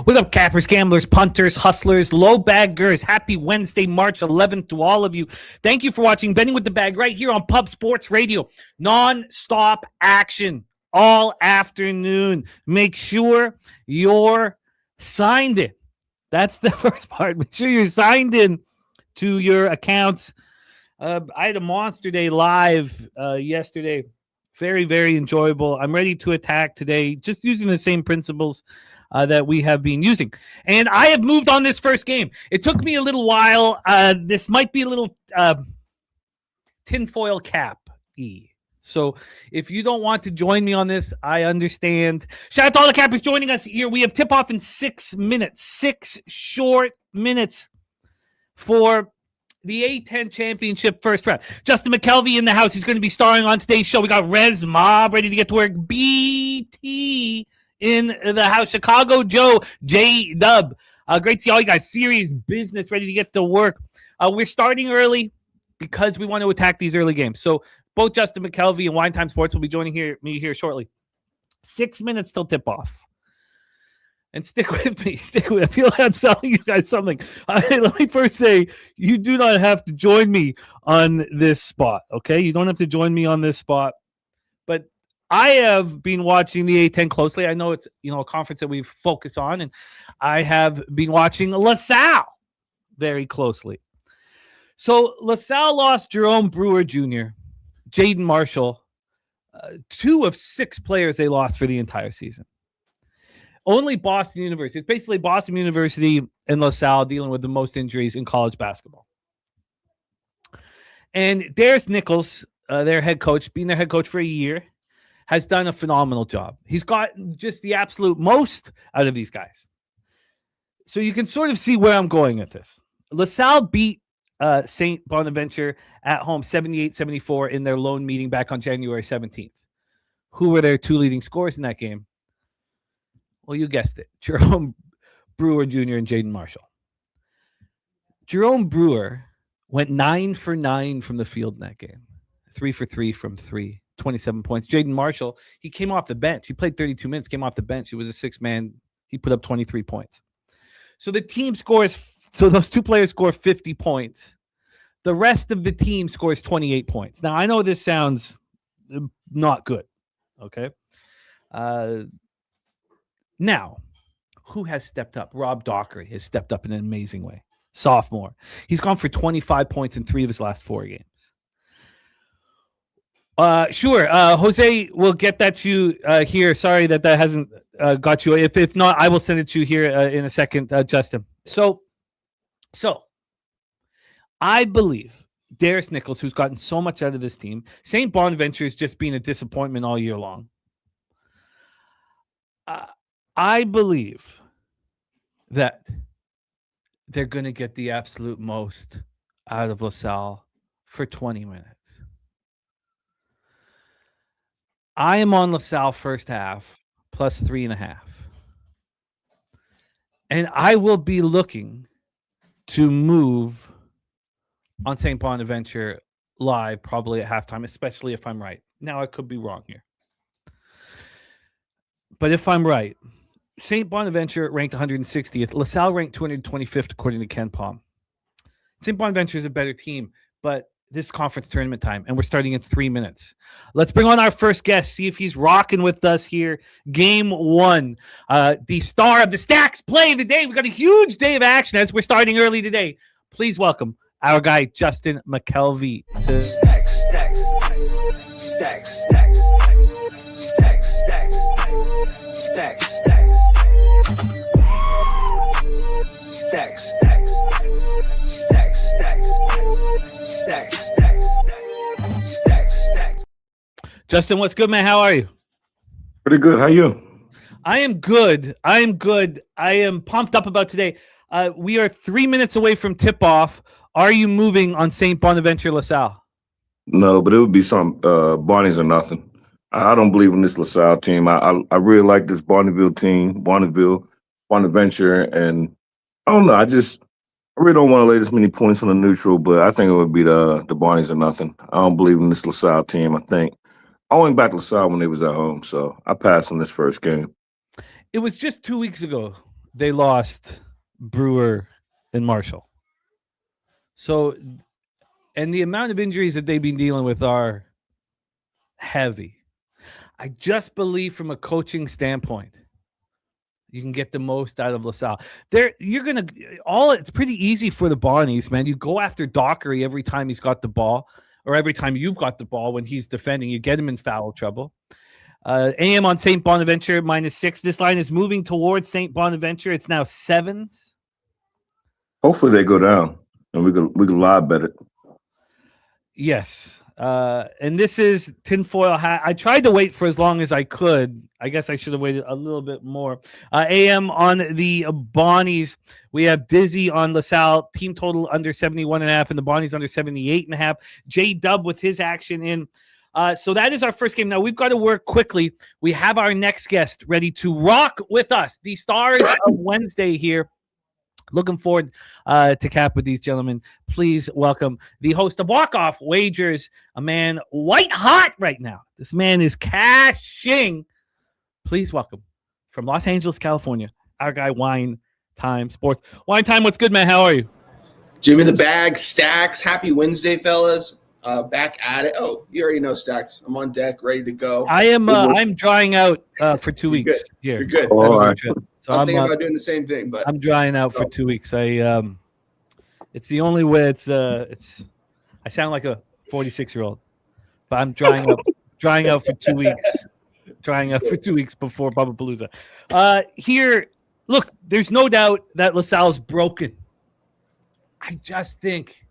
What up, cappers, gamblers, punters, hustlers, low baggers? Happy Wednesday, March 11th to all of you. Thank you for watching Betting with the Bag right here on Pub Sports Radio. Non-stop action all afternoon. Make sure you're signed in. That's the first part. Make sure you're signed in to your accounts. I had a monster day live yesterday. Very, very enjoyable. I'm ready to attack today, just using the same principles that we have been using. And I have moved on this first game. It took me a little while. This might be a little tinfoil cap-y. So if you don't want to join me on this, I understand. Shout out to all the cappers joining us here. We have tip-off in 6 minutes. 6 short minutes for the A10 Championship first round. Justin Mcelvy in the house. He's going to be starring on today's show. We got Rez Mob ready to get to work. BT in the house. Chicago Joe, J-Dub. Great to see all you guys. Serious business, ready to get to work. We're starting early because we want to attack these early games. So both Justin Mcelvy and Wine Time Sports will be joining me here shortly. 6 minutes till tip-off. And stick with me. I feel like I'm selling you guys something. Let me first say, you do not have to join me on this spot, okay? You don't have to join me on this spot. But I have been watching the A10 closely. I know it's a conference that we've focused on, and I have been watching LaSalle very closely. So LaSalle lost Jerome Brewer Jr., Jaden Marshall, 2 of 6 players they lost for the entire season. Only Boston University. It's basically Boston University and LaSalle dealing with the most injuries in college basketball. And Darius Nichols, their head coach, being their head coach for a year, has done a phenomenal job. He's got just the absolute most out of these guys. So you can sort of see where I'm going with this. LaSalle beat St. Bonaventure at home 78-74 in their lone meeting back on January 17th. Who were their 2 leading scorers in that game? Well, you guessed it. Jerome Brewer Jr. and Jaden Marshall. Jerome Brewer went 9 for 9 from the field in that game. 3 for 3 from 3. 27 points. Jaden Marshall, he came off the bench. He played 32 minutes, came off the bench. He was a 6-man. He put up 23 points. So the team scores, so those 2 players score 50 points. The rest of the team scores 28 points. Now, I know this sounds not good, okay? Now, who has stepped up? Rob Dockery has stepped up in an amazing way. Sophomore. He's gone for 25 points in 3 of his last 4 games. Sure. Jose will get that to you here. Sorry that hasn't got you. If not, I will send it to you here in a second, Justin. So I believe Darius Nichols, who's gotten so much out of this team, St. Bonaventure has just been a disappointment all year long. I believe that they're going to get the absolute most out of LaSalle for 20 minutes. I am on LaSalle first half plus 3.5. And I will be looking to move on St. Bonaventure live probably at halftime, especially if I'm right. Now, I could be wrong here. But if I'm right, St. Bonaventure ranked 160th. LaSalle ranked 225th, according to Ken Palm. St. Bonaventure is a better team, but this is conference tournament time, and we're starting in 3 minutes. Let's bring on our first guest, see if he's rocking with us here. Game 1. The star of the Stacks play of the day. We've got a huge day of action as we're starting early today. Please welcome our guy, Justin Mcelvy. Stacks. Justin, what's good, man? How are you? Pretty good. How you? I am good. I am pumped up about today. We are 3 minutes away from tip-off. Are you moving on St. Bonaventure LaSalle? No, but it would be some Barneys or nothing. I don't believe in this LaSalle team. I really like this Bonneville team, Bonaventure, and I don't know. I really don't want to lay this many points on the neutral, but I think it would be the Barneys or nothing. I don't believe in this LaSalle team. I went back to LaSalle when they was at home, so I passed on this first game. It was just 2 weeks ago they lost Brewer and Marshall. So, and the amount of injuries that they've been dealing with are heavy. I just believe from a coaching standpoint, you can get the most out of LaSalle. It's pretty easy for the Bonnies, man. You go after Dockery every time he's got the ball, or every time you've got the ball when he's defending. You get him in foul trouble. AM on St. Bonaventure, -6. This line is moving towards St. Bonaventure. It's now 7s. Hopefully they go down, and we can lie bet it. Yes. And this is tinfoil hat. I tried to wait for as long as I could. I guess I should have waited a little bit more. AM on the Bonnies. We have Dizzy on LaSalle. Team total under 71.5, and the Bonnies under 78.5. J-Dub with his action in. So that is our first game. Now, we've got to work quickly. We have our next guest ready to rock with us. The stars of Wednesday here. Looking forward to cap with these gentlemen. Please welcome the host of Walk-Off Wagers, a man white hot right now. This man is cashing. Please welcome from Los Angeles, California, our guy Wine Time Sports. Wine Time, what's good, man? How are you? Jimmy the Bag, Stacks. Happy Wednesday, fellas. Back at it. Oh, you already know, Stacks. I'm on deck, ready to go. I'm drying out for 2 weeks here. You're good. All right. So I was thinking about doing the same thing, but I'm drying out for 2 weeks. It's the only way. I sound like a 46-year-old, but I'm drying out for 2 weeks. Drying out for 2 weeks before Bubba Palooza. Here, look, there's no doubt that LaSalle's broken. I just think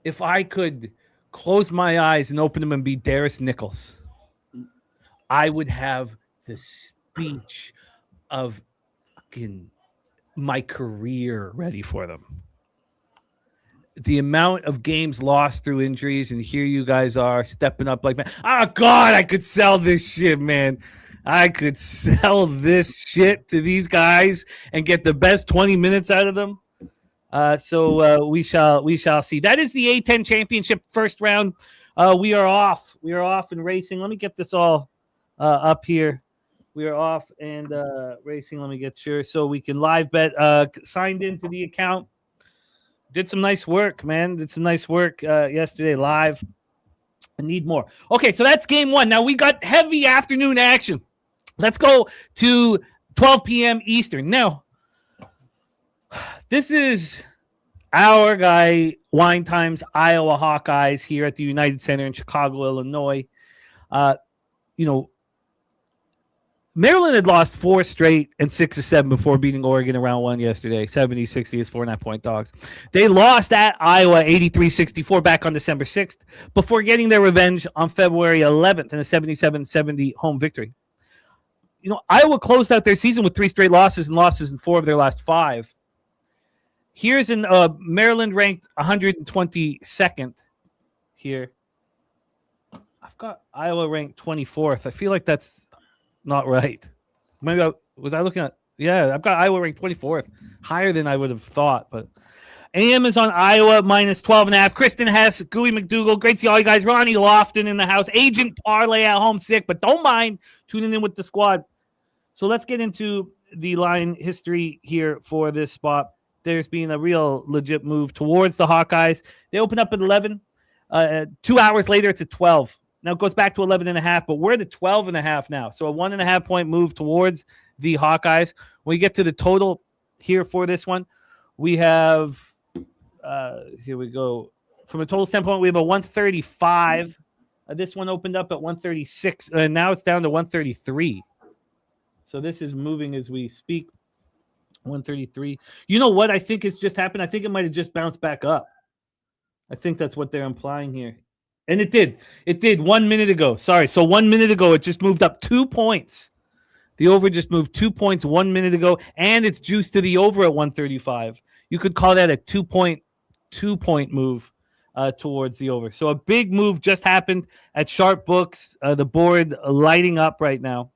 if I could close my eyes and open them and be Darius Nichols, I would have the speech of my career ready for them. The amount of games lost through injuries, and here you guys are stepping up like, man, oh God, I could sell this shit, man. I could sell this shit to these guys and get the best 20 minutes out of them. So we shall see. That is the A10 championship first round. We are off. We are off and racing. Let me get this all up here. We are off and racing. Let me get sure so we can live bet. Signed into the account. Did some nice work, man. Did some nice work yesterday live. I need more. Okay, so that's game 1. Now we got heavy afternoon action. Let's go to 12 p.m. Eastern. Now, this is our guy, Wine Time's Iowa Hawkeyes here at the United Center in Chicago, Illinois. Maryland had lost 4 straight and 6 of 7 before beating Oregon in round 1 yesterday. 70-60 as 4.5-point dogs. They lost at Iowa 83-64 back on December 6th before getting their revenge on February 11th in a 77-70 home victory. Iowa closed out their season with 3 straight losses in 4 of their last 5. Here's Maryland ranked 122nd here. I've got Iowa ranked 24th. I feel like that's not right. Maybe was I looking at? Yeah, I've got Iowa ranked 24th, higher than I would have thought. But AM is on Iowa -12.5. Kristen Hess, Gooey McDougal, great to see all you guys. Ronnie Lofton in the house. Agent Parlay at home sick, but don't mind tuning in with the squad. So let's get into the line history here for this spot. There's been a real legit move towards the Hawkeyes. They open up at 11. 2 hours later, it's at 12. Now it goes back to 11.5, but we're at 12.5 now. So a 1.5 point move towards the Hawkeyes. When we get to the total here for this one, we have, here we go. From a total standpoint, we have a 135. This one opened up at 136, and now it's down to 133. So this is moving as we speak. 133. You know what I think has just happened? I think it might have just bounced back up. I think that's what they're implying here. And it did. It did 1 minute ago. Sorry. So 1 minute ago, it just moved up 2 points. The over just moved 2 points 1 minute ago, and it's juiced to the over at 135. You could call that a 2-point move towards the over. So a big move just happened at Sharp Books. The board lighting up right now.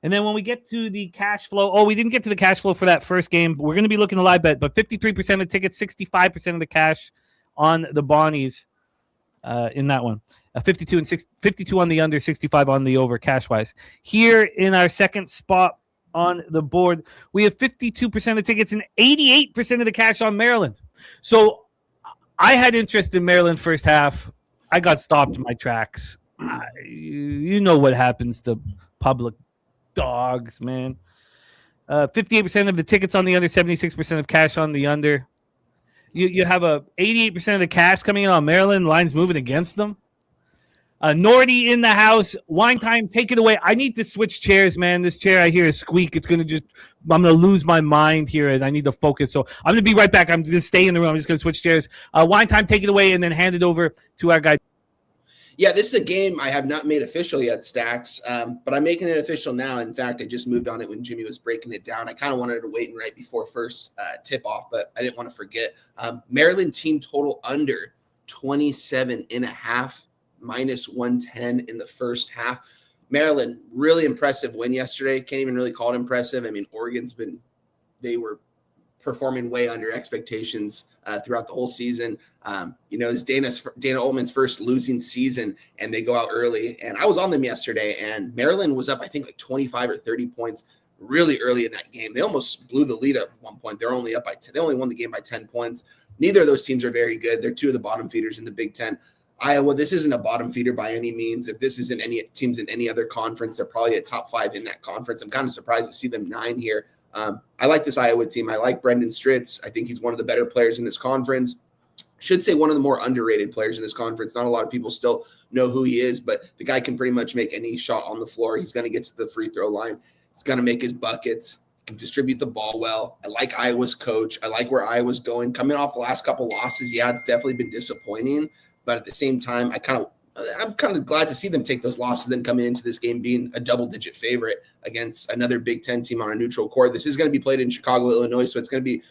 And then when we get to the cash flow, we didn't get to the cash flow for that first game. We're going to be looking at live bet, but 53% of the tickets, 65% of the cash on the Bonnies in that one. 52 on the under, 65 on the over cash-wise. Here in our second spot on the board, we have 52% of tickets and 88% of the cash on Maryland. So I had interest in Maryland first half. I got stopped in my tracks. You know what happens to public dogs, man. 58% of the tickets on the under, 76% of cash on the under. You have a 88% of the cash coming in on Maryland. Lines moving against them. Nordy in the house. Wine time, take it away. I need to switch chairs, man. This chair I hear is squeak. I'm going to lose my mind here, and I need to focus. So I'm going to be right back. I'm going to stay in the room. I'm just going to switch chairs. Wine time, take it away, and then hand it over to our guy. Yeah, this is a game I have not made official yet, Stacks, but I'm making it official now. In fact, I just moved on it when Jimmy was breaking it down. I kind of wanted to wait and right before first tip-off, but I didn't want to forget. Maryland team total under 27.5, minus 110 in the first half. Maryland, really impressive win yesterday. Can't even really call it impressive. I mean, they were performing way under expectations throughout the whole season. It's Dana Ullman's first losing season, and they go out early. And I was on them yesterday, and Maryland was up, I think, like 25 or 30 points really early in that game. They almost blew the lead at one point. They're only up by 10. They only won the game by 10 points. Neither of those teams are very good. They're two of the bottom feeders in the Big Ten. Iowa, this isn't a bottom feeder by any means. If this isn't any teams in any other conference, they're probably a top 5 in that conference. I'm kind of surprised to see them 9 here. I like this Iowa team. I like Brendan Stritz. I think he's one of the better players in this conference. Should say one of the more underrated players in this conference. Not a lot of people still know who he is, but the guy can pretty much make any shot on the floor. He's going to get to the free throw line. He's going to make his buckets, can distribute the ball well. I like Iowa's coach. I like where Iowa's going. Coming off the last couple losses, yeah, it's definitely been disappointing. But at the same time, I'm kind of glad to see them take those losses and come into this game being a double-digit favorite against another Big Ten team on a neutral court. This is going to be played in Chicago, Illinois, so it's going to be,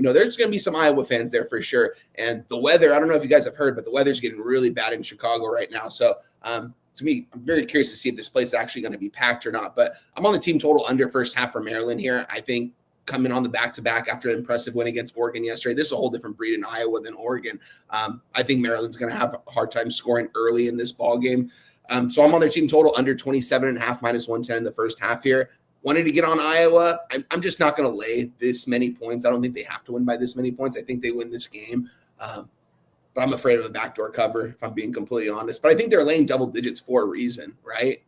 there's going to be some Iowa fans there for sure. And the weather, I don't know if you guys have heard, but the weather's getting really bad in Chicago right now. So to me, I'm very curious to see if this place is actually going to be packed or not. But I'm on the team total under first half for Maryland here. I think coming on the back-to-back after an impressive win against Oregon yesterday. This is a whole different breed in Iowa than Oregon. I think Maryland's going to have a hard time scoring early in this ball game. So I'm on their team total under 27.5, minus 110 in the first half here. Wanted to get on Iowa. I'm just not going to lay this many points. I don't think they have to win by this many points. I think they win this game. But I'm afraid of a backdoor cover, if I'm being completely honest. But I think they're laying double digits for a reason, right?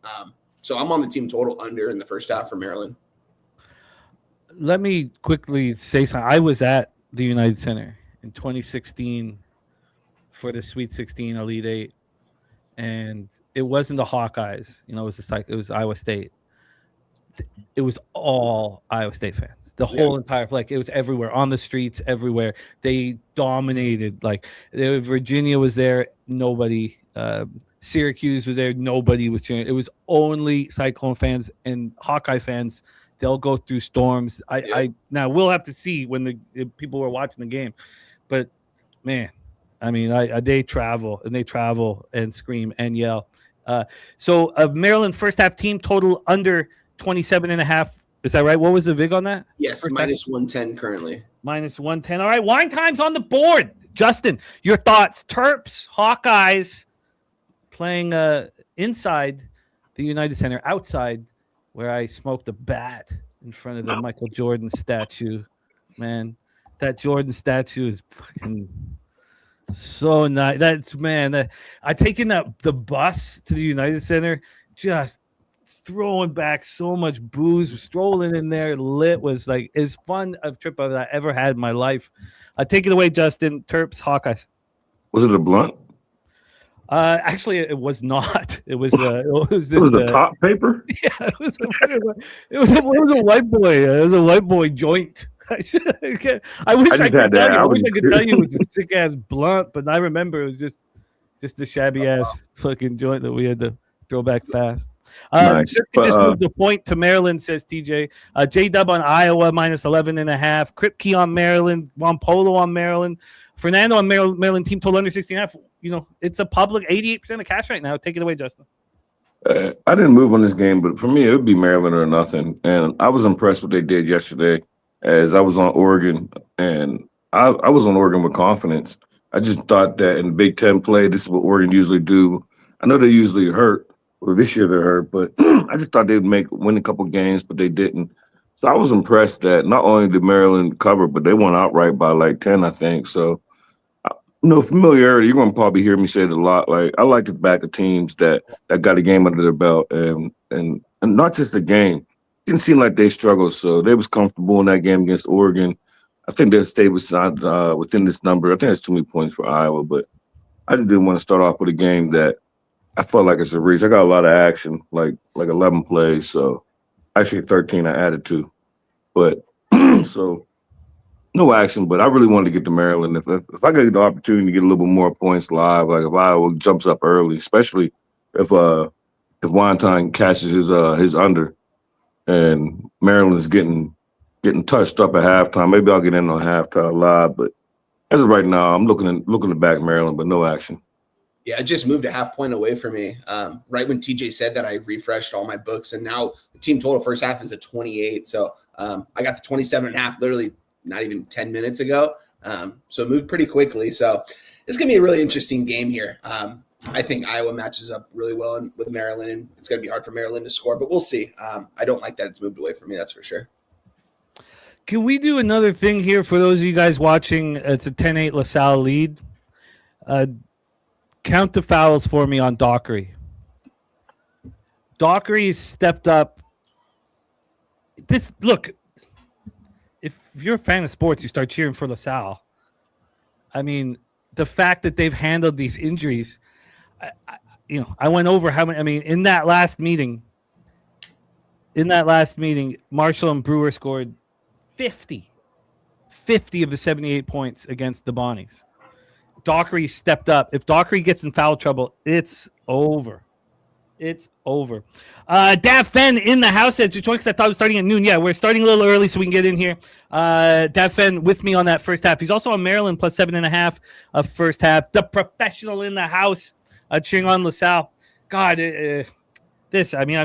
So I'm on the team total under in the first half for Maryland. Let me quickly say something. I was at the United Center in 2016 for the Sweet 16 Elite 8, and it wasn't the Hawkeyes. It was Iowa State. It was all Iowa State fans. The whole entire, it was everywhere, on the streets, everywhere. They dominated. Virginia was there, nobody. Syracuse was there, nobody was cheering. It was only Cyclone fans and Hawkeye fans. They'll go through storms. Now we'll have to see when the people were watching the game, but man, I mean, they travel and scream and yell. So Maryland first half team total under 27.5. Is that right? What was the VIG on that? Yes, first minus half? 110 currently. Minus 110. All right, wine time's on the board. Justin, your thoughts? Terps, Hawkeyes playing inside the United Center, outside where I smoked a bat in front of the Michael Jordan statue. Man, that Jordan statue is fucking So nice. I taken the bus to the United Center, just throwing back so much booze, strolling in there, lit, was like as fun a trip as I ever had in my life. Take it away, Justin. Terps, Hawkeyes. Was it a blunt? Actually, it was not. It was just Was it a pop paper? yeah, it was a white boy. It was a white boy joint. I wish I could tell you. I wish I could tell you it was a sick ass blunt, but I remember it was just the shabby ass fucking joint that we had to throw back fast. Nice. Just moved the point to Maryland, says TJ. J-Dub on Iowa -11.5. Kripke on Maryland. Juan Polo on Maryland. Fernando on Maryland team total under 16.5. You know, it's a public 88% of cash right now. Take it away, Justin. I didn't move on this game, but for me, it would be Maryland or nothing. And I was impressed what they did yesterday, as I was on Oregon, and I was on Oregon with confidence. I just thought that in Big Ten play, this is what Oregon usually do. I know they usually hurt. Well, this year they're hurt, but I just thought they'd win a couple games, but they didn't. So I was impressed that not only did Maryland cover, but they won outright by like 10, I think. So, familiarity, you're going to probably hear me say it a lot. Like, I like to back the teams that got a game under their belt, and not just the game. It didn't seem like they struggled, so they was comfortable in that game against Oregon. I think they'll stay within this number. I think it's too many points for Iowa, but I just didn't want to start off with a game that I felt like it's a reach. I got a lot of action, like 11 plays, so actually 13 I added to. But so no action, but I really wanted to get to Maryland. If I get the opportunity to get a little bit more points live, like if Iowa jumps up early, especially if Weinstein catches his under and Maryland is getting touched up at halftime, maybe I'll get in on halftime live. But as of right now, I'm looking to back Maryland, but no action. Yeah, it just moved a half point away for me. Right when TJ said that, I refreshed all my books, and now the team total first half is a 28. So I got the 27.5 literally not even 10 minutes ago. So it moved pretty quickly. So it's going to be a really interesting game here. I think Iowa matches up really well with Maryland, and it's going to be hard for Maryland to score, but we'll see. I don't like that it's moved away from me, that's for sure. Can we do another thing here for those of you guys watching? It's a 10-8 LaSalle lead. Count the fouls for me on Dockery. Dockery's stepped up. Look, if you're a fan of sports, you start cheering for LaSalle. I mean, the fact that they've handled these injuries, I went over how many. I mean, in that last meeting, Marshall and Brewer scored 50 of the 78 points against the Bonnies. Dockery stepped up. If Dockery gets in foul trouble, it's over. It's over. Dav Fenn in the house at Detroit, because I thought it was starting at noon. Yeah, we're starting a little early so we can get in here. Dav Fenn with me on that first half. He's also on Maryland plus 7.5 of first half. The professional in the house cheering on LaSalle. God, I'm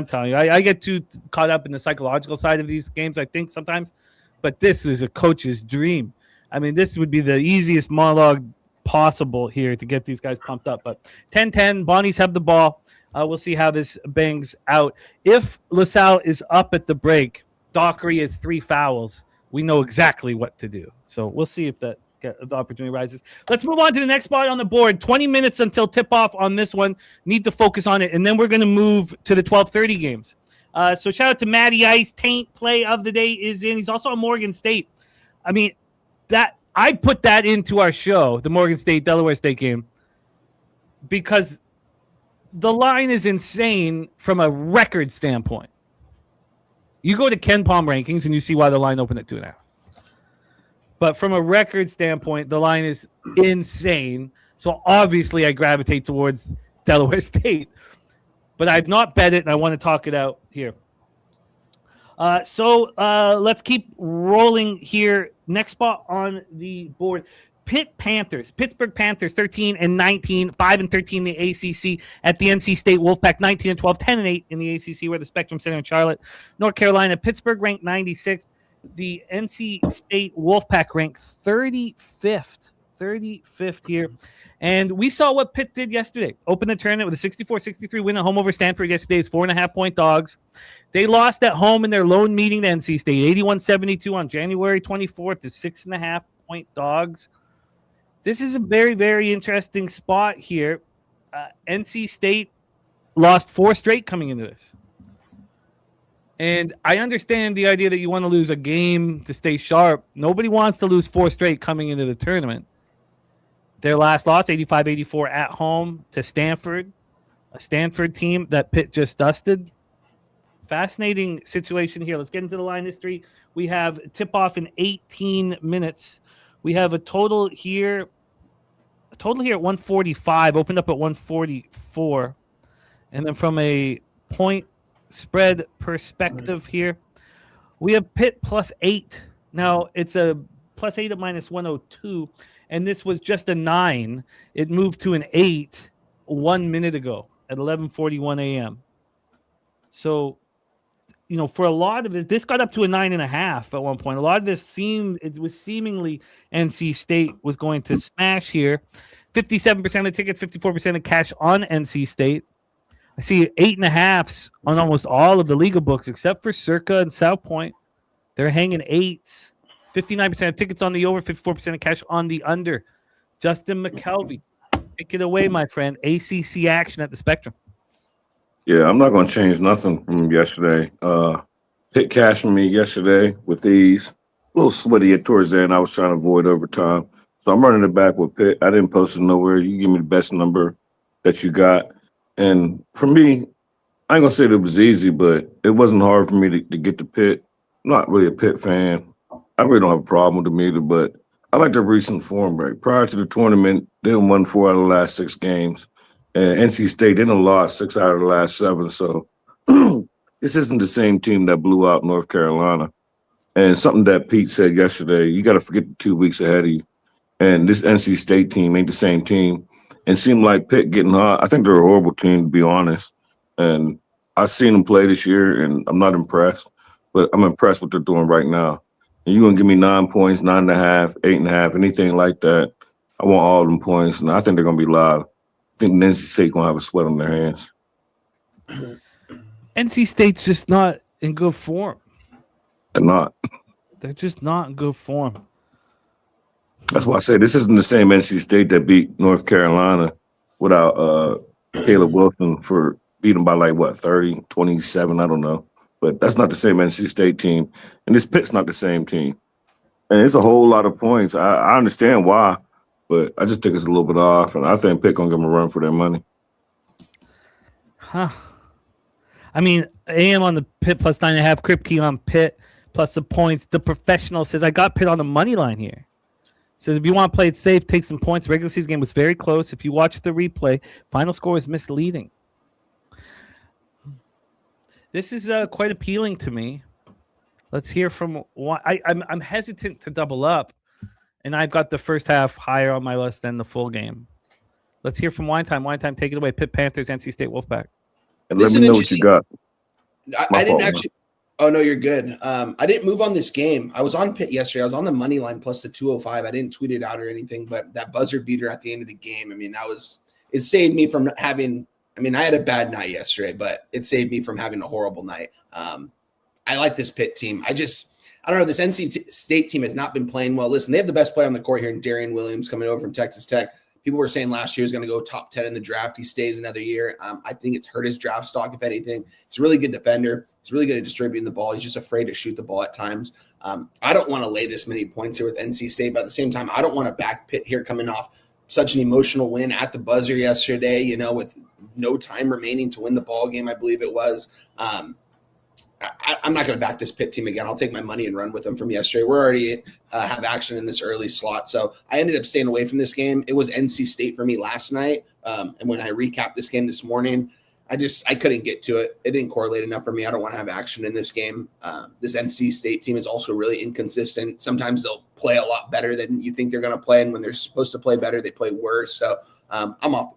telling you, I get too caught up in the psychological side of these games, I think, sometimes. But this is a coach's dream. I mean, this would be the easiest monologue possible here to get these guys pumped up. But 10-10, Bonnies have the ball. We'll see how this bangs out. If LaSalle is up at the break, Dockery has 3 fouls. We know exactly what to do. So we'll see if the opportunity rises. Let's move on to the next spot on the board. 20 minutes until tip-off on this one. Need to focus on it. And then we're going to move to the 12:30 games. So shout out to Matty Ice. Taint play of the day is in. He's also at Morgan State. I mean, I put that into our show, the Morgan State-Delaware State game, because the line is insane from a record standpoint. You go to Ken Palm rankings and you see why the line opened at 2.5. But from a record standpoint, the line is insane. So obviously I gravitate towards Delaware State. But I've not bet it, and I want to talk it out here. So let's keep rolling here. Next spot on the board. Pittsburgh Panthers 13-19, 5-13 in the ACC at the NC State Wolfpack 19-12, 10-8 in the ACC. We're the Spectrum Center in Charlotte, North Carolina. Pittsburgh ranked 96th. The NC State Wolfpack ranked 35th here. And we saw what Pitt did yesterday. Opened the tournament with a 64-63 win at home over Stanford yesterday as 4.5-point dogs. They lost at home in their lone meeting to NC State, 81-72 on January 24th to 6.5-point dogs. This is a very, very interesting spot here. NC State lost 4 straight coming into this. And I understand the idea that you want to lose a game to stay sharp. Nobody wants to lose 4 straight coming into the tournament. Their last loss, 85-84 at home to Stanford, a Stanford team that Pitt just dusted. Fascinating situation here. Let's get into the line history. We have tip-off in 18 minutes. We have a total here at 145, opened up at 144. And then from a point spread perspective here, we have Pitt +8. Now, it's a +8 at -102, and this was just a 9. It moved to an 8 1 minute ago at 11:41 a.m. So, for a lot of this got up to a 9.5 at one point. A lot of this was seemingly NC State was going to smash here. 57% of tickets, 54% of cash on NC State. I see 8.5s on almost all of the legal books except for Circa and South Point. They're hanging 8s. 59% of tickets on the over, 54% of cash on the under. Justin McCelvy, take it away, my friend. ACC action at the Spectrum. Yeah, I'm not going to change nothing from yesterday. Pitt cashed me yesterday with these. A little sweaty towards the end. I was trying to avoid overtime. So I'm running it back with Pitt. I didn't post it nowhere. You give me the best number that you got. And for me, I ain't going to say that it was easy, but it wasn't hard for me to get to Pitt. I'm not really a Pitt fan. I really don't have a problem with them either, but I like their recent form rate. Prior to the tournament, they won 4 out of the last 6 games. And NC State didn't lost 6 out of the last 7. So this isn't the same team that blew out North Carolina. And something that Pete said yesterday, you got to forget the 2 weeks ahead of you. And this NC State team ain't the same team. And seemed like Pitt getting hot. I think they're a horrible team, to be honest. And I've seen them play this year, and I'm not impressed. But I'm impressed what they're doing right now. And you're going to give me 9 points, 9.5, 8.5, anything like that. I want all them points, and I think they're going to be live. I think NC State going to have a sweat on their hands. NC State's just not in good form. They're not. They're just not in good form. That's why I say this isn't the same NC State that beat North Carolina without Caleb Wilson for beating by 30, 27, I don't know. But that's not the same NC State team. And this Pitt's not the same team. And it's a whole lot of points. I understand why, but I just think it's a little bit off. And I think Pitt going to give them a run for their money. Huh. I mean, AM on the Pitt +9.5, Kripke on Pitt plus the points. The professional says, I got Pitt on the money line here. Says, if you want to play it safe, take some points. Regular season game was very close. If you watch the replay, final score is misleading. This is quite appealing to me. Let's hear from one. I'm hesitant to double up, and I've got the first half higher on my list than the full game. Let's hear from Wine Time. Wine Time, take it away. Pitt Panthers, NC State Wolfpack. And let me know what you got. I didn't actually. Oh, no, you're good. I didn't move on this game. I was on Pitt yesterday. I was on the money line plus the 205. I didn't tweet it out or anything, but that buzzer beater at the end of the game, I mean, it saved me from having – I mean, I had a bad night yesterday, but it saved me from having a horrible night. I like this Pitt team. I don't know. This NC State team has not been playing well. Listen, they have the best player on the court here in Darian Williams coming over from Texas Tech. People were saying last year he was going to go top 10 in the draft. He stays another year. I think it's hurt his draft stock, if anything. He's a really good defender. He's really good at distributing the ball. He's just afraid to shoot the ball at times. I don't want to lay this many points here with NC State, but at the same time, I don't want to back Pitt here coming off such an emotional win at the buzzer yesterday, with no time remaining to win the ball game, I believe it was. I'm not going to back this Pitt team again. I'll take my money and run with them from yesterday. We're already have action in this early slot. So I ended up staying away from this game. It was NC State for me last night. And when I recapped this game this morning, I couldn't get to it. It didn't correlate enough for me. I don't want to have action in this game. This NC State team is also really inconsistent. Sometimes they'll play a lot better than you think they're going to play. And when they're supposed to play better, they play worse. So I'm off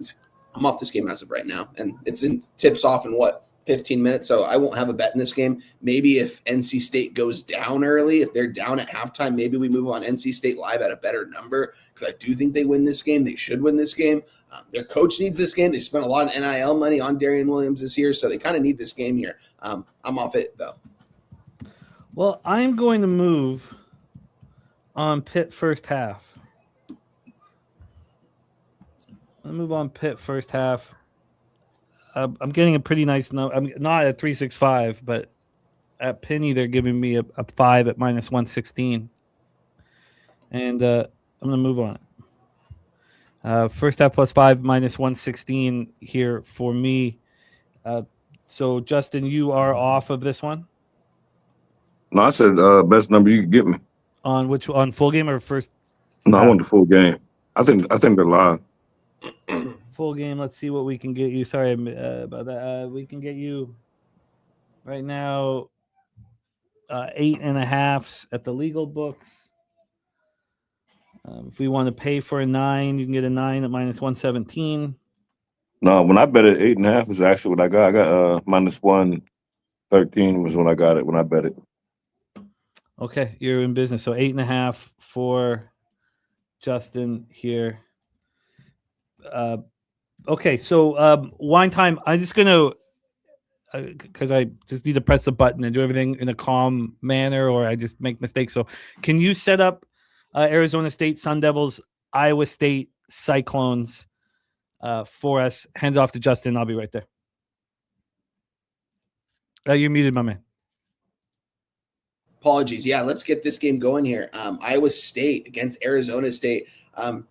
this game as of right now. And it's in tips off in 15 minutes, so I won't have a bet in this game. Maybe if NC State goes down early, if they're down at halftime, maybe we move on NC State live at a better number because I do think they win this game. They should win this game. Their coach needs this game. They spent a lot of NIL money on Darian Williams this year, so they kind of need this game here. I'm off it, though. Well, I'm going to move on Pitt first half. Let's move on. Pitt first half. I'm getting a pretty nice number. I'm not at 365, but at Penny they're giving me a 5 at minus 116. And I'm gonna move on. First half plus 5 minus 116 here for me. So Justin, you are off of this one. No, I said best number you could get me. On full game or first? No, I want the full game. I think they're live. Full game. Let's see what we can get you. Sorry about that. We can get you right now 8.5 at the legal books. If we want to pay for a 9, you can get a 9 at minus 117. No, when I bet it, 8.5 is actually what I got. I got minus 113 was when I got it, when I bet it. Okay, you're in business. So 8.5 for Justin here. Okay, so wine time. I'm just gonna because I just need to press the button and do everything in a calm manner, or I just make mistakes. So, can you set up Arizona State Sun Devils, Iowa State Cyclones for us? Hand it off to Justin. I'll be right there. You're muted, my man. Apologies. Yeah, let's get this game going here. Iowa State against Arizona State.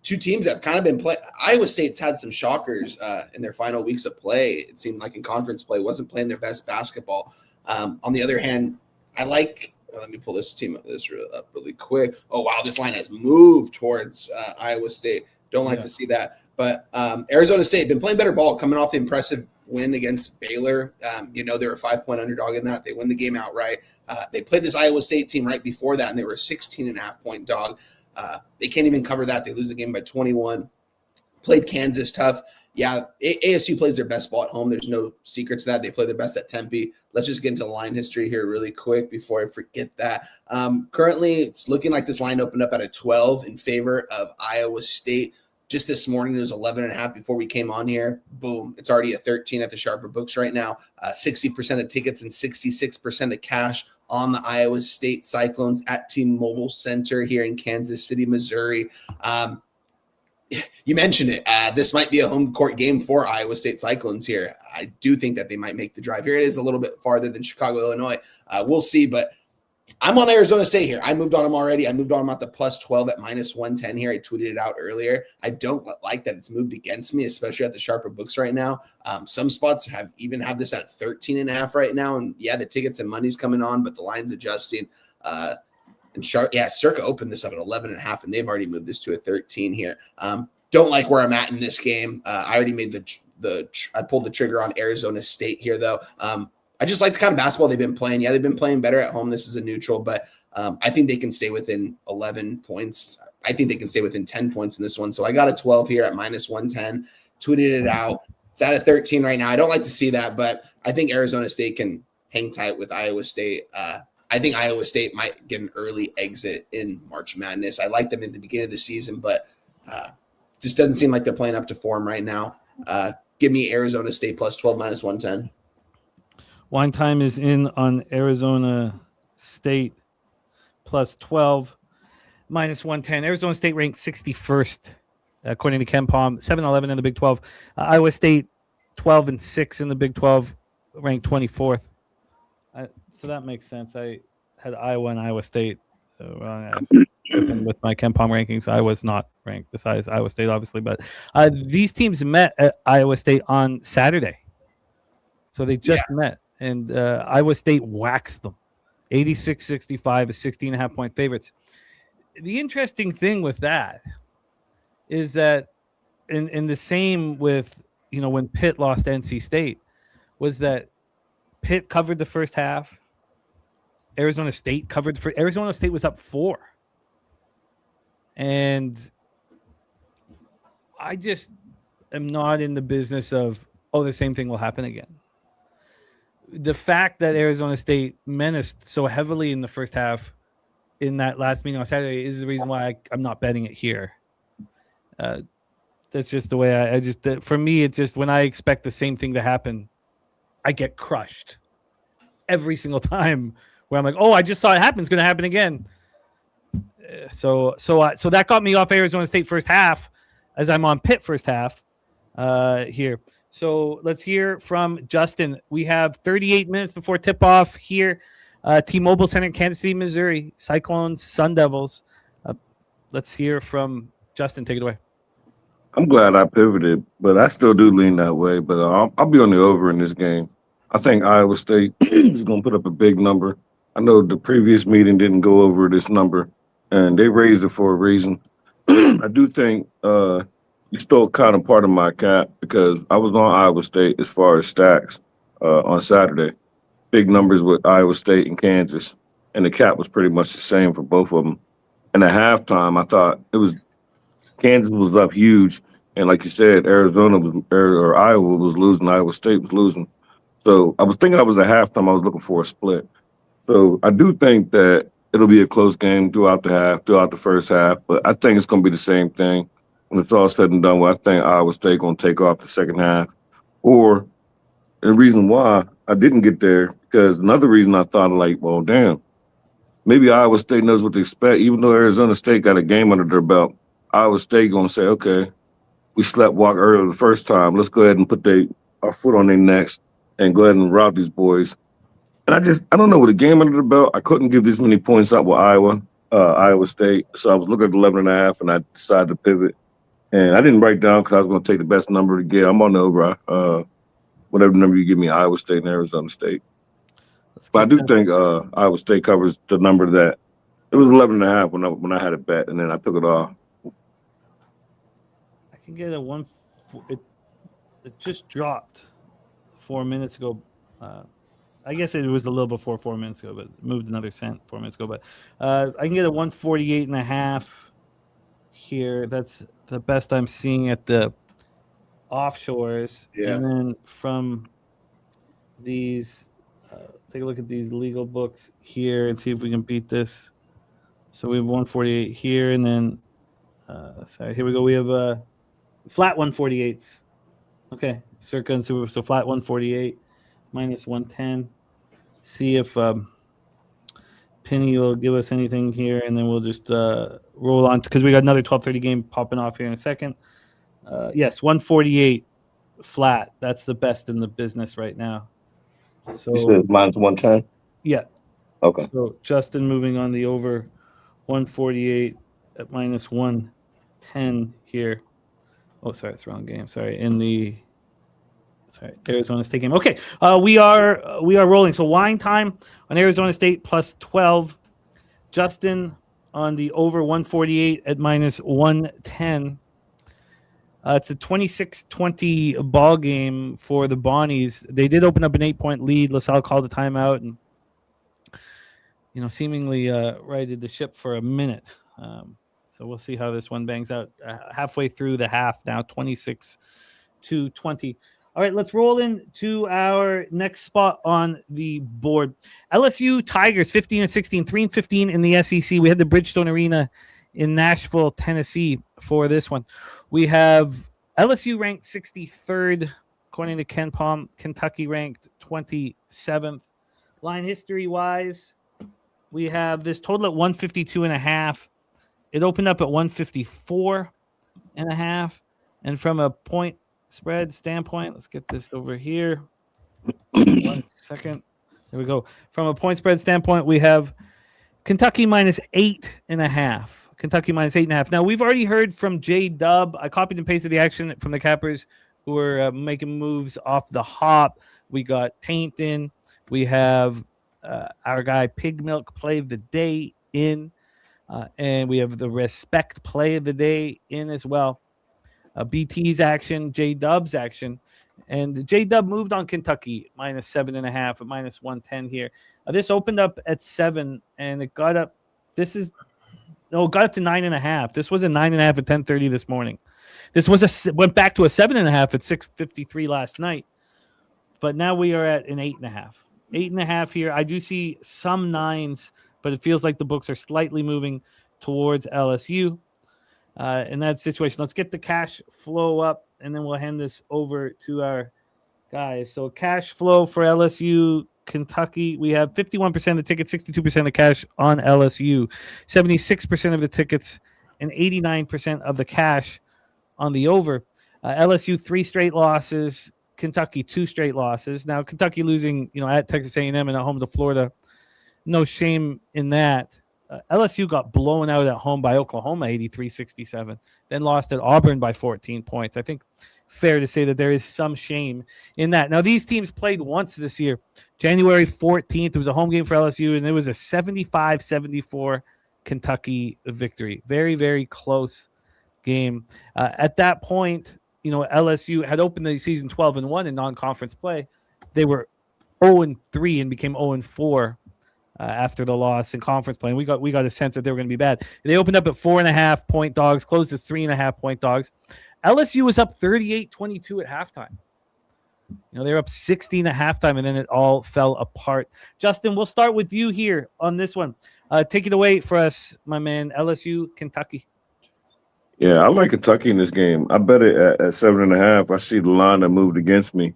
Two teams that have kind of been playing. Iowa State's had some shockers in their final weeks of play. It seemed like in conference play wasn't playing their best basketball. On the other hand, I like. Let me pull this team up really quick. Oh wow, this line has moved towards Iowa State. Don't like to see that. But Arizona State been playing better ball, coming off the impressive win against Baylor. They were a 5-point underdog in that. They win the game outright. They played this Iowa State team right before that, and they were a 16.5-point dog. They can't even cover that. They lose the game by 21. Played Kansas tough. Yeah, ASU plays their best ball at home. There's no secret to that. They play their best at Tempe. Let's just get into the line history here really quick before I forget that. Currently, it's looking like this line opened up at a 12 in favor of Iowa State. Just this morning, it was 11.5 before we came on here. Boom. It's already a 13 at the Sharper Books right now. 60% of tickets and 66% of cash on the Iowa State Cyclones at T-Mobile Center here in Kansas City, Missouri. You mentioned it. This might be a home court game for Iowa State Cyclones here. I do think that they might make the drive here. It is a little bit farther than Chicago, Illinois. We'll see, but I'm on Arizona State here. I moved on them already. I moved on them at the plus 12 at minus 110 here. I tweeted it out earlier. I don't like that it's moved against me, especially at the Sharper Books right now. Some spots have this at 13.5 right now. And yeah, the tickets and money's coming on, but the line's adjusting. Circa opened this up at 11.5, and they've already moved this to a 13 here. Don't like where I'm at in this game. I already made I pulled the trigger on Arizona State here, though. I just like the kind of basketball they've been playing. Yeah, they've been playing better at home. This is a neutral, but I think they can stay within 11 points. I think they can stay within 10 points in this one. So I got a 12 here at minus 110, tweeted it out. It's at a 13 right now. I don't like to see that, but I think Arizona State can hang tight with Iowa State. I think Iowa State might get an early exit in March Madness. I like them in the beginning of the season, but just doesn't seem like they're playing up to form right now. Give me Arizona State plus 12 minus 110. Wine time is in on Arizona State plus 12 minus 110. Arizona State ranked 61st, according to KenPom, 7-11 in the Big 12. Iowa State 12-6 in the Big 12, ranked 24th. So that makes sense. I had Iowa and Iowa State wrong with my KenPom rankings. I was not ranked besides Iowa State, obviously. But these teams met at Iowa State on Saturday. So they just met. And Iowa State waxed them. 86-65 is 16.5-point favorites. The interesting thing with that is that in the same with, when Pitt lost NC State, was that Pitt covered the first half. Arizona State covered for Arizona State was up 4. And I just am not in the business of, the same thing will happen again. The fact that Arizona State menaced so heavily in the first half in that last meeting on Saturday is the reason why I'm not betting it here. That's just the way for me, it's just when I expect the same thing to happen, I get crushed every single time where I'm like, I just saw it happen. It's going to happen again. So that got me off Arizona State first half as I'm on Pitt first half. here. So let's hear from Justin. We have 38 minutes before tip-off here. T-Mobile Center, Kansas City, Missouri. Cyclones, Sun Devils. Let's hear from Justin. Take it away. I'm glad I pivoted, but I still do lean that way. But I'll be on the over in this game. I think Iowa State is going to put up a big number. I know the previous meeting didn't go over this number, and they raised it for a reason. I do think you stole kind of part of my cap because I was on Iowa State as far as stacks on Saturday. Big numbers with Iowa State and Kansas, and the cap was pretty much the same for both of them. And at halftime, I thought Kansas was up huge, and like you said, Iowa was losing, Iowa State was losing. So I was thinking I was at halftime. I was looking for a split. So I do think that it'll be a close game throughout the first half, but I think it's going to be the same thing when it's all said and done. Well, I think Iowa State going to take off the second half. Or the reason why I didn't get there, because another reason I thought, like, well, damn, maybe Iowa State knows what to expect. Even though Arizona State got a game under their belt, Iowa State going to say, okay, we slept walk earlier the first time. Let's go ahead and put our foot on their necks and go ahead and rout these boys. And I don't know, with a game under the belt, I couldn't give this many points out with Iowa State. So I was looking at 11.5, and I decided to pivot. And I didn't write down because I was going to take the best number to get. I'm on the over, whatever number you give me, Iowa State and Arizona State. But I do think Iowa State covers the number that it was 11.5 when I had it bet, and then I took it off. I can get a one. It just dropped 4 minutes ago. I guess it was a little before 4 minutes ago, but moved another cent 4 minutes ago. But I can get a 148.5 here. That's the best I'm seeing at the offshores. Yeah. And then from these, take a look at these legal books here and see if we can beat this. So we have 148 here, and then here we go. We have flat 148s. Okay, circa and super. So flat 148 minus 110. See if Penny will give us anything here, and then we'll just roll on because we got another 12:30 game popping off here in a second. Yes, 148 flat. That's the best in the business right now. So You said minus 110? yeah. Okay. So Justin moving on the over 148 at minus 110 here. Oh, sorry, it's the wrong game. Sorry, Arizona State game. Okay, we are rolling. So wine time on Arizona State plus 12. Justin on the over 148 at minus 110. It's a 26-20 ball game for the Bonnies. They did open up an 8-point lead. LaSalle called a timeout and seemingly righted the ship for a minute. So we'll see how this one bangs out. Halfway through the half now, 26-20. All right, let's roll into our next spot on the board. LSU Tigers, 15-16, 3-15 in the SEC. We had the Bridgestone Arena in Nashville, Tennessee for this one. We have LSU ranked 63rd, according to Ken Palm. Kentucky ranked 27th. Line history-wise, we have this total at 152.5. It opened up at 154.5. And from a point spread standpoint, let's get this over here. 1 second. There we go. From a point spread standpoint, we have Kentucky minus 8.5. Kentucky minus 8.5. Now, we've already heard from J-Dub. I copied and pasted the action from the Cappers who were making moves off the hop. We got Taint in. We have our guy Pig Milk play of the day in. And we have the Respect play of the day in as well. BT's action, J-Dub's action. And J-Dub moved on Kentucky minus 7.5 at minus 110 here. This opened up at 7 and it got up. It got up to 9.5. This was a 9.5 at 10:30 this morning. This went back to a 7.5 at 6:53 last night. But now we are at an 8.5. 8.5 here. I do see some 9s, but it feels like the books are slightly moving towards LSU. In that situation, let's get the cash flow up, and then we'll hand this over to our guys. So cash flow for LSU, Kentucky, we have 51% of the tickets, 62% of the cash on LSU, 76% of the tickets, and 89% of the cash on the over. LSU 3 straight losses. Kentucky 2 straight losses. Now Kentucky losing, at Texas A&M and at home to Florida. No shame in that. LSU got blown out at home by Oklahoma 83-67. Then lost at Auburn by 14 points. I think fair to say that there is some shame in that. Now, these teams played once this year. January 14th, it was a home game for LSU, and it was a 75-74 Kentucky victory. Very, very close game. At that point, LSU had opened the season 12-1 in non-conference play. They were 0-3 and became 0-4 after the loss in conference play. And we got a sense that they were going to be bad. They opened up at 4.5-point dogs, closed as 3.5-point dogs. LSU was up 38-22 at halftime. They were up 16 at halftime, and then it all fell apart. Justin, we'll start with you here on this one. Take it away for us, my man. LSU, Kentucky. Yeah, I like Kentucky in this game. I bet it at 7.5. I see the line that moved against me.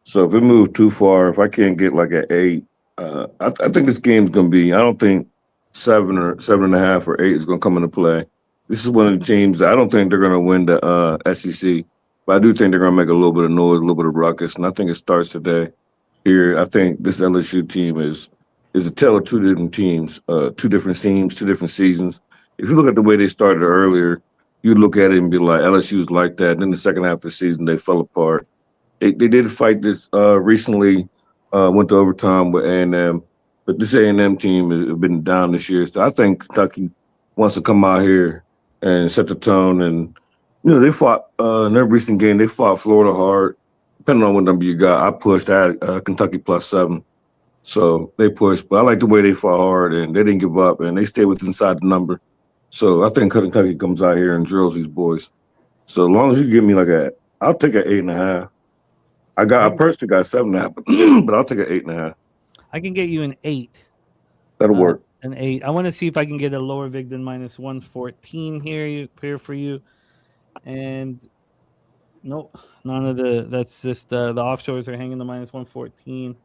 So if it moved too far, if I can't get like an 8, I think this game's going to be, I don't think 7 or 7.5 or 8 is going to come into play. This is one of the teams that I don't think they're going to win the SEC, but I do think they're going to make a little bit of noise, a little bit of ruckus, and I think it starts today. Here, I think this LSU team is a tale of two different teams, 2 different teams, 2 different seasons. If you look at the way they started earlier, you look at it and be like, LSU's like that. And then the second half of the season, they fell apart. They did fight this recently, went to overtime with A&M, but this A&M team has been down this year. So I think Kentucky wants to come out here and set the tone. And, they fought in their recent game, they fought Florida hard. Depending on what number you got, I pushed at Kentucky +7. So they pushed. But I like the way they fought hard, and they didn't give up, and they stayed inside the number. So I think Kentucky comes out here and drills these boys. So as long as you give me I'll take an 8.5. I personally got 7.5, but I'll take an 8.5. I can get you an 8. That'll work. An 8. I want to see if I can get a lower vig than -114 here for you. And nope, none of that's just the offshores are hanging the -114.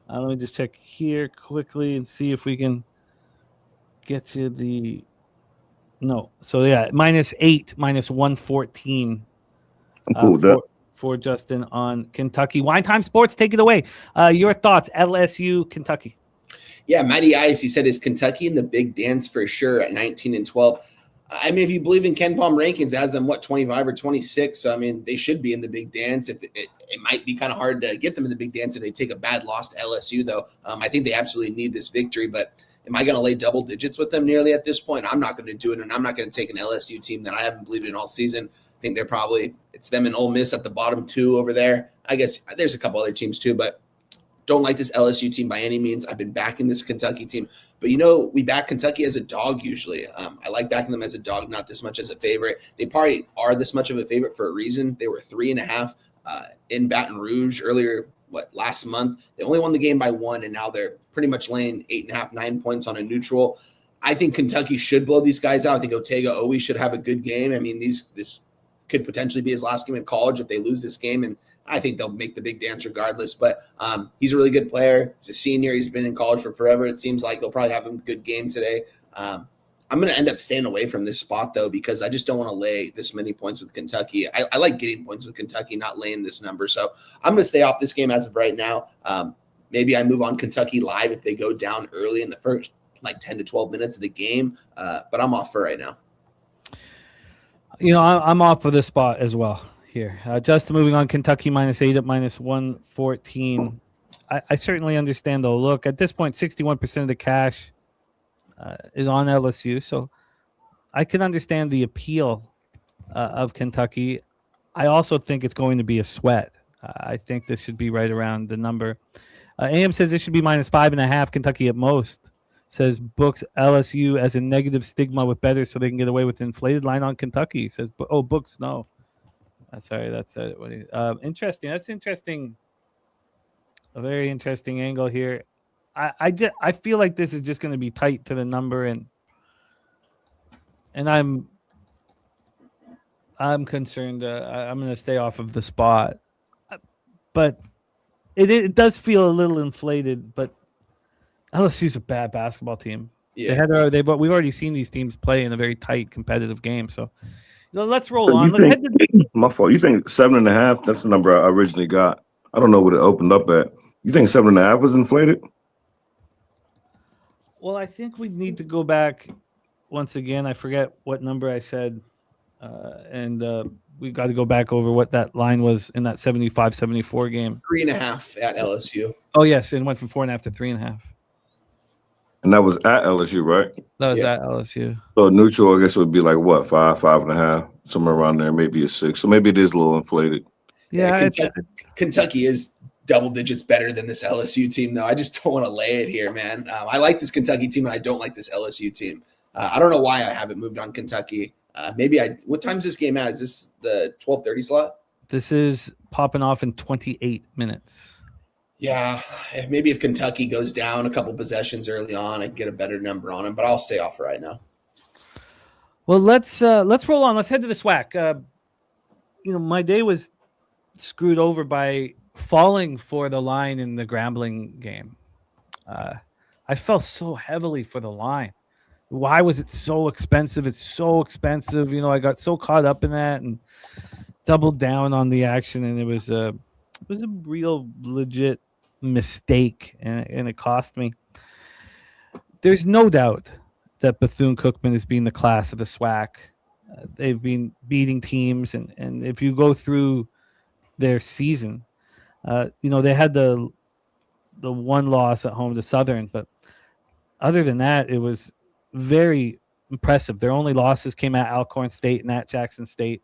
Let me just check here quickly and see if we can get you the. No. So, yeah, -8, -114. I'm cool with that. For Justin on Kentucky. Wine Time Sports, take it away. Your thoughts, LSU, Kentucky. Yeah, Matty Ice, he said, is Kentucky in the big dance for sure at 19-12. I mean, if you believe in Ken Palm rankings, as them, 25 or 26. So, I mean, they should be in the big dance. If it might be kind of hard to get them in the big dance if they take a bad loss to LSU, though. I think they absolutely need this victory, but am I going to lay double digits with them nearly at this point? I'm not going to do it, and I'm not going to take an LSU team that I haven't believed in all season. I think it's them and Ole Miss at the bottom 2 over there. I guess there's a couple other teams too, but don't like this LSU team by any means. I've been backing this Kentucky team, but we back Kentucky as a dog usually. I like backing them as a dog, not this much as a favorite. They probably are this much of a favorite for a reason. They were 3.5 in Baton Rouge earlier, last month. They only won the game by 1, and now they're pretty much laying 8.5, 9 points on a neutral. I think Kentucky should blow these guys out. I think Otega always should have a good game. I mean, this could potentially be his last game in college if they lose this game, and I think they'll make the big dance regardless. But he's a really good player. He's a senior. He's been in college for forever. It seems like he'll probably have a good game today. I'm going to end up staying away from this spot, though, because I just don't want to lay this many points with Kentucky. I like getting points with Kentucky, not laying this number. So I'm going to stay off this game as of right now. Maybe I move on Kentucky live if they go down early in the first 10 to 12 minutes of the game. But I'm off for right now. I'm off for this spot as well here. Just moving on, Kentucky -8 at -114. I certainly understand the look. At this point, 61% of the cash is on LSU, so I can understand the appeal of Kentucky. I also think it's going to be a sweat. I think this should be right around the number. AM says this should be -5.5. Kentucky at most. Says books LSU as a negative stigma with bettors so they can get away with inflated line on Kentucky. Says, books no. Sorry, that's interesting. That's interesting. A very interesting angle here. I feel like this is just going to be tight to the number, and I'm concerned. I'm going to stay off of the spot, but it does feel a little inflated. But LSU's a bad basketball team. Yeah, we've already seen these teams play in a very tight, competitive game. So, Let's roll So on. you Let's head think to my fault? You think 7.5? That's the number I originally got. I don't know what it opened up at. You think 7.5 was inflated? Well, I think we need to go back once again. I forget what number I said, and we got to go back over what that line was in that 75-74 game. 3.5 at LSU. Oh, yes, and went from 4.5 to 3.5. And that was at LSU, right? That was Yeah. at LSU. So neutral, I guess, would be like what, 5, 5.5, somewhere around there, maybe a 6. So maybe it is a little inflated. Yeah, Kentucky is double digits better than this LSU team, though. I just don't want to lay it here, man. I like this Kentucky team, and I don't like this LSU team. I don't know why I haven't moved on Kentucky. What time's this game at? Is this the 12:30 slot? This is popping off in 28 minutes. Yeah, maybe if Kentucky goes down a couple possessions early on, I can get a better number on them, but I'll stay off right now. Well, let's roll on. Let's head to the SWAC. My day was screwed over by falling for the line in the Grambling game. I fell so heavily for the line. Why was it so expensive? It's so expensive. I got so caught up in that and doubled down on the action, and it was a real legit mistake, and it cost me. There's no doubt that Bethune-Cookman has been the class of the SWAC. They've been beating teams, and if you go through their season, they had the one loss at home to Southern, but other than that, it was very impressive. Their only losses came at Alcorn State and at Jackson State.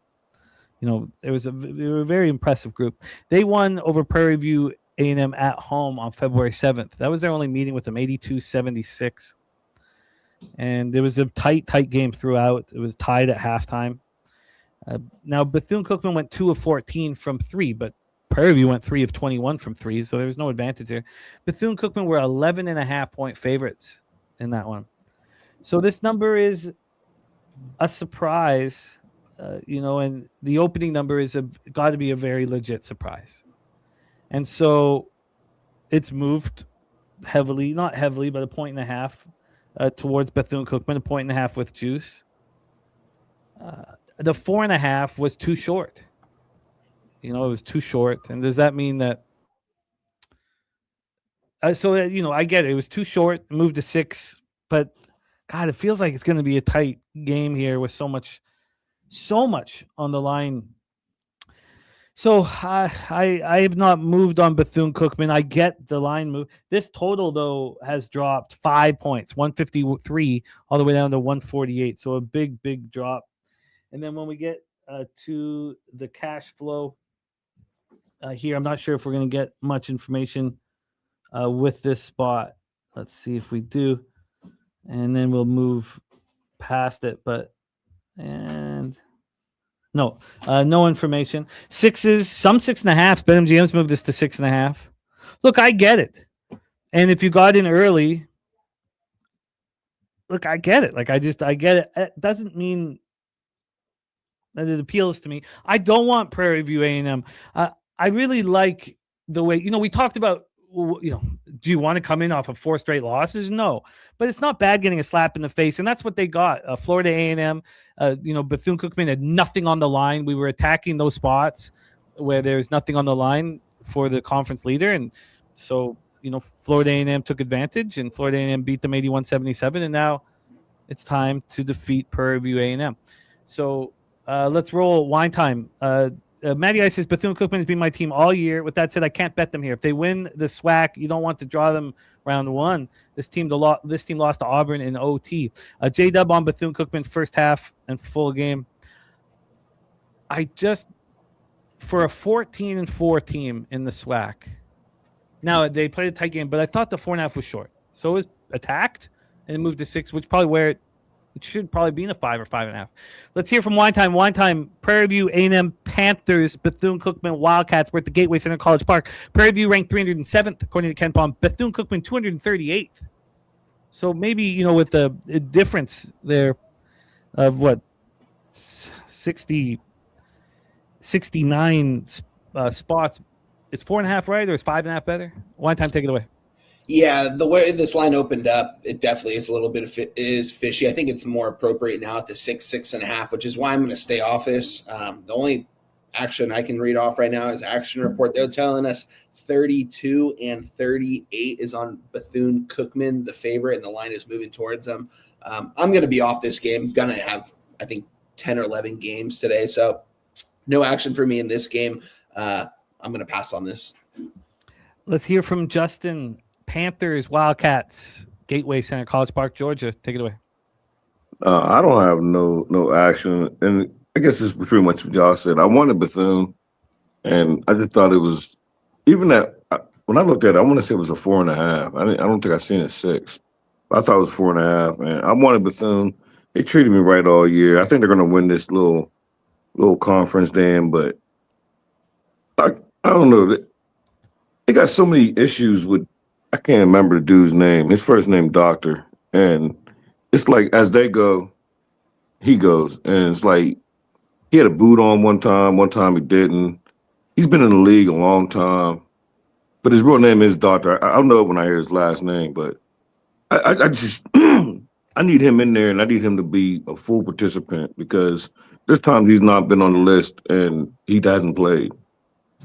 They were a very impressive group. They won over Prairie View A&M at home on February 7th. That was their only meeting with them, 82-76. And it was a tight game throughout. It was tied at halftime. Now, Bethune-Cookman went 2 of 14 from 3, but Prairie View went 3 of 21 from 3, so there was no advantage there. Bethune-Cookman were 11.5-point favorites in that one. So this number is a surprise, and the opening number is got to be a very legit surprise. And so it's moved heavily, not heavily, but 1.5 towards Bethune-Cookman, 1.5 with juice. The 4.5 was too short. It was too short. And does that mean that? I get it. It was too short. Moved to 6, but God, it feels like it's going to be a tight game here with so much on the line. So I have not moved on Bethune-Cookman. I get the line move. This total, though, has dropped 5 points, 153 all the way down to 148. So a big drop. And then when we get to the cash flow here, I'm not sure if we're going to get much information with this spot. Let's see if we do. And then we'll move past it. No information. 6s, some 6.5s. BetMGM's moved this to 6.5. Look, I get it. And if you got in early, look, I get it. Like I get it. It doesn't mean that it appeals to me. I don't want Prairie View A&M. I really like the way, we talked about, do you want to come in off of 4 straight losses? No, but it's not bad getting a slap in the face, and that's what they got. Florida A&M, Bethune-Cookman had nothing on the line. We were attacking those spots where there's nothing on the line for the conference leader, and so Florida A&M took advantage, and Florida A&M beat them 81-77, and now it's time to defeat Prairie View A&M. So let's roll wine time. Matty Ice says Bethune-Cookman has been my team all year. With that said, I can't bet them here. If they win the SWAC, you don't want to draw them round 1. This team lost to Auburn in OT. J-Dub on Bethune-Cookman first half and full game. For a 14-4 team in the SWAC. Now they played a tight game, but I thought the 4.5 was short. So it was attacked and it moved to 6, which probably where it should probably be in a 5 or 5.5. Let's hear from Wine Time. Wine Time, Prairie View, A&M, Panthers, Bethune-Cookman, Wildcats. We're at the Gateway Center College Park. Prairie View ranked 307th, according to Ken Palm. Bethune-Cookman, 238th. So maybe, with the difference there of 69 spots. Is 4.5 right, or is 5.5 better? Wine Time, take it away. Yeah, the way this line opened up, it definitely is a little bit is fishy. I think it's more appropriate now at the 6.5, which is why I'm going to stay off this. The only action I can read off right now is action report. They're telling us 32 and 38 is on Bethune-Cookman, the favorite, and the line is moving towards them. I'm going to be off this game. Going to have, I think, 10 or 11 games today, so no action for me in this game. I'm going to pass on this. Let's hear from Justin. Panthers, Wildcats, Gateway Center, College Park, Georgia. Take it away. I don't have no action, and I guess it's pretty much what y'all said. I wanted Bethune, and I just thought it was even that when I looked at it, I want to say it was a 4.5. I don't think I seen a 6. I thought it was 4.5, and I wanted Bethune. They treated me right all year. I think they're going to win this little conference then, but I don't know. They got so many issues with. I can't remember the dude's name. His first name, Doctor. And it's like as they go, he goes. And it's like he had a boot on one time he didn't. He's been in the league a long time. But his real name is Doctor. I don't know when I hear his last name, but I just I need him in there, and I need him to be a full participant because there's times he's not been on the list and he hasn't played.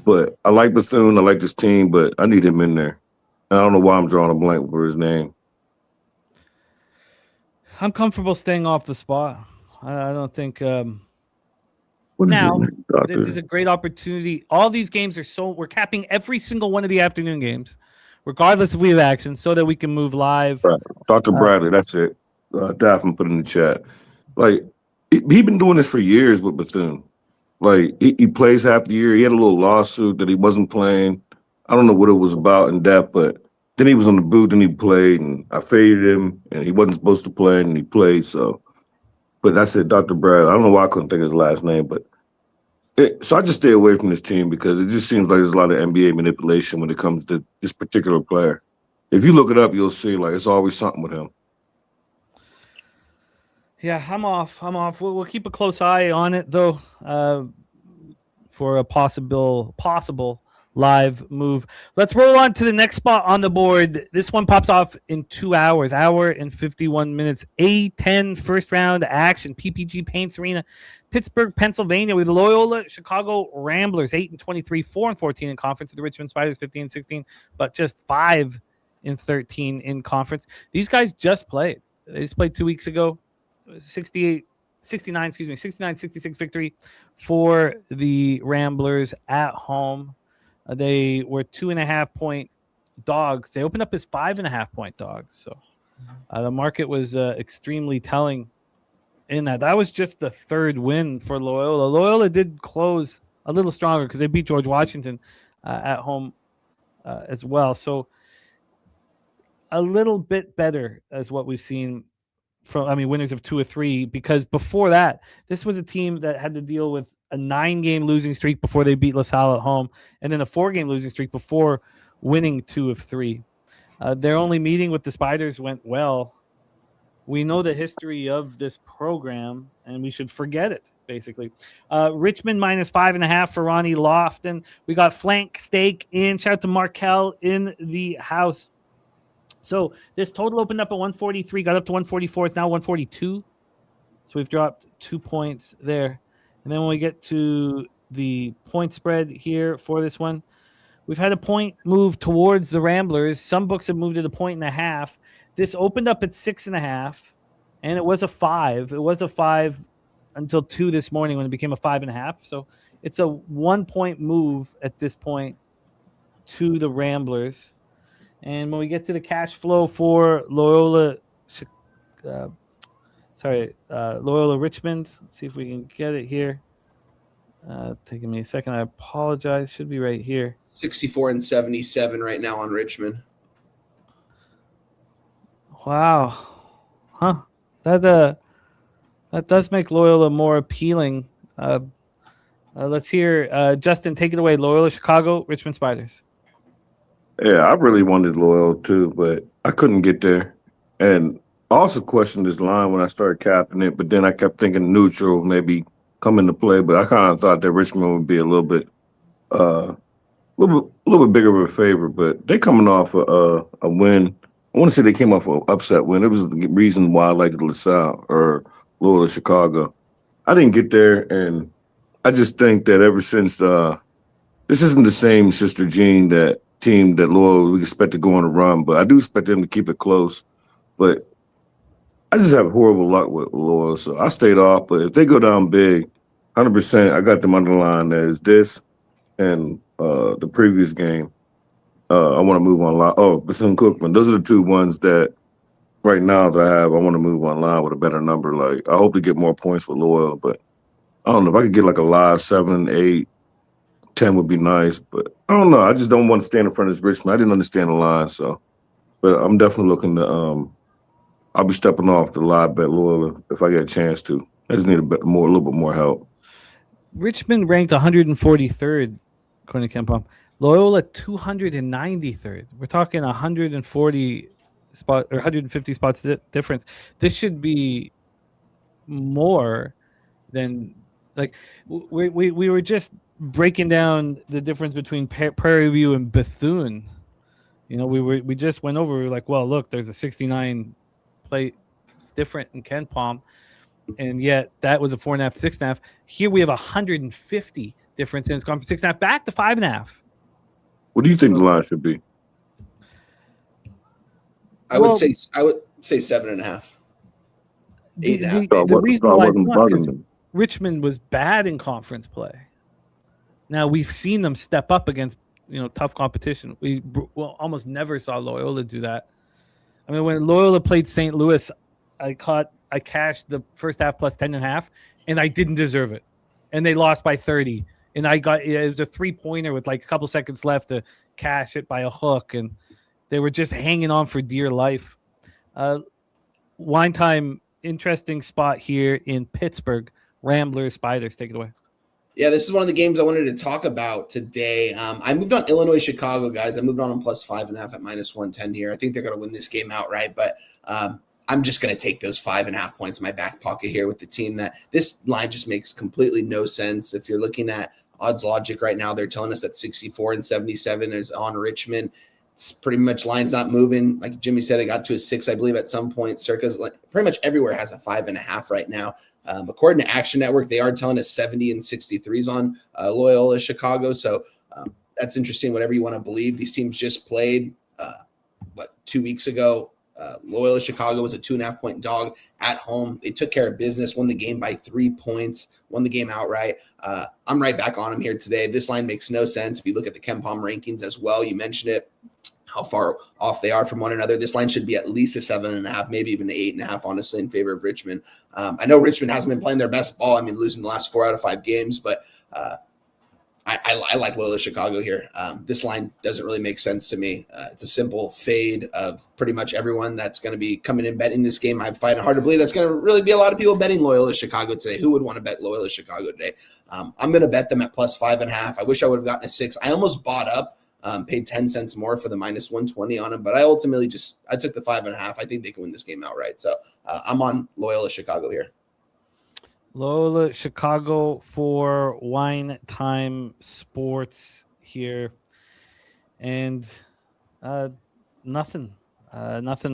But I like Bethune, I like this team, but I need him in there. I don't know why I'm drawing a blank for his name. I'm comfortable staying off the spot. I don't think now there's a great opportunity. All these games are we're capping every single one of the afternoon games, regardless if we have action, so that we can move live. Right. Dr. Bradley, that's it. Daphne put in the chat. Like he been doing this for years with Bethune. Like he plays half the year. He had a little lawsuit that he wasn't playing. I don't know what it was about in depth, but then he was on the boot and he played, and I faded him, and he wasn't supposed to play, and he played. So, but that's it, Dr. Brad. I don't know why I couldn't think of his last name, but so I just stay away from this team because it just seems like there's a lot of NBA manipulation when it comes to this particular player. If you look it up, you'll see like it's always something with him. Yeah, I'm off. We'll keep a close eye on it though, for a possible live move. Let's roll on to the next spot on the board. This one pops off in 2 hours, hour and 51 minutes. A10 first round action, PPG Paints Arena, Pittsburgh, Pennsylvania, with Loyola Chicago Ramblers, 8-23, 4-14 in conference. The Richmond Spiders, 15-16, but just 5-13 in conference. These guys just played. They just played 2 weeks ago. 69-66 victory for the Ramblers at home. They were 2.5-point dogs. They opened up as 5.5-point dogs. So the market was extremely telling in that. That was just the third win for Loyola. Loyola did close a little stronger because they beat George Washington at home as well. So a little bit better as what we've seen from, winners of 2 or 3, because before that, this was a team that had to deal with a 9-game losing streak before they beat LaSalle at home, and then a 4-game losing streak before winning 2 of 3. Their only meeting with the Spiders went well. We know the history of this program, and we should forget it, basically. Richmond minus 5.5 for Ronnie Lofton. We got flank steak in. Shout out to Markel in the house. So this total opened up at 143, got up to 144. It's now 142. So we've dropped 2 points there. And then when we get to the point spread here for this one, we've had a point move towards the Ramblers. Some books have moved it 1.5. This opened up at 6.5, and it was a 5. It was a 5 until 2 this morning when it became a 5.5. So it's a 1-point move at this point to the Ramblers. And when we get to the cash flow for Loyola Richmond, let's see if we can get it here. Taking me a second. I apologize. Should be right here. 64-77 right now on Richmond. Wow. Huh. That does make Loyola more appealing. Let's hear Justin, take it away. Loyola Chicago, Richmond Spiders. Yeah, I really wanted Loyola too, but I couldn't get there. And I also questioned this line when I started capping it, but then I kept thinking neutral maybe come into play. But I kind of thought that Richmond would be a little bit little bit bigger of a favorite, but they coming off a win. I want to say they came off an upset win. It was the reason why I liked LaSalle or Loyola Chicago. I didn't get there, and I just think that ever since this isn't the same Sister Jean that team that Loyola we expect to go on a run, but I do expect them to keep it close. But I just have horrible luck with Loyola, so I stayed off. But if they go down big, 100%, I got them underlined as this and the previous game. I want to move online. Oh, Bethune-Cookman. Those are the two ones that right now that I want to move online with a better number. Like I hope to get more points with Loyola, but I don't know if I could get like a live 7, 8, 10 would be nice. But I don't know. I just don't want to stand in front of this Richmond. I didn't understand the line, so. But I'm definitely looking to. I'll be stepping off the live bet Loyola if I get a chance to. I just need a little bit more help. Richmond ranked 143rd, according to KenPom. Loyola 293rd. We're talking 140 spot or 150 spots difference. This should be more than like we were just breaking down the difference between Prairie View and Bethune. You know, we just went over. We were like, well, look, there's a 69 play different in KenPom, and yet that was a 4.5 to 6.5. Here we have 150 difference, and it's gone from 6.5 back to 5.5. What do you think the line should be? I would say 7.5. 8.5. The reason why it's not is Richmond was bad in conference play. Now we've seen them step up against tough competition. We almost never saw Loyola do that. I mean, when Loyola played St. Louis, I cashed the first half plus 10.5, and I didn't deserve it. And they lost by 30. And it was a 3-pointer with like a couple seconds left to cash it by a hook. And they were just hanging on for dear life. Wine Time, interesting spot here in Pittsburgh. Ramblers, Spiders, take it away. Yeah, this is one of the games I wanted to talk about today. I moved on Illinois, Chicago, guys. I moved on plus 5.5 at minus 110 here. I think they're going to win this game outright, but I'm just going to take those 5.5 points in my back pocket here with the team that this line just makes completely no sense. If you're looking at odds logic right now, they're telling us that 64 and 77 is on Richmond. It's pretty much line's not moving. Like Jimmy said, it got to a 6, I believe, at some point. Circa's pretty much everywhere has a 5.5 right now. According to Action Network, they are telling us 70 and 63s on Loyola Chicago. So that's interesting, whatever you want to believe. These teams just played, 2 weeks ago. Loyola Chicago was a 2.5-point dog at home. They took care of business, won the game by 3 points, won the game outright. I'm right back on them here today. This line makes no sense. If you look at the KenPom rankings as well, you mentioned it, how far off they are from one another. This line should be at least a 7.5, maybe even an 8.5, honestly, in favor of Richmond. I know Richmond hasn't been playing their best ball. I mean, losing the last 4 out of 5 games, but I like Loyola Chicago here. This line doesn't really make sense to me. It's a simple fade of pretty much everyone that's going to be coming in betting this game. I find it hard to believe that's going to really be a lot of people betting Loyola Chicago today. Who would want to bet Loyola Chicago today? I'm going to bet them at plus 5.5. I wish I would have gotten a 6. I almost bought up, paid 10 cents more for the minus 120 on them, but I ultimately I took the 5.5. I think they can win this game outright. So I'm on Loyola Chicago here. Loyola Chicago for Wine Time Sports here. And nothing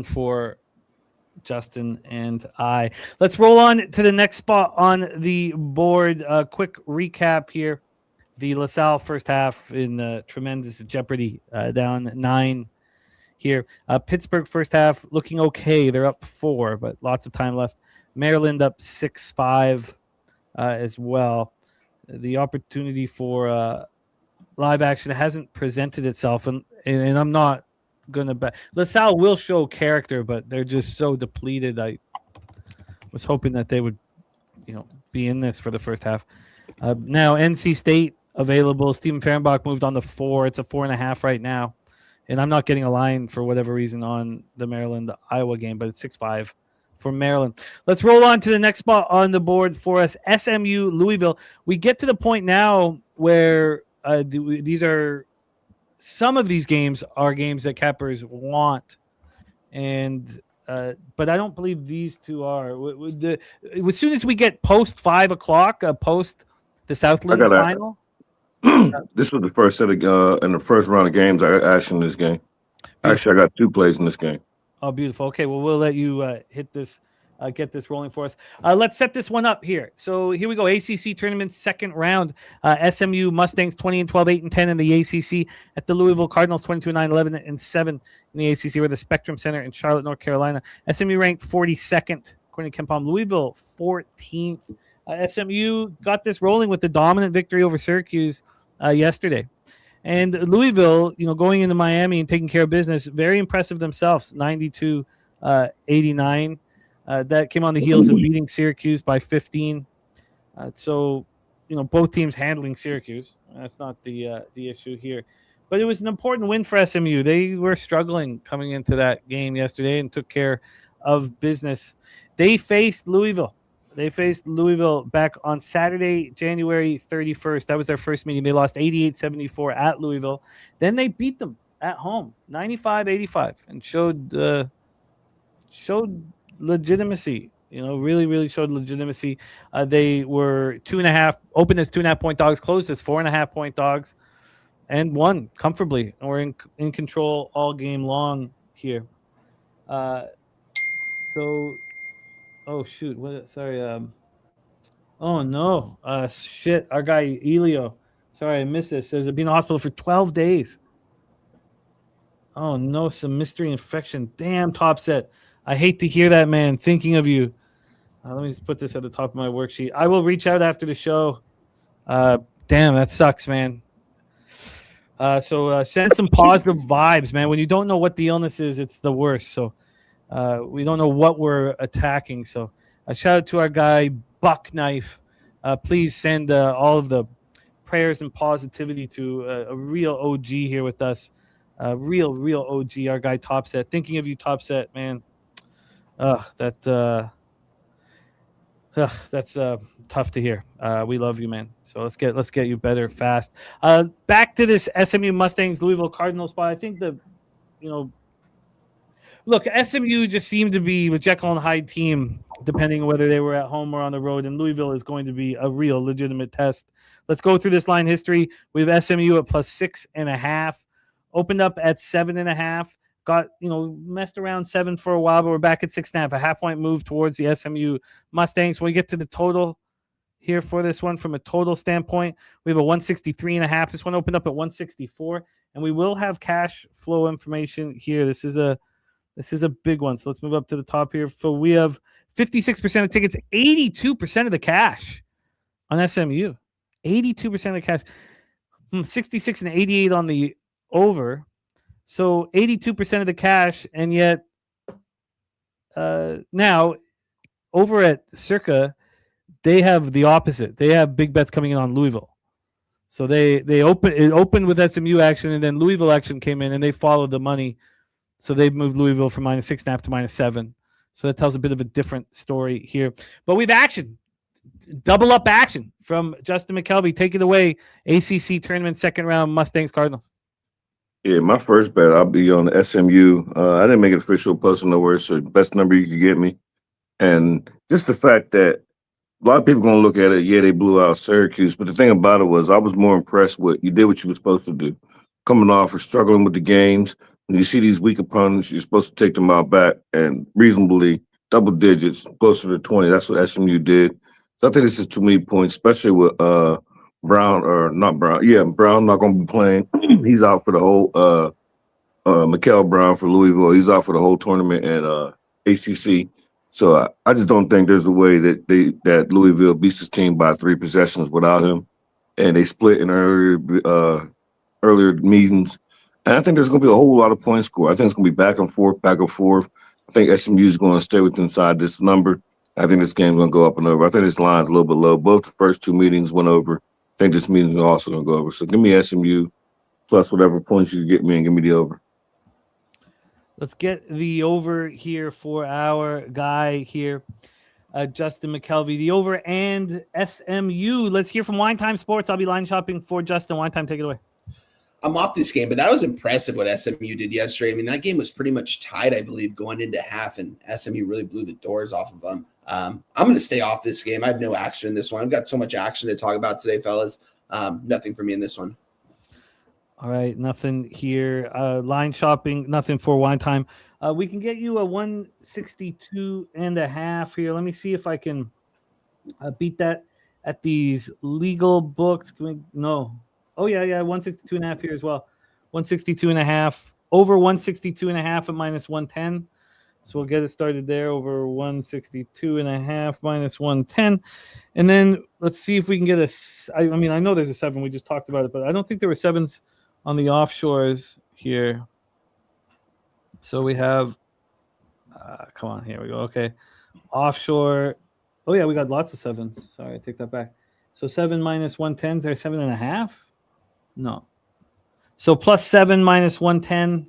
for Justin and I. Let's roll on to the next spot on the board. Quick recap here. The LaSalle first half in tremendous jeopardy, down 9 here. Pittsburgh first half looking okay. They're up 4, but lots of time left. Maryland up 6-5 as well. The opportunity for live action hasn't presented itself, and I'm not going to bet. LaSalle will show character, but they're just so depleted. I was hoping that they would, be in this for the first half. Now, NC State available. Stephen Fehrenbach moved on to 4. It's a 4.5 right now, and I'm not getting a line for whatever reason on the Maryland-Iowa game, but it's 6-5. For Maryland. Let's roll on to the next spot on the board for us. SMU, Louisville. We get to the point now where some of these games are games that cappers want, and but I don't believe these two are. As soon as we get post 5 o'clock, post the Southland final. This was the first set of in the first round of games I got action in this game. Actually, I got 2 plays in this game. Oh, beautiful. Okay, well, we'll let you hit this, get this rolling for us. Let's set this one up here. So here we go. ACC tournament second round. SMU Mustangs 20-12, 8-10 in the ACC at the Louisville Cardinals 22-9, 11-7 in the ACC. We're the Spectrum Center in Charlotte, North Carolina. SMU ranked 42nd according to KenPom. Louisville 14th. SMU got this rolling with the dominant victory over Syracuse yesterday. And Louisville, going into Miami and taking care of business, very impressive themselves, 92-89. That came on the heels of beating Syracuse by 15. So, both teams handling Syracuse. That's not the issue here. But it was an important win for SMU. They were struggling coming into that game yesterday and took care of business. They faced Louisville. Back on Saturday, January 31st. That was their first meeting. They lost 88-74 at Louisville. Then they beat them at home, 95-85, and showed legitimacy. Really, really showed legitimacy. They were 2.5, opened as 2.5-point dogs, closed as 4.5-point dogs, and won comfortably. And we're in control all game long here. Oh shoot! What? Sorry. Oh no! Shit! Our guy Elio. Sorry, I missed this. Says he's been in the hospital for 12 days. Oh no! Some mystery infection. Damn, Top Set. I hate to hear that, man. Thinking of you. Let me just put this at the top of my worksheet. I will reach out after the show. Damn, that sucks, man. So send some positive vibes, man. When you don't know what the illness is, it's the worst. So. We don't know what we're attacking. So a shout out to our guy, Buck Knife. Please send all of the prayers and positivity to a real OG here with us. Real OG, our guy Top Set. Thinking of you, Top Set, man. That's tough to hear. We love you, man. So let's get you better fast. Back to this SMU Mustangs Louisville Cardinals spot. I think look, SMU just seemed to be with Jekyll and Hyde team, depending on whether they were at home or on the road, and Louisville is going to be a real legitimate test. Let's go through this line history. We have SMU at +6.5, opened up at 7.5, got, messed around 7 for a while, but we're back at 6.5, a half-point move towards the SMU Mustangs. When we get to the total here for this one, from a total standpoint, we have a 163.5. This one opened up at 164, and we will have cash flow information here. This is a big one. So let's move up to the top here. So we have 56% of tickets, 82% of the cash on SMU. 82% of the cash. 66 and 88 on the over. So 82% of the cash. And yet now over at Circa, they have the opposite. They have big bets coming in on Louisville. So it opened with SMU action, and then Louisville action came in, and they followed the money. So they've moved Louisville from -6.5 to -7. So that tells a bit of a different story here. But we've action. Double up action from Justin McKelvey. Take it away. ACC tournament second round, Mustangs Cardinals. Yeah, my first bet, I'll be on the SMU. I didn't make it official, posting nowhere, so best number you could get me. And just the fact that a lot of people going to look at it, yeah, they blew out Syracuse. But the thing about it was I was more impressed with you did what you were supposed to do. Coming off or struggling with the games. When you see these weak opponents, you're supposed to take them out back and reasonably double digits, closer to 20. That's what SMU did. So I think this is too many points, especially with Brown not going to be playing. He's out for the whole Mikael Brown for Louisville. He's out for the whole tournament at ACC. So I just don't think there's a way that Louisville beats this team by 3 possessions without him. And they split in earlier meetings. And I think there's going to be a whole lot of points scored. I think it's going to be back and forth. I think SMU is going to stay inside this number. I think this game's going to go up and over. I think this line's a little bit low. Both the first 2 meetings went over. I think this meeting's also going to go over. So give me SMU plus whatever points you get me and give me the over. Let's get the over here for our guy here, Justin McKelvey. The over and SMU. Let's hear from Wine Time Sports. I'll be line shopping for Justin. Wine Time, take it away. I'm off this game, but that was impressive what SMU did yesterday. I mean, that game was pretty much tied, I believe, going into half, and SMU really blew the doors off of them. I'm going to stay off this game. I have no action in this one. I've got so much action to talk about today, fellas. Nothing for me in this one. All right, nothing here. Line shopping, nothing for wine time. We can get you a 162.5 here. Let me see if I can beat that at these legal books. Can we? No. Oh yeah, 162.5 here as well. 162.5 over 162.5 at minus 110. So we'll get it started there over 162.5 minus 110. And then let's see if we can get I mean, I know there's a 7. We just talked about it, but I don't think there were 7s on the offshores here. So we have, come on, here we go. Okay. Offshore. Oh, yeah, we got lots of 7s. Sorry, I take that back. So 7 minus 110, is there 7.5? No. So plus 7 minus 110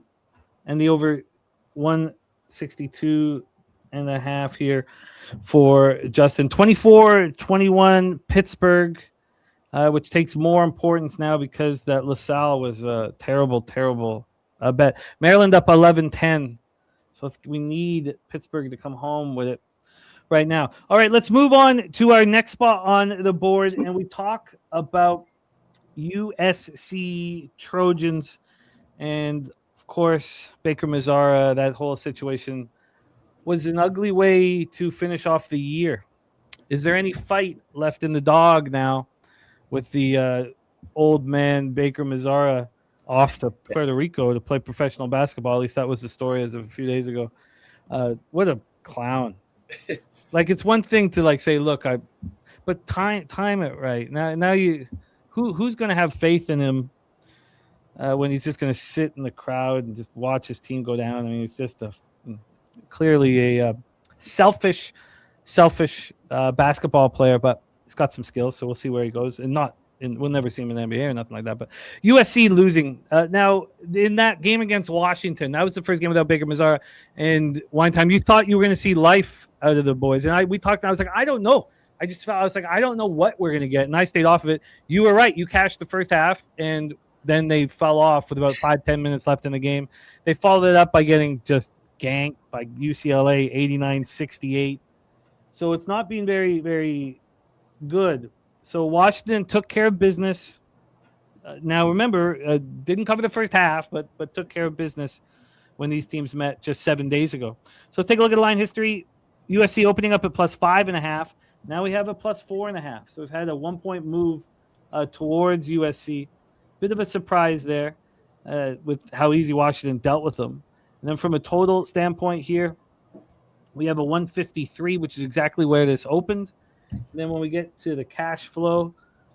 and the over 162.5 here for Justin. 24-21 Pittsburgh, which takes more importance now because that LaSalle was a terrible bet. Maryland up 11-10. So we need Pittsburgh to come home with it right now. All right, let's move on to our next spot on the board, and we talk about USC Trojans and, of course, Baker Mazzara. That whole situation was an ugly way to finish off the year. Is there any fight left in the dog now with the old man Baker Mazzara off to Puerto Rico to play professional basketball? At least that was the story as of a few days ago. What a clown. Like, it's one thing to like say, look, but time it right. Now who's going to have faith in him when he's just going to sit in the crowd and just watch his team go down? I mean, it's just clearly a selfish basketball player, but he's got some skills, so we'll see where he goes. And we'll never see him in the NBA or nothing like that. But USC losing. Now, in that game against Washington, that was the first game without Baker Mazzara and Wine Time. You thought you were going to see life out of the boys. And we talked, and I was like, I don't know. I was like, I don't know what we're going to get. And I stayed off of it. You were right. You cashed the first half, and then they fell off with about 5-10 minutes left in the game. They followed it up by getting just ganked by UCLA 89-68. So it's not been very, very good. So Washington took care of business. Now, remember, didn't cover the first half, but took care of business when these teams met just 7 days ago. So let's take a look at line history. USC opening up at plus 5.5. Now we have a plus 4.5. So we've had a 1-point move towards USC. Bit of a surprise there with how easy Washington dealt with them. And then from a total standpoint here, we have a 153, which is exactly where this opened. And then when we get to the cash flow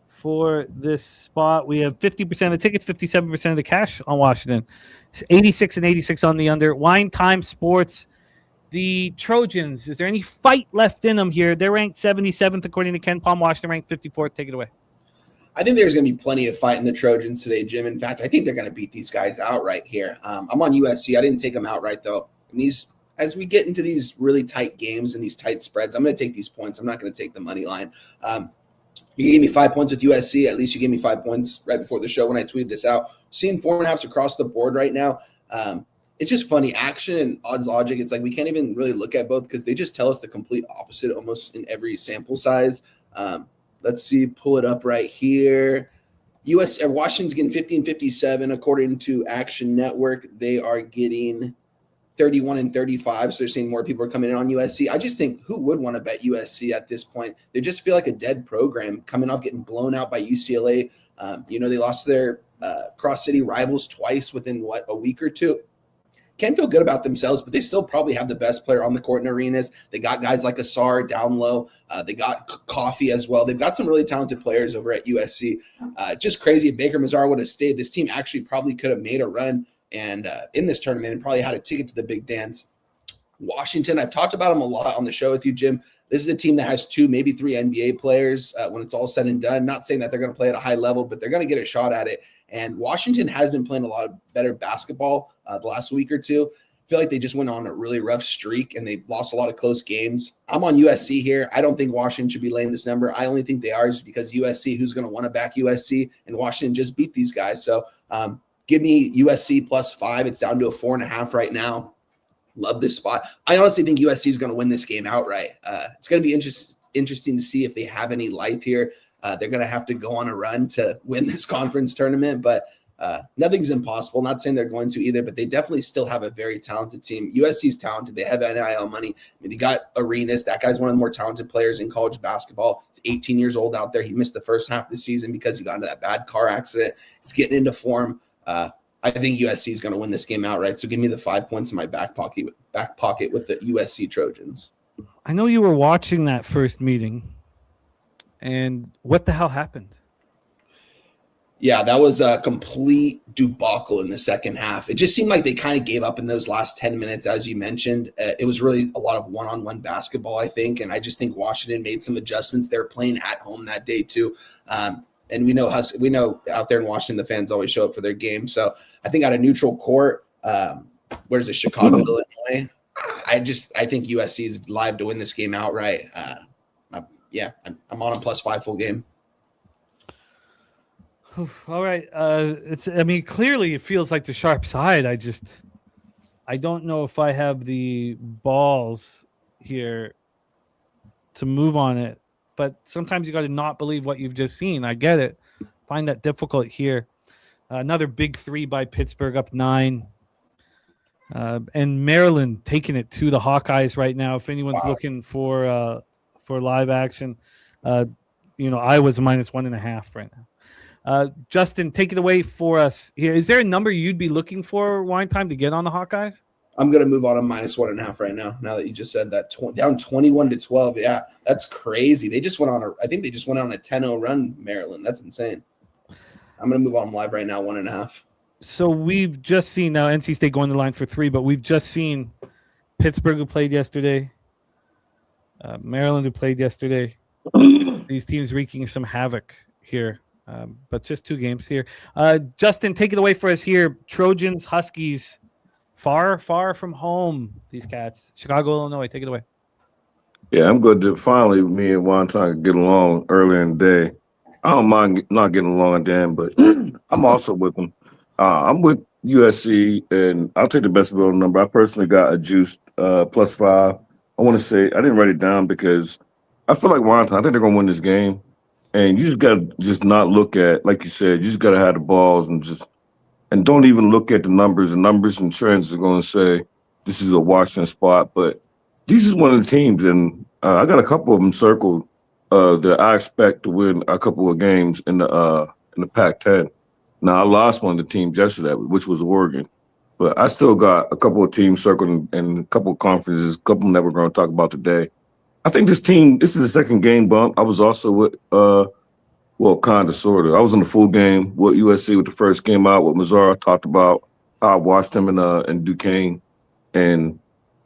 for this spot, we have 50% of the tickets, 57% of the cash on Washington. It's 86 and 86 on the under. Wine Time Sports. The Trojans, is there any fight left in them here? They're ranked 77th according to Ken Palm. Washington ranked 54th. Take it away. I think there's going to be plenty of fight in the Trojans today, Jim. In fact, I think they're going to beat these guys outright here. I'm on USC. I didn't take them outright, though. And as we get into these really tight games and these tight spreads, I'm going to take these points. I'm not going to take the money line. You gave me 5 points with USC. At least you gave me 5 points right before the show when I tweeted this out. Seeing 4.5s across the board right now. It's just funny. Action and odds logic, it's like we can't even really look at both because they just tell us the complete opposite almost in every sample size. Let's see, pull it up right here. Washington's getting 50-57 according to Action Network. They are getting 31 and 35, so they're seeing more people are coming in on USC. I just think who would want to bet USC at this point? They just feel like a dead program coming off getting blown out by UCLA. They lost their cross-city rivals twice within, a week or two. Can't feel good about themselves, but they still probably have the best player on the court in arenas. They got guys like Asar down low. They got Coffee as well. They've got some really talented players over at USC. Just crazy if Baker Mazzara would have stayed. This team actually probably could have made a run and in this tournament and probably had a ticket to the big dance. Washington, I've talked about them a lot on the show with you, Jim. This is a team that has 2, maybe 3 NBA players when it's all said and done. Not saying that they're going to play at a high level, but they're going to get a shot at it. And Washington has been playing a lot of better basketball the last week or two. I feel like they just went on a really rough streak and they lost a lot of close games. I'm on USC here. I don't think Washington should be laying this number. I only think they are just because USC, who's going to want to back USC, and Washington just beat these guys. So give me USC plus 5. It's down to a 4.5 right now. Love this spot. I honestly think USC is going to win this game outright. It's going to be interesting to see if they have any life here. They're going to have to go on a run to win this conference tournament, but nothing's impossible. Not saying they're going to either, but they definitely still have a very talented team. USC's talented. They have NIL money. I mean, they got Arenas. That guy's one of the more talented players in college basketball. He's 18 years old out there. He missed the first half of the season because he got into that bad car accident. He's getting into form. I think USC is going to win this game outright. So give me the 5 points in my back pocket with the USC Trojans. I know you were watching that first meeting, and what the hell happened? Yeah, that was a complete debacle in the second half. It just seemed like they kind of gave up in those last 10 minutes, as you mentioned. It was really a lot of one-on-one basketball, I think, and I just think Washington made some adjustments. They were playing at home that day too, and we know out there in Washington, the fans always show up for their game. So I think at a neutral court, where's the Chicago, Illinois? I think USC is live to win this game outright. I'm on a +5 full game. All right. Clearly it feels like the sharp side. I don't know if I have the balls here to move on it, but sometimes you got to not believe what you've just seen. I get it. Find that difficult here. Another big 3 by Pittsburgh, up 9. And Maryland taking it to the Hawkeyes right now. If anyone's looking for live action, Iowa's -1.5 right now. Justin, take it away for us here. Is there a number you'd be looking for, Wine Time, to get on the Hawkeyes? I'm going to move on a -1.5 right now. Now that you just said that, down 21-12. Yeah, that's crazy. They just went on a 10-0 run, Maryland. That's insane. I'm going to move on live right now, 1.5. So we've just seen now NC State going the line for 3, but we've just seen Pittsburgh, who played yesterday, Maryland, who played yesterday. These teams wreaking some havoc here. But just 2 games here. Justin, take it away for us here. Trojans, Huskies, far from home. These cats. Chicago, Illinois, take it away. Yeah, I'm good to finally me and Juan Time get along earlier in the day. I don't mind not getting along then, but I'm also with them. I'm with USC, and I'll take the best available number. I personally got a juiced +5. I want to say I didn't write it down because I feel like Juan Time, I think they're going to win this game. And you just got to not look at, like you said, you just got to have the balls and don't even look at the numbers. The numbers and trends are going to say this is a Washington spot. But this is one of the teams, and I got a couple of them circled that I expect to win a couple of games in the Pac-10. Now, I lost one of the teams yesterday, which was Oregon. But I still got a couple of teams circled and a couple of conferences, a couple that we're going to talk about today. I think this is the second game bump. I was also with, kind of, sort of. I was in the full game with USC with the first game out, with Mazzara talked about how I watched him in Duquesne. And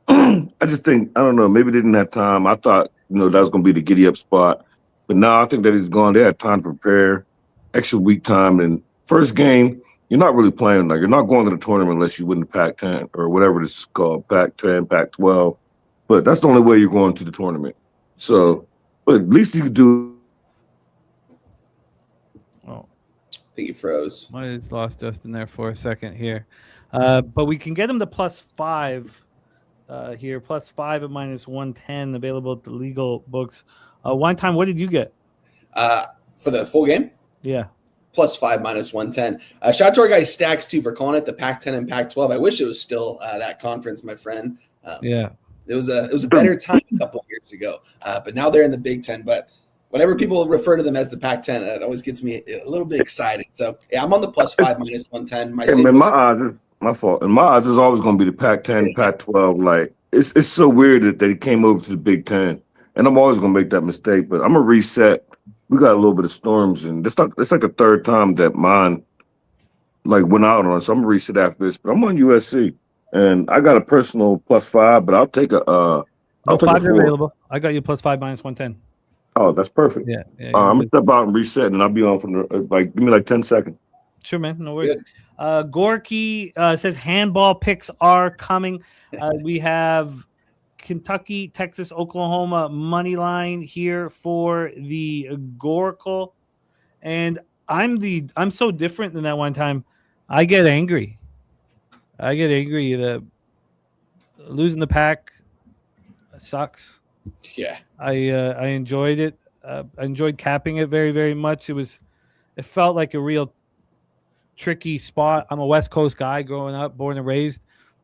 I just think, I don't know, maybe they didn't have time. I thought, that was going to be the giddy-up spot. But now I think that he's gone. They had time to prepare, extra week time. And first game, you're not really playing. Like, you're not going to the tournament unless you win the Pac-10 or whatever this is called, Pac-10, Pac-12. But that's the only way you're going to the tournament. So, but at least you could do. Oh, I think he froze. I just lost Justin there for a second here. But we can get him to +5 here. +5 at -110 available at the legal books. One time, what did you get? For the full game? Yeah. +5 -110. Shout out to our guy Stacks too for calling it the Pac-10 and Pac-12. I wish it was still that conference, my friend. Yeah. It was a better time a couple of years ago, but now they're in the Big Ten. But whenever people refer to them as the Pac-10, it always gets me a little bit excited. So yeah, I'm on the +5 -110. My fault. And my odds is always going to be the Pac-10, Pac-12. Like it's so weird that they came over to the Big Ten, and I'm always going to make that mistake. But I'm gonna reset. We got a little bit of storms, and it's like the third time that mine went out on. So I'm gonna reset after this. But I'm on USC. And I got a personal +5, but I'll take I'll take 5 a 4. available. I got you +5 -110. Oh, that's perfect. Yeah. I'm gonna step out and reset, and I'll be on from give me 10 seconds. Sure, man. No worries. Gorky says handball picks are coming. We have Kentucky, Texas, Oklahoma money line here for the Goracle, and I'm so different than that one time. I get angry. The losing the pack sucks. Yeah, I enjoyed it. I enjoyed capping it very, very much. It felt like a real tricky spot. I'm a West Coast guy growing up, born and raised.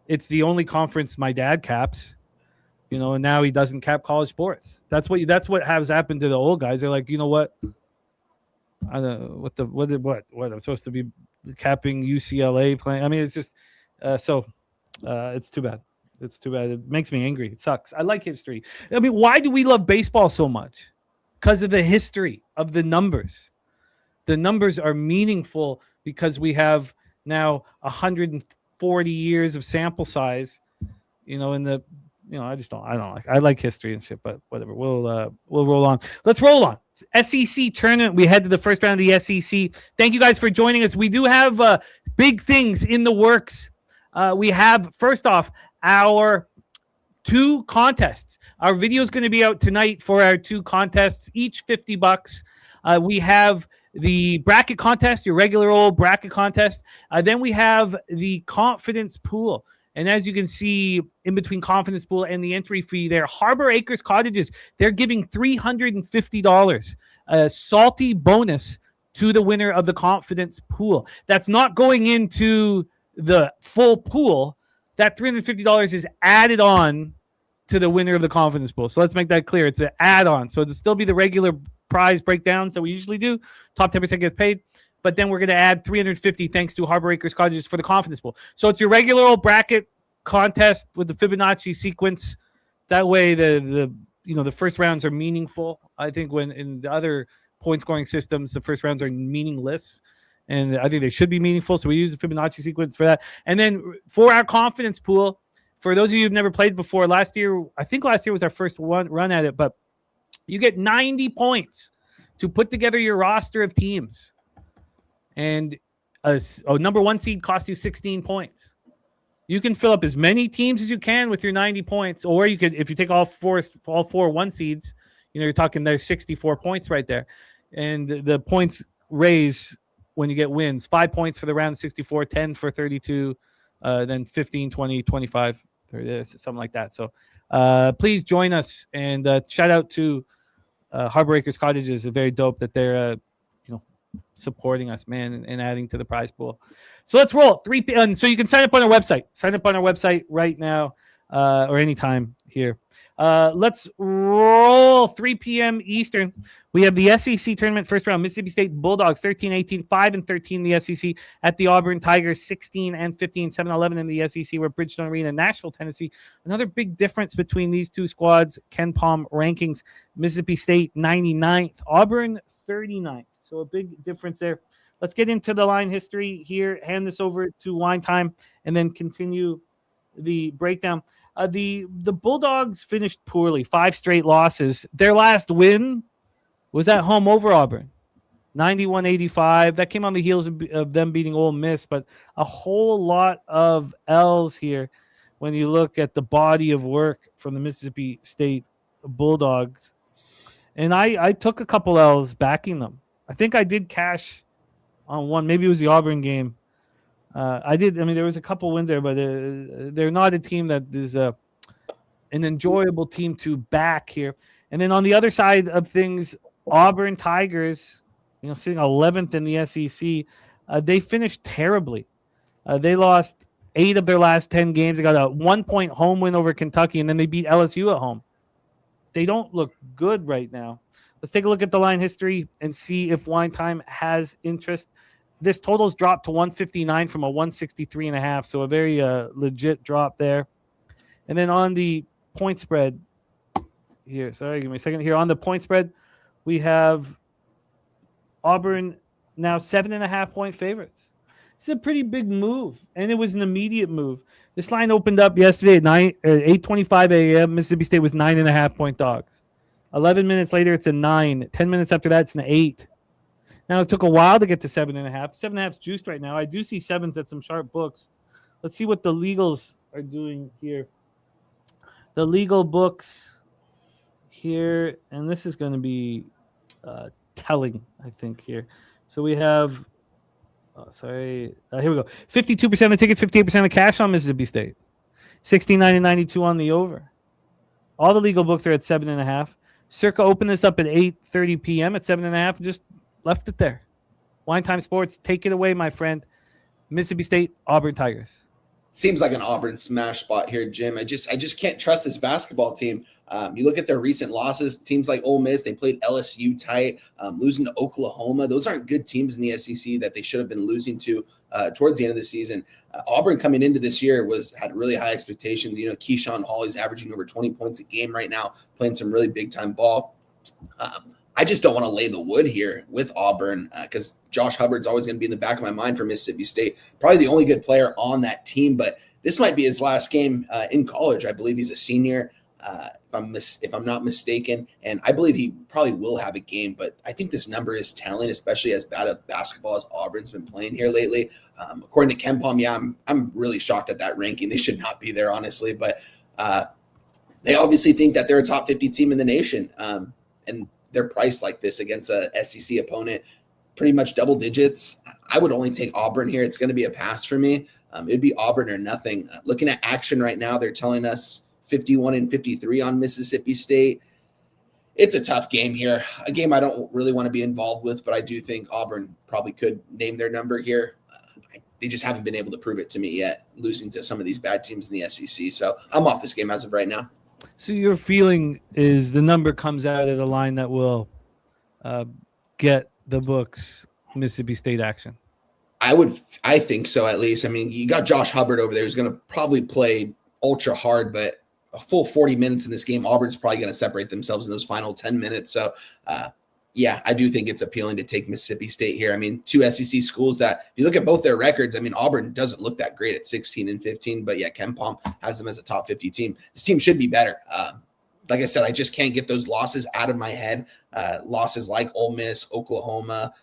It's the only conference my dad caps, and now he doesn't cap college sports. That's what has happened to the old guys. They're like, you know what? I don't know what I'm supposed to be capping UCLA playing. I mean, it's just it's too bad. It's too bad. It makes me angry. It sucks. I like history. I mean, why do we love baseball so much? Because of the history of the numbers. The numbers are meaningful because we have now 140 years of sample size. I like history and shit, but whatever. We'll roll on. Let's roll on. SEC tournament. We head to the first round of the SEC. Thank you guys for joining us. We do have big things in the works. We have, first off, our 2 contests. Our video is going to be out tonight for our 2 contests, each $50. We have the bracket contest, your regular old bracket contest. Then we have the confidence pool. And as you can see in between confidence pool and the entry fee there, Harbor Acres Cottages, they're giving $350, a salty bonus to the winner of the confidence pool. That's not going into the full pool. That $350 is added on to the winner of the confidence pool. So let's make that clear. It's an add-on. So it'll still be the regular prize breakdowns that we usually do. Top 10% gets paid. But then we're going to add $350 thanks to Harbor Acres Cottages for the confidence pool. So it's your regular old bracket contest with the Fibonacci sequence. That way the first rounds are meaningful. I think when in the other point scoring systems, the first rounds are meaningless. And I think they should be meaningful. So we use the Fibonacci sequence for that. And then for our confidence pool, for those of you who've never played before, last year was our first run at it, but you get 90 points to put together your roster of teams. And a number 1 seed costs you 16 points. You can fill up as many teams as you can with your 90 points, or you could, if you take all four 1 seeds, you're talking there's 64 points right there. And the points raise when you get wins. 5 points for the round of 64, 10 for 32, then 15, 20, 25, 30, something like that. So please join us, and shout out to Harbor Acres Cottages. It's very dope that they're supporting us, man, and adding to the prize pool. So let's roll 3 p.m. So you can sign up on our website. Sign up on our website right now, or anytime here. Let's roll 3 p.m. Eastern. We have the SEC tournament first round. Mississippi State Bulldogs 13-18, 5-13 in the SEC at the Auburn Tigers 16-15, 7-11 in the SEC. We're at Bridgestone Arena, Nashville, Tennessee. Another big difference between these 2 squads. Ken Palm rankings: Mississippi State 99th, Auburn 39th. So a big difference there. Let's get into the line history here. Hand this over to Wine Time, and then continue the breakdown. The Bulldogs finished poorly, 5 straight losses. Their last win was at home over Auburn, 91-85. That came on the heels of them beating Ole Miss, but a whole lot of L's here when you look at the body of work from the Mississippi State Bulldogs. And I took a couple L's backing them. I think I did cash on one. Maybe it was the Auburn game. I did. I mean, there was a couple wins there, but they're not a team that is an enjoyable team to back here. And then on the other side of things, Auburn Tigers, sitting 11th in the SEC, they finished terribly. They lost 8 of their last 10 games. They got a 1-point home win over Kentucky, and then they beat LSU at home. They don't look good right now. Let's take a look at the line history and see if Wine Time has interest. This total's dropped to 159 from a 163.5, so a very legit drop there. And then on the point spread here, sorry, give me a second here. On the point spread, we have Auburn now 7.5-point favorites. It's a pretty big move, and it was an immediate move. This line opened up yesterday at 8:25 a.m. Mississippi State was 9.5-point dogs. 11 minutes later, it's a 9. 10 minutes after that, it's an 8. Now, it took a while to get to 7.5. 7.5's juiced right now. I do see 7s at some sharp books. Let's see what the legals are doing here. The legal books here, and this is going to be telling, I think, here. So we have, here we go. 52% of the tickets, 58% of cash on Mississippi State. 69 and 92 on the over. All the legal books are at 7.5. Circa opened this up at 8:30 p.m. at 7.5 and just left it there. Wine Time Sports, take it away, my friend. Mississippi State, Auburn Tigers. Seems like an Auburn smash spot here, Jim. I just can't trust this basketball team. You look at their recent losses, teams like Ole Miss, they played LSU tight, losing to Oklahoma. Those aren't good teams in the SEC that they should have been losing to towards the end of the season. Auburn coming into this year had really high expectations. You know, Keyshawn Hawley's averaging over 20 points a game right now, playing some really big time ball. I just don't want to lay the wood here with Auburn because Josh Hubbard's always going to be in the back of my mind for Mississippi State. Probably the only good player on that team, but this might be his last game in college. I believe he's a senior, if I'm not mistaken, and I believe he probably will have a game. But I think this number is telling, especially as bad of basketball as Auburn's been playing here lately. According to KenPom, yeah, I'm really shocked at that ranking. They should not be there, honestly, but they obviously think that they're a top 50 team in the nation, and they're priced like this against a SEC opponent, pretty much double digits. I would only take Auburn here. It's going to be a pass for me. It'd be Auburn or nothing. Looking at action right now, they're telling us 51-53 on Mississippi State. It's a tough game here, a game I don't really want to be involved with, but I do think Auburn probably could name their number here. They just haven't been able to prove it to me yet, losing to some of these bad teams in the SEC. So I'm off this game as of right now. So your feeling is the number comes out at a line that will get the books Mississippi State action. I think so, at least. I mean, you got Josh Hubbard over there who's going to probably play ultra hard, but a full 40 minutes in this game, Auburn's probably going to separate themselves in those final 10 minutes. So, yeah, I do think it's appealing to take Mississippi State here. I mean, two SEC schools that, if you look at both their records, I mean, Auburn doesn't look that great at 16-15, but yeah, KenPom has them as a top 50 team. This team should be better. Like I said, I just can't get those losses out of my head. Losses like Ole Miss, Oklahoma,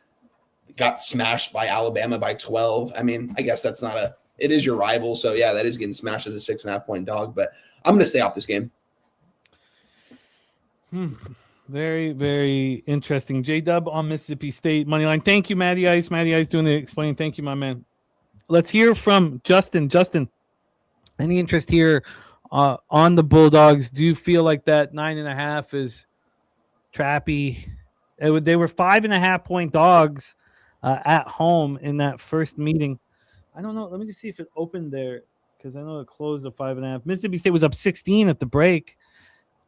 got smashed by Alabama by 12. I mean, I guess that's not it is your rival. So yeah, that is getting smashed as a 6.5 point dog, but I'm going to stay off this game. Very, very interesting. J-Dub on Mississippi State money line. Thank you, Matty Ice. Matty Ice doing the explaining. Thank you, my man. Let's hear from Justin. Justin, any interest here on the Bulldogs? Do you feel like that 9.5 is trappy? They were 5.5 point dogs at home in that first meeting. I don't know. Let me just see if it opened there because I know it closed at 5.5. Mississippi State was up 16 at the break.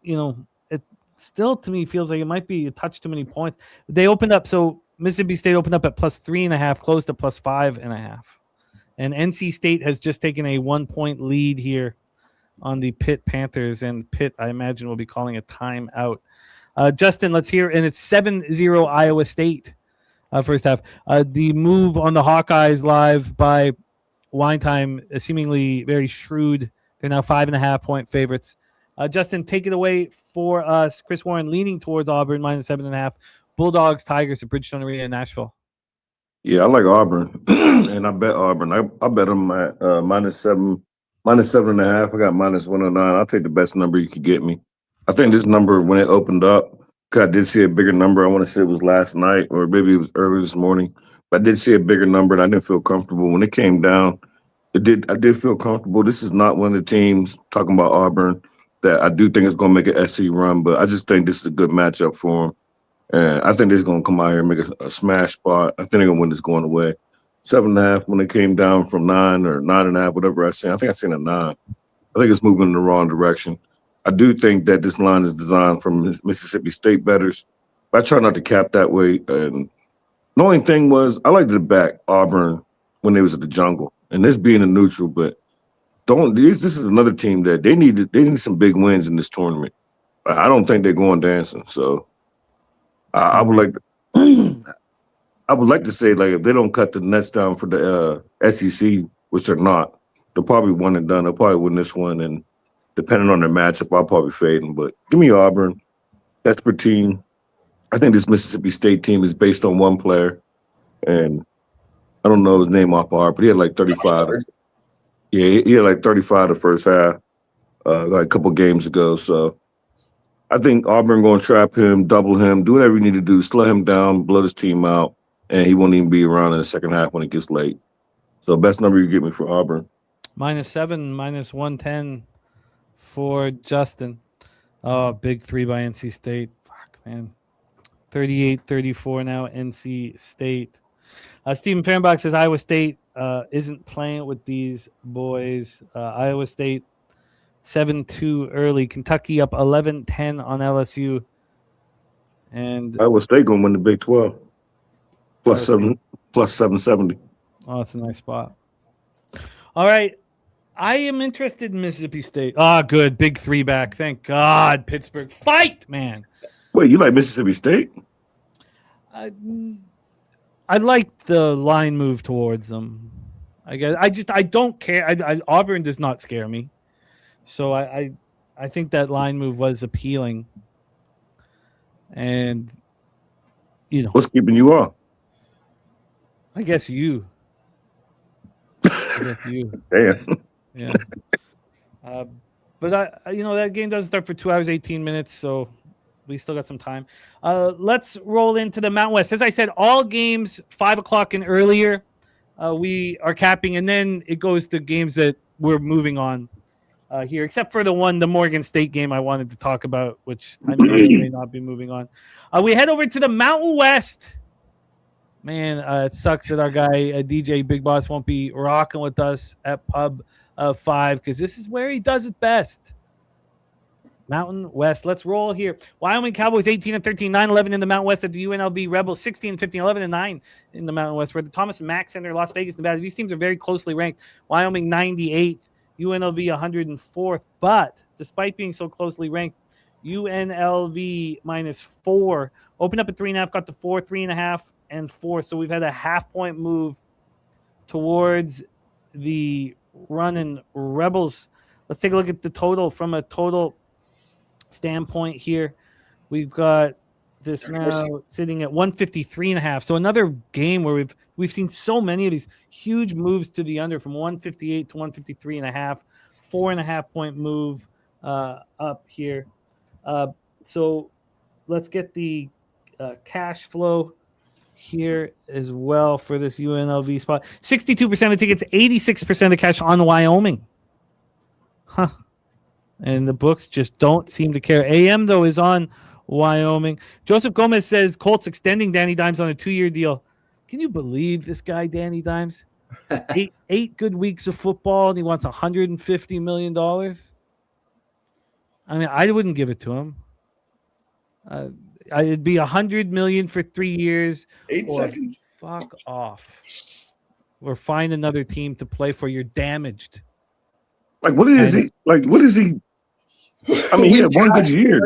You know, it still to me feels like it might be a touch too many points. They opened up, so Mississippi State opened up at +3.5, closed to +5.5. And NC State has just taken a 1 point lead here on the Pitt Panthers, and Pitt, I imagine, will be calling a timeout. Justin, let's hear, and it's 7-0 Iowa State first half. The move on the Hawkeyes live by Wine Time, seemingly very shrewd. They're now 5.5 point favorites. Justin, take it away for us. Chris Warren leaning towards Auburn, -7.5. Bulldogs, Tigers at Bridgestone Arena in Nashville. Yeah, I like Auburn, and I bet Auburn. I bet them at -7.5. I got -109. I'll take the best number you could get me. I think this number, when it opened up, because I did see a bigger number. I want to say it was last night or maybe it was early this morning. But I did see a bigger number, and I didn't feel comfortable. When it came down, I did feel comfortable. This is not one of the teams, talking about Auburn, that I do think is going to make an SC run, but I just think this is a good matchup for them. And I think they're going to come out here and make a smash spot. I think they're going to win this going away. 7.5 when it came down from 9 or 9.5, whatever I said. I think I seen a 9. I think it's moving in the wrong direction. I do think that this line is designed for Mississippi State bettors, but I try not to cap that way. And the only thing was I like to back Auburn when they was at the Jungle, and this being a neutral, but this is another team that they need some big wins in this tournament. I don't think they're going dancing, so I would like to say, like, if they don't cut the nets down for the SEC, which they're not, they'll probably one and done. They'll probably win this one, and depending on their matchup, I'll probably fade them. But give me Auburn. That's per team. I think this Mississippi State team is based on one player, and I don't know his name off by heart, but he had like 35. Yeah, he had like 35 the first half, like a couple games ago. So I think Auburn going to trap him, double him, do whatever you need to do, slow him down, blow his team out, and he won't even be around in the second half when it gets late. So best number you get me for Auburn. -7, -110 for Justin. Oh, big 3 by NC State. man. 38-34 now, NC State. Stephen Fehrenbach says Iowa State isn't playing with these boys. Iowa State 7-2 early. Kentucky up 11-10 on LSU. And Iowa State gonna win the Big 12. Plus 770. Oh, it's a nice spot. All right. I am interested in Mississippi State. Ah, good. Big 3 back. Thank God. Pittsburgh. Fight, man. Wait, you like Mississippi State? I like the line move towards them. I guess I don't care. Auburn does not scare me. So I think that line move was appealing. And What's keeping you off? I guess you. Damn. Yeah. But that game doesn't start for 2 hours, 18 minutes, so we still got some time. Let's roll into the Mountain West. As I said, all games 5 o'clock and earlier, we are capping, and then it goes to games that we're moving on here, except for the Morgan State game I wanted to talk about, which I may not be moving on. We head over to the Mountain West. Man, it sucks that our guy DJ Big Boss won't be rocking with us at Pub 5 because this is where he does it best. Mountain West. Let's roll here. Wyoming Cowboys 18-13, 9-11 in the Mountain West at the UNLV Rebels 16-15, 11-9 in the Mountain West. We're at the Thomas Mack Center, Las Vegas, Nevada. These teams are very closely ranked. Wyoming 98, UNLV 104th. But despite being so closely ranked, UNLV -4 opened up at 3.5, got to 4, 3.5, and 4. So we've had a half-point move towards the running Rebels. Let's take a look at the total from a total standpoint here. We've got this now sitting at 153.5. So another game where we've seen so many of these huge moves to the under from 158 to 153.5, 4.5 point move up here. So let's get the cash flow here as well for this UNLV spot. 62% of the tickets, 86% of the cash on Wyoming. Huh. And the books just don't seem to care. AM, though, is on Wyoming. Joseph Gomez says Colts extending Danny Dimes on a 2-year deal. Can you believe this guy, Danny Dimes? eight good weeks of football, and he wants $150 million. I mean, I wouldn't give it to him. It'd be $100 million for 3 years. 8 seconds. Fuck off. Or find another team to play for. You're damaged. What is he? I mean, he had one good year.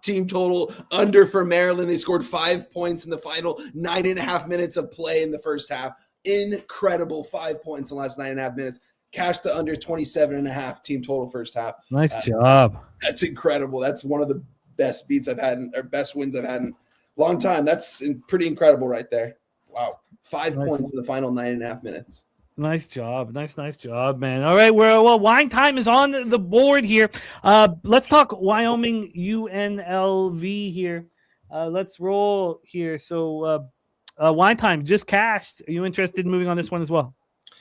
Team total under for Maryland. They scored 5 points in the final 9.5 minutes of play in the first half. Incredible 5 points in the last 9.5 minutes. Cash the under 27.5 team total first half. Nice job. That's incredible. That's one of the best beats I've had or best wins I've had in a long time. That's pretty incredible right there. Wow. 5 points in the final 9.5 minutes. Nice job. Nice job, man. All right, wine time is on the board here. Let's talk Wyoming UNLV here. Let's roll here. So wine time just cashed. Are you interested in moving on this one as well?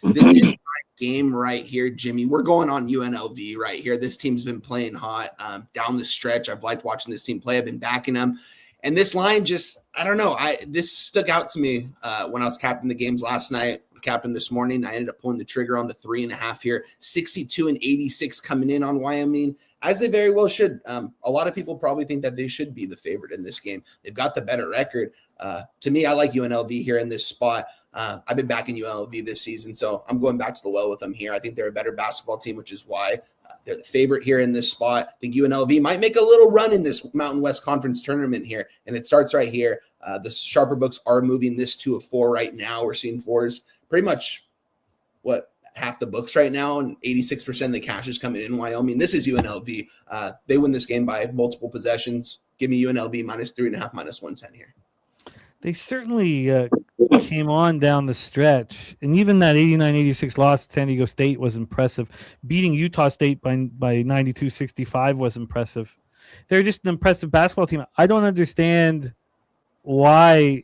This is my game right here, Jimmy. We're going on UNLV right here. This team's been playing hot down the stretch. I've liked watching this team play. I've been backing them. And this line just, I don't know. This stuck out to me when I was capping the games last night. Captain this morning. I ended up pulling the trigger on the 3.5 here. 62-86 coming in on Wyoming, as they very well should. A lot of people probably think that they should be the favorite in this game. They've got the better record. To me, I like UNLV here in this spot. I've been backing UNLV this season, so I'm going back to the well with them here. I think they're a better basketball team, which is why they're the favorite here in this spot. I think UNLV might make a little run in this Mountain West Conference tournament here, and it starts right here. The sharper books are moving this to a 4 right now. We're seeing 4s. Pretty much half the books right now, and 86% of the cash is coming in Wyoming. This is UNLV. They win this game by multiple possessions. Give me UNLV -3.5, -110 here. They certainly came on down the stretch, and even that 89-86 loss at San Diego State was impressive. Beating Utah State by 92-65 was impressive. They're just an impressive basketball team. I don't understand why.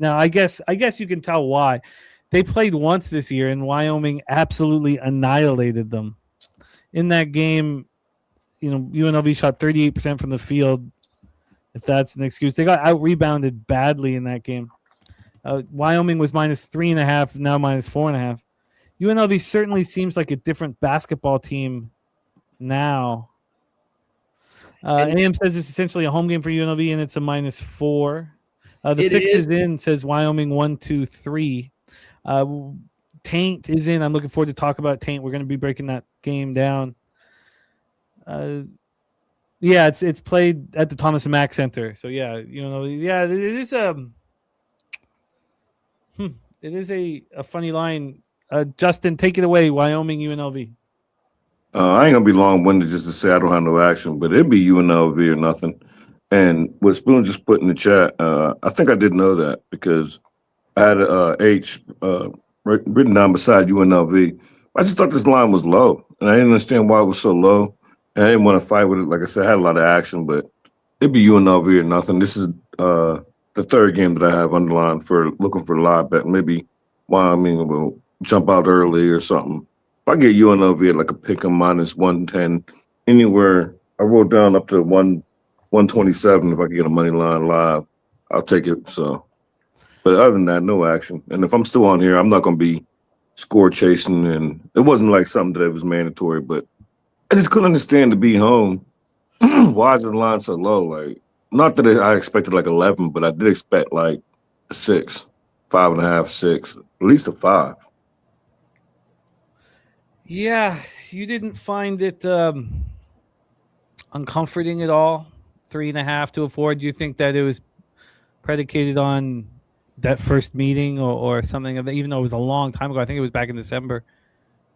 Now, I guess you can tell why. They played once this year, and Wyoming absolutely annihilated them. In that game, UNLV shot 38% from the field. if that's an excuse. They got out-rebounded badly in that game. Wyoming was -3.5, now -4.5. UNLV certainly seems like a different basketball team now. AM says it's essentially a home game for UNLV, and it's a -4. The fix is in, says Wyoming 1-2-3. Taint is in. I'm looking forward to talk about Taint. We're going to be breaking that game down. Yeah, it's played at the Thomas and Mack Center. So yeah, it is it is a funny line. Justin, take it away. Wyoming, UNLV. I ain't gonna be long-winded just to say I don't have no action, but it'd be UNLV or nothing. And what Spoon just put in the chat, I think I did know that because I had a H written down beside UNLV. I just thought this line was low, and I didn't understand why it was so low. And I didn't want to fight with it. Like I said, I had a lot of action, but it'd be UNLV or nothing. This is the third game that I have underlined for looking for live bet. Maybe Wyoming will jump out early or something. If I get UNLV at like a pick 'em -110, anywhere, I wrote down up to 127. If I can get a money line live, I'll take it. So, but other than that, no action. And if I'm still on here, I'm not going to be score chasing. And it wasn't like something that was mandatory, but I just couldn't understand to be home. Why is the line so low? Like, not that I expected like 11, but I did expect like a 6, 5.5, 6, at least a 5. Yeah, you didn't find it uncomforting at all. 3.5 to a 4. Do you think that it was predicated on that first meeting or something of that? Even though it was a long time ago, I think it was back in December.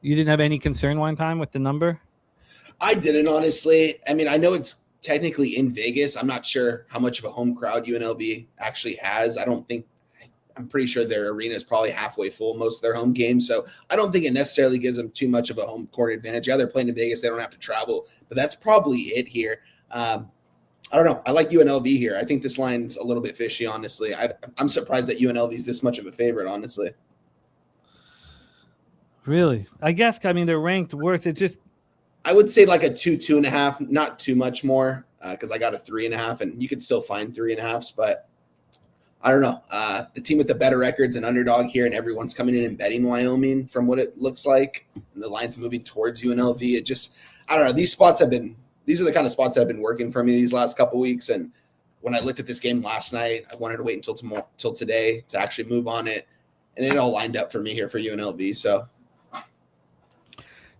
You didn't have any concern one time with the number? I didn't, honestly. I mean, I know it's technically in Vegas. I'm not sure how much of a home crowd UNLV actually has. I'm pretty sure their arena is probably halfway full most of their home games. So I don't think it necessarily gives them too much of a home court advantage. Yeah, they're playing in Vegas. They don't have to travel, but that's probably it here. I don't know. I like UNLV here. I think this line's a little bit fishy, honestly. I'm surprised that UNLV is this much of a favorite, honestly. Really? I guess, they're ranked worse. I would say like a 2.5, not too much more, because I got a 3.5, and you could still find 3.5s, but I don't know. The team with the better records and underdog here, and everyone's coming in and betting Wyoming from what it looks like, and the line's moving towards UNLV. I don't know. These are the kind of spots that have been working for me these last couple weeks, and when I looked at this game last night, I wanted to wait until today to actually move on it, and it all lined up for me here for UNLV, so.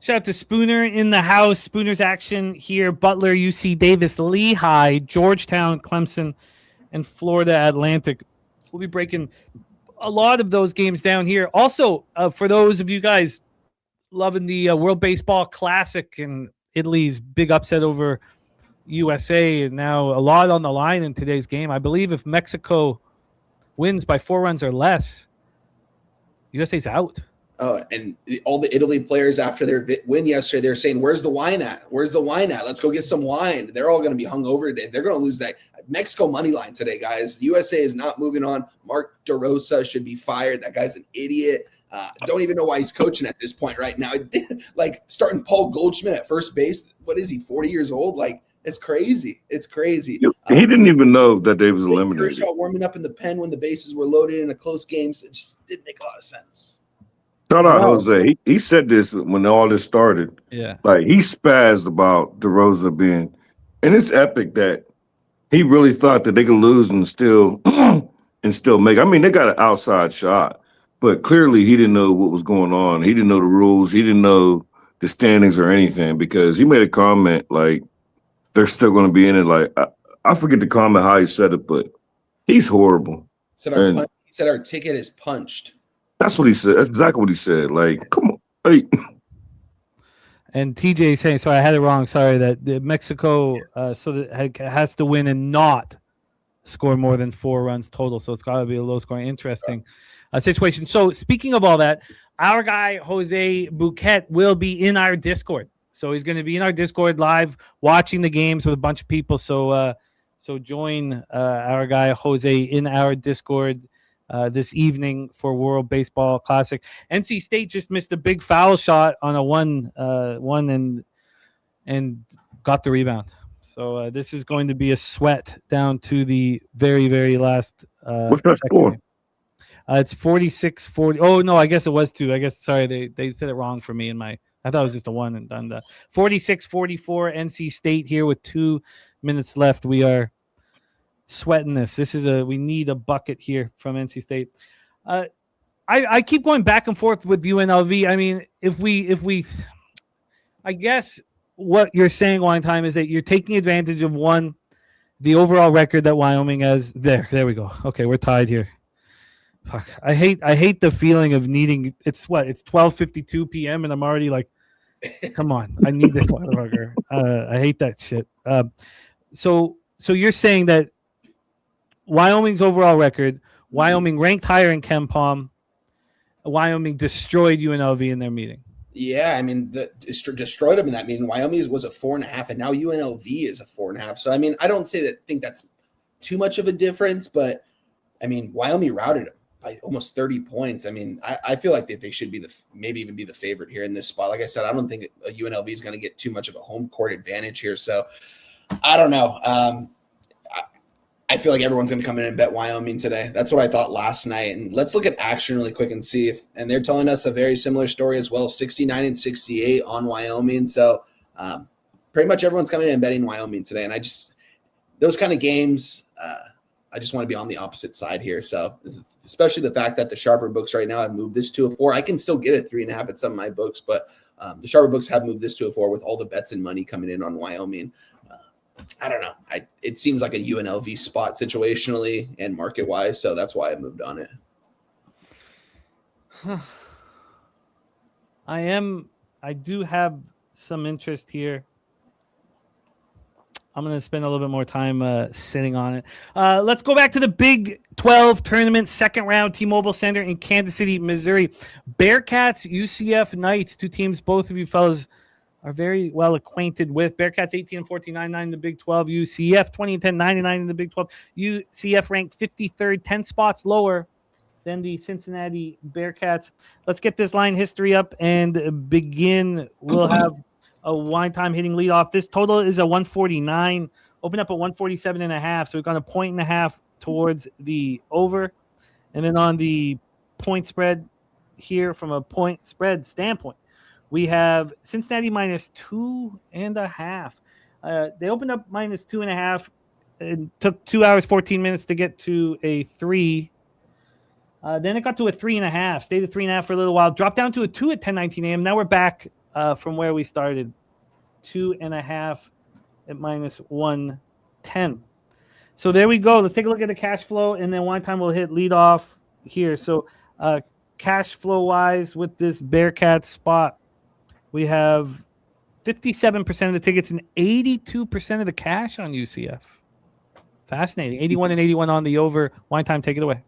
Shout out to Spooner in the house. Spooner's action here. Butler, UC Davis, Lehigh, Georgetown, Clemson, and Florida Atlantic. We'll be breaking a lot of those games down here. Also, for those of you guys loving the World Baseball Classic and Italy's big upset over USA, and now a lot on the line in today's game. I believe if Mexico wins by 4 runs or less, USA's out. Oh, and all the Italy players after their win yesterday, they're saying, "Where's the wine at? Where's the wine at? Let's go get some wine." They're all going to be hungover today. They're going to lose that Mexico money line today, guys. USA is not moving on. Mark DeRosa should be fired. That guy's an idiot. Don't even know why he's coaching at this point right now. Like starting Paul Goldschmidt at first base. What is he, 40 years old? Like, it's crazy. It's crazy. He didn't even know that they was eliminated. Kershaw warming up in the pen when the bases were loaded in a close game. So it just didn't make a lot of sense. Shout out Jose. He said this when all this started. Yeah. Like, he spazzed about DeRosa being – and it's epic that he really thought that they could lose and still make – I mean, they got an outside shot. But clearly he didn't know what was going on. He didn't know the rules. He didn't know the standings or anything because he made a comment like they're still going to be in it. Like, I forget the comment how he said it, but he's horrible. He said our ticket is punched. That's what he said. That's exactly what he said. Like, come on. Hey. And TJ saying, sorry, I had it wrong. Sorry, that Mexico has to win and not score more than 4 runs total. So it's got to be a low scoring. Interesting situation. So speaking of all that, our guy, Jose Bouquet, will be in our Discord. So he's going to be in our Discord live watching the games with a bunch of people. So join our guy, Jose, in our Discord this evening for World Baseball Classic. NC State just missed a big foul shot on a one and got the rebound. So this is going to be a sweat down to the very, very last. What's that score? It's 46-40. Oh, no, I guess it was 2. I guess, sorry, they said it wrong for me in my. I thought it was just a 1 and done. 46-44 NC State here with 2 minutes left. We are sweating this. We need a bucket here from NC State. I keep going back and forth with UNLV. I mean, if we, I guess what you're saying one time is that you're taking advantage of the overall record that Wyoming has. There we go. Okay, we're tied here. Fuck. I hate the feeling of needing. It's 12:52 p.m. and I'm already like, come on, I need this motherfucker. I hate that shit. So you're saying that Wyoming's overall record, Wyoming ranked higher in KenPom, Wyoming destroyed UNLV in their meeting. Yeah, I mean, destroyed them in that meeting. Wyoming was a 4.5, and now UNLV is a 4.5. So, I mean, I don't think that's too much of a difference, but, I mean, Wyoming routed them by almost 30 points. I mean, I feel like that they should be maybe even be the favorite here in this spot. Like I said, I don't think UNLV is going to get too much of a home court advantage here. So, I don't know. I feel like everyone's going to come in and bet Wyoming today. That's what I thought last night. And let's look at action really quick and see and they're telling us a very similar story as well, 69-68 on Wyoming. So pretty much everyone's coming in and betting Wyoming today. And those kind of games, I just want to be on the opposite side here. So especially the fact that the sharper books right now have moved this to a 4. I can still get a 3.5 at some of my books, but the sharper books have moved this to a 4 with all the bets and money coming in on Wyoming. I don't know. It seems like a UNLV spot situationally and market-wise, so that's why I moved on it. I do have some interest here. I'm going to spend a little bit more time sitting on it. Let's go back to the Big 12 tournament, second round, T-Mobile Center in Kansas City, Missouri. Bearcats, UCF Knights, 2 teams both of you fellas are very well acquainted with. Bearcats 18-14, 9-9 in the Big 12. UCF 20-10, 9-9 in the Big 12. UCF ranked 53rd, 10 spots lower than the Cincinnati Bearcats. Let's get this line history up and begin. We'll have a wine time hitting leadoff. This total is a 149. Open up at 147.5. So we've gone a 1.5 towards the over. And then on the point spread here from a point spread standpoint, we have Cincinnati minus 2.5. They opened up minus 2.5. It took 2 hours, 14 minutes to get to a 3. Then it got to a 3.5. Stayed at 3.5 for a little while. Dropped down to a 2 at 10:19 a.m. Now we're back from where we started. 2.5 at minus 110. So there we go. Let's take a look at the cash flow, and then one time we'll hit lead off here. So cash flow wise with this Bearcat spot, we have 57% of the tickets and 82% of the cash on UCF. Fascinating. 81 and 81 on the over. Wine time, take it away.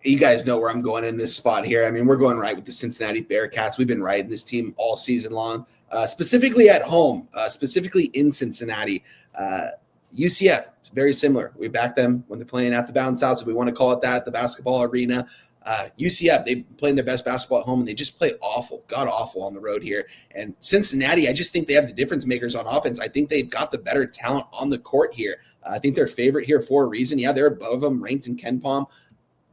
You guys know where I'm going in this spot here. I mean, we're going right with the Cincinnati Bearcats. We've been riding this team all season long, specifically at home, specifically in Cincinnati. UCF, it's very similar. We back them when they're playing at the Bounce House, if we want to call it that, the basketball arena. UCF, they playing their best basketball at home, and they just play god awful on the road here. And Cincinnati, I just think they have the difference makers on offense. I think they've got the better talent on the court here. I think they're favorite here for a reason. Yeah, they're above them, ranked in KenPom.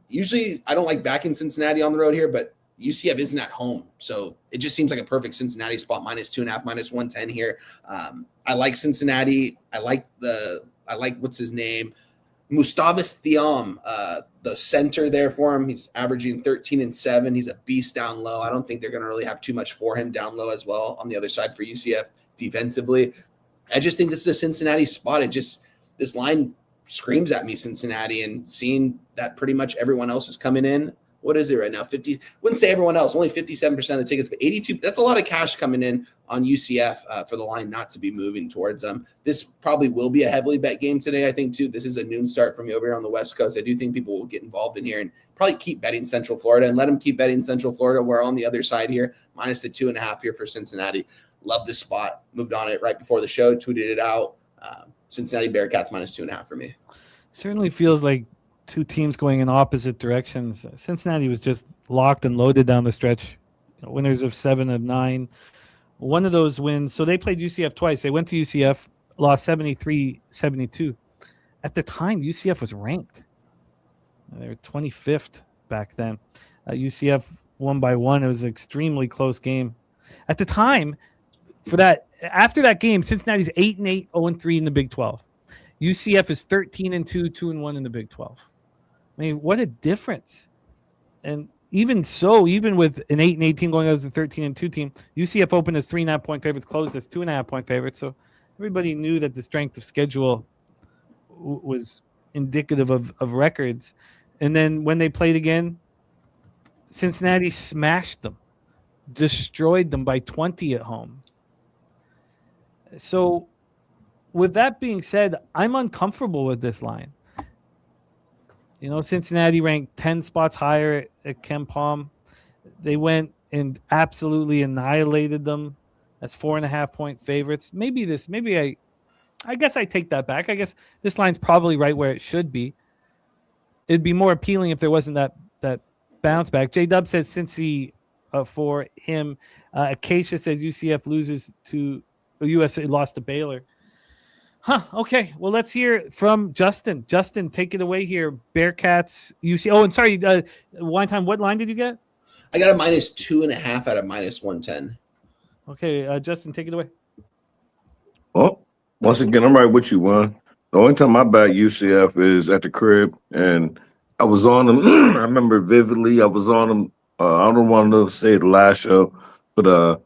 Usually, I don't like backing Cincinnati on the road here, but UCF isn't at home. So it just seems like a perfect Cincinnati spot, minus 2.5, minus 110 here. I like Cincinnati. I like what's his name? Mustavis Thiam, the center there for him. He's averaging 13 and 7. He's a beast down low. I don't think they're going to really have too much for him down low as well on the other side for UCF defensively. I just think this is a Cincinnati spot. This line screams at me Cincinnati, and seeing that pretty much everyone else is coming in. What is it right now? 50, wouldn't say everyone else, only 57% of the tickets, but 82. That's a lot of cash coming in on UCF for the line not to be moving towards them. This probably will be a heavily bet game today, I think, too. This is a noon start from over here on the West Coast. I do think people will get involved in here and probably keep betting Central Florida and let them keep betting Central Florida. We're on the other side here, minus the 2.5 here for Cincinnati. Love this spot. Moved on it right before the show, tweeted it out. Cincinnati Bearcats minus 2.5 for me. Certainly feels like two teams going in opposite directions. Cincinnati was just locked and loaded down the stretch. Winners of 7 of 9. One of those wins. So they played UCF twice. They went to UCF, lost 73-72. At the time, UCF was ranked. They were 25th back then. UCF won by 1. It was an extremely close game. At the time, after that game, Cincinnati's 8-8, 0-3 in the Big 12. UCF is 13-2, 2-1 in the Big 12. I mean, what a difference! And even so, even with an 8-8 team going out as a 13-2 team, UCF opened as 3.5-point favorites, closed as 2.5-point favorites. So everybody knew that the strength of schedule was indicative of records. And then when they played again, Cincinnati smashed them, destroyed them by 20 at home. So with that being said, I'm uncomfortable with this line. You know, Cincinnati ranked 10 spots higher at KenPom. They went and absolutely annihilated them as 4.5-point favorites. I guess I take that back. I guess this line's probably right where it should be. It'd be more appealing if there wasn't that bounce back. J-Dub says Cincy for him. Acacia says UCF loses to USA lost to Baylor. Okay. Well, let's hear from Justin. Justin, take it away here. Bearcats, UC. Oh, and sorry, one time, what line did you get? I got a -2.5 out of -110. Okay, Justin, take it away. Well, once again, I'm right with you, Juan. The only time I back UCF is at the crib, and I was on them. I remember vividly. I was on them. I don't want to say the last show, but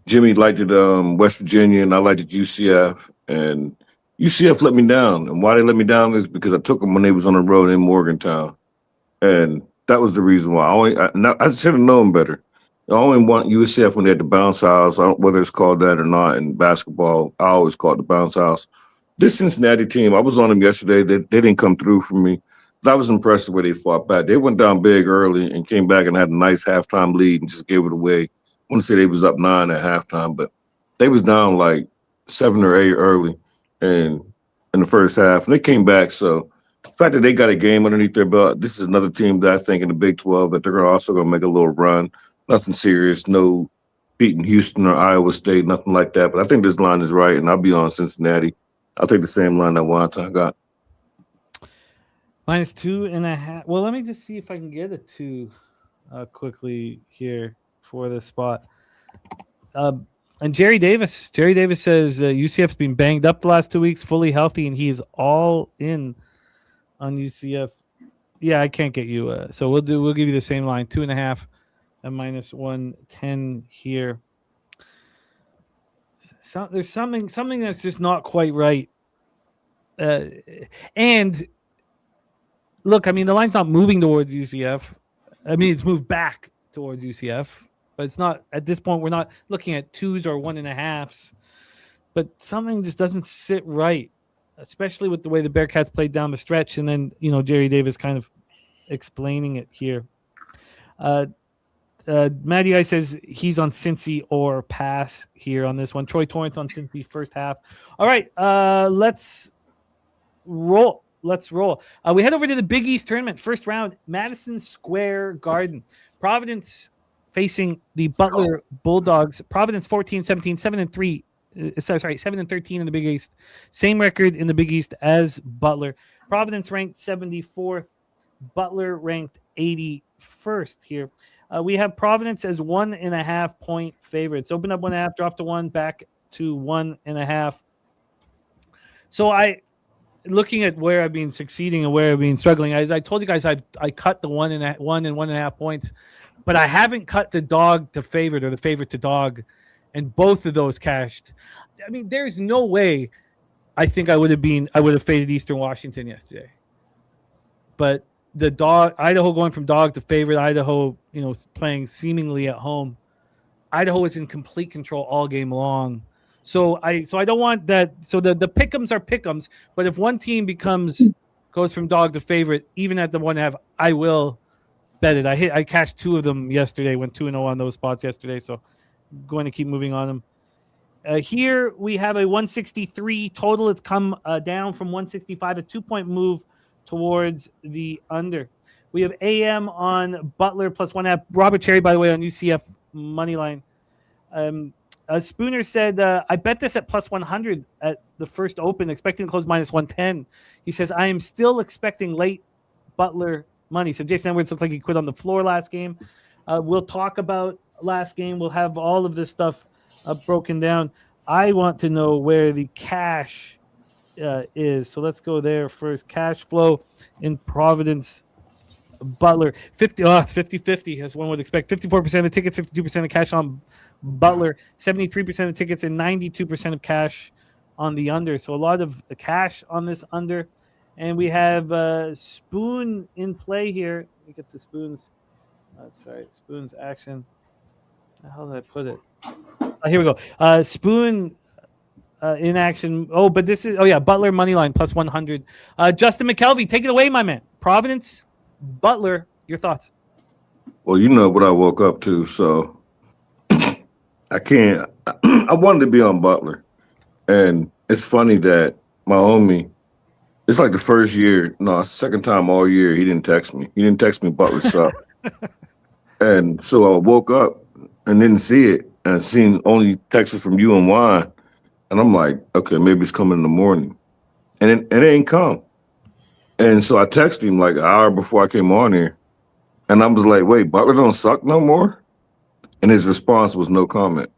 Jimmy liked it West Virginia, and I liked it UCF, and UCF let me down. And why they let me down is because I took them when they was on the road in Morgantown, and that was the reason why. I should have known better. I only want UCF when they had the bounce house. Whether it's called that or not in basketball, I always call it the bounce house. This Cincinnati team, I was on them yesterday. They didn't come through for me. But I was impressed with the way they fought back. They went down big early and came back and had a nice halftime lead and just gave it away. I want to say they was up 9 at halftime, but they was down like 7 or 8 early and in the first half. And they came back. So the fact that they got a game underneath their belt, this is another team that I think in the Big 12 that they're also going to make a little run. Nothing serious, no beating Houston or Iowa State, nothing like that. But I think this line is right, and I'll be on Cincinnati. I'll take the same line that Wanta got. -2.5. Well, let me just see if I can get it to quickly here for this spot. And Jerry Davis says UCF's been banged up the last 2 weeks, fully healthy, and he is all in on UCF. Yeah, I can't get you. So we'll give you the same line, 2.5 at -110 here. So there's something that's just not quite right. And look, I mean, the line's not moving towards UCF. I mean, it's moved back towards UCF, but it's not at this point. We're not looking at 2s or 1.5s, but something just doesn't sit right, especially with the way the Bearcats played down the stretch. And then, Jerry Davis kind of explaining it here. Matty I says he's on Cincy or pass here on this one. Troy Torrance on Cincy first half. All right, let's roll. We head over to the Big East tournament. First round, Madison Square Garden. Providence facing the Butler Bulldogs. Providence 14-17, 7-3. 7-13 in the Big East. Same record in the Big East as Butler. Providence ranked 74th. Butler ranked 81st here. We have Providence as 1.5-point favorites. Open up 1.5, drop to 1, back to 1.5. So looking at where I've been succeeding and where I've been struggling, as I told you guys, I cut the 1 and 1.5 points, but I haven't cut the dog to favorite or the favorite to dog, and both of those cashed. I mean, there's no way I think I would have faded Eastern Washington yesterday, but the dog, Idaho going from dog to favorite, Idaho, playing seemingly at home. Idaho is in complete control all game long. So I don't want that. So the pick'ems are pick'ems, but if one team goes from dog to favorite, even at the 1.5, I will bet it. I cashed 2 of them yesterday, went 2-0 on those spots yesterday. So I'm going to keep moving on them. Here we have a 163 total. It's come down from 165, a 2-point move towards the under. We have AM on Butler plus 1.5. Robert Cherry, by the way, on UCF money line. Spooner said, I bet this at plus 100 at the first open, expecting to close minus 110. He says, I am still expecting late Butler money. So Jason Edwards looked like he quit on the floor last game. We'll talk about last game. We'll have all of this stuff broken down. I want to know where the cash is. So let's go there first. Cash flow in Providence. Butler. It's 50-50, as one would expect. 54% of tickets, 52% of cash on Butler. 73% of tickets and 92% of cash on the under. So a lot of cash on this under. And we have Spoon in play here. Let me get the Spoon's. Spoon's action. How did I put it? Here we go. Spoon in action. But this is Butler money line plus 100. Justin McKelvey, take it away, my man. Providence, Butler, your thoughts? Well, you know what I woke up to, so I can't. I wanted to be on Butler, and it's funny that my homie. It's like the first year, second time all year, he didn't text me. He didn't text me Butler suck. And so I woke up and didn't see it, and I seen only texts from you and Wine, and I'm like, okay, maybe it's coming in the morning, and it ain't come. And so I texted him like an hour before I came on here, and I was like, wait, Butler don't suck no more? And his response was no comment.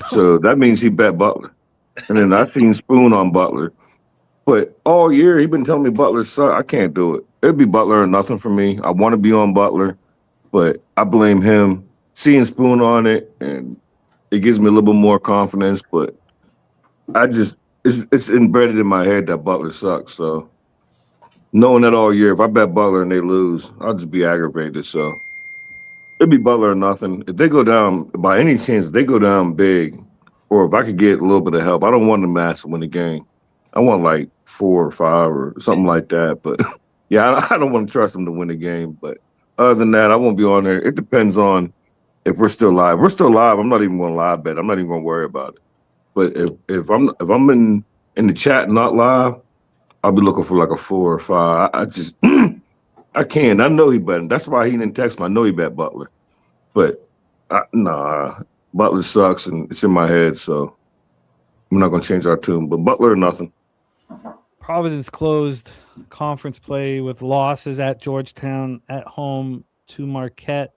So that means he bet Butler. And then I seen Spoon on Butler. But all year he been telling me Butler suck. I can't do it. It'd be Butler or nothing for me. I want to be on Butler, but I blame him. Seeing Spoon on it, and it gives me a little bit more confidence, but it's embedded in my head that Butler sucks. So knowing that all year, if I bet Butler and they lose, I'll just be aggravated. So it'd be Butler or nothing. If they go down, by any chance, if they go down big, or if I could get a little bit of help, I don't want them to win the game. I want like 4 or 5 or something like that. But yeah, I don't want to trust them to win the game. But other than that, I won't be on there. It depends on if we're still live. We're still live. I'm not even going to live bet. I'm not even going to worry about it. But if I'm in the chat not live, I'll be looking for like a 4 or 5. I just I can't. I know he bet. That's why he didn't text me. I know he bet Butler. But Butler sucks, and it's in my head. So I'm not going to change our tune. But Butler or nothing. Providence closed conference play with losses at Georgetown, at home to Marquette.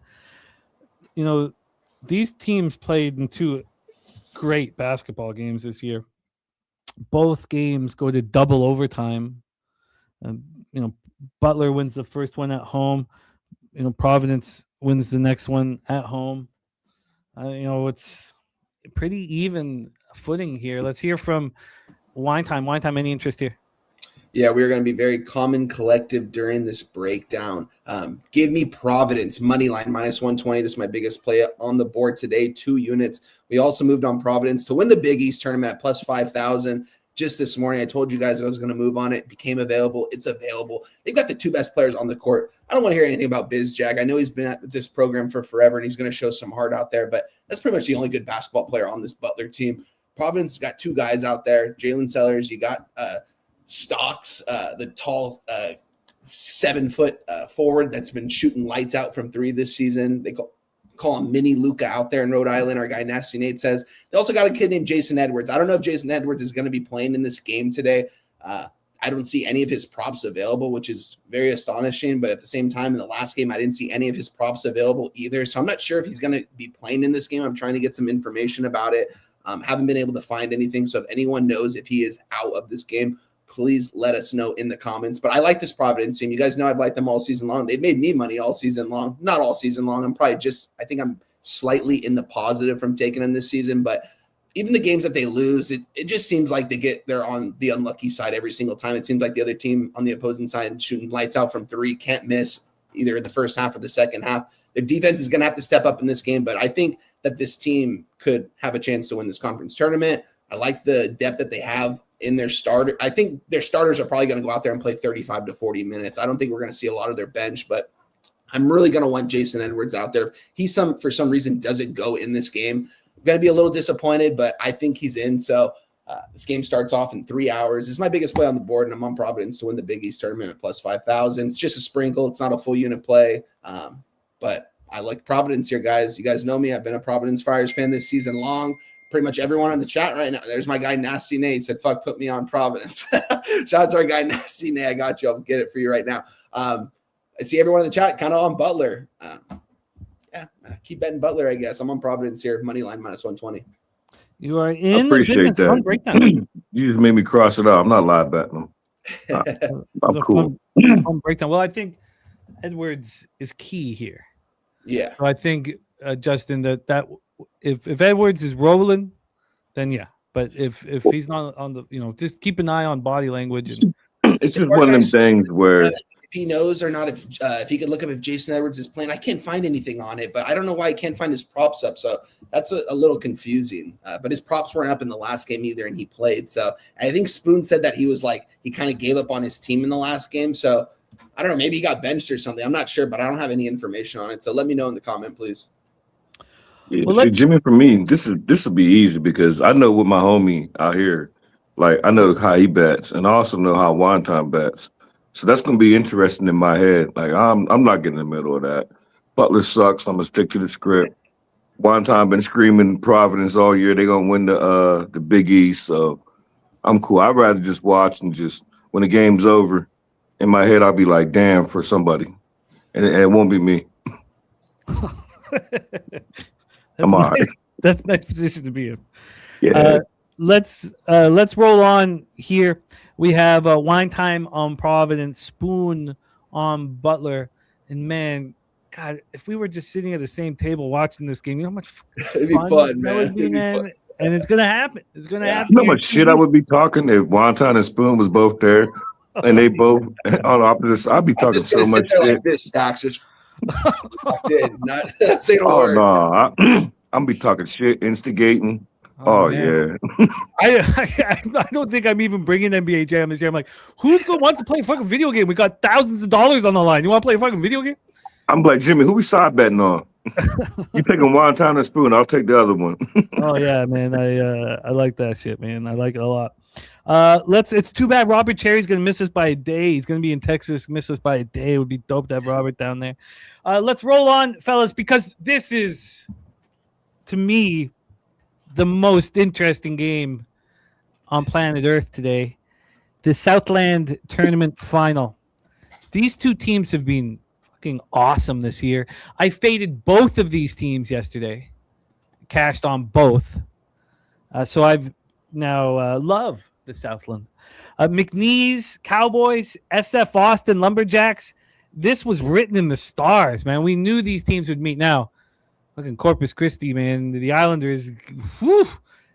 You know, these teams played in 2 great basketball games this year. Both games go to double overtime. Butler wins the first one at home. Providence wins the next one at home. It's pretty even footing here. Let's hear from Wine Time. Wine Time, any interest here? Yeah, we're going to be very calm and collective during this breakdown. Give me Providence, money line, minus 120. This is my biggest play on the board today, 2 units. We also moved on Providence to win the Big East tournament at plus 5,000. Just this morning, I told you guys I was going to move on it. It became available. It's available. They've got the 2 best players on the court. I don't want to hear anything about Biz Jag. I know he's been at this program for forever, and he's going to show some heart out there, but that's pretty much the only good basketball player on this Butler team. Providence got 2 guys out there. Jalen Sellers, you got Stocks, the tall 7-foot forward that's been shooting lights out from 3 this season. They call him Mini Luka out there in Rhode Island. Our guy Nasty Nate says. They also got a kid named Jason Edwards. I don't know if Jason Edwards is going to be playing in this game today. I don't see any of his props available, which is very astonishing. But at the same time, in the last game, I didn't see any of his props available either. So I'm not sure if he's going to be playing in this game. I'm trying to get some information about it. Haven't been able to find anything. So if anyone knows if he is out of this game, please let us know in the comments. But I like this Providence team. You guys know I've liked them all season long. They've made me money all season long. Not all season long. I think I'm slightly in the positive from taking them this season. But even the games that they lose, it just seems like they're on the unlucky side every single time. It seems like the other team on the opposing side shooting lights out from 3, can't miss either in the first half or the second half. Their defense is going to have to step up in this game. But I think that this team could have a chance to win this conference tournament. I like the depth that they have in their starter. I think their starters are probably going to go out there and play 35 to 40 minutes. I don't think we're going to see a lot of their bench, but I'm really going to want Jason Edwards out there. For some reason doesn't go in this game. I'm going to be a little disappointed, but I think he's in. So this game starts off in 3 hours. It's my biggest play on the board, and I'm on Providence to win the Big East tournament at plus 5,000. It's just a sprinkle. It's not a full unit play, but I like Providence here, guys. You guys know me. I've been a Providence Friars fan this season long. pretty much everyone in the chat right now. There's my guy, Nasty Nate, said, fuck, put me on Providence. Shout out to our guy, Nasty Nate. I got you. I'll get it for you right now. I see everyone in the chat kind of on Butler. Keep betting Butler, I guess. I'm on Providence here. Money line -120. You are in appreciate the fun breakdown. You just made me cross it out. I'm not live betting them. I'm cool. Fun breakdown. Well, I think Edwards is key here. Yeah. So I think, Justin, that if Edwards is rolling, then yeah. But if he's not on the, just keep an eye on body language. And it's just one of them things where if he knows or not, if he could look up if Jason Edwards is playing, I can't find anything on it, but I don't know why I can't find his props up. So that's a little confusing. But his props weren't up in the last game either, and he played. So I think Spoon said that he kind of gave up on his team in the last game. So I don't know, maybe he got benched or something. I'm not sure, but I don't have any information on it. So let me know in the comment, please. Yeah, well, Jimmy, for me, this will be easy because I know with my homie out here, like I know how he bets, and I also know how Wonton bets. So that's gonna be interesting in my head. Like I'm not getting in the middle of that. Butler sucks. I'm gonna stick to the script. Wonton been screaming Providence all year. They're gonna win the Big East. So I'm cool. I'd rather just watch and just when the game's over, in my head I'll be like, damn, for somebody, and it won't be me. I'm all right. That's a nice position to be in. Yeah. Let's roll on here. We have Wine Time on Providence, Spoon on Butler, and man, God, if we were just sitting at the same table watching this game, you know how much it'd be fun, man. It'd be fun. And it's gonna happen. It's gonna happen. You know how much shit I would be talking if Wonton and Spoon was both there, and they both on opposites. I'd be talking so much shit. Like this, Stacks, just not saying a word. No, I'm gonna be talking shit, instigating. Oh yeah. I don't think I'm even bringing NBA Jam this year. I'm like, who's gonna want to play a fucking video game? We got thousands of dollars on the line. You want to play a fucking video game? I'm like, Jimmy, who we side betting on? You taking Wonton and Spoon? I'll take the other one. Oh yeah, man. I like that shit, man. I like it a lot. It's too bad Robert Cherry's gonna miss us by a day. He's gonna be in Texas, miss us by a day. It would be dope to have Robert down there. Let's roll on, fellas, because this is, to me, the most interesting game on planet Earth today. The Southland tournament final. These two teams have been fucking awesome this year. I faded both of these teams yesterday. Cashed on both. So I've now love the Southland. McNeese, Cowboys, SF Austin, Lumberjacks. This was written in the stars, man. We knew these teams would meet. Now, fucking Corpus Christi, man. The Islanders, whew,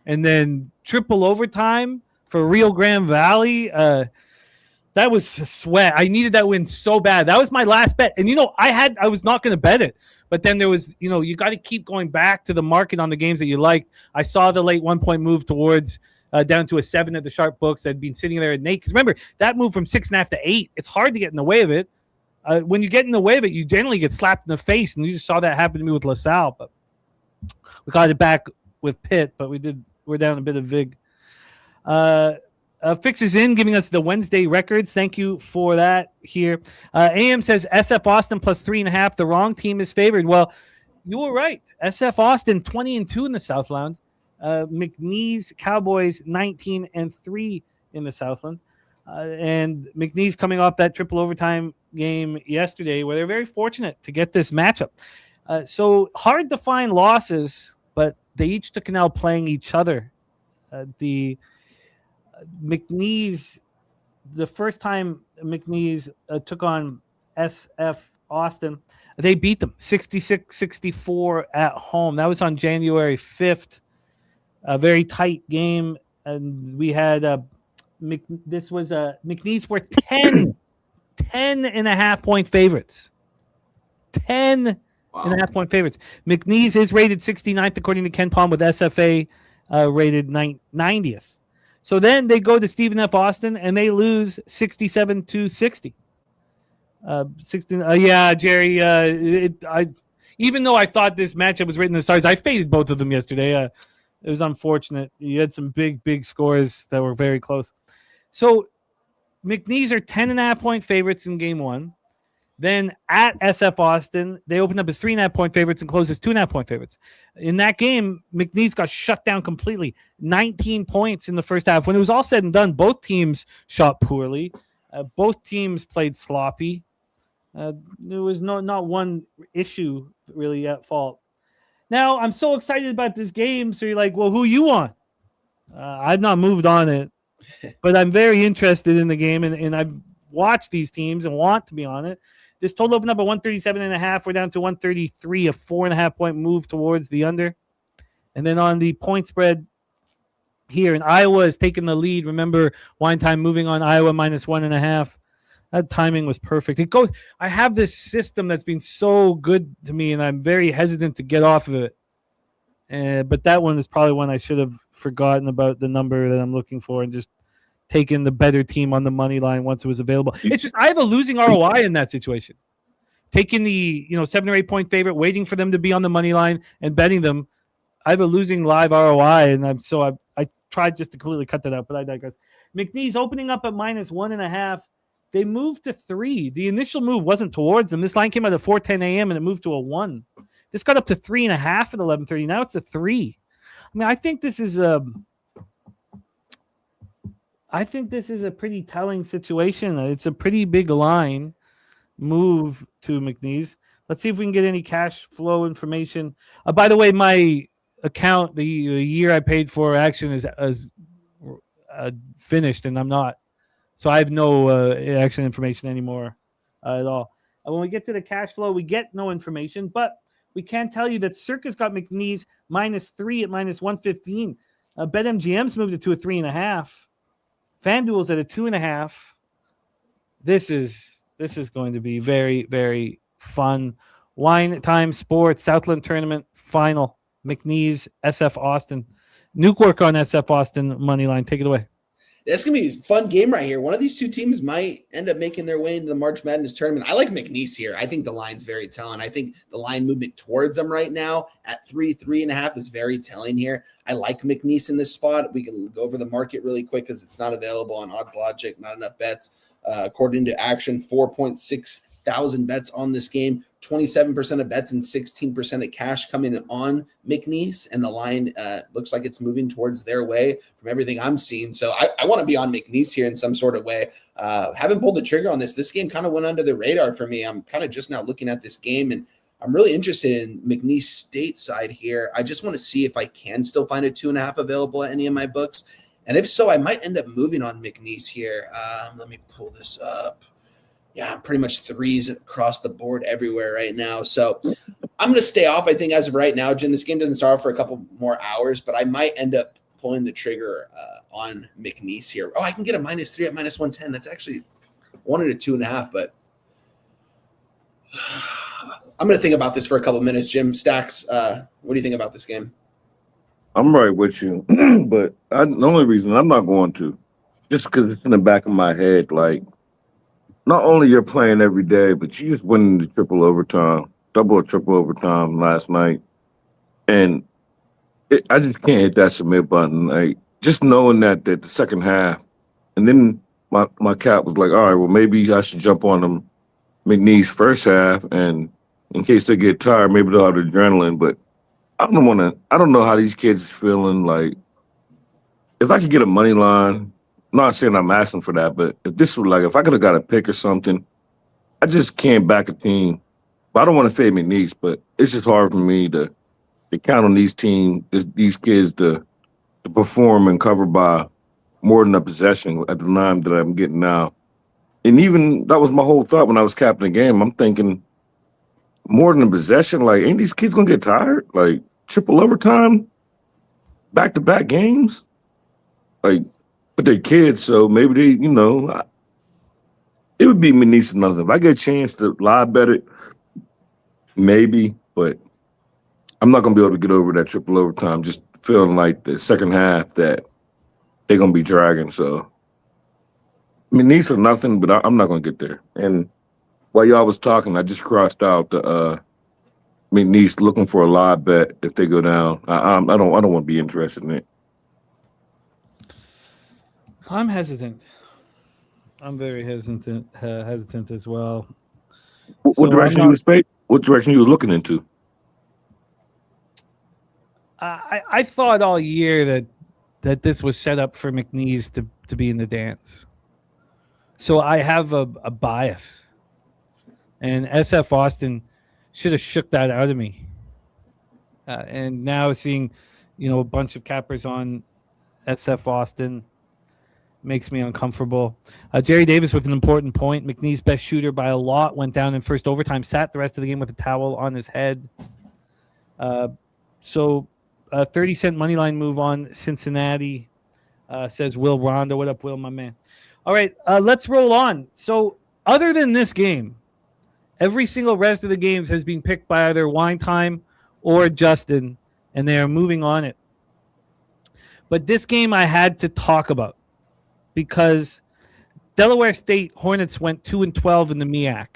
and then triple overtime for Rio Grande Valley. That was a sweat. I needed that win so bad. That was my last bet. And, I was not going to bet it. But then there was, you got to keep going back to the market on the games that you liked. I saw the late 1 point move towards down to a 7 at the sharp books that had been sitting there at 8. Because remember, that move from 6.5 to 8, it's hard to get in the way of it. When you get in the way of it, you generally get slapped in the face. And you just saw that happen to me with LaSalle. But we got it back with Pitt, but we're down a bit of VIG. Fix is in, giving us the Wednesday records. Thank you for that here. AM says SF Austin plus 3.5. The wrong team is favored. Well, you were right. SF Austin 20-2 in the Southland. McNeese Cowboys 19-3 in the Southland. And McNeese coming off that triple overtime game yesterday where they're very fortunate to get this matchup. So hard to find losses, but they each took an L playing each other. The McNeese, the first time McNeese took on SF Austin, they beat them 66-64 at home. That was on January 5th. A very tight game. And we had McNeese were 10.5 point favorites. 10.5 point favorites. McNeese is rated 69th according to Ken Palm, with SFA rated 90th. So then they go to Stephen F. Austin and they lose 67-60. Yeah, Jerry. Even though I thought this matchup was written in the stars, I faded both of them yesterday. It was unfortunate. You had some big scores that were very close. So McNeese are 10.5 point favorites in game one. Then at SF Austin, they opened up as 3.5-point favorites and closed as 2.5-point favorites. In that game, McNeese got shut down completely. 19 points in the first half. When it was all said and done, both teams shot poorly. Both teams played sloppy. There was not one issue really at fault. Now, I'm so excited about this game. So you're like, well, who you want? I've not moved on it, but I'm very interested in the game, and I've watched these teams and want to be on it. This total opened up at 137.5. We're down to 133, a 4.5-point move towards the under. And then on the point spread here, and Iowa is taking the lead. Remember, wine time moving on Iowa minus 1.5. That timing was perfect. It goes. I have this system that's been so good to me, and I'm very hesitant to get off of it. But that one is probably one I should have forgotten about the number that I'm looking for and just taken the better team on the money line once it was available. It's just I have a losing ROI in that situation. Taking the 7 or 8 point favorite, waiting for them to be on the money line and betting them. I have a losing live ROI, and I tried just to completely cut that out, but I digress. McNeese opening up at minus 1.5. They moved to 3. The initial move wasn't towards them. This line came out at 4:10 a.m. and it moved to a 1. This got up to 3.5 at 11:30. Now it's a 3. I mean, I think this is a pretty telling situation. It's a pretty big line move to McNeese. Let's see if we can get any cash flow information. By the way, my account, the year I paid for action is finished, and I'm not. So I have no action information anymore at all. When we get to the cash flow, we get no information, but we can tell you that Circa's got McNeese minus 3 at minus 115. BetMGM's moved it to a 3.5. FanDuel's at a 2.5. This is going to be very, very fun. Wine Time Sports Southland Tournament final. McNeese, SF Austin. Newkirk on SF Austin money line. Take it away. That's going to be a fun game right here. One of these two teams might end up making their way into the March Madness tournament. I like McNeese here. I think the line's very telling. I think the line movement towards them right now at 3.5 is very telling here. I like McNeese in this spot. We can go over the market really quick because it's not available on Odds Logic, not enough bets. According to Action, 4.6 thousand bets on this game, 27% of bets and 16% of cash coming on McNeese, and the line looks like it's moving towards their way from everything I'm seeing. So I want to be on McNeese here in some sort of way. Haven't pulled the trigger on this. This game kind of went under the radar for me. I'm kind of just now looking at this game, and I'm really interested in McNeese State side here. I just want to see if I can still find a 2.5 available at any of my books. And if so, I might end up moving on McNeese here. Let me pull this up. Yeah, pretty much 3s across the board everywhere right now. So I'm going to stay off, I think, as of right now. Jim, this game doesn't start for a couple more hours, but I might end up pulling the trigger on McNeese here. Oh, I can get a -3 at minus 110. That's actually 1 at a 2.5, but I'm going to think about this for a couple minutes. Jim, Stacks, what do you think about this game? I'm right with you, but the only reason I'm not going to, just because it's in the back of my head, like, not only you're playing every day, but you just went into double or triple overtime last night. And I just can't hit that submit button. Like, just knowing that the second half, and then my cap was like, all right, well, maybe I should jump on them McNeese first half, and in case they get tired, maybe they'll have the adrenaline. But I don't know how these kids is feeling. Like, if I could get a money line, I'm not saying I'm asking for that, but if I could have got a pick or something, I just can't back a team. But I don't want to fade McNeese, but it's just hard for me to count on these kids to perform and cover by more than a possession at the time that I'm getting now. And even that was my whole thought when I was capping the game. I'm thinking more than a possession, like, ain't these kids going to get tired? Like, triple overtime, back-to-back games? Like, but they're kids, so maybe they, it would be McNeese or nothing. If I get a chance to live bet it, maybe, but I'm not going to be able to get over that triple overtime, just feeling like the second half that they're going to be dragging. So, McNeese or nothing, but I'm not going to get there. And while y'all was talking, I just crossed out the McNeese looking for a live bet if they go down. I don't want to be interested in it. I'm hesitant. I'm very hesitant as well. What So direction I'm you was take? What direction you was looking into? I thought all year that this was set up for McNeese to be in the dance. So I have a bias. And SF Austin should have shook that out of me. And now seeing, a bunch of cappers on SF Austin makes me uncomfortable. Jerry Davis with an important point. McNee's best shooter by a lot went down in first overtime, sat the rest of the game with a towel on his head. So 30-cent money line move on Cincinnati, says Will Rondo. What up, Will, my man? All right, let's roll on. So other than this game, every single rest of the games has been picked by either Wine Time or Justin, and they are moving on it. But this game I had to talk about because Delaware State Hornets went 2-12 in the MEAC,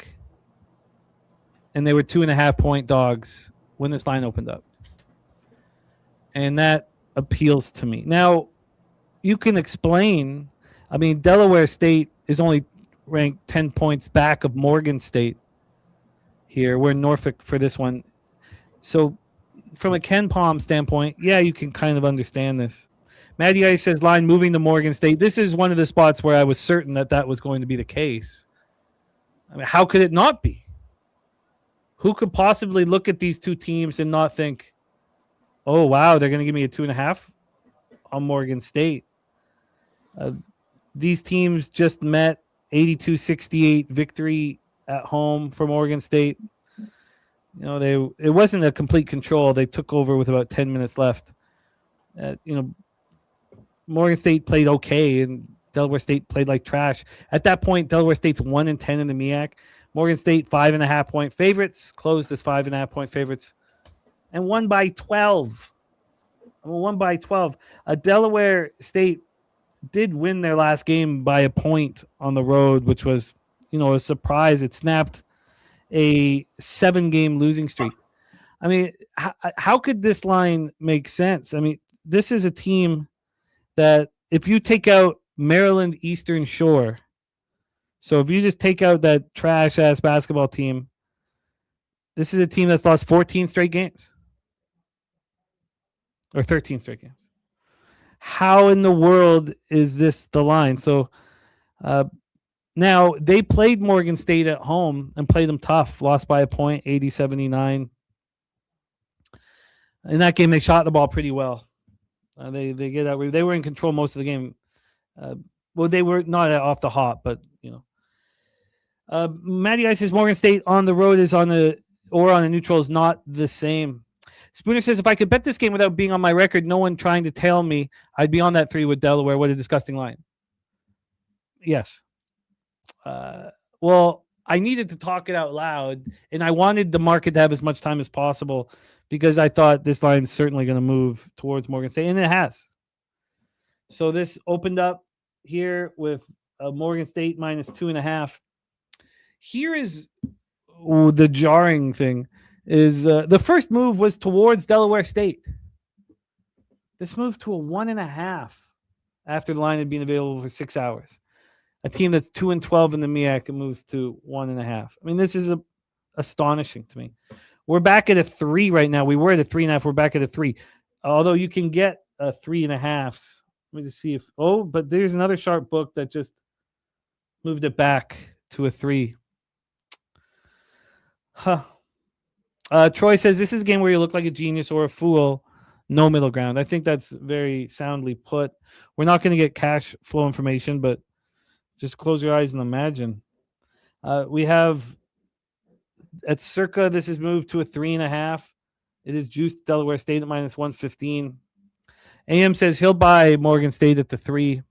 and they were 2.5-point dogs when this line opened up. And that appeals to me. Now, you can explain, Delaware State is only ranked 10 points back of Morgan State here. We're in Norfolk for this one. So from a Ken Palm standpoint, yeah, you can kind of understand this. Matty Ice says line moving to Morgan State. This is one of the spots where I was certain that was going to be the case. How could it not be? Who could possibly look at these two teams and not think, oh, wow, they're going to give me a 2.5 on Morgan State? These teams just met 82-68 victory at home for Morgan State. It wasn't a complete control. They took over with about 10 minutes left. Morgan State played okay, and Delaware State played like trash. At that point, Delaware State's 1-10 in the MEAC. Morgan State 5.5-point favorites, closed as 5.5-point favorites, and won by 12. Delaware State did win their last game by a point on the road, which was, a surprise. It snapped a 7-game losing streak. How could this line make sense? This is a team that if you take out Maryland Eastern Shore, so if you just take out that trash-ass basketball team, this is a team that's lost 14 straight games. Or 13 straight games. How in the world is this the line? So now they played Morgan State at home and played them tough, lost by a point, 80-79. In that game, they shot the ball pretty well. They get out. They were in control most of the game. They were not off the hop, but Matty Ice says Morgan State on the road is on a neutral is not the same. Spooner says if I could bet this game without being on my record, no one trying to tail me, I'd be on that 3 with Delaware. What a disgusting line. Yes. Well, I needed to talk it out loud, and I wanted the market to have as much time as possible because I thought this line is certainly going to move towards Morgan State, and it has. So this opened up here with Morgan State minus 2.5. Here is the jarring thing is the first move was towards Delaware State. This moved to a 1.5 after the line had been available for 6 hours. A team that's 2-12 in the MEAC moves to 1.5. This is astonishing to me. We're back at a 3 right now. We were at a 3.5. We're back at a 3. Although you can get a 3.5. Let me just see if. Oh, but there's another sharp book that just moved it back to a 3. Huh. Troy says this is a game where you look like a genius or a fool. No middle ground. I think that's very soundly put. We're not going to get cash flow information, but just close your eyes and imagine. We have at Circa, this is moved to a 3.5. It is juiced Delaware State at minus 115. AM says he'll buy Morgan State at the 3.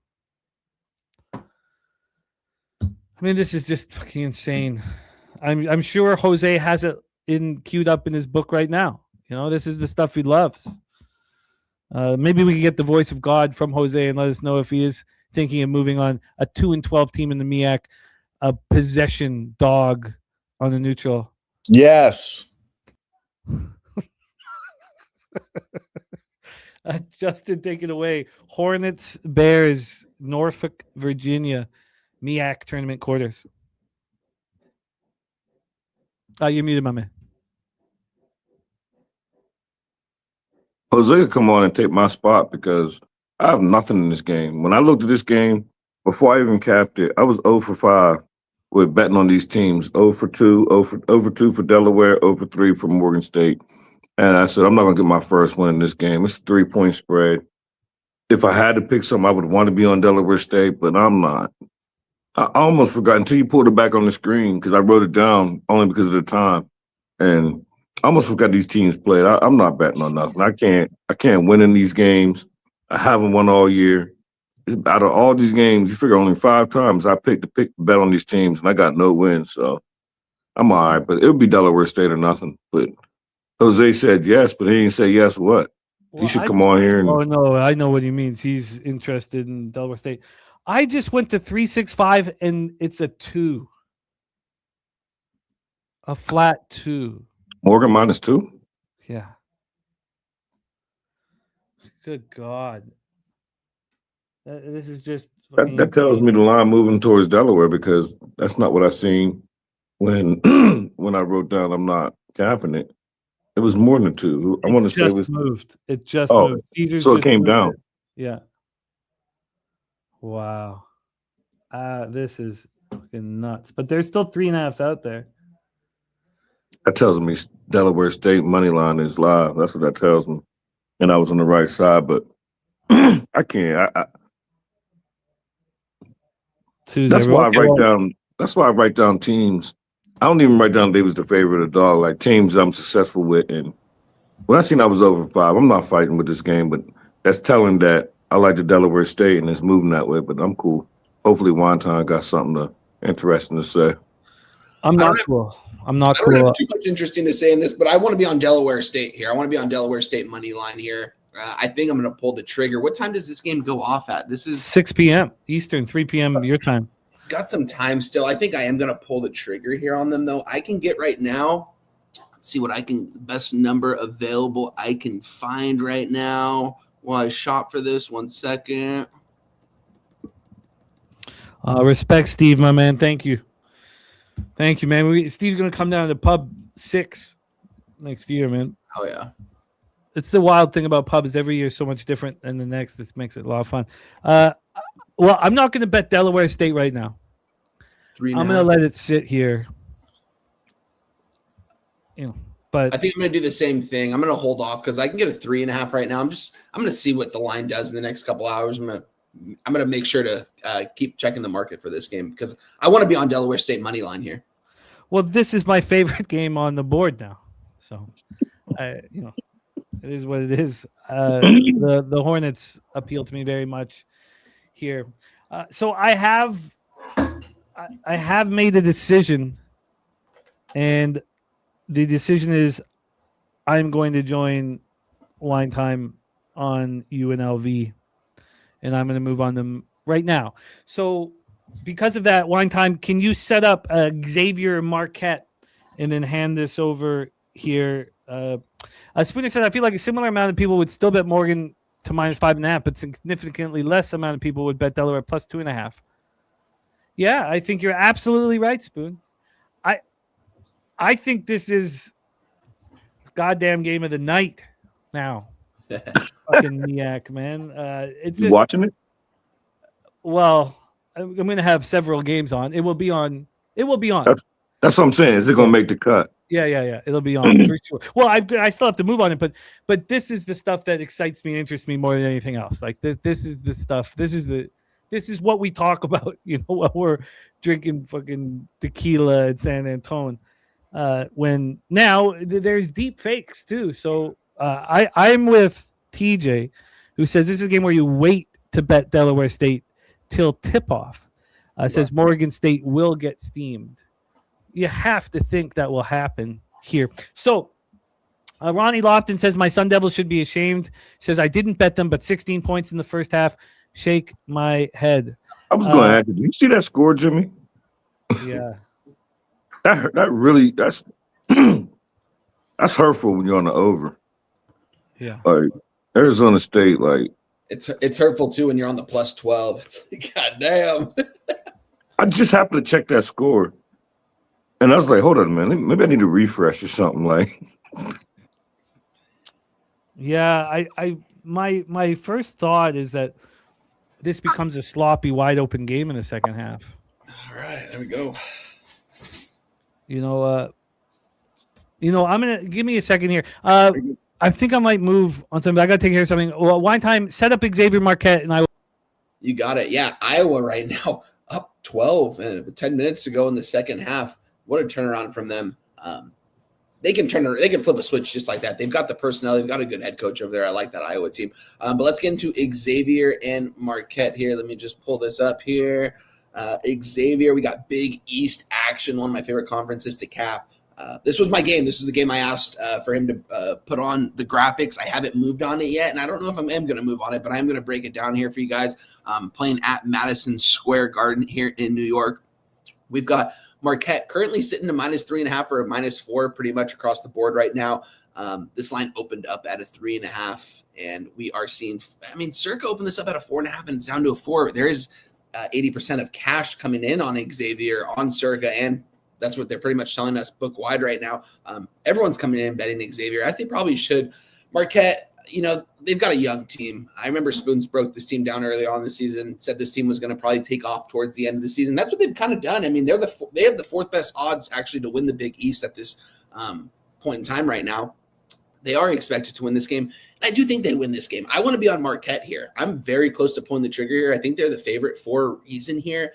This is just fucking insane. I'm sure Jose has it queued up in his book right now. This is the stuff he loves. Maybe we can get the voice of God from Jose and let us know if he is thinking of moving on a 2-12 team in the MEAC, a possession dog on the neutral. Yes. Justin, take it away. Hornets, Bears, Norfolk, Virginia, MEAC tournament quarters. You're muted, my man. Jose could come on and take my spot because I have nothing in this game. When I looked at this game, before I even capped it, I was 0 for 5 with betting on these teams. 0 for 2, 0 for 2 for Delaware, 0 for 3 for Morgan State. And I said, I'm not going to get my first win in this game. It's a 3-point spread. If I had to pick something, I would want to be on Delaware State, but I'm not. I almost forgot until you pulled it back on the screen because I wrote it down only because of the time. And I almost forgot these teams played. I'm not betting on nothing. I can't win in these games. I haven't won all year. Out of all these games, you figure only 5 times I picked to bet on these teams, and I got no wins. So I'm all right, but it would be Delaware State or nothing. But Jose said yes, but he didn't say yes what. Well, he should come on here. Oh, no, I know what he means. He's interested in Delaware State. I just went to 365, and it's a 2. A flat 2. Morgan -2? Yeah. Good God. This is just that tells me the line moving towards Delaware because that's not what I seen when when I wrote down I'm not capping it. It was more than 2. I want to say it was moved. It just moved. So it came down. Yeah. Wow. This is fucking nuts. But there's still 3.5s out there. That tells me Delaware State money line is live. That's what that tells me. And I was on the right side, but I can't. That's why I write down teams. I don't even write down they was the favorite of the dog, like teams I'm successful with. And when I seen I was over 5, I'm not fighting with this game, but that's telling that I like the Delaware State and it's moving that way, but I'm cool. Hopefully Wonton got something interesting to say. I'm not cool. I don't have too much interesting to say in this, but I want to be on Delaware State here. I want to be on Delaware State money line here. I think I'm going to pull the trigger. What time does this game go off at? This is 6 p.m. Eastern, 3 p.m. your time. Got some time still. I think I am going to pull the trigger here on them, though. I can get right now. Let's see what best number available I can find right now while I shop for this. 1 second. Respect, Steve, my man. Thank you. Thank you, man. Steve's going to come down to Pub 6 next year, man. Oh, yeah. It's the wild thing about pubs. Every year is so much different than the next. This makes it a lot of fun. Well, I'm not going to bet Delaware State right now. I'm going to let it sit here. But I think I'm going to do the same thing. I'm going to hold off because I can get a 3.5 right now. I'm going to see what the line does in the next couple hours. I'm going to make sure to keep checking the market for this game because I want to be on Delaware State money line here. Well, this is my favorite game on the board now. So, it is what it is. The Hornets appeal to me very much here. So I have made a decision, and the decision is I'm going to join Wine Time on UNLV, and I'm going to move on them right now. So because of that, Wine Time, can you set up Xavier Marquette and then hand this over here? Spooner said, I feel like a similar amount of people would still bet Morgan to -5.5, but significantly less amount of people would bet Delaware plus 2.5. Yeah, I think you're absolutely right, Spoon. I think this is goddamn game of the night now. Fucking Miak, man. It's you just, watching it? Well, I'm going to have several games on. It will be on. That's what I'm saying. Is it going to make the cut? Yeah. It'll be on for sure. Well, I still have to move on it, but this is the stuff that excites me and interests me more than anything else. Like this is the stuff. This is what we talk about, while we're drinking fucking tequila at San Antone. When now there's deep fakes too. So I'm with TJ, who says this is a game where you wait to bet Delaware State till tip off. Says Morgan State will get steamed. You have to think that will happen here. So Ronnie Lofton says my Sun Devils should be ashamed. Says I didn't bet them, but 16 points in the first half. Shake my head. I was going to ask you, did you see that score, Jimmy? Yeah. that's that's hurtful when you're on the over. Yeah. Like Arizona State, like it's hurtful too when you're on the plus 12. It's like, God damn. I just happened to check that score. And I was like, hold on a minute, maybe I need to refresh or something. Like, Yeah, my first thought is that this becomes a sloppy, wide open game in the second half. All right, there we go. I'm gonna give me a second here. I think I might move on something. I gotta take care of something. Well, one time, set up Xavier Marquette, and I. You got it. Yeah, Iowa right now up 12 and with 10 minutes to go in the second half. What a turnaround from them. They can flip a switch just like that. They've got the personnel. They've got a good head coach over there. I like that Iowa team. But let's get into Xavier and Marquette here. Let me just pull this up here. Xavier, we got Big East action, one of my favorite conferences to cap. This was my game. This is the game I asked for him to put on the graphics. I haven't moved on it yet, and I don't know if I am going to move on it, but I'm going to break it down here for you guys. Playing at Madison Square Garden here in New York. We've got Marquette currently sitting to -3.5 or a -4 pretty much across the board right now. This line opened up at a 3.5, and we are seeing – Circa opened this up at a 4.5, and it's down to a 4. There is 80% of cash coming in on Xavier, on Circa, and that's what they're pretty much telling us book wide right now. Everyone's coming in and betting Xavier, as they probably should. Marquette, they've got a young team. I remember Spoons broke this team down early on in the season, said this team was going to probably take off towards the end of the season. That's what they've kind of done. They have the fourth best odds actually to win the Big East at this point in time right now. They are expected to win this game, and I do think they win this game. I want to be on Marquette here. I'm very close to pulling the trigger here. I think they're the favorite for a reason here.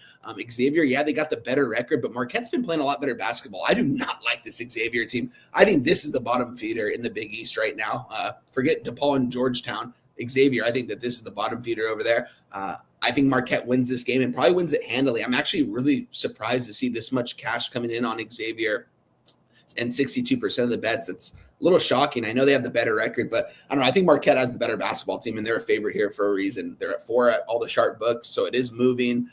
Xavier, yeah, they got the better record, but Marquette's been playing a lot better basketball. I do not like this Xavier team. I think this is the bottom feeder in the Big East right now. Forget DePaul and Georgetown. Xavier, I think that this is the bottom feeder over there. I think Marquette wins this game and probably wins it handily. I'm actually really surprised to see this much cash coming in on Xavier and 62% of the bets. It's a little shocking. I know they have the better record, but I don't know. I think Marquette has the better basketball team, and they're a favorite here for a reason. They're at 4 at all the sharp books, so it is moving.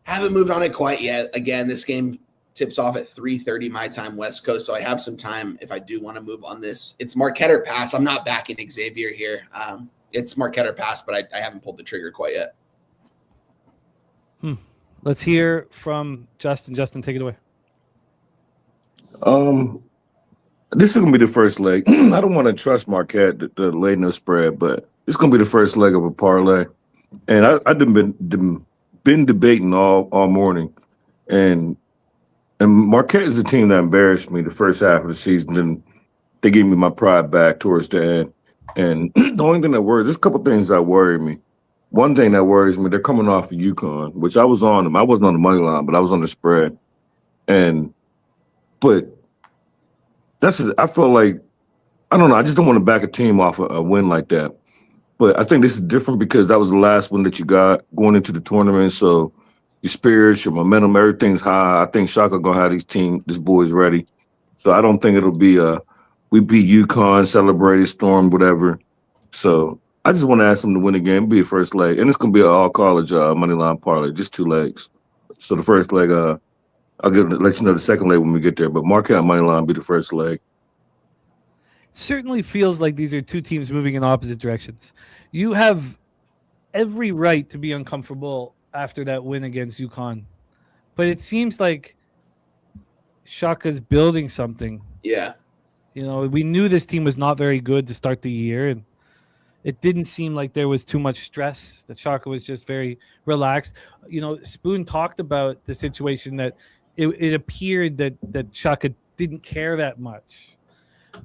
Haven't moved on it quite yet. Again, this game tips off at 3:30 my time West Coast, so I have some time if I do want to move on this. It's Marquette or pass. I'm not backing Xavier here. It's Marquette or pass, but I haven't pulled the trigger quite yet. Let's hear from Justin. Justin, take it away. This is gonna be the first leg. I don't want to trust Marquette to lay no spread, but it's gonna be the first leg of a parlay. And I've been debating all morning, and Marquette is a team that embarrassed me the first half of the season, and they gave me my pride back towards the end. And the only thing that worries, there's a couple things that worry me. One thing that worries me, they're coming off of UConn, which I was on them. I wasn't on the money line, but I was on the spread. But I feel like, I don't know, I just don't want to back a team off a win like that. But I think this is different because that was the last one that you got going into the tournament. So your spirits, your momentum, everything's high. I think Shaka going to have this boys ready. So I don't think it'll be we beat UConn, celebrated, storm, whatever. So I just want to ask them to win the game, be a first leg. And it's going to be an all-college money line parlay, just 2 legs. So the first leg, I'll let you know the second leg when we get there. But Marquette money line be the first leg. Certainly feels like these are two teams moving in opposite directions. You have every right to be uncomfortable after that win against UConn, but it seems like Shaka's building something. Yeah. We knew this team was not very good to start the year, and it didn't seem like there was too much stress, that Shaka was just very relaxed. Spoon talked about the situation that it appeared that Shaka didn't care that much.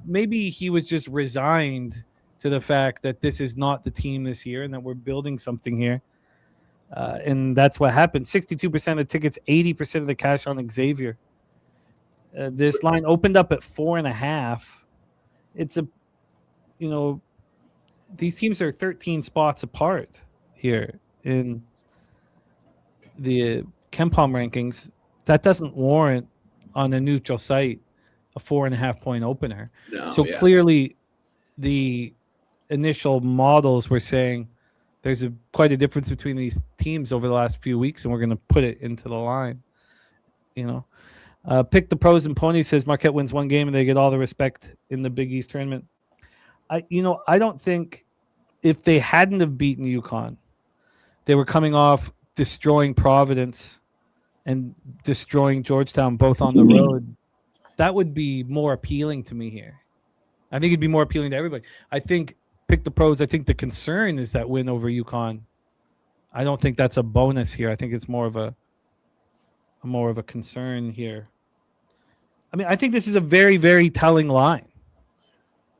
Maybe he was just resigned to the fact that this is not the team this year and that we're building something here. And that's what happened. 62% of tickets, 80% of the cash on Xavier. This line opened up at 4.5. It's these teams are 13 spots apart here in the KenPom rankings. That doesn't warrant on a neutral site a 4.5 point opener. No, so clearly the initial models were saying there's quite a difference between these teams over the last few weeks, and we're going to put it into the line. Pick the pros and ponies says Marquette wins one game and they get all the respect in the Big East tournament. I don't think if they hadn't have beaten UConn, they were coming off destroying Providence and destroying Georgetown both on the road, that would be more appealing to me here. I think it'd be more appealing to everybody. I think pick the pros. I think the concern is that win over UConn. I don't think that's a bonus here. I think it's more of a concern here. I mean, I think this is a very, very telling line.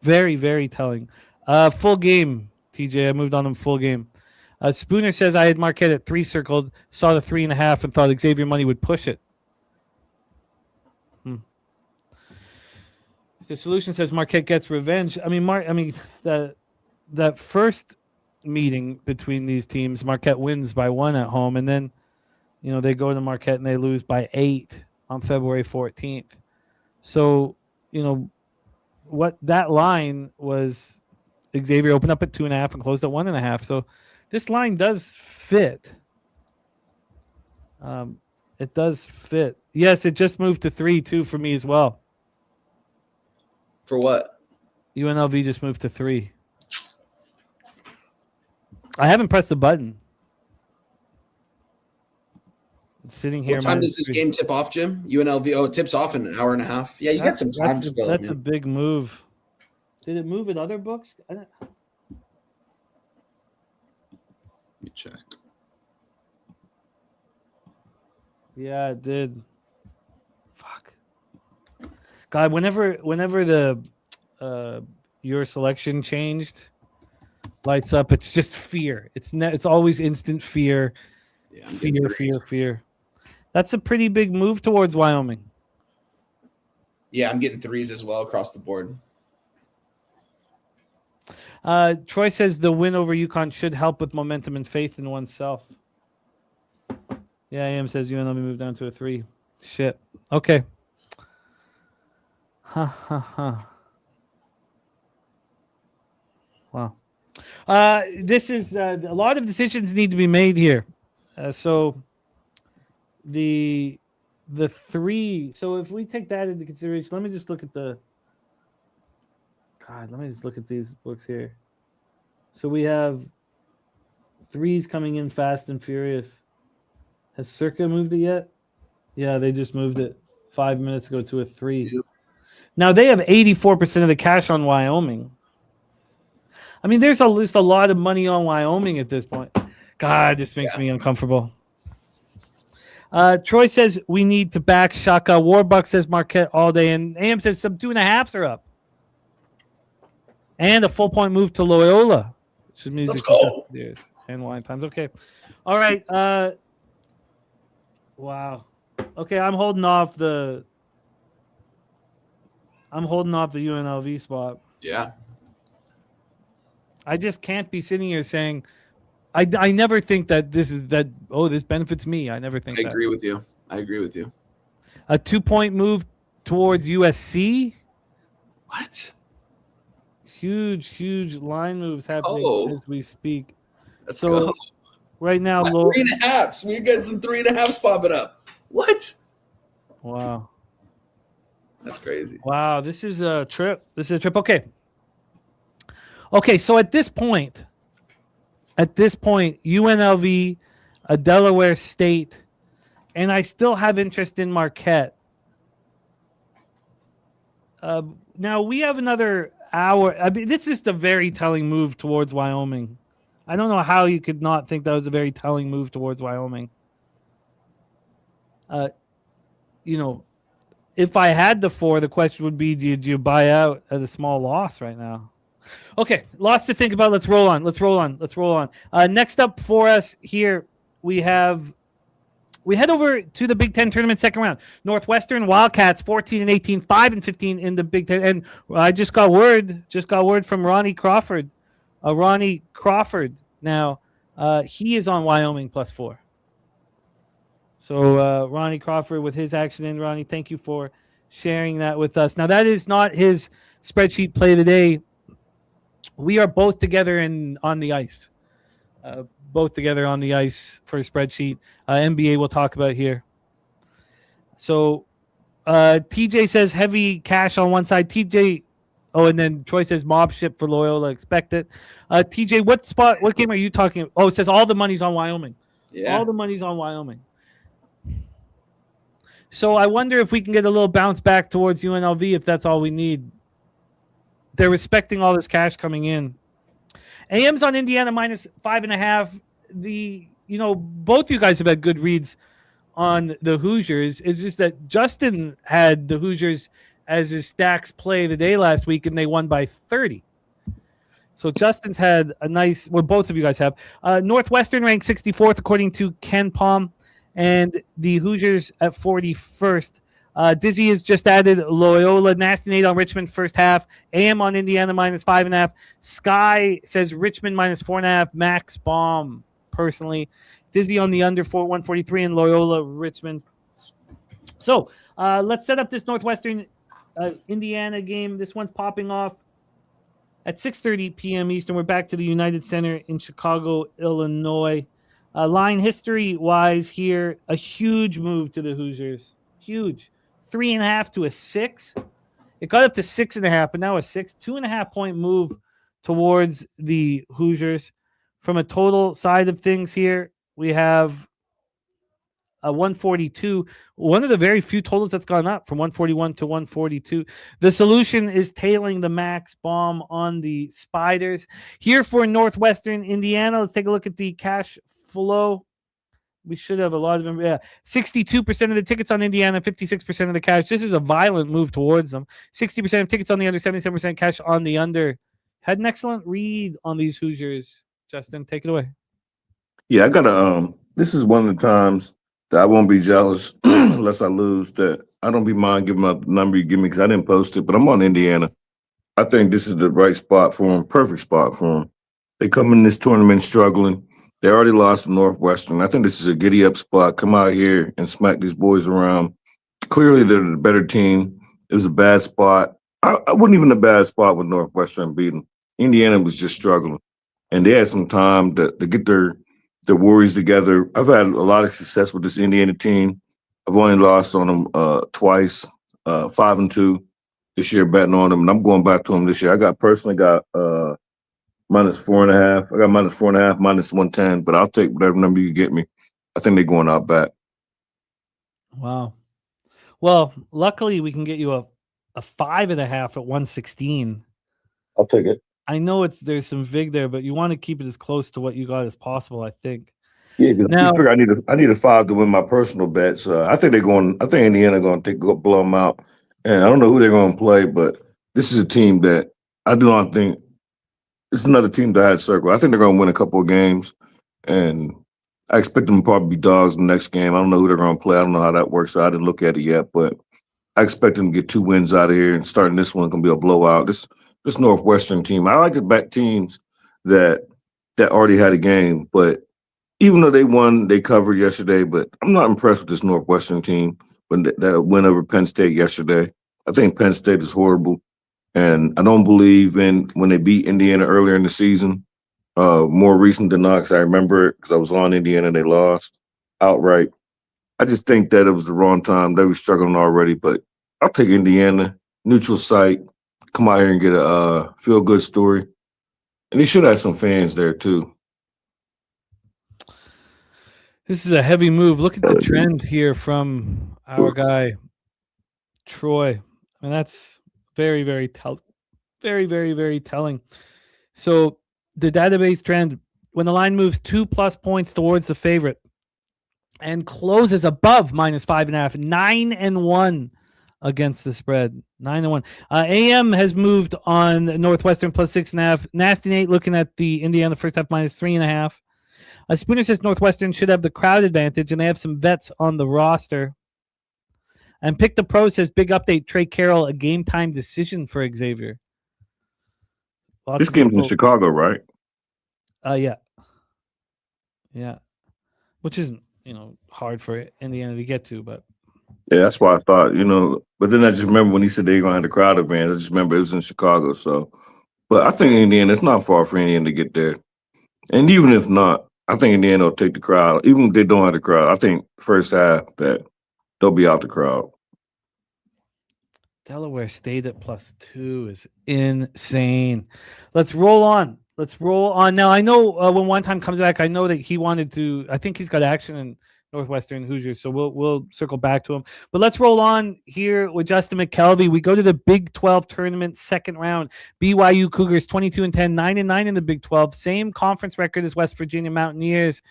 Very, very telling. Full game, TJ. I moved on him full game. Spooner says I had Marquette at 3 circled, saw the 3.5, and thought Xavier Money would push it. The solution says Marquette gets revenge. I mean, that first meeting between these teams, Marquette wins by 1 at home, and then they go to Marquette and they lose by 8 on February 14th. So what that line was, Xavier opened up at 2.5 and closed at 1.5. So this line does fit. It does fit. Yes, it just moved to 3 too for me as well. For what? UNLV just moved to 3. I haven't pressed the button. It's sitting here. What time does this game tip off, Jim? UNLV. Oh, it tips off in an hour and a half. Yeah, you got some time still. That's a big move. Did it move in other books? Let me check. Yeah, it did. Fuck. God, whenever the your selection changed, lights up. It's just fear. It's always instant fear. Yeah, fear. That's a pretty big move towards Wyoming. Yeah, I'm getting 3s as well across the board. Troy says the win over UConn should help with momentum and faith in oneself. Yeah, AM says UNLV moved down to a 3. Shit. Okay. Wow. This is a lot of decisions need to be made here. So the 3. So if we take that into consideration, let me just look at these books here. So we have 3s coming in fast and furious. Has Circa moved it yet? Yeah, they just moved it 5 minutes ago to a 3. Yep. Now they have 84% of the cash on Wyoming. I mean, there's a lot of money on Wyoming at this point. God, this makes me uncomfortable. Troy says we need to back Shaka. Warbuck says Marquette all day, and AM says some 2.5s are up. And a full point move to Loyola. Let's go. And wine times. Okay. All right. Wow. Okay, I'm holding off the UNLV spot. Yeah. I just can't be sitting here saying I never think that this benefits me. I never think I agree with you. A 2-point move towards USC. What? Huge line moves happening as we speak. Let's go. Right now, 3.5s. We're getting some 3.5s popping up. What? Wow. That's crazy. Wow, this is a trip. Okay, so at this point, UNLV, a Delaware State, and I still have interest in Marquette. Now we have another hour. I mean, this is a very telling move towards Wyoming. I don't know how you could not think that was a very telling move towards Wyoming. If I had the 4, the question would be, do you buy out at a small loss right now? Okay, lots to think about. Let's roll on. Next up for us here, we head over to the Big Ten tournament second round. Northwestern Wildcats 14-18, 5-15 in the Big Ten. And I just got word from Ronnie Crawford. Now, he is on Wyoming +4. So Ronnie Crawford with his action in. Ronnie, thank you for sharing that with us. Now, that is not his spreadsheet play today. We are both together on the ice. Both together on the ice for a spreadsheet. NBA we'll talk about here. So TJ says heavy cash on one side. TJ, and then Troy says mob ship for Loyola. Expect it. TJ, what game are you talking about? Oh, it says all the money's on Wyoming. Yeah. All the money's on Wyoming. So I wonder if we can get a little bounce back towards UNLV if that's all we need. They're respecting all this cash coming in. AM's on Indiana -5.5. Both you guys have had good reads on the Hoosiers. It's just that Justin had the Hoosiers as his stacks play of the day last week, and they won by 30. So Justin's had a nice, well, both of you guys have. Northwestern ranked 64th according to Ken Palm, and the Hoosiers at 41st. Dizzy has just added Loyola, Nasty Nate on Richmond first half, AM on Indiana -5.5. Sky says Richmond -4.5. Max Baum personally. Dizzy on the under 143 and Loyola Richmond. So let's set up this Northwestern Indiana game. This one's popping off at 6:30 p.m. Eastern. We're back to the United Center in Chicago, Illinois. Line history-wise here, a huge move to the Hoosiers. Huge. 3.5 to a 6. It got up to 6.5, but now a 6. 2.5 point move towards the Hoosiers. From a total side of things here, we have a 142. One of the very few totals that's gone up from 141 to 142. The solution is tailing the Max Bomb on the Spiders. Here for Northwestern Indiana, let's take a look at the cash flow. We should have a lot of them. Yeah, 62% of the tickets on Indiana, 56% of the cash. This is a violent move towards them. 60% of tickets on the under, 77% cash on the under. Had an excellent read on these Hoosiers. Justin, take it away. Yeah, I gotta. This is one of the times that I won't be jealous unless I lose. That I don't be mind giving up the number you give me because I didn't post it, but I'm on Indiana. I think this is the right spot for them, perfect spot for them. They come in this tournament struggling. They already lost to Northwestern. I think this is a giddy up spot. Come out here and smack these boys around. Clearly, they're the better team. It was a bad spot. I wasn't even a bad spot with Northwestern beating. Indiana was just struggling. And they had some time to get their worries together. I've had a lot of success with this Indiana team. I've only lost on them twice, 5-2 this year, betting on them. And I'm going back to them this year. I personally got -4.5. I got -4.5, -110, but I'll take whatever number you get me. I think they're going out back. Wow. Well, luckily we can get you a 5.5 at 116. I'll take it. I know there's some vig there, but you want to keep it as close to what you got as possible, I think. Yeah, because now I need a 5 to win my personal bets. I think Indiana going to blow them out, and I don't know who they're going to play, but this is a team that I do not think. This is another team that I had circled. I think they're going to win a couple of games, and I expect them to probably be dogs in the next game. I don't know who they're going to play. I don't know how that works. I didn't look at it yet, but I expect them to get 2 wins out of here, and starting this one going to be a blowout. This Northwestern team, I like to back teams that already had a game, but even though they won, they covered yesterday, but I'm not impressed with this Northwestern team when that win over Penn State yesterday. I think Penn State is horrible, and I don't believe in when they beat Indiana earlier in the season. More recent than not, because I remember it because I was on Indiana and they lost outright. I just think that it was the wrong time. They were struggling already, but I'll take Indiana, neutral site, come out here and get a feel-good story. And they should have some fans there, too. This is a heavy move. Look at the trend here from our guy, Troy. And that's very, very very, very, very telling. So the database trend, when the line moves 2+ points towards the favorite and closes above -5.5, 9-1 against the spread. 9-1. AM has moved on Northwestern +6.5. Nasty Nate looking at the Indiana first half -3.5. Spooner says Northwestern should have the crowd advantage, and they have some vets on the roster. And Pick the Pro says big update. Trey Carroll, a game time decision for Xavier. This game's in Chicago, right? Yeah. Which isn't, hard for Indiana to get to, but yeah, that's why I thought, but then I just remember when he said they're going to have the crowd advantage. I just remember it was in Chicago. So, but I think Indiana, it's not far for Indiana to get there. And even if not, I think Indiana will take the crowd. Even if they don't have the crowd, I think first half that they'll be out the crowd. Delaware State at +2 is insane. Let's roll on. Now, I know when one time comes back, I know that he wanted to, I think he's got action in Northwestern Hoosiers. So we'll circle back to them. But let's roll on here with Justin McKelvey. We go to the Big 12 tournament second round. BYU Cougars 22-10, 9-9 in the Big 12. Same conference record as West Virginia Mountaineers.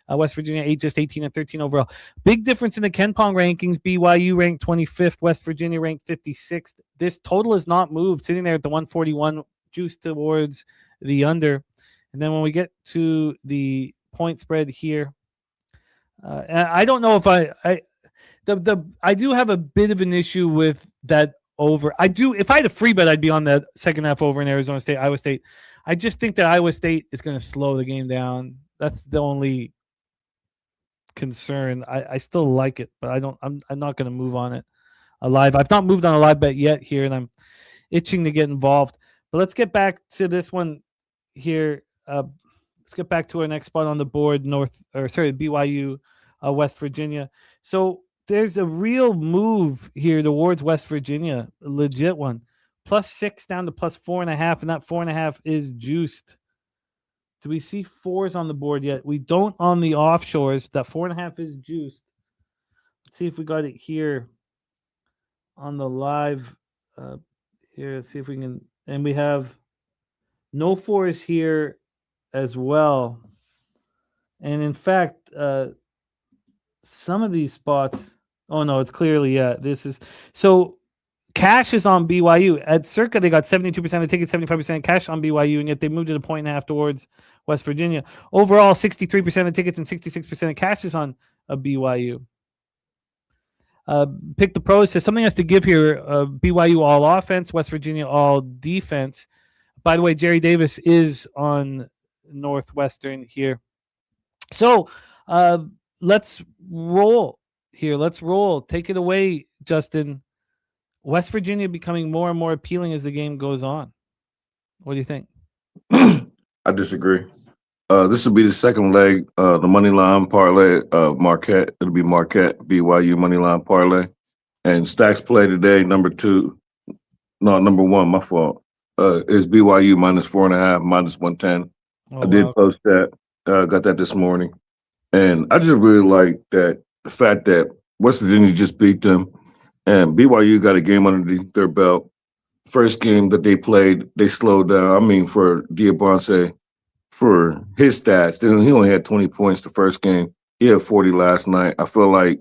West Virginia 18-13 overall. Big difference in the Ken Pong rankings. BYU ranked 25th. West Virginia ranked 56th. This total has not moved, sitting there at the 141, juice towards the under. And then when we get to the point spread here, I don't know if I do have a bit of an issue with that over. I do. If I had a free bet, I'd be on that second half over in Arizona State, Iowa State. I just think that Iowa State is going to slow the game down. That's the only concern. I still like it, but I'm not going to move on it live. I've not moved on a live bet yet here, and I'm itching to get involved. But let's get back to this one here. Let's get back to our next spot on the board. BYU, West Virginia. So there's a real move here towards West Virginia, a legit one. +6 down to +4.5, and that 4.5 is juiced. Do we see 4s on the board yet? We don't on the offshores. That 4.5 is juiced. Let's see if we got it here on the live. Here, let's see if we can. And we have no 4s here as well. And in fact, some of these spots. Oh no, it's clearly this is so. Cash is on BYU. At Circa, they got 72% of the tickets, 75% cash on BYU, and yet they moved it 1.5 towards West Virginia. Overall, 63% of the tickets and 66% of cash is on BYU. Pick the Pros says something has to give here. BYU all offense, West Virginia all defense. By the way, Jerry Davis is on Northwestern here. So let's roll here. Let's roll. Take it away, Justin. West Virginia becoming more and more appealing as the game goes on. What do you think? I disagree. This will be the second leg, the money line parlay, Marquette. It'll be Marquette, BYU money line parlay. And Stacks play today, number 1, my fault, is BYU -4.5, -110. I did post that. Got that this morning. And I just really like that the fact that West Virginia just beat them. And BYU got a game under their belt. First game that they played, they slowed down. I mean, for Diabonce, for his stats, he only had 20 points the first game. He had 40 last night. I feel like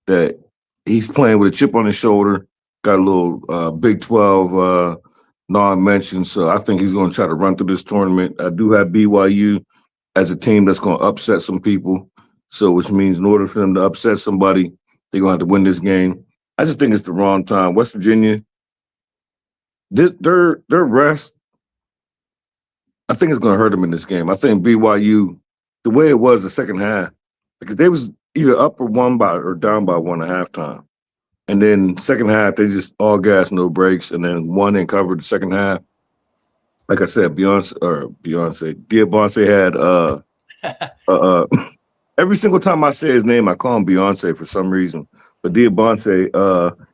that he's playing with a chip on his shoulder, got a little Big 12 non-mention, so I think he's going to try to run through this tournament. I do have BYU as a team that's going to upset some people, so which means in order for them to upset somebody, they're going to have to win this game. I just think it's the wrong time. West Virginia, their rest, I think it's going to hurt them in this game. I think BYU, the way it was the second half, because they was either up or down by 1 at halftime. And then second half, they just all gas, no breaks, and then won and covered the second half. Like I said, Diabonce had every single time I say his name, I call him Beyonce for some reason. But Diabonce,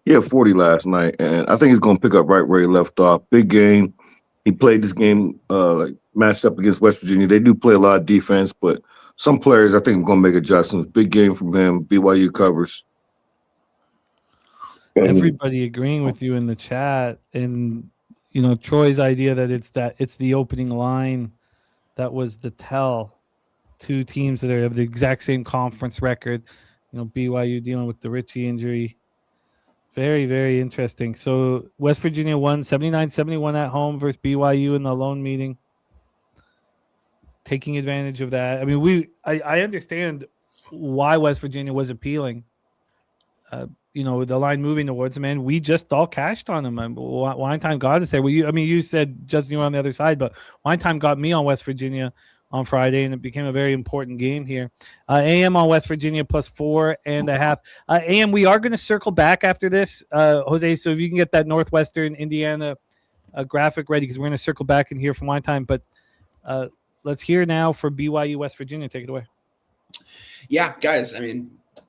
he had 40 last night, and I think he's going to pick up right where he left off. Big game. He played this game matched up against West Virginia. They do play a lot of defense, but some players I think are going to make adjustments. Big game from him. BYU covers. Everybody agreeing with you in the chat, and Troy's idea that it's the opening line that was the tell. Two teams that have the exact same conference record. BYU dealing with the Richie injury. Very, very interesting. So West Virginia won 79-71 at home versus BYU in the lone meeting. Taking advantage of that. I mean, I understand why West Virginia was appealing. The line moving towards them, and we just all cashed on them. Wine Time got us there. You said, Justin, you were on the other side, but Wine Time got me on West Virginia on Friday, and it became a very important game here. AM on West Virginia +4.5. AM, we are going to circle back after this, Jose. So if you can get that Northwestern Indiana graphic ready, because we're going to circle back and hear from Wine Time. But let's hear now for BYU West Virginia. Take it away. Yeah, guys.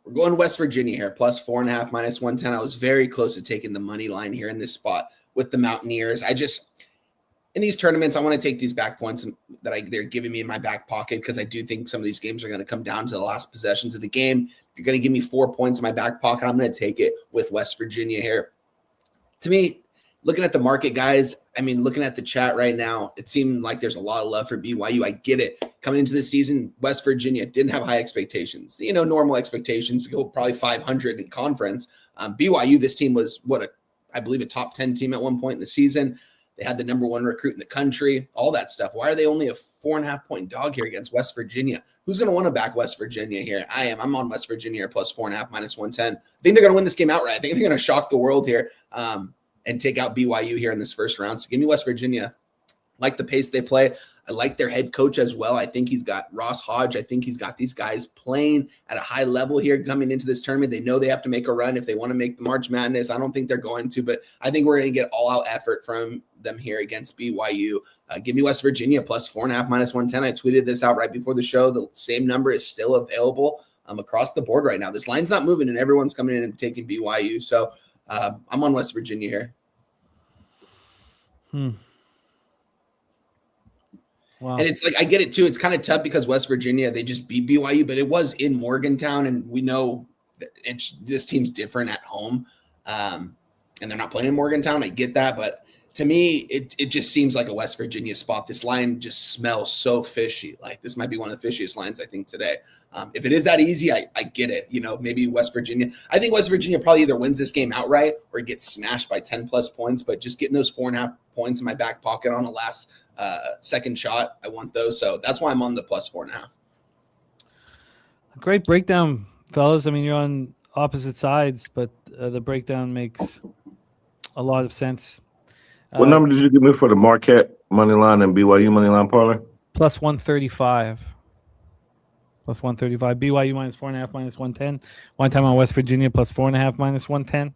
We're going to West Virginia here, +4.5, -110. I was very close to taking the money line here in this spot with the Mountaineers. in these tournaments, I want to take these back points that they're giving me in my back pocket because I do think some of these games are going to come down to the last possessions of the game. If you're going to give me 4 points in my back pocket, I'm going to take it with West Virginia here. To me, looking at the market, guys, I mean, looking at the chat right now, it seemed like there's a lot of love for BYU. I get it. Coming into the season, West Virginia didn't have high expectations. Normal expectations to go probably 500 in conference. BYU, this team was I believe a top 10 team at one point in the season. They had the number 1 recruit in the country, all that stuff. Why are they only a 4.5 point dog here against West Virginia? Who's going to want to back West Virginia here? I am. I'm on West Virginia here plus 4.5 minus 110. I think they're going to win this game outright. I think they're going to shock the world here and take out BYU here in this first round. So give me West Virginia. Like the pace they play. I like their head coach as well. I think he's got Ross Hodge. I think he's got these guys playing at a high level here coming into this tournament. They know they have to make a run if they want to make the March Madness. I don't think they're going to, but I think we're going to get all-out effort from them here against BYU. Give me West Virginia plus 4.5 minus 110. I tweeted this out right before the show. The same number is still available across the board right now. This line's not moving, and everyone's coming in and taking BYU. So I'm on West Virginia here. Wow. And it's like, I get it too. It's kind of tough because West Virginia, they just beat BYU, but it was in Morgantown. And we know that this team's different at home. And they're not playing in Morgantown. I get that. But to me, it just seems like a West Virginia spot. This line just smells so fishy. Like this might be one of the fishiest lines, I think, today. If it is that easy, I get it. Maybe West Virginia. I think West Virginia probably either wins this game outright or gets smashed by 10 plus points. But just getting those 4.5 points in my back pocket on the last second shot, I want those. So that's why I'm on the plus 4.5. Great breakdown, fellas. I mean, you're on opposite sides, but the breakdown makes a lot of sense. What number did you give me for the Marquette money line and BYU money line parlay? Plus 135. Plus 135. BYU minus 4.5 minus 110. One time on West Virginia plus 4.5 minus 110.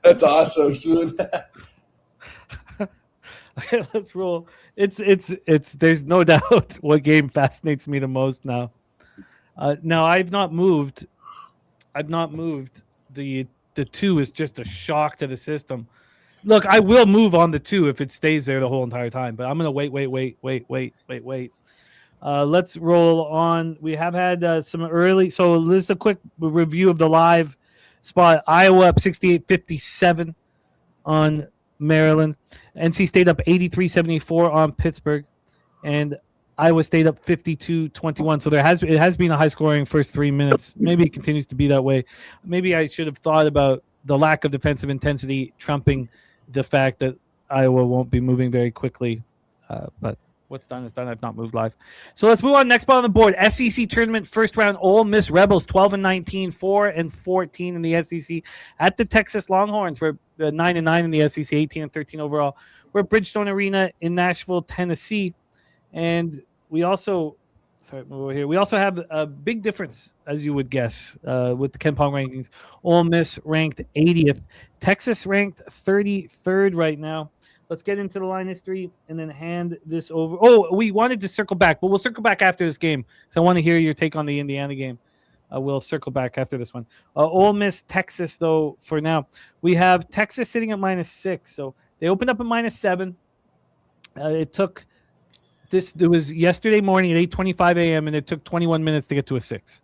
That's awesome, Spoon. Okay, let's roll. It's there's no doubt what game fascinates me the most now. Now I've not moved. The 2 is just a shock to the system. Look, I will move on the 2 if it stays there the whole entire time, but I'm gonna wait. Let's roll on. We have had some early. So this is a quick review of the live spot. Iowa up 68-57 on Maryland. NC State up 83-74 on Pittsburgh, and Iowa State up 52-21. So it has been a high scoring first 3 minutes. Maybe it continues to be that way. Maybe I should have thought about the lack of defensive intensity trumping the fact that Iowa won't be moving very quickly. But what's done is done. I've not moved live. So let's move on. Next ball on the board. SEC tournament first round. Ole Miss Rebels 12-19, 4-14 in the SEC at the Texas Longhorns. We're 9-9 in the SEC, 18-13 overall. We're at Bridgestone Arena in Nashville, Tennessee, and we also have a big difference, as you would guess, with the Ken Pong rankings. Ole Miss ranked 80th, Texas ranked 33rd right now. Let's get into the line history and then hand this over. Oh, we wanted to circle back, but we'll circle back after this game because I want to hear your take on the Indiana game. We'll circle back after this one. Ole Miss, Texas, though, for now. We have Texas sitting at -6. So they opened up at -7. It was yesterday morning at 8:25 a.m., and it took 21 minutes to get to a 6.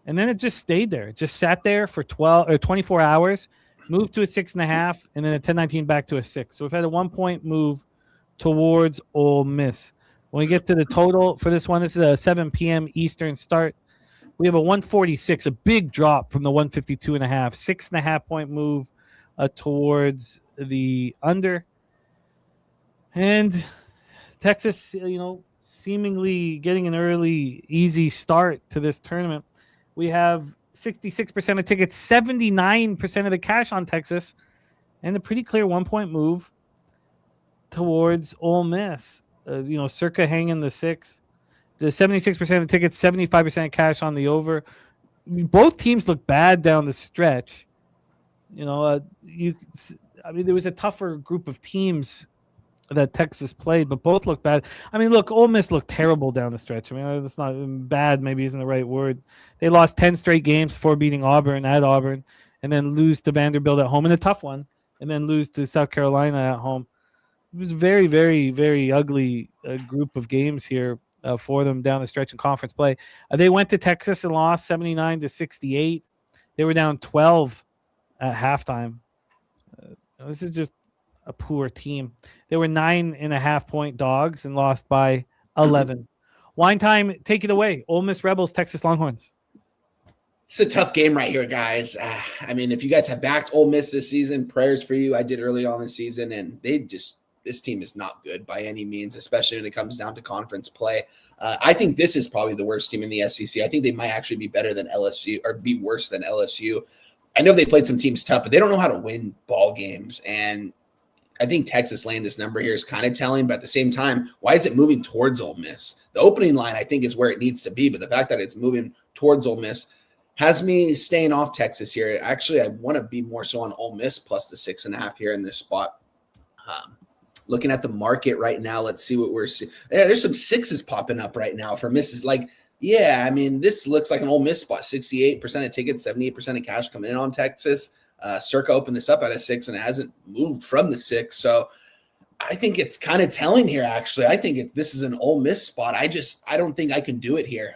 And then it just stayed there. It just sat there for 24 hours, moved to a 6.5, and then at 10:19 back to a 6. So we've had a 1-point move towards Ole Miss. When we get to the total for this one, this is a 7 p.m. Eastern start. We have a 146, a big drop from the 152.5, 6.5-point move towards the under. And Texas, seemingly getting an early, easy start to this tournament. We have 66% of tickets, 79% of the cash on Texas, and a pretty clear 1-point move towards Ole Miss. Circa hanging the 6. The 76% of the tickets, 75% cash on the over. Both teams look bad down the stretch. There was a tougher group of teams that Texas played, but both look bad. Ole Miss looked terrible down the stretch. That's not bad, maybe isn't the right word. They lost 10 straight games before beating Auburn at Auburn, and then lose to Vanderbilt at home in a tough one. and then lose to South Carolina at home. It was a very, very, very ugly group of games here for them down the stretch in conference play. They went to Texas and lost 79-68. They were down 12 at halftime. This is just a poor team. They were 9.5-point dogs and lost by 11. Wine time, take it away. Ole Miss Rebels, Texas Longhorns. It's a tough game right here, guys. I mean, if you guys have backed Ole Miss this season, prayers for you. I did early on this season, and this team is not good by any means, especially when it comes down to conference play. I think this is probably the worst team in the SEC. I think they might actually be better than LSU or be worse than LSU. I know they played some teams tough, but they don't know how to win ball games. And I think Texas laying this number here is kind of telling, but at the same time, why is it moving towards Ole Miss? The opening line, I think, is where it needs to be, but the fact that it's moving towards Ole Miss has me staying off Texas here. Actually, I want to be more so on Ole Miss plus the 6.5 here in this spot. Looking at the market right now, let's see what we're seeing. Yeah, there's some sixes popping up right now for Misses. I mean, this looks like an Ole Miss spot. 68% of tickets, 78% of cash coming in on Texas. Circa opened this up at a 6, and it hasn't moved from the 6. So I think it's kind of telling here, actually. I think this is an Ole Miss spot. I don't think I can do it here.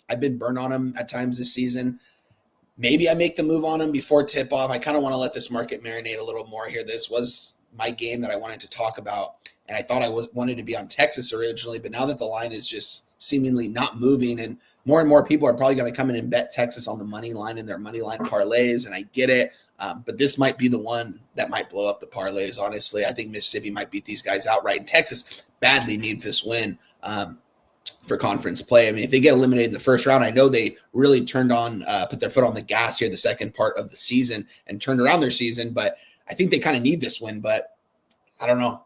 I've been burned on them at times this season. Maybe I make the move on them before tip-off. I kind of want to let this market marinate a little more here. This was my game that I wanted to talk about, and I thought I wanted to be on Texas originally, but now that the line is just seemingly not moving, and more people are probably going to come in and bet Texas on the money line in their money line parlays, and I get it, but this might be the one that might blow up the parlays, honestly. I think Mississippi might beat these guys outright, and Texas badly needs this win for conference play. I mean, if they get eliminated in the first round, I know they really put their foot on the gas here the second part of the season and turned around their season, but I think they kind of need this win, but I don't know.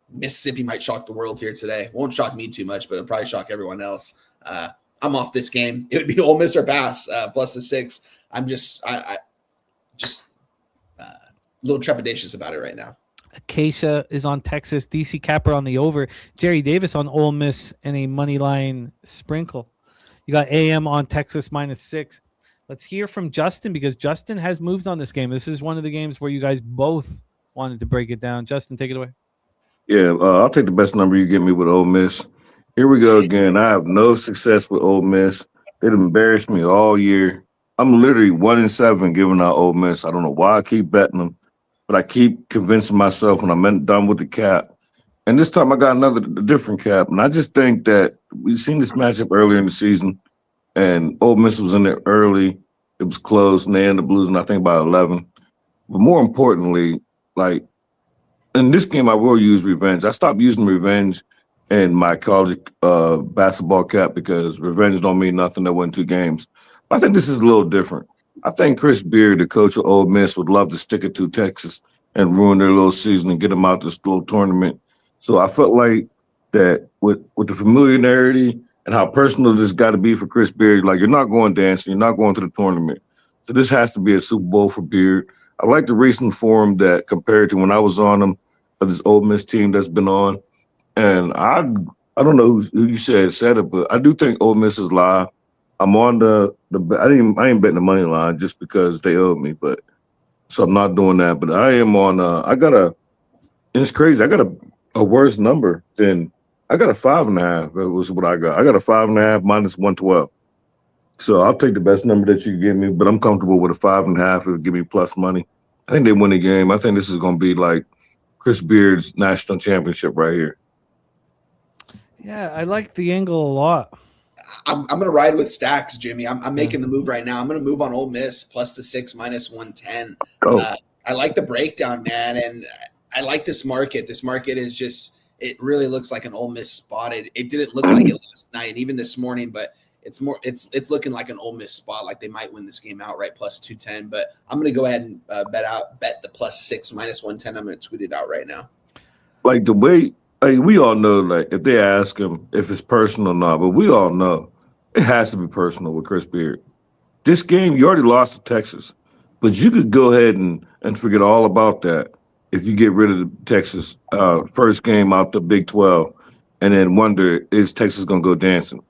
Mississippi might shock the world here today. Won't shock me too much, but it'll probably shock everyone else. I'm off this game. It would be Ole Miss or pass plus the 6. I'm just a little trepidatious about it right now. Acacia is on Texas. DC Capper on the over. Jerry Davis on Ole Miss and a money line sprinkle. You got AM on Texas -6. Let's hear from Justin because Justin has moves on this game. This is one of the games where you guys both wanted to break it down. Justin, take it away. Yeah, I'll take the best number you get me with Ole Miss. Here we go again. I have no success with Ole Miss. They've embarrassed me all year. I'm literally 1-7 giving out Ole Miss. I don't know why I keep betting them, but I keep convincing myself when I'm done with the cap. And this time I got a different cap. And I just think that we've seen this matchup earlier in the season, and Ole Miss was in there early. It was close, and they ended up losing, I think, by 11. But more importantly, in this game, I will use revenge. I stopped using revenge in my college basketball cap because revenge don't mean nothing. There wasn't 2 games. I think this is a little different. I think Chris Beard, the coach of Ole Miss, would love to stick it to Texas and ruin their little season and get them out this little tournament. So I felt like that with the familiarity and how personal this got to be for Chris Beard, you're not going dancing, you're not going to the tournament. So this has to be a Super Bowl for Beard. I like the recent form that compared to when I was on them, of this Ole Miss team that's been on. And I don't know who you said it, but I do think Ole Miss is live. I'm on I ain't betting the money line just because they owed me, but so I'm not doing that. But I am on and it's crazy. I got a worse number than I got a 5.5. That was what I got. I got a 5.5 -112. So I'll take the best number that you give me, but I'm comfortable with a 5.5. It'll give me plus money. I think they win the game. I think this is gonna be like Chris Beard's national championship right here. Yeah, I like the angle a lot. I'm going to ride with stacks, Jimmy. I'm making the move right now. I'm going to move on Ole Miss plus the 6 -110. I like the breakdown, man, and I like this market. This market is just – it really looks like an Ole Miss spot. It didn't look like it last night and even this morning, but it's it's looking like an Ole Miss spot, like they might win this game outright plus 210. But I'm going to go ahead and bet the plus 6 -110. I'm going to tweet it out right now. The way we all know, if they ask him if it's personal or not, but we all know it has to be personal with Chris Beard. This game, you already lost to Texas, but you could go ahead and forget all about that if you get rid of the Texas first game out the Big 12 and then wonder, is Texas going to go dancing?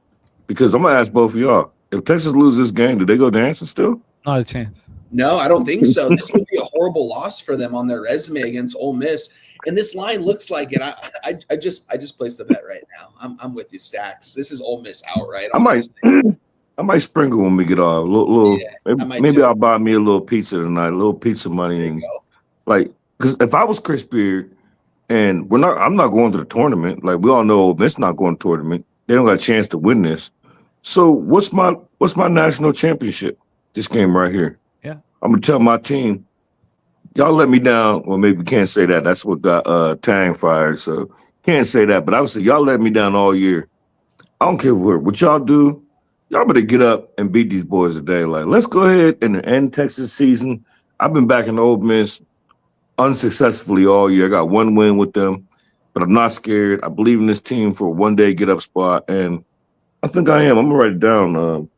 Because I'm going to ask both of y'all, if Texas loses this game, do they go dancing still? Not a chance. No, I don't think so. This would be a horrible loss for them on their resume against Ole Miss. And this line looks like it. I just placed the bet right now. I'm with you, Stacks. This is Ole Miss outright. I might sprinkle when we get off. Maybe I'll buy me a little pizza tonight, a little pizza money, and because if I was Chris Beard, and I'm not going to the tournament. Like we all know, Ole Miss not going to the tournament. They don't got a chance to win this. So what's my national championship? This game right here. Yeah, I'm gonna tell my team, y'all let me down. Well, maybe can't say that. That's what got Tang fired. So can't say that. But I would say y'all let me down all year. I don't care what y'all do. Y'all better get up and beat these boys today. Like, let's go ahead and end Texas season. I've been back in Ole Miss unsuccessfully all year. I got one win with them, but I'm not scared. I believe in this team for a one-day get-up spot, and I think I am. I'm going to write it down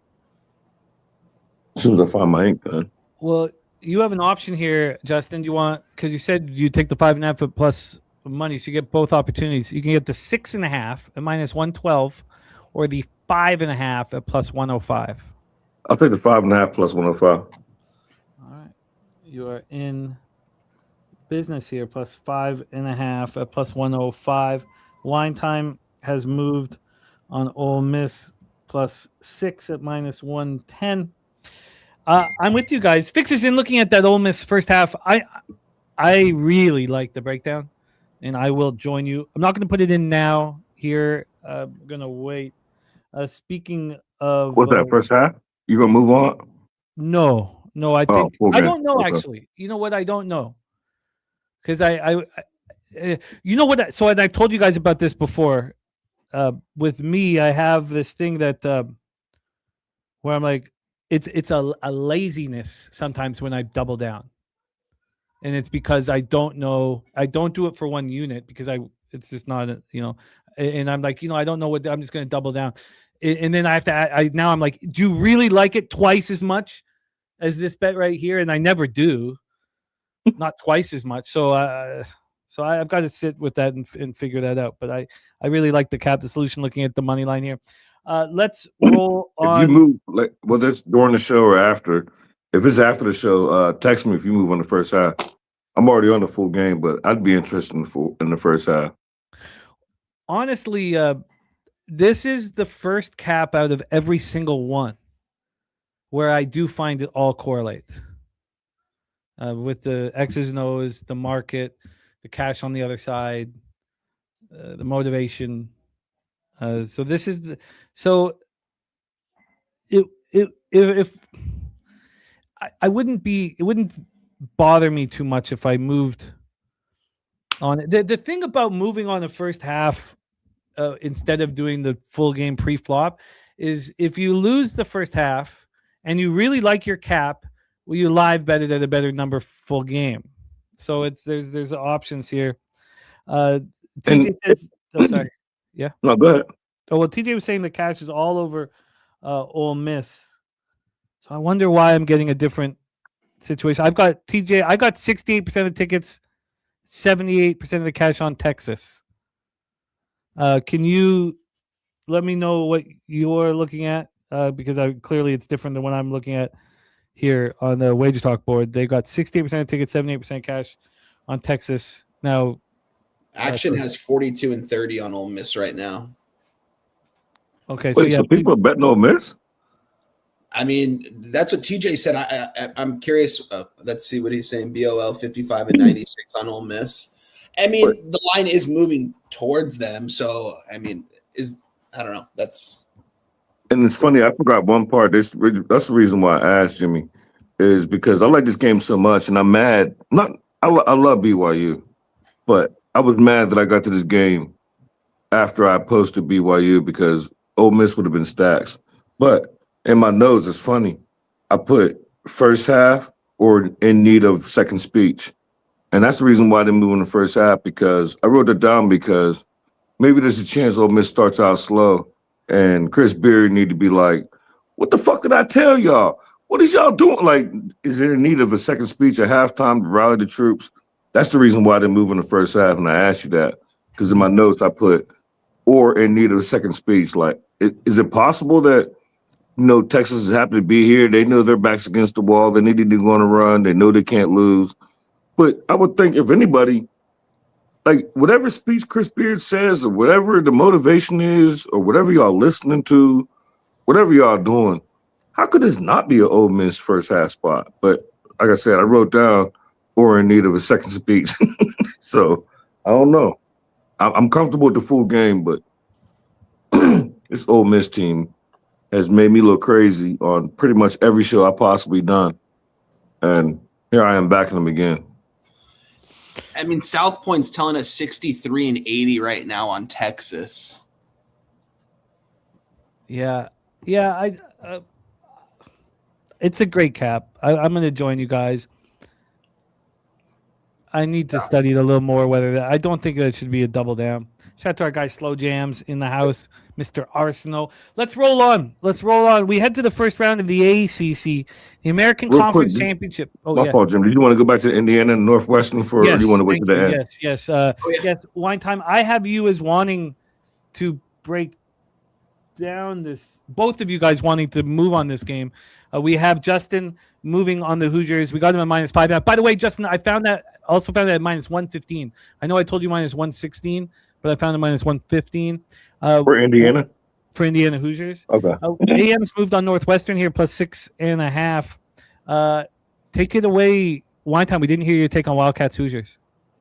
as soon as I find my ink pen. Well, you have an option here, Justin. Do you want – because you said you take the 5.5 plus money, so you get both opportunities. You can get the 6.5 at minus 112 or the 5.5 at plus 105. I'll take the 5.5 plus 105. All right. You are in business here, plus 5.5 at plus 105. Line time has moved on Ole Miss, plus 6 at minus 110. I'm with you guys. Fixers in looking at that Ole Miss first half. I really like the breakdown, and I will join you. I'm not going to put it in now here. I'm going to wait. Speaking of what's that first half? You gonna move on? No. I think I don't know actually. You know what? I don't know because I you know what? So I've told you guys about this before. With me, I have this thing that where I'm like, it's a laziness sometimes when I double down, and it's because I don't know. I don't do it for one unit because it's just not and I'm like, I don't know what I'm just going to double down. And then I have to, now I'm like, do you really like it twice as much as this bet right here? And I never do, not twice as much. So I've got to sit with that and figure that out. But I really like the solution looking at the money line here. Let's roll on. If you move, whether it's during the show or after, if it's after the show, text me if you move on the first half. I'm already on the full game, but I'd be interested in the first half. Honestly, this is the first cap out of every single one where I do find it all correlates with the X's and O's, the market, the cash on the other side, the motivation. So this is if I wouldn't be, it wouldn't bother me too much if I moved on it. The thing about moving on the first half instead of doing the full game pre-flop is if you lose the first half and you really like your cap, well, you live bet it at a better number full game. So there's options here. TJ says, sorry. Yeah. No, go ahead. Oh, well, TJ was saying the cash is all over Ole Miss. So I wonder why I'm getting a different situation. I got 68% of tickets, 78% of the cash on Texas. Can you let me know what you're looking at? Because clearly it's different than what I'm looking at here on the Wager Talk board. They got 68% of tickets, 78% cash on Texas. Now, Action has 42 and 30 on Ole Miss right now. Okay, so people are betting Ole Miss? I mean, that's what TJ said. I'm curious. Let's see what he's saying. BOL 55 and 96 on Ole Miss. I mean, the line is moving towards them. So, I mean, I don't know. And it's funny. I forgot one part. That's the reason why I asked Jimmy, is because I like this game so much, and I'm mad. I love BYU, but I was mad that I got to this game after I posted BYU because Ole Miss would have been stacks. But in my notes, it's funny. I put first half or in need of second speech. And that's the reason why they move in the first half, because I wrote that down because maybe there's a chance Ole Miss starts out slow and Chris Beard need to be like, what the fuck did I tell y'all? What is y'all doing? Like, is there in need of a second speech at halftime to rally the troops? That's the reason why they move in the first half. And I asked you that because in my notes I put or in need of a second speech. Like, is it possible that Texas is happy to be here. They know their back's against the wall. They need to go on a run. They know they can't lose. But I would think if anybody, like whatever speech Chris Beard says or whatever the motivation is or whatever y'all listening to, whatever y'all doing, how could this not be an Ole Miss first half spot? But like I said, I wrote down or in need of a second speech. So I don't know. I'm comfortable with the full game, but this Ole Miss team has made me look crazy on pretty much every show I possibly done. And here I am backing them again. I mean, South Point's telling us 63 and 80 right now on Texas. Yeah. It's a great cap. I'm going to join you guys. I need to study it a little more. I don't think that should be a double down. Shout out to our guy Slow Jams in the house, Mr. Arsenal. Let's roll on. We head to the first round of the ACC, the American Real Conference quick, Championship. My fault, Jim. Did you want to go back to Indiana and Northwestern or do you want to wait to the end? Yes. Yes. Wine time. I have you as wanting to break down this. Both of you guys wanting to move on this game. We have Justin moving on the Hoosiers. We got him at -5. By the way, Justin, I found that at -115. I know I told you -116, but I found it -115. For Indiana? For Indiana Hoosiers. Okay. AM's moved on Northwestern here, +6.5. Take it away, Wine Time. We didn't hear your take on Wildcats Hoosiers.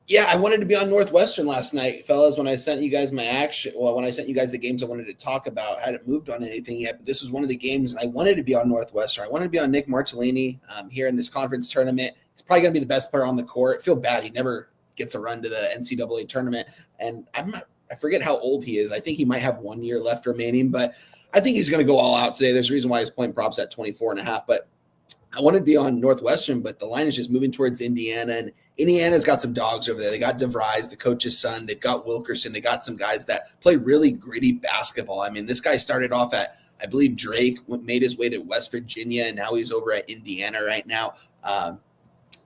Yeah, I wanted to be on Northwestern last night, fellas, when I sent you guys when I sent you guys the games I wanted to talk about. I hadn't moved on anything yet, but this was one of the games, and I wanted to be on Northwestern. I wanted to be on Nick Martellini here in this conference tournament. He's probably going to be the best player on the court. I feel bad. He never gets a run to the NCAA tournament, and I forget how old he is. I think he might have 1 year left remaining, but I think he's going to go all out today. There's a reason why his point prop's at 24.5, but I wanted to be on Northwestern, but the line is just moving towards Indiana, and Indiana's got some dogs over there. They got DeVries, the coach's son. They've got Wilkerson. They got some guys that play really gritty basketball. I mean, this guy started off at, I believe, Drake, made his way to West Virginia, and now he's over at Indiana right now.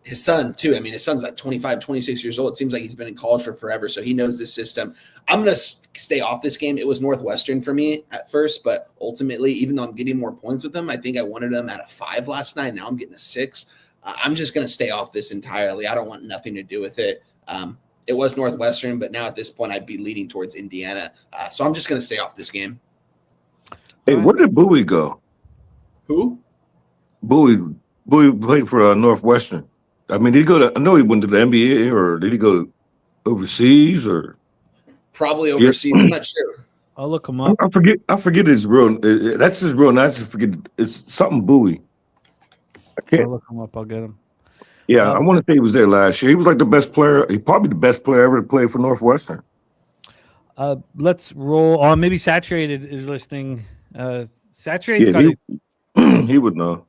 His son, too. I mean, his son's like 25, 26 years old. It seems like he's been in college for forever, so he knows this system. I'm going to stay off this game. It was Northwestern for me at first, but ultimately, even though I'm getting more points with them, I think I wanted them at a 5 last night. Now I'm getting a 6. I'm just going to stay off this entirely. I don't want nothing to do with it. It was Northwestern, but now at this point, I'd be leaning towards Indiana. So I'm just going to stay off this game. Hey, where did Bowie go? Who? Bowie played for Northwestern. I mean, did he go to? I know he went to the NBA, or did he go overseas, or probably overseas? I'm not sure. I'll look him up. I forget his real. That's his real name. I just forget. It's something Bowie. I can't. I'll look him up. I'll get him. Yeah, I want to say he was there last year. He was like the best player. He probably the best player ever to play for Northwestern. Let's roll on. Maybe Saturated is listening. Saturated. He would know.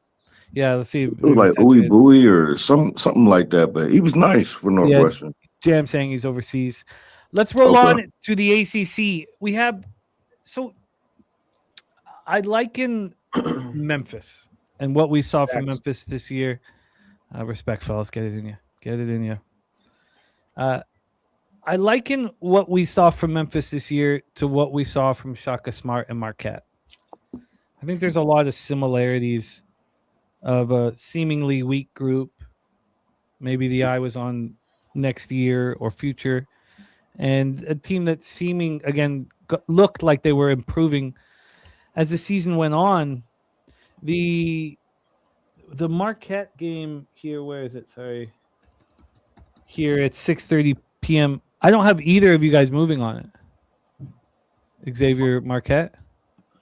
Yeah, let's see. It was like Ooey Booey or something like that, but he was nice for Northwestern. Yeah, Jam saying he's overseas. Let's roll on to the ACC. We have I liken Memphis and what we saw from Memphis this year. Respect, fellas. Get it in you. Get it in you. I liken what we saw from Memphis this year to what we saw from Shaka Smart and Marquette. I think there's a lot of similarities of a seemingly weak group. Maybe the eye was on next year or future. And a team that looked like they were improving as the season went on. The Marquette game here, where is it? Sorry. Here at 6:30 p.m. I don't have either of you guys moving on it. Xavier, Marquette?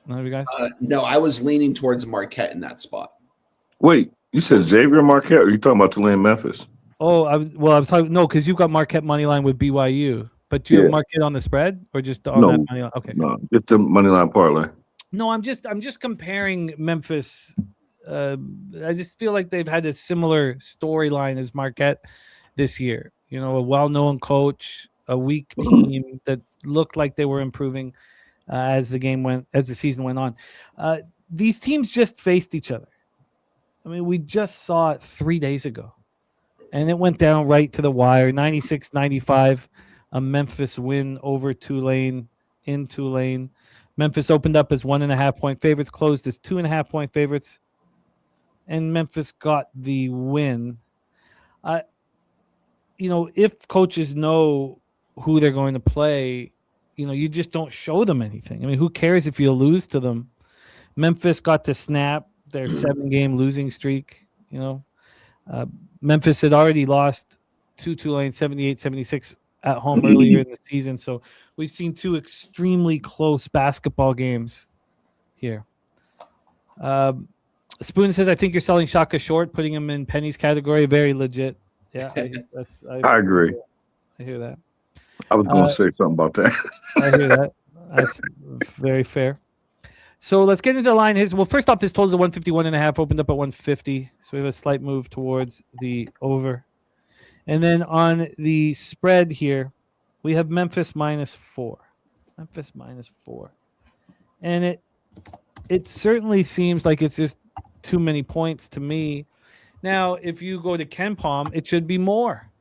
None of you guys? No, I was leaning towards Marquette in that spot. Wait, you said Xavier Marquette, or are you talking about Tulane Memphis? Oh, I was talking. No, because you've got Marquette money line with BYU, but do you have Marquette on the spread or just on that money line? Okay, no, just the money line parlay. No, I'm just comparing Memphis. I just feel like they've had a similar storyline as Marquette this year. You know, a well-known coach, a weak team that looked like they were improving as the season went on. These teams just faced each other. I mean, we just saw it 3 days ago, and it went down right to the wire. 96-95, a Memphis win over Tulane in Tulane. Memphis opened up as 1.5-point favorites, closed as 2.5-point favorites, and Memphis got the win. If coaches know who they're going to play, you just don't show them anything. I mean, who cares if you lose to them? Memphis got to snap their 7-game losing streak. Memphis had already lost to Tulane 78-76 at home earlier in the season. So we've seen 2 extremely close basketball games here. Spoon says, I think you're selling Shaka short, putting him in Penny's category. Very legit. Yeah, I agree. I hear that. I was going to say something about that. I hear that. That's very fair. So let's get into the line. Well, first off, this total is 151.5, opened up at 150. So we have a slight move towards the over. And then on the spread here, we have Memphis -4. Memphis -4. And it certainly seems like it's just too many points to me. Now, if you go to KenPom, it should be more.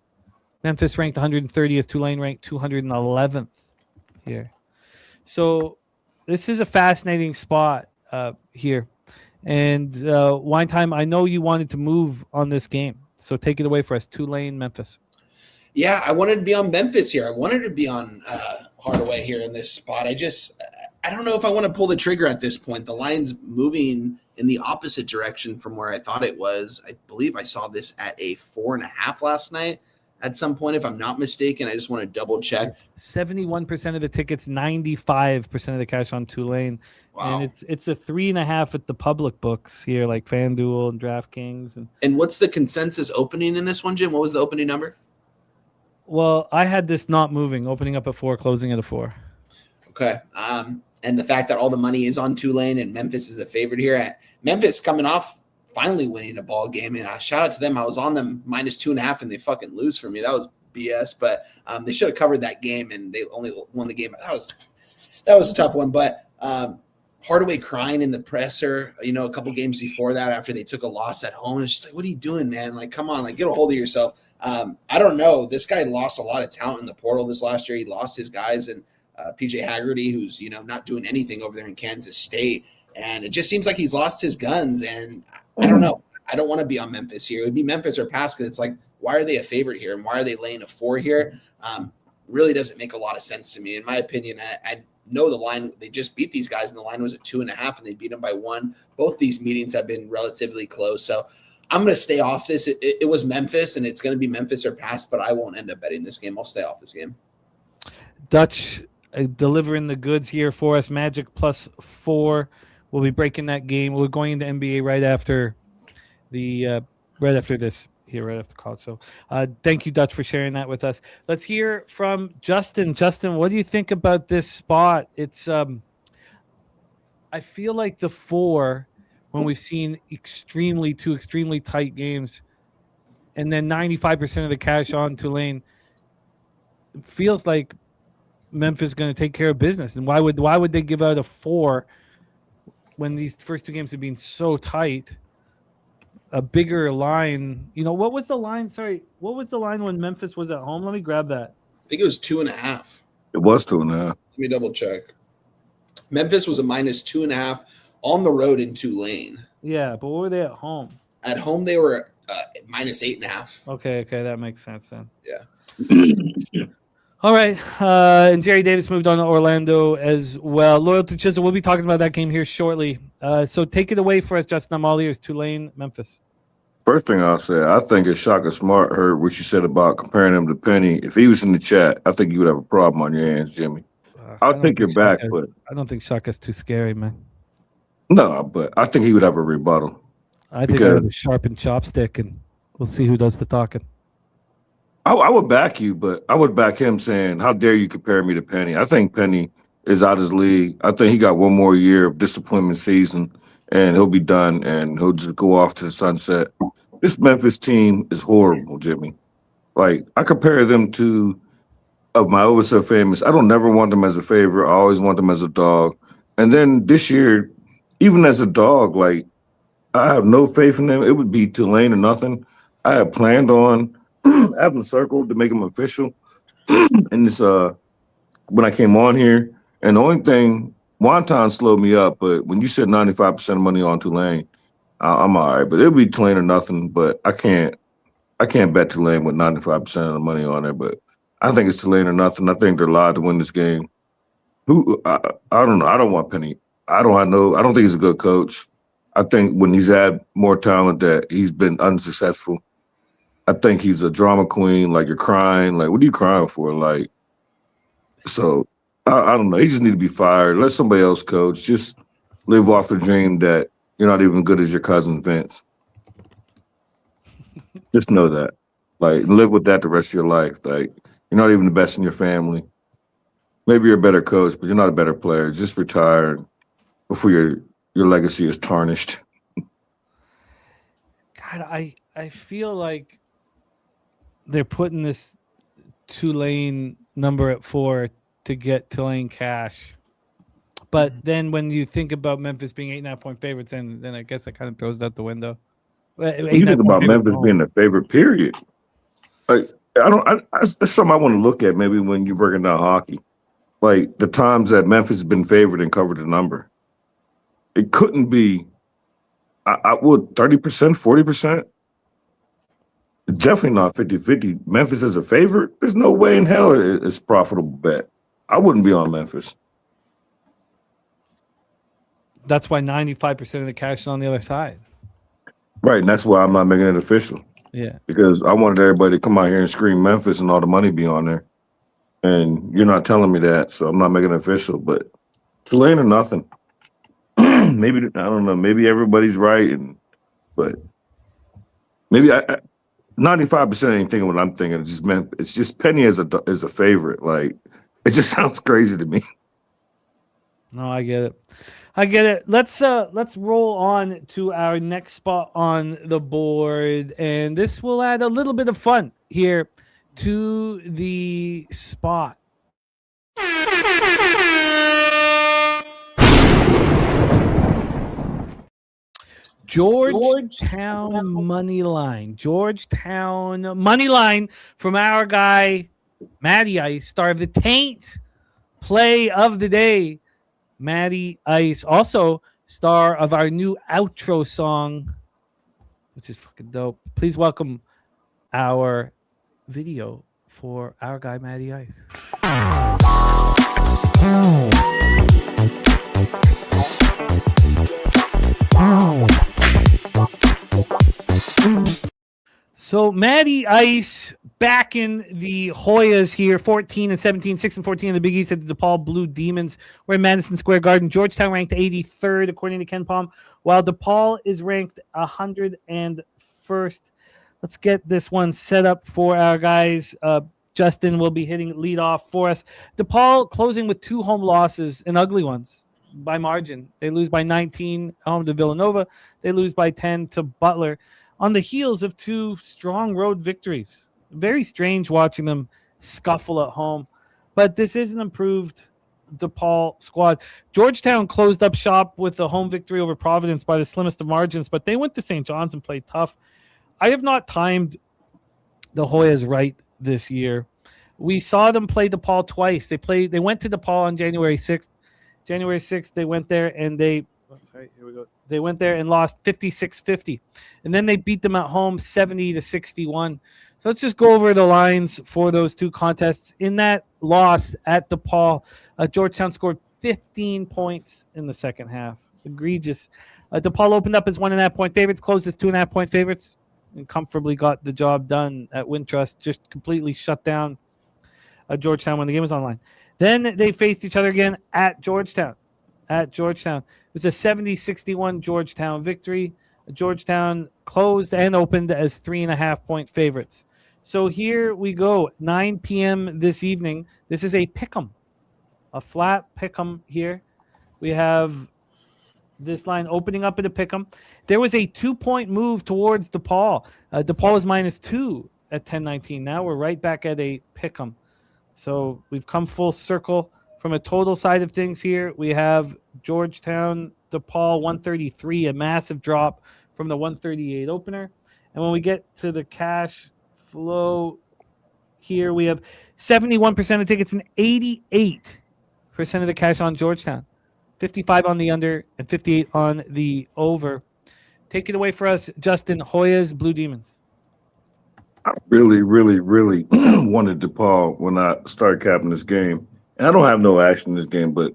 Memphis ranked 130th, Tulane ranked 211th here. So this is a fascinating spot here. And Wine Time, I know you wanted to move on this game. So take it away for us, Tulane, Memphis. Yeah, I wanted to be on Memphis here. I wanted to be on Hardaway here in this spot. I don't know if I want to pull the trigger at this point. The line's moving in the opposite direction from where I thought it was. I believe I saw this at a 4.5 last night at some point, if I'm not mistaken. I just want to double check. 71% of the tickets, 95% of the cash on Tulane. Wow. And it's a 3.5 at the public books here, like FanDuel and DraftKings. And what's the consensus opening in this one, Jim? What was the opening number? Well, I had this not moving, opening up at 4, closing at a 4. Okay. And the fact that all the money is on Tulane and Memphis is a favorite here. Memphis coming off finally winning a ball game, and shout out to them. I was on them -2.5, and they fucking lose for me. That was BS, but they should have covered that game, and they only won the game. That was a tough one, but Hardaway crying in the presser, a couple games before that after they took a loss at home. It's just like, what are you doing, man? Like, come on, like, get a hold of yourself. I don't know. This guy lost a lot of talent in the portal this last year. He lost his guys, and PJ Haggerty, who's, not doing anything over there in Kansas State. And it just seems like he's lost his guns. And I don't know. I don't want to be on Memphis here. It would be Memphis or pass, because it's like, why are they a favorite here? And why are they laying a 4 here? Really doesn't make a lot of sense to me. In my opinion, I know the line, they just beat these guys, and the line was at 2.5, and they beat them by 1. Both these meetings have been relatively close. So I'm going to stay off this. It was Memphis, and it's going to be Memphis or pass, but I won't end up betting this game. I'll stay off this game. Dutch delivering the goods here for us. Magic +4. We'll be breaking that game. We're going into NBA right after this here, right after college. So thank you, Dutch, for sharing that with us. Let's hear from Justin. Justin, what do you think about this spot? It's I feel like the 4, when we've seen two extremely tight games, and then 95% of the cash on Tulane, it feels like Memphis is going to take care of business. And why would they give out a 4 when these first 2 games have been so tight? A bigger line. What was the line? Sorry, what was the line when Memphis was at home? Let me grab that. I think it was 2.5. It was 2.5. Let me double check. Memphis was a -2.5 on the road in Tulane. Yeah, but what were they at home? At home, they were -8.5. Okay, that makes sense then. Yeah. All right, and Jerry Davis moved on to Orlando as well. Loyal to Chisel, we'll be talking about that game here shortly. So take it away for us, Justin. I'm all ears. Tulane, Memphis. First thing I'll say, I think if Shaka Smart heard what you said about comparing him to Penny, if he was in the chat, I think you would have a problem on your hands, Jimmy. I'll take your back, but I don't think Shaka's too scary, man. No, but I think he would have a rebuttal. I think I have a sharpened chopstick, and we'll see who does the talking. I would back you, but I would back him saying, how dare you compare me to Penny? I think Penny is out of his league. I think he got one more year of disappointment season, and he'll be done, and he'll just go off to the sunset. This Memphis team is horrible, Jimmy. Like, I compare them to my always so famous. I don't never want them as a favorite. I always want them as a dog. And then this year, even as a dog, like, I have no faith in them. It would be Tulane or nothing. I had planned on having circled to make them official. And this when I came on here, and the only thing Wonton slowed me up, but when you said 95% of money on Tulane, I'm all right. But it'll be Tulane or nothing. But I can't bet Tulane with 95% of the money on there. But I think it's Tulane or nothing. I think they're allowed to win this game. I don't know. I don't want Penny. I don't think he's a good coach. I think when he's had more talent that he's been unsuccessful. I think he's a drama queen. Like, you're crying. Like, what are you crying for? Like, so I don't know. He just need to be fired. Let somebody else coach. Just live off the dream that you're not even good as your cousin Vince. Just know that. Like, live with that the rest of your life. Like, you're not even the best in your family. Maybe you're a better coach, but you're not a better player. Just retire before your legacy is tarnished. God, I feel like they're putting this Tulane number at 4 to get Tulane cash. But then when you think about Memphis being 8.5-point favorites, then I guess that kind of throws it out the window. You think about Memphis being the favorite, period. Like, that's something I want to look at maybe when you're breaking down hockey. Like, the times that Memphis has been favored and covered the number. It couldn't be, I would 30%, 40%. Definitely not 50-50. Memphis is a favorite. There's no way in hell it's a profitable bet. I wouldn't be on Memphis. That's why 95% of the cash is on the other side. Right, and that's why I'm not making it official. Yeah. Because I wanted everybody to come out here and scream Memphis and all the money be on there. And you're not telling me that, so I'm not making it official. But Tulane or nothing. Maybe, I don't know, maybe everybody's right, but maybe 95% ain't thinking what I'm thinking. It's just Penny as a favorite. Like, it just sounds crazy to me. No, I get it. Let's roll on to our next spot on the board, and this will add a little bit of fun here to the spot. Georgetown money line. Georgetown money line from our guy Matty Ice, star of the Taint play of the day. Matty Ice, also star of our new outro song, which is fucking dope. Please welcome our video for our guy Matty Ice. So Matty Ice back in the Hoyas here, 14-17, 6-14 in the Big East at the DePaul Blue Demons. We're in Madison Square Garden. Georgetown ranked 83rd according to Ken Palm, while DePaul is ranked 101st. Let's get this one set up for our guys. Justin will be hitting lead off for us. DePaul closing with 2 home losses and ugly ones by margin. They lose by 19 home to Villanova. They lose by 10 to Butler on the heels of 2 strong road victories. Very strange watching them scuffle at home. But this is an improved DePaul squad. Georgetown closed up shop with a home victory over Providence by the slimmest of margins, but they went to St. John's and played tough. I have not timed the Hoyas right this year. We saw them play DePaul twice. They went to DePaul on January 6th. January 6th, they went there and they went there and lost 56-50. And then they beat them at home 70-61. So let's just go over the lines for those 2 contests. In that loss at DePaul, Georgetown scored 15 points in the second half. Egregious. DePaul opened up as 1.5-point favorites, closed as 2.5-point favorites, and comfortably got the job done at Wintrust. Just completely shut down Georgetown when the game was online. Then they faced each other again at Georgetown. It was a 70-61 Georgetown victory. Georgetown closed and opened as 3.5-point favorites. So here we go, 9 p.m. this evening. This is a pick'em, a flat pick'em here. We have this line opening up at a pick'em. There was a 2-point move towards DePaul. DePaul is -2 at 10:19. Now we're right back at a pick'em. So we've come full circle. From a total side of things here, we have Georgetown, DePaul 133, a massive drop from the 138 opener. And when we get to the cash flow here, we have 71% of tickets and 88% of the cash on Georgetown. 55 on the under, and 58 on the over. Take it away for us, Justin. Hoyas, Blue Demons. I really, really, really wanted DePaul when I started capping this game. And I don't have no action in this game, but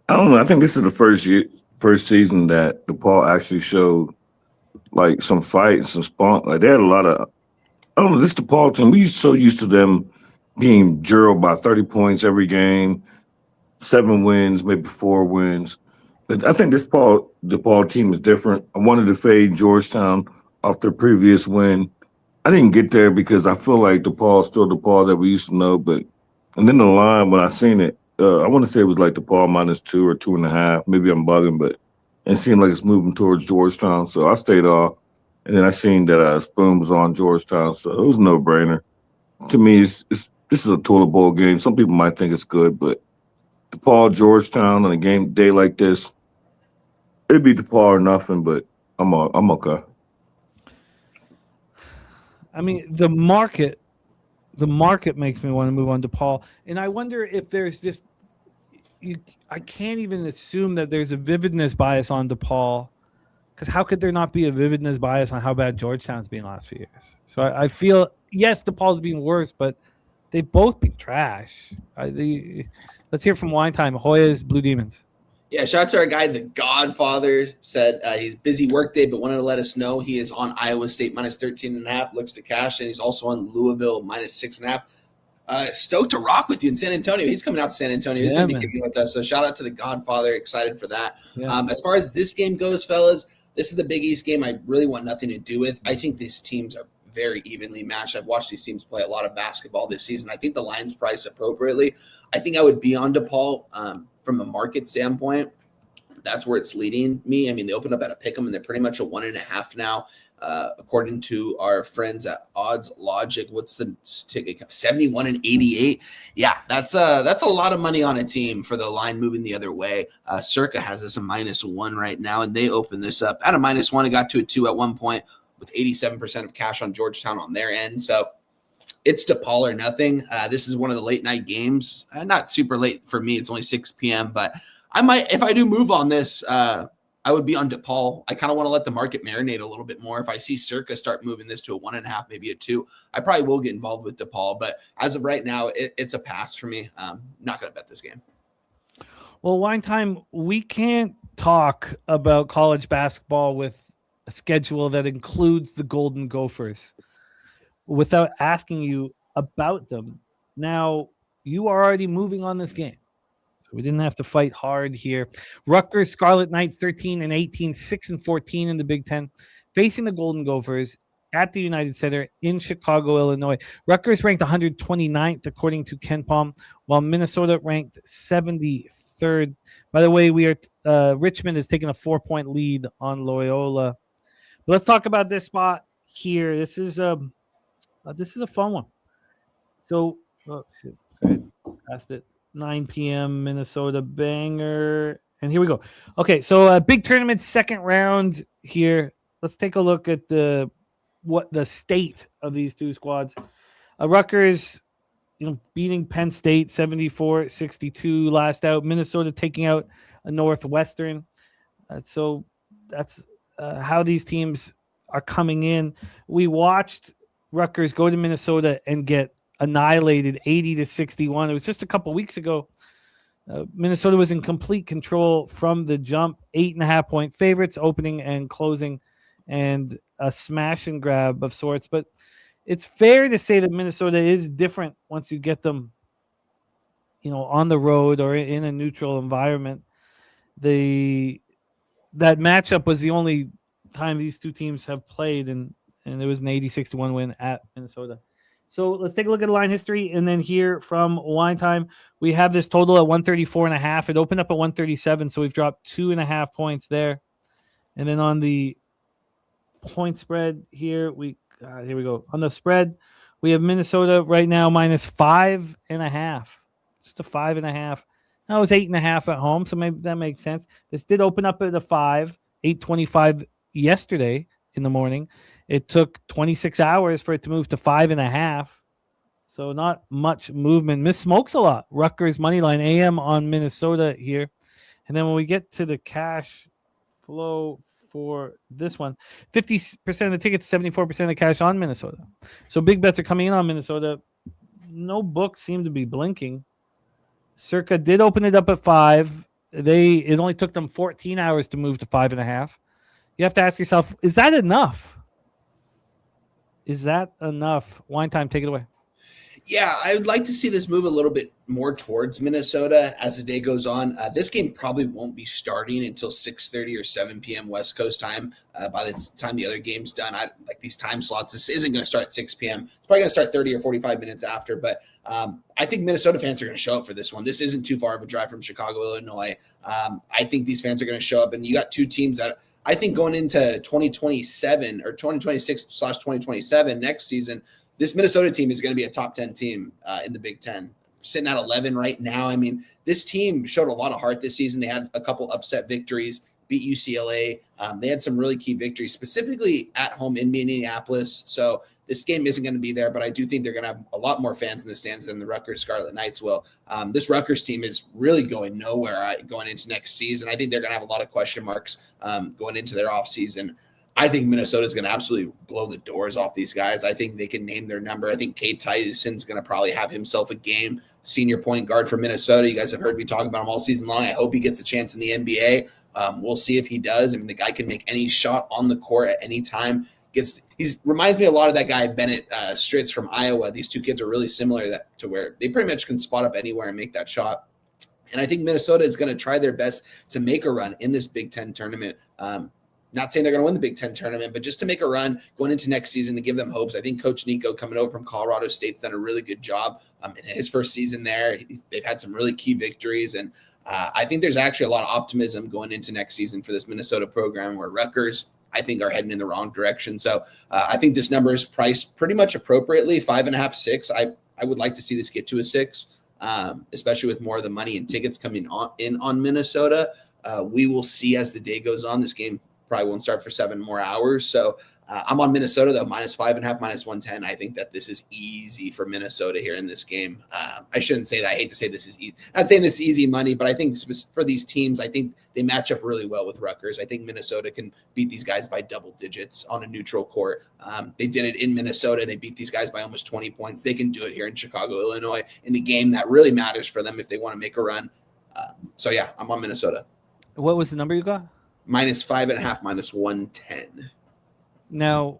I don't know. I think this is the first season that DePaul actually showed like some fight and some spunk. Like they had a lot of, I don't know, this DePaul team, we so used to them being drilled by 30 points every game, 7 wins, maybe 4 wins. But I think this DePaul team is different. I wanted to fade Georgetown off their previous win. I didn't get there because I feel like DePaul is still DePaul that we used to know. And then the line, when I seen it, I want to say it was like DePaul -2 or 2.5. Maybe I'm bugging, but it seemed like it's moving towards Georgetown. So I stayed off. And then I seen that Spoon was on Georgetown. So it was a no-brainer. To me, this is a toilet bowl game. Some people might think it's good, but DePaul, Georgetown on a game day like this, it'd be DePaul or nothing, but I'm okay. I mean, the market makes me want to move on DePaul, and I wonder if there's just I can't even assume that there's a vividness bias on DePaul, because how could there not be a vividness bias on how bad Georgetown's been the last few years? So I feel, yes, DePaul's been worse, but they've both been trash. Let's hear from Wine Time. Hoyas, Blue Demons. Yeah, shout out to our guy, The Godfather, said he's busy workday, but wanted to let us know he is on Iowa State -13.5, looks to cash, and he's also on Louisville -6.5. Stoked to rock with you in San Antonio. He's coming out to San Antonio. He's going to be kicking with us. So shout out to The Godfather. Excited for that. Yeah. As far as this game goes, fellas, this is the Big East game I really want nothing to do with. I think these teams are very evenly matched. I've watched these teams play a lot of basketball this season. I think the line's priced appropriately. I think I would be on DePaul from a market standpoint. That's where it's leading me. I mean, they opened up at a pick'em, and they're pretty much a 1.5 now. According to our friends at Odds Logic, what's the ticket? 71 and 88. Yeah, that's a lot of money on a team for the line moving the other way. Circa has this a -1 right now, and they opened this up at a -1. It got to a 2 at one point with 87% of cash on Georgetown on their end. So it's DePaul or nothing. This is one of the late night games. Not super late for me. It's only 6 p.m., but I might, if I do move on this, I would be on DePaul. I kind of want to let the market marinate a little bit more. If I see Circa start moving this to a 1.5, maybe a 2, I probably will get involved with DePaul. But as of right now, it's a pass for me. Not going to bet this game. Well, Wine Time, we can't talk about college basketball with a schedule that includes the Golden Gophers without asking you about them. Now, you are already moving on this game, so we didn't have to fight hard here. Rutgers Scarlet Knights 13 and 18, 6 and 14 in the Big Ten, facing the Golden Gophers at the United Center in Chicago, Illinois. Rutgers ranked 129th according to KenPom, while Minnesota ranked 73rd. By the way, Richmond is taking a 4-point lead on Loyola. But let's talk about this spot here. This is a fun one. So, past it. 9 p.m. Minnesota banger. And here we go. Okay, so big tournament, second round here. Let's take a look at the state of these two squads. Rutgers, beating Penn State 74-62 last out. Minnesota taking out a Northwestern. So that's how these teams are coming in. We watched Rutgers go to Minnesota and get annihilated 80-61. It was just a couple weeks ago. Minnesota was in complete control from the jump. 8.5-point favorites, opening and closing, and a smash and grab of sorts. But it's fair to say that Minnesota is different once you get them, on the road or in a neutral environment. That matchup was the only time these two teams have played, and it was an 80-61 win at Minnesota. So let's take a look at the line history and then hear from Wine Time. We have this total at 134.5. It opened up at 137, so we've dropped 2.5 points there. And then on the point spread here, here we go. On the spread, we have Minnesota right now -5.5. Just a 5.5. That was 8.5 at home, so maybe that makes sense. This did open up at a 5, 8:25 yesterday in the morning. It took 26 hours for it to move to 5.5. So not much movement. Miss smokes a lot. Rutgers money line AM on Minnesota here. And then when we get to the cash flow for this one, 50% of the tickets, 74% of the cash on Minnesota. So big bets are coming in on Minnesota. No books seem to be blinking. Circa did open it up at 5. It only took them 14 hours to move to 5.5. You have to ask yourself, is that enough? Is that enough? Wine time, take it away. Yeah, I would like to see this move a little bit more towards Minnesota as the day goes on. This game probably won't be starting until 6:30 or 7 p.m. West Coast time. By the time the other game's done, I like these time slots. This isn't going to start at 6 p.m. It's probably going to start 30 or 45 minutes after. But I think Minnesota fans are going to show up for this one. This isn't too far of a drive from Chicago, Illinois. I think these fans are going to show up. And you got two teams that I think going into 2027 or 2026/2027 next season, this Minnesota team is going to be a top 10 team in the Big Ten, sitting at 11 right now. I mean, this team showed a lot of heart this season. They had a couple upset victories, beat UCLA. They had some really key victories, specifically at home in Minneapolis. So this game isn't going to be there, but I do think they're going to have a lot more fans in the stands than the Rutgers Scarlet Knights will. This Rutgers team is really going nowhere going into next season. I think they're going to have a lot of question marks going into their offseason. I think Minnesota is going to absolutely blow the doors off these guys. I think they can name their number. I think Cade Tyson's going to probably have himself a game. Senior point guard for Minnesota. You guys have heard me talk about him all season long. I hope he gets a chance in the NBA. We'll see if he does. I mean, the guy can make any shot on the court at any time. He reminds me a lot of that guy, Bennett Stritz from Iowa. These two kids are really similar to where they pretty much can spot up anywhere and make that shot. And I think Minnesota is going to try their best to make a run in this Big Ten tournament. Not saying they're going to win the Big Ten tournament, but just to make a run going into next season to give them hopes. I think Coach Nico coming over from Colorado State's done a really good job in his first season there. They've had some really key victories, and I think there's actually a lot of optimism going into next season for this Minnesota program where Rutgers, I think, are heading in the wrong direction. So I think this number is priced pretty much appropriately, 5.5, 6. I would like to see this get to a 6, especially with more of the money and tickets coming on Minnesota. We will see as the day goes on. This game probably won't start for 7 more hours. So I'm on Minnesota, though, -5.5, -110. I think that this is easy for Minnesota here in this game. I shouldn't say that. I hate to say this is easy. Not saying this is easy money, but I think for these teams, I think they match up really well with Rutgers. I think Minnesota can beat these guys by double digits on a neutral court. They did it in Minnesota. They beat these guys by almost 20 points. They can do it here in Chicago, Illinois, in a game that really matters for them if they want to make a run. So, yeah, I'm on Minnesota. What was the number you got? -5.5, -110. Now,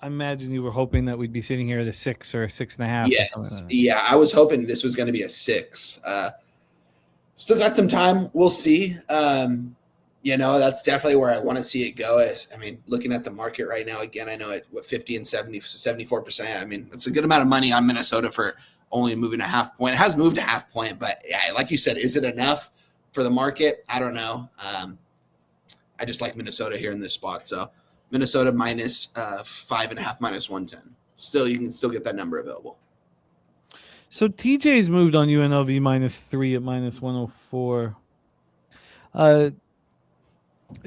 I imagine you were hoping that we'd be sitting here at a 6 or a 6.5. Yes. Yeah, I was hoping this was going to be a 6. Still got some time. We'll see. That's definitely where I want to see it go. I mean, looking at the market right now, again, I know at 50 and 74%. I mean, that's a good amount of money on Minnesota for only moving a half point. It has moved a half point, but yeah, like you said, is it enough for the market? I don't know. I just like Minnesota here in this spot. So Minnesota -5.5, -110. Still, you can still get that number available. So TJ's moved on UNLV -3 at -104.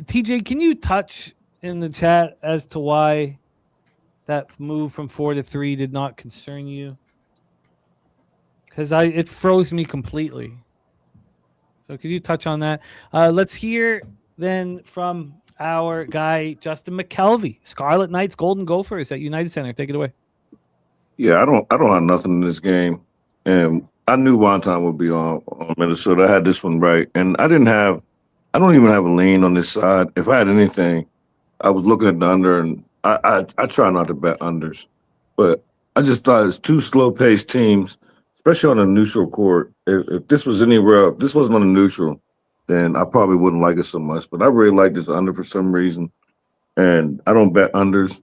TJ, can you touch in the chat as to why that move from 4 to 3 did not concern you? Because it froze me completely. So could you touch on that? Let's hear then from our guy Justin Mcelvy, Scarlet Knights, Golden Gophers at United Center. Take it away. Yeah, I don't have nothing in this game, and I knew Wonton would be on Minnesota. I had this one right, and I don't even have a lean on this side. If I had anything, I was looking at the under, and I try not to bet unders, but I just thought it's 2 slow-paced teams, especially on a neutral court. If this was anywhere, if this wasn't on a neutral, then I probably wouldn't like it so much. But I really like this under for some reason, and I don't bet unders.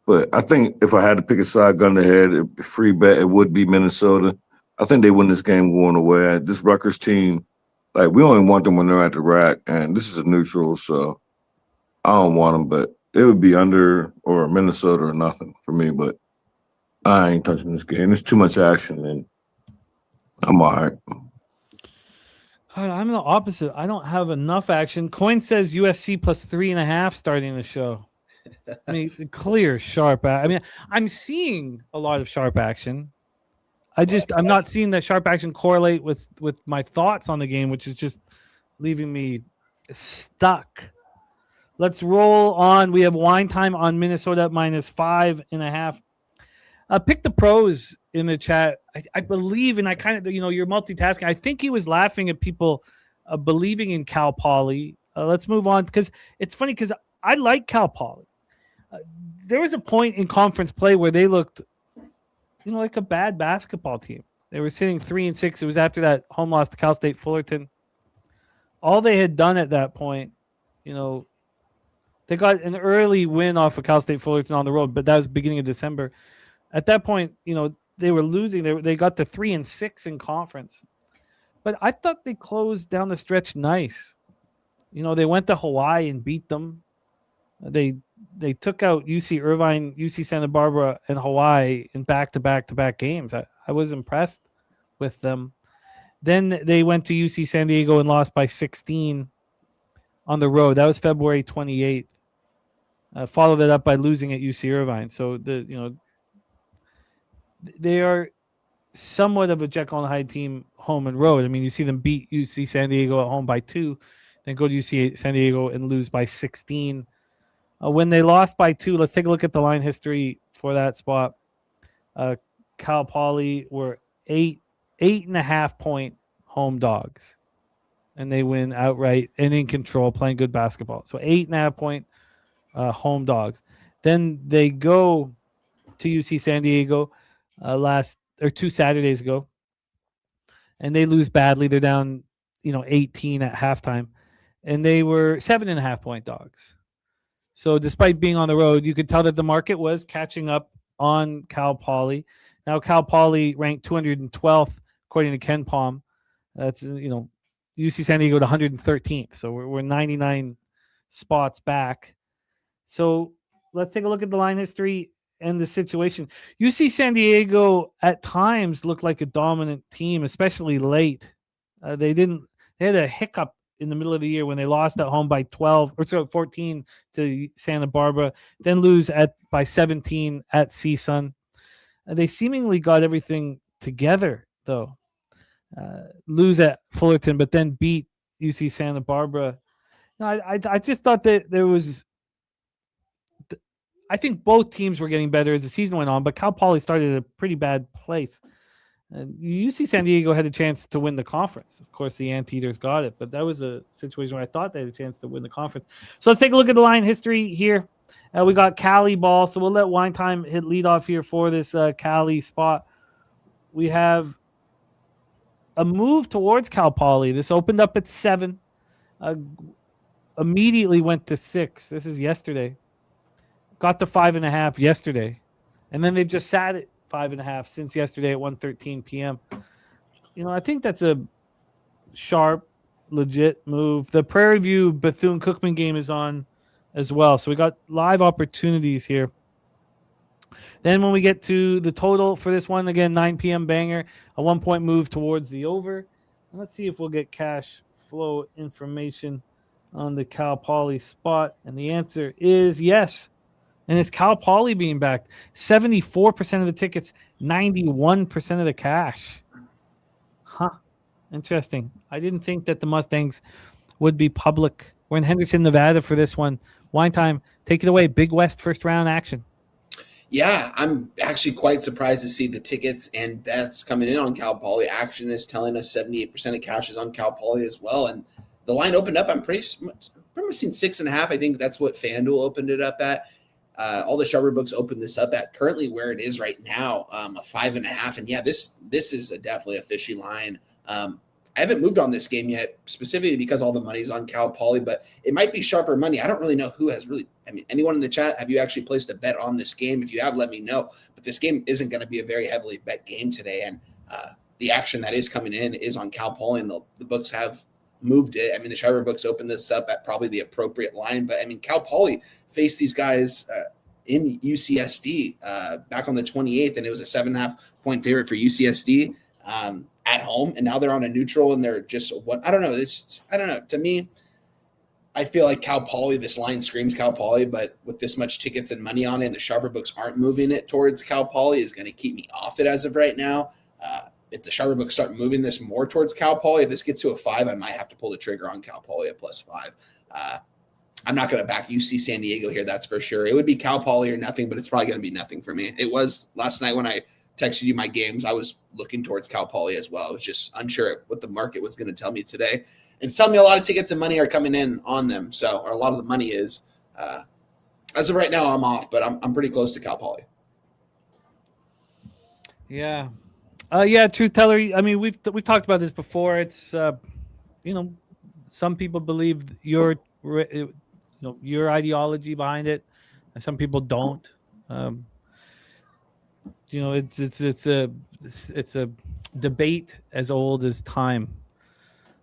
But I think if I had to pick a side gun to head, free bet, it would be Minnesota. I think they win this game going away. This Rutgers team, like, we only want them when they're at the rack, and this is a neutral, so I don't want them. But it would be under or Minnesota or nothing for me. But I ain't touching this game. There's too much action, and I'm all right. I'm the opposite. I don't have enough action. Coin says USC +3.5 starting the show. I mean, clear, sharp. I mean, I'm seeing a lot of sharp action. I'm not seeing that sharp action correlate with my thoughts on the game, which is just leaving me stuck. Let's roll on. We have wine time on Minnesota -5.5. Pick the pros in the chat. I believe, and I kind of, you're multitasking. I think he was laughing at people believing in Cal Poly. Let's move on because it's funny because I like Cal Poly. There was a point in conference play where they looked, like a bad basketball team. They were sitting 3-6. It was after that home loss to Cal State Fullerton. All they had done at that point, they got an early win off of Cal State Fullerton on the road, but that was beginning of December. At that point, they were losing. They got to 3-6 in conference. But I thought they closed down the stretch nice. They went to Hawaii and beat them. They took out UC Irvine, UC Santa Barbara, and Hawaii in back-to-back games. I was impressed with them. Then they went to UC San Diego and lost by 16 on the road. That was February 28th. Followed it up by losing at UC Irvine. So they are somewhat of a Jekyll and Hyde team home and road. I mean, you see them beat UC San Diego at home by 2, then go to UC San Diego and lose by 16. When they lost by 2, let's take a look at the line history for that spot. Cal Poly were 8.5 point home dogs, and they win outright and in control, playing good basketball. So 8.5 point home dogs. Then they go to UC San Diego 2 Saturdays ago, and they lose badly. They're down, 18 at halftime, and they were 7.5 point dogs. So despite being on the road, you could tell that the market was catching up on Cal Poly. Now Cal Poly ranked 212th according to Ken Palm. That's UC San Diego to 113th. So we're 99 spots back. So let's take a look at the line history and the situation. UC San Diego at times looked like a dominant team, especially late. They had a hiccup in the middle of the year when they lost at home by 14 to Santa Barbara, then lose by 17 at CSUN. They seemingly got everything together, though. Lose at Fullerton, but then beat UC Santa Barbara. I just thought that there was. I think both teams were getting better as the season went on, but Cal Poly started at a pretty bad place. And UC San Diego had a chance to win the conference. Of course, the Anteaters got it, but that was a situation where I thought they had a chance to win the conference. So let's take a look at the line history here. We got Cali ball, so we'll let Wine Time hit lead off here for this Cali spot. We have a move towards Cal Poly. This opened up at 7, immediately went to 6. This is yesterday. Got to 5.5 yesterday, and then they've just sat at 5.5 since yesterday at 1:13 p.m. I think that's a sharp, legit move. The Prairie View Bethune-Cookman game is on as well, so we got live opportunities here. Then when we get to the total for this one, again, 9 p.m. banger, a 1-point move towards the over. And let's see if we'll get cash flow information on the Cal Poly spot, and the answer is yes. And it's Cal Poly being backed. 74% of the tickets, 91% of the cash. Huh. Interesting. I didn't think that the Mustangs would be public. We're in Henderson, Nevada for this one. Wine Time, take it away. Big West first round action. Yeah, I'm actually quite surprised to see the tickets and bets coming in on Cal Poly. Action is telling us 78% of cash is on Cal Poly as well. And the line opened up, I'm pretty much seeing 6.5. I think that's what FanDuel opened it up at. All the Sharper books open this up at currently where it is right now, a 5.5. And yeah, this is definitely a fishy line. I haven't moved on this game yet, specifically because all the money's on Cal Poly, but it might be sharper money. I don't really know who has really, anyone in the chat, have you actually placed a bet on this game? If you have, let me know. But this game isn't going to be a very heavily bet game today. And the action that is coming in is on Cal Poly, and the books have moved it. The Sharper books opened this up at probably the appropriate line, but Cal Poly faced these guys in UCSD back on the 28th, and it was a 7.5 point favorite for UCSD at home, and now they're on a neutral, and they're just I don't know. To me, I feel like Cal Poly, this line screams Cal Poly, but with this much tickets and money on it, and the Sharper books aren't moving it towards Cal Poly, is going to keep me off it as of right now. if the Sharper books start moving this more towards Cal Poly, if this gets to a 5, I might have to pull the trigger on Cal Poly at +5. I'm not going to back UC San Diego here, that's for sure. It would be Cal Poly or nothing, but it's probably going to be nothing for me. It was last night when I texted you my games. I was looking towards Cal Poly as well. I was just unsure what the market was going to tell me today. And it's telling me a lot of tickets and money are coming in on them. So, or a lot of the money is. As of right now, I'm off, but I'm pretty close to Cal Poly. Yeah. Truth teller. I mean, we've talked about this before. It's some people believe your ideology behind it, and some people don't. It's a debate as old as time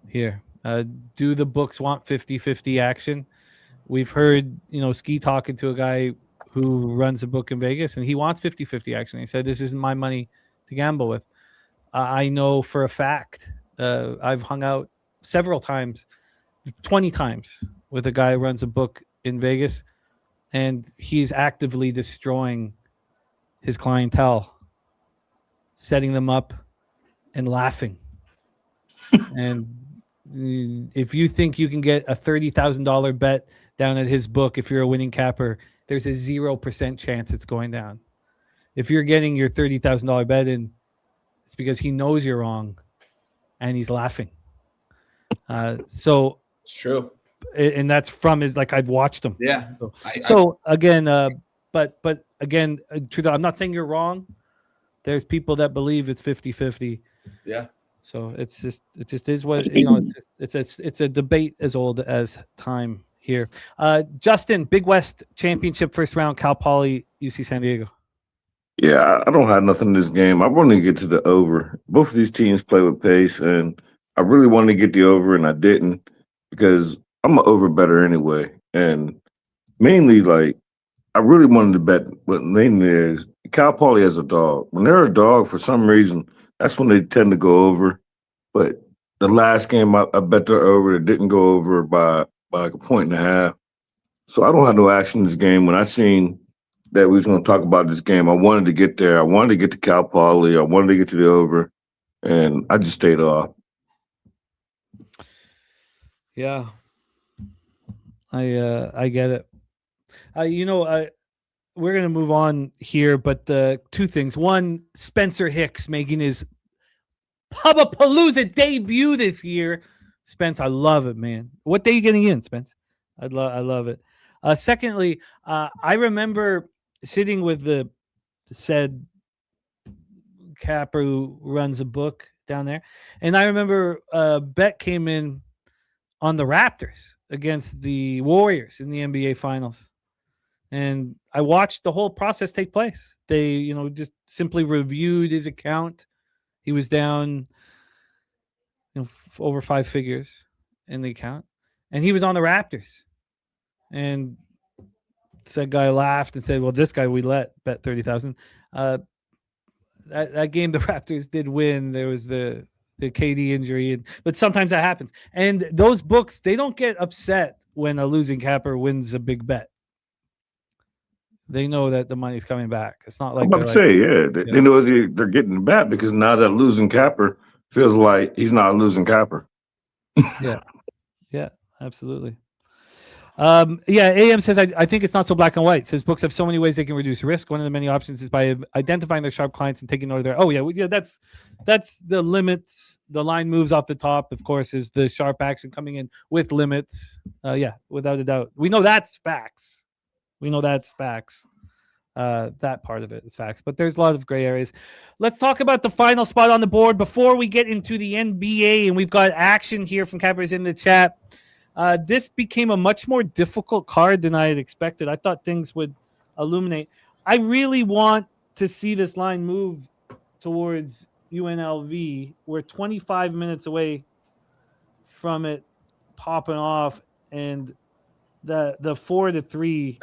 here. Do the books want 50-50 action? We've heard, Ski talking to a guy who runs a book in Vegas, and he wants 50-50 action. He said, this isn't my money to gamble with. I know for a fact, I've hung out several times, 20 times, with a guy who runs a book in Vegas, and he's actively destroying his clientele, setting them up and laughing. And if you think you can get a $30,000 bet down at his book, if you're a winning capper, there's a 0% chance it's going down. If you're getting your $30,000 bet in, it's because he knows you're wrong and he's laughing. So it's true. And that's from his, like, I've watched him. Yeah. Again, truth, I'm not saying you're wrong. There's people that believe it's 50-50. Yeah. So it just is what it's a debate as old as time here. Justin, Big West Championship first round, Cal Poly, UC San Diego. Yeah, I don't have nothing in this game. I wanted to get to the over. Both of these teams play with pace, and I really wanted to get the over, and I didn't because I'm an over better anyway. And mainly, like, I really wanted to bet what mainly is Cal Poly as a dog. When they're a dog, for some reason, that's when they tend to go over. But the last game, I bet they're over. It didn't go over by like a 1.5. So I don't have no action in this game. When I seen that we was going to talk about this game, I wanted to get there. I wanted to get to Cal Poly. I wanted to get to the over, and I just stayed off. Yeah, I get it. We're gonna move on here, but the two things: one, Spencer Hicks making his Pubapalooza debut this year. Spence, I love it, man. What day are you getting in, Spence? I love it. Secondly, I remember sitting with the said capper who runs a book down there, and I remember bet came in on the Raptors against the Warriors in the NBA Finals. And I watched the whole process take place. They, just simply reviewed his account. He was down, over 5 figures in the account, and he was on the Raptors. And said guy laughed and said, "Well, this guy we let bet 30,000." That game, the Raptors did win. There was the KD injury, but sometimes that happens. And those books, they don't get upset when a losing capper wins a big bet. They know that the money's coming back. It's not like I'm about to say, they know they're getting it back because now that losing capper feels like he's not a losing capper. Yeah, absolutely. AM says, I think it's not so black and white. Says books have so many ways they can reduce risk. One of the many options is by identifying their sharp clients and taking note of their. Oh yeah, that's the limits. The line moves off the top, of course, is the sharp action coming in with limits. Without a doubt, we know that's facts. That part of it is facts, but there's a lot of gray areas. Let's talk about the final spot on the board before we get into the NBA, and we've got action here from cappers in the chat. This became a much more difficult card than I had expected. I thought things would illuminate. I really want to see this line move towards UNLV. We're 25 minutes away from it popping off, and the 4-3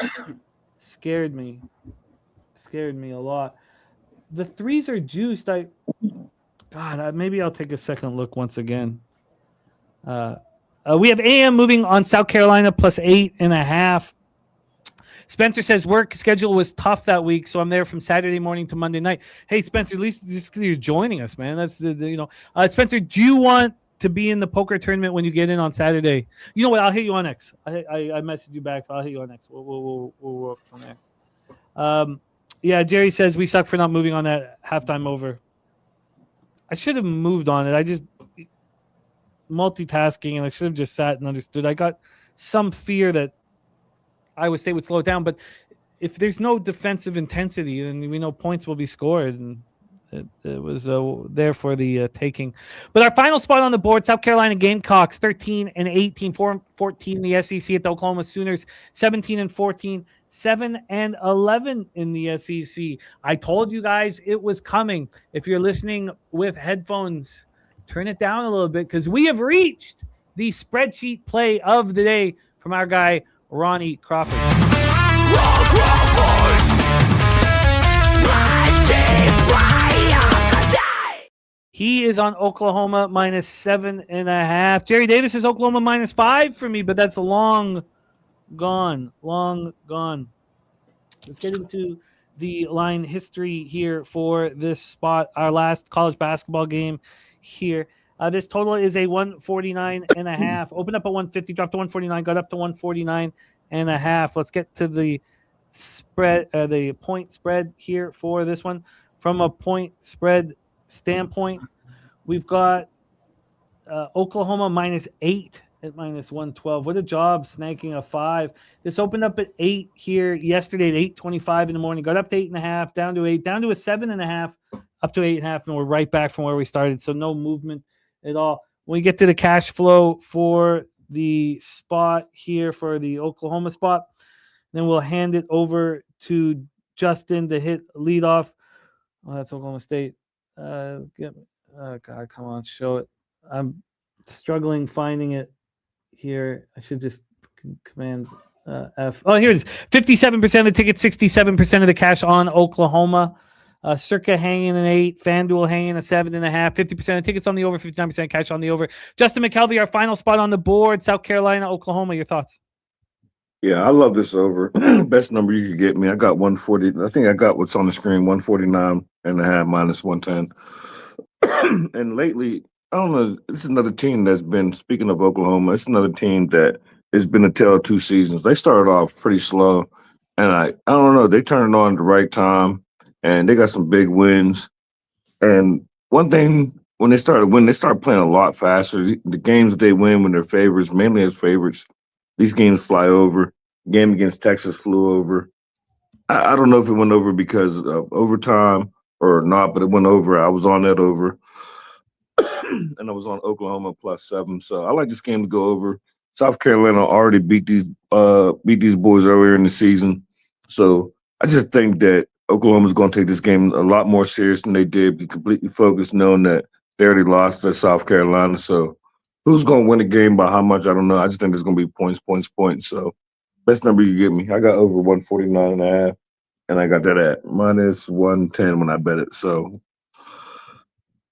scared me a lot. The threes are juiced. Maybe I'll take a second look once again. We have AM moving on South Carolina +8.5. Spencer says work schedule was tough that week, so I'm there from Saturday morning to Monday night. Hey, Spencer, at least just because you're joining us, man. That's the Spencer, do you want to be in the poker tournament when you get in on Saturday? You know what? I'll hit you on X. I messaged you back, so I'll hit you on X. We'll work from there. Yeah, Jerry says we suck for not moving on that halftime over. I should have moved on it. I just multitasking, and I should have just sat and understood. I got some fear that Iowa State would slow it down, but if there's no defensive intensity, then we know points will be scored, and it was there for the taking. But our final spot on the board, South Carolina Gamecocks, 13-18, 4-14 in the SEC at the Oklahoma Sooners, 17-14, 7-11 in the SEC. I told you guys it was coming. If you're listening with headphones, turn it down a little bit because we have reached the spreadsheet play of the day from our guy, Ronnie Crawford. He is on Oklahoma minus 7.5. Jerry Davis is Oklahoma minus 5 for me, but that's long gone. Let's get into the line history here for this spot. Our last college basketball game here. This total is a 149.5. Opened up at 150, dropped to 149, got up to 149.5. Let's get to the spread, the point spread here for this one. From a point spread standpoint, we've got Oklahoma minus 8 at minus 112. What a job snaking a 5. This opened up at 8 here yesterday at 8:25 in the morning. Got up to 8.5, down to 8, down to a 7.5, up to 8.5, and we're right back from where we started. So no movement at all. When we get to the cash flow for the spot here for the Oklahoma spot, then we'll hand it over to Justin to hit leadoff. Oh, that's Oklahoma State. God, come on, show it. I'm struggling finding it here. I should just command F. Oh, here it is. 57% of the tickets, 67% of the cash on Oklahoma. Circa hanging an 8, FanDuel hanging a 7.5, 50% of tickets on the over, 59% cash on the over. Justin McKelvey, our final spot on the board, South Carolina, Oklahoma. Your thoughts? Yeah, I love this over. Best number you could get me. I got 140. I think I got what's on the screen, 149.5 minus 110. And lately, I don't know, this is another team that's been, speaking of Oklahoma, it's another team that has been a tale of 2 seasons. They started off pretty slow, and I don't know, they turned it on at the right time, and they got some big wins. And one thing, when they started winning, they started playing a lot faster. The games that they win when they're favorites, mainly as favorites, these games fly over. Game against Texas flew over. I don't know if it went over because of overtime or not, but it went over. I was on that over. And I was on Oklahoma +7. So I like this game to go over. South Carolina already beat these boys earlier in the season. So I just think that Oklahoma's going to take this game a lot more serious than they did, be completely focused, knowing that they already lost to South Carolina. So who's going to win the game by how much? I don't know. I just think there's going to be points. So best number you get me. I got over 149.5, and I got that at minus 110 when I bet it. So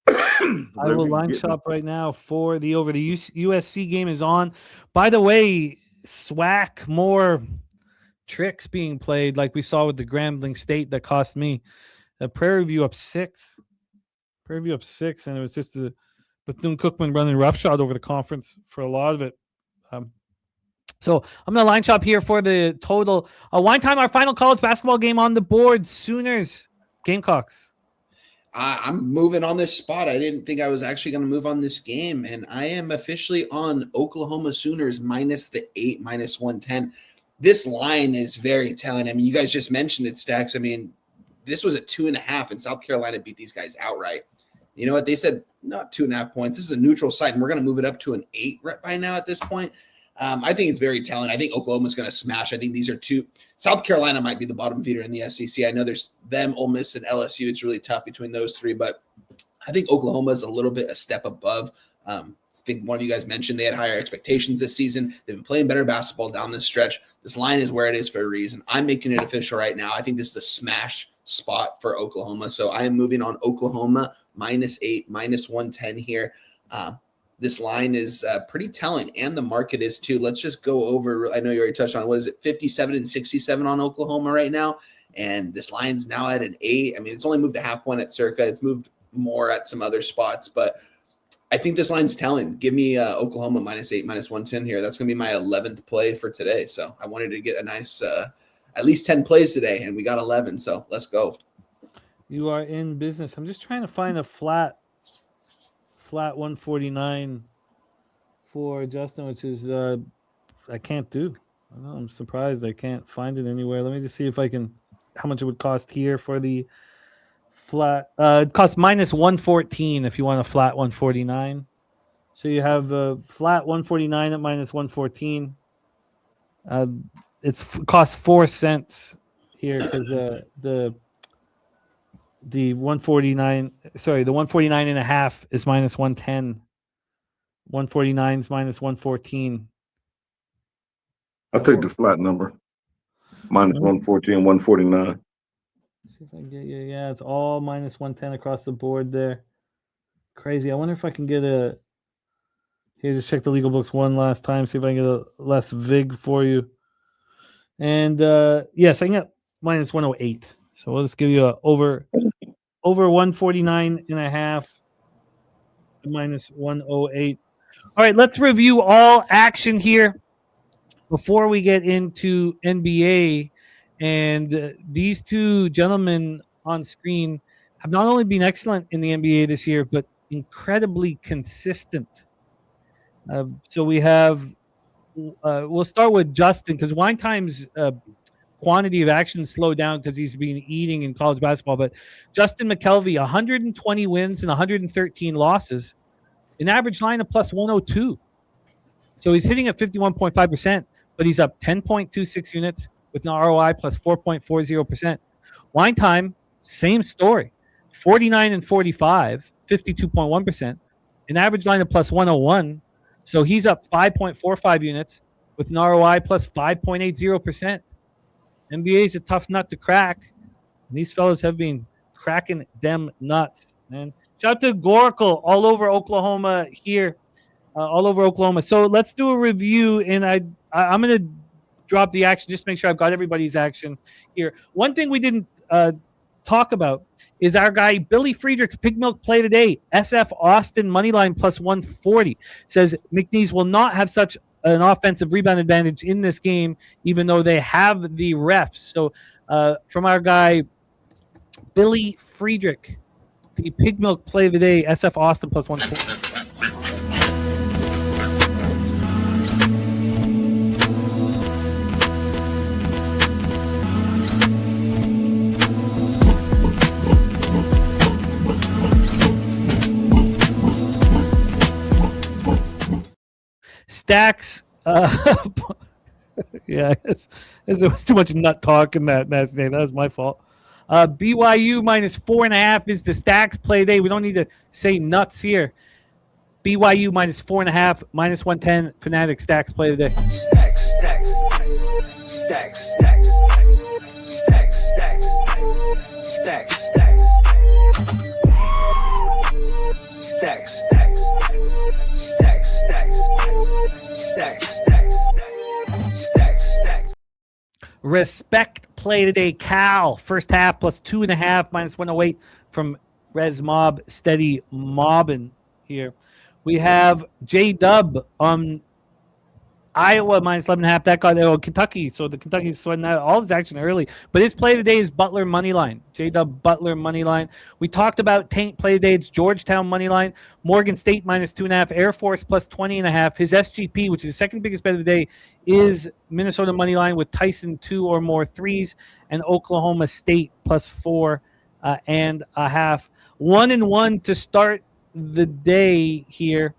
I will line shop right now for the over. The USC game is on. By the way, SWAC, more tricks being played like we saw with the Grambling State that cost me. Prairie View up 6. Prairie View up 6, and it was just a Bethune-Cookman running roughshod over the conference for a lot of it. So I'm going to line shop here for the total. Wine time, our final college basketball game on the board, Sooners, Gamecocks. I'm moving on this spot. I didn't think I was actually going to move on this game, and I am officially on Oklahoma Sooners minus the 8, minus 110. This line is very telling. I mean, you guys just mentioned it, Stacks. I mean, this was a 2.5, and South Carolina beat these guys outright. You know what? They said not 2.5 points. This is a neutral site, and we're going to move it up to an 8 right by now at this point. I think it's very telling. I think Oklahoma's going to smash. I think these are 2. South Carolina might be the bottom feeder in the SEC. I know there's them, Ole Miss, and LSU. It's really tough between those 3, but I think Oklahoma is a step above. I think one of you guys mentioned they had higher expectations this season. They've been playing better basketball down this stretch. This line is where it is for a reason. I'm making it official right now. I think this is a smash spot for Oklahoma. So I am moving on Oklahoma minus 8, minus 110 here. this line is pretty telling, and the market is too. Let's just go over. I know you already touched on, what is it, 57 and 67 on Oklahoma right now, and this line's now at an 8. I mean, it's only moved a half point at Circa. It's moved more at some other spots, but I think this line's telling. Give me Oklahoma -8, -110 here. That's going to be my 11th play for today. So I wanted to get a nice at least 10 plays today, and we got 11. So let's go. You are in business. I'm just trying to find a flat 149 for Justin, which is I can't do. I know, I'm surprised I can't find it anywhere. Let me just see if I can, how much it would cost here for the flat. It costs -114 if you want a flat 149. So you have a flat 149 at -114. Costs 4 cents here because the 149, sorry, the 149 and a half is -110. 149 is -114. I'll take the flat number. -114, 149. See if I can get you. Yeah, it's all -110 across the board there. Crazy. I wonder if I can get a. Here, just check the legal books one last time. See if I can get a less vig for you. And yes, I can get -108. So we'll just give you a over 149 and a half, -108. All right, let's review all action here before we get into NBA. And these two gentlemen on screen have not only been excellent in the NBA this year, but incredibly consistent. So we have, we'll start with Justin, because Wine Time's quantity of action slowed down because he's been eating in college basketball. But Justin Mcelvy, 120 wins and 113 losses, an average line of +102. So he's hitting at 51.5%, but he's up 10.26 units with an ROI +4.40%. Wine Time, same story, 49 and 45, 52.1%, an average line of +101. So he's up 5.45 units with an ROI +5.80%. NBA is a tough nut to crack. And these fellas have been cracking them nuts, man. Shout out to Goracle all over Oklahoma here, all over Oklahoma. So let's do a review, and I'm going to drop the action just to make sure I've got everybody's action here. One thing we didn't talk about is our guy Billy Friedrich's Pig Milk play today. SF Austin moneyline +140 says McNeese will not have such an offensive rebound advantage in this game, even though they have the refs. So from our guy Billy Friedrich, the Pig Milk play of the day, SF Austin +140. Stacks, yeah, I guess there was too much nut talk in that last name. That was my fault. BYU -4.5 is the Stacks play day. We don't need to say nuts here. BYU -4.5, -110. Fanatic Stacks play of the day. Stacks, stacks, stacks, stacks, stacks, stacks, stacks, stacks, stacks, stacks. Respect play today. Cal first half +2.5, -108 from Res Mob. Steady mobbing here. We have J Dub on Iowa -11.5. That got Kentucky. So the Kentucky's sweating out all his action early. But his play today is Butler moneyline. J Dub Butler moneyline. We talked about Taint play today. It's Georgetown moneyline. Morgan State -2.5. Air Force +20.5. His SGP, which is the second biggest bet of the day, is Minnesota moneyline with Tyson 2 or more threes, and Oklahoma State +4.5. 1-1 to start the day here.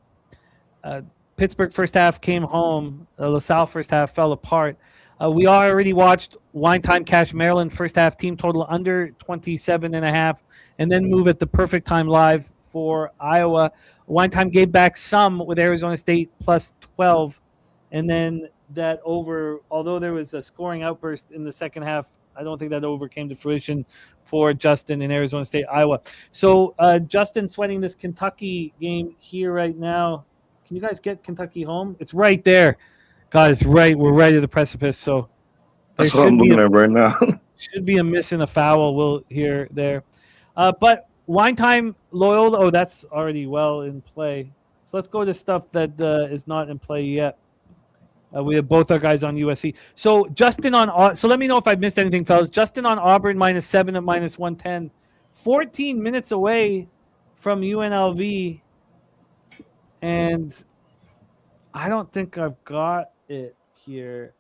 Pittsburgh first half came home. LaSalle first half fell apart. We already watched Wine Time Cash Maryland first half team total under 27.5, and then move at the perfect time live for Iowa. Wine Time gave back some with Arizona State +12, and then that over, although there was a scoring outburst in the second half, I don't think that over came to fruition for Justin in Arizona State, Iowa. So Justin sweating this Kentucky game here right now. Can you guys get Kentucky home? It's right there. God, it's right. We're right at the precipice. So That's what I'm looking at right now. should be a miss and a foul. We'll hear there. But wine time, Loyola. Oh, that's already well in play. So let's go to stuff that is not in play yet. We have both our guys on USC. So Justin on. So let me know if I've missed anything, fellas. Justin on Auburn -7 at -110. 14 minutes away from UNLV, and I don't think I've got it here.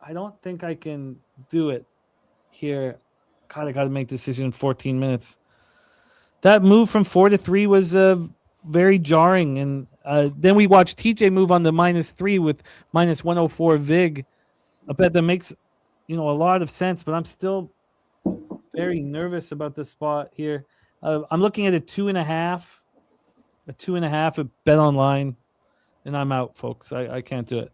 I don't think I can do it here. God, I got to make a decision in 14 minutes. That move from 4 to 3 was very jarring, and then we watched TJ move on the -3 with -104 VIG. I bet that makes a lot of sense, but I'm still very nervous about this spot here. I'm looking at a 2.5, at Bet Online, and I'm out, folks. I can't do it.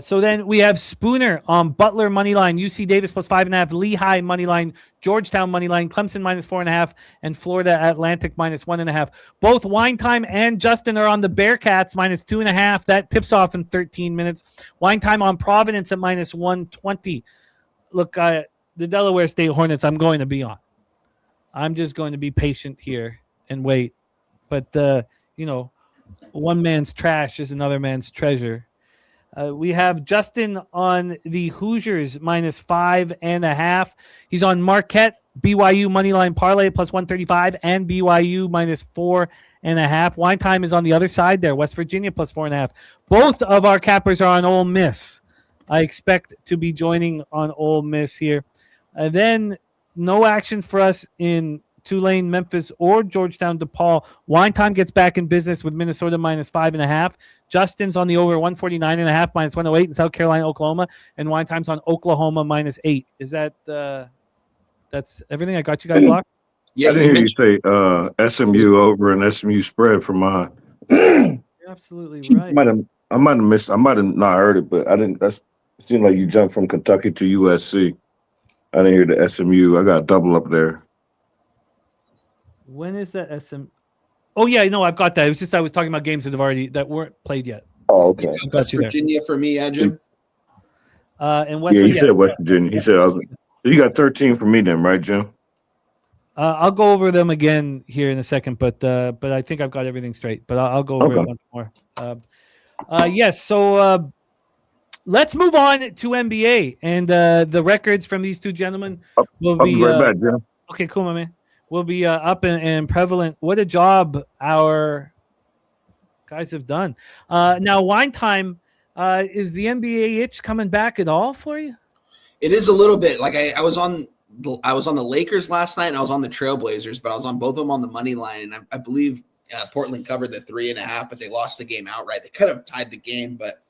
So then we have Spooner on Butler moneyline, UC Davis +5.5, Lehigh moneyline, Georgetown moneyline, Clemson -4.5, and Florida Atlantic -1.5. Both Wine Time and Justin are on the Bearcats -2.5. That tips off in 13 minutes. Wine Time on Providence at -120. Look, the Delaware State Hornets, I'm going to be on. I'm just going to be patient here and wait. But, one man's trash is another man's treasure. We have Justin on the Hoosiers -5.5. He's on Marquette, BYU moneyline parlay +135, and BYU -4.5. Wine Time is on the other side there, West Virginia +4.5. Both of our cappers are on Ole Miss. I expect to be joining on Ole Miss here. Then no action for us in Tulane, Memphis, or Georgetown, DePaul. Wine Time gets back in business with Minnesota -5.5. Justin's on the over 149.5 -108 in South Carolina, Oklahoma, and Wine Time's on Oklahoma -8. Is that that's everything? I got you guys locked. Yeah, I didn't hear you say SMU over and SMU spread for mine. You're absolutely right. I might have missed. I might have not heard it, but I didn't. It seemed like you jumped from Kentucky to USC. I didn't hear the SMU. I got double up there. When is that SM? Oh yeah, no, I've got that. It was just I was talking about games that weren't played yet. Oh, okay. West Virginia for me, Jim. And West Yeah, Virginia. he said West Virginia. He said you got 13 for me then, right, Jim? I'll go over them again here in a second, but I think I've got everything straight. But I'll go over it once more. Yes. So let's move on to NBA and the records from these two gentlemen will I'll be be right back, Jim. Okay, cool, my man. Will be up and prevalent. What a job our guys have done. Now, Wine Time, is the NBA itch coming back at all for you? It is a little bit. Like I was on the Lakers last night, and I was on the Trailblazers, but I was on both of them on the money line, and I believe Portland covered the 3.5, but they lost the game outright. They could have tied the game, but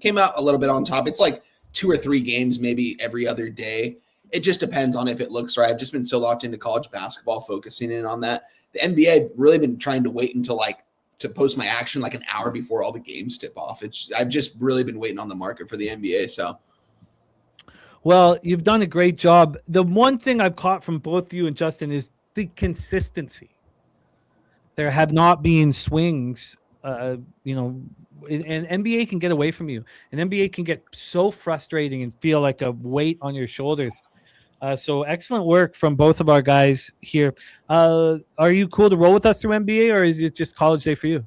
came out a little bit on top. It's like 2 or 3 games, maybe every other day. It just depends on if it looks right. I've just been so locked into college basketball, focusing in on that. The NBA really been trying to wait until to post my action like an hour before all the games tip off. I've just really been waiting on the market for the NBA. So, well, you've done a great job. The one thing I've caught from both you and Justin is the consistency. There have not been swings, and NBA can get away from you. And NBA can get so frustrating and feel like a weight on your shoulders. So excellent work from both of our guys here. Are you cool to roll with us through NBA, or is it just college day for you?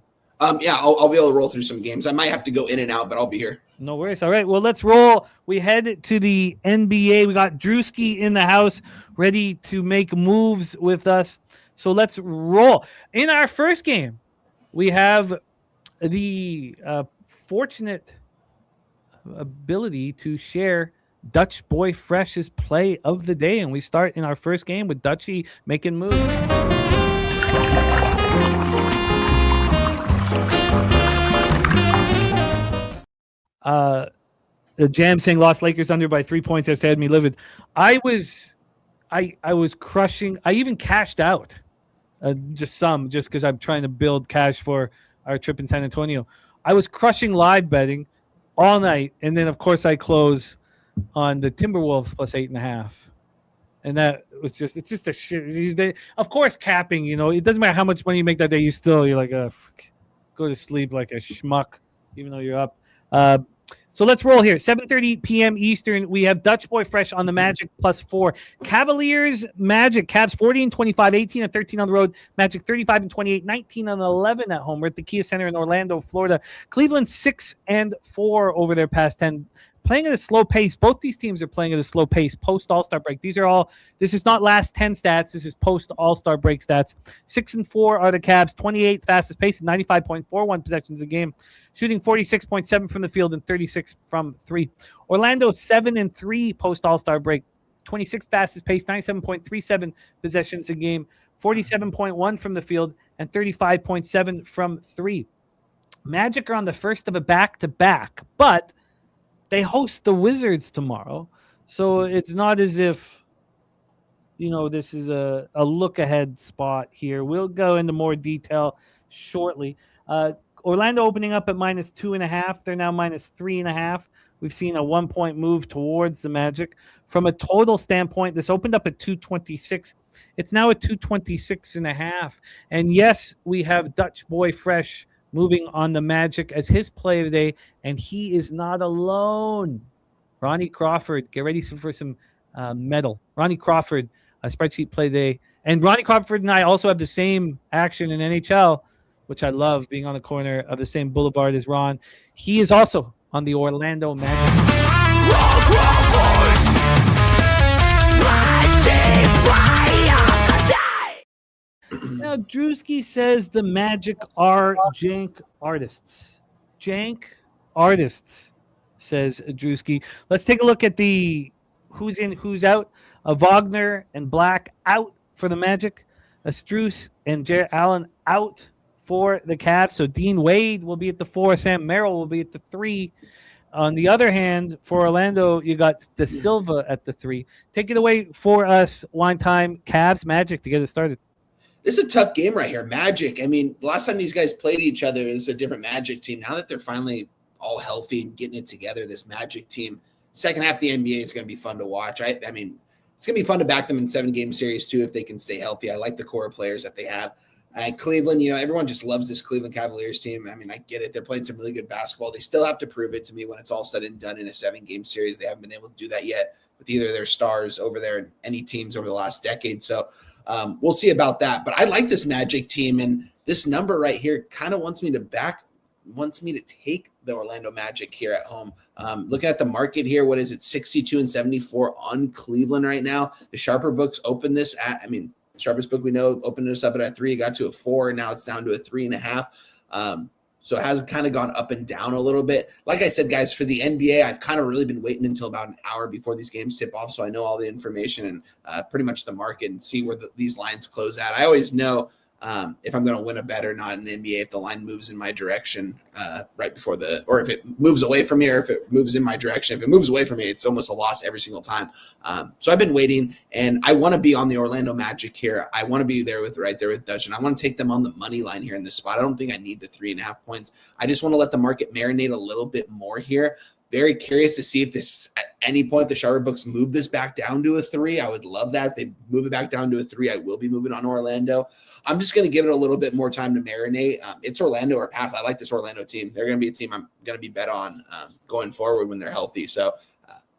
Yeah, I'll be able to roll through some games. I might have to go in and out, but I'll be here. No worries. All right, well, let's roll. We head to the NBA. We got Drewski in the house ready to make moves with us. So let's roll. In our first game, we have the fortunate ability to share Dutch Boy Fresh's play of the day, and we start in our first game with Dutchy making moves. The Jam saying lost Lakers under by 3 points has had me livid. I was crushing. I even cashed out just because I'm trying to build cash for our trip in San Antonio. I was crushing live betting all night, and then of course I close on the Timberwolves plus 8.5, and that was it's just a shit. Of course, capping. It doesn't matter how much money you make that day. You're like, go to sleep like a schmuck, even though you're up. So let's roll here. 7:30 p.m. Eastern. We have Dutch Boy Fresh on the Magic +4. Cavaliers, Magic. Cavs 40-25, 18-13 on the road. Magic 35-28, 19-11 at home. We're at the Kia Center in Orlando, Florida. Cleveland 6-4 over their past 10. Playing at a slow pace. Both these teams are playing at a slow pace post All-Star break. This is not last 10 stats. This is post All-Star break stats. 6-4 are the Cavs, 28th fastest pace, 95.41 possessions a game, shooting 46.7 from the field and 36 from three. Orlando 7-3 post All-Star break, 26th fastest pace, 97.37 possessions a game, 47.1 from the field and 35.7 from three. Magic are on the first of a back-to-back, but they host the Wizards tomorrow, so it's not as if, this is a look-ahead spot here. We'll go into more detail shortly. Orlando opening up at -2.5. They're now -3.5. We've seen a 1-point move towards the Magic. From a total standpoint, this opened up at 226. It's now at 226.5. And yes, we have Dutch Boy Fresh moving on the Magic as his play of the day, and he is not alone. Ronnie Crawford, get ready for some medal. Ronnie Crawford, a spreadsheet play day. And Ronnie Crawford and I also have the same action in NHL, which I love, being on the corner of the same boulevard as Ron. He is also on the Orlando Magic. Now, Drewski says the Magic are jank artists. Jank artists, says Drewski. Let's take a look at the who's in, who's out. Wagner and Black out for the Magic. Strus and Jarrett Allen out for the Cavs. So Dean Wade will be at the 4. Sam Merrill will be at the 3. On the other hand, for Orlando, you got De Silva at the 3. Take it away for us, Wine Time. Cavs, Magic to get it started. This is a tough game right here. Magic, I mean, the last time these guys played each other, it's a different Magic team. Now that they're finally all healthy and getting it together, this Magic team, second half of the NBA is going to be fun to watch. I mean, it's going to be fun to back them in 7-game series, too, if they can stay healthy. I like the core players that they have. Cleveland, everyone just loves this Cleveland Cavaliers team. I mean, I get it. They're playing some really good basketball. They still have to prove it to me when it's all said and done in a 7-game series. They haven't been able to do that yet with either of their stars over there and any teams over the last decade. So we'll see about that. But I like this Magic team, and this number right here kind of wants me to take the Orlando Magic here at home. Looking at the market here, what is it, 62-74 on Cleveland right now? The sharper books open this at, the sharpest book we know opened us up at a 3, it got to a 4, and now it's down to a 3.5. So it has kind of gone up and down a little bit. Like I said, guys, for the NBA, I've kind of really been waiting until about an hour before these games tip off, so I know all the information and pretty much the market and see where these lines close at. I always know if I'm going to win a bet or not in the NBA, if the line moves in my direction right before or if it moves away from me, or if it moves in my direction. If it moves away from me, it's almost a loss every single time. So I've been waiting, and I want to be on the Orlando Magic here. I want to be right there with Dutch, and I want to take them on the money line here in this spot. I don't think I need the 3.5 points. I just want to let the market marinate a little bit more here. Very curious to see if this, at any point, the sharper books move this back down to a 3. I would love that. If they move it back down to a 3, I will be moving on Orlando. I'm just going to give it a little bit more time to marinate. It's Orlando or pass. I like this Orlando team. They're going to be a team I'm going to be bet on going forward when they're healthy. So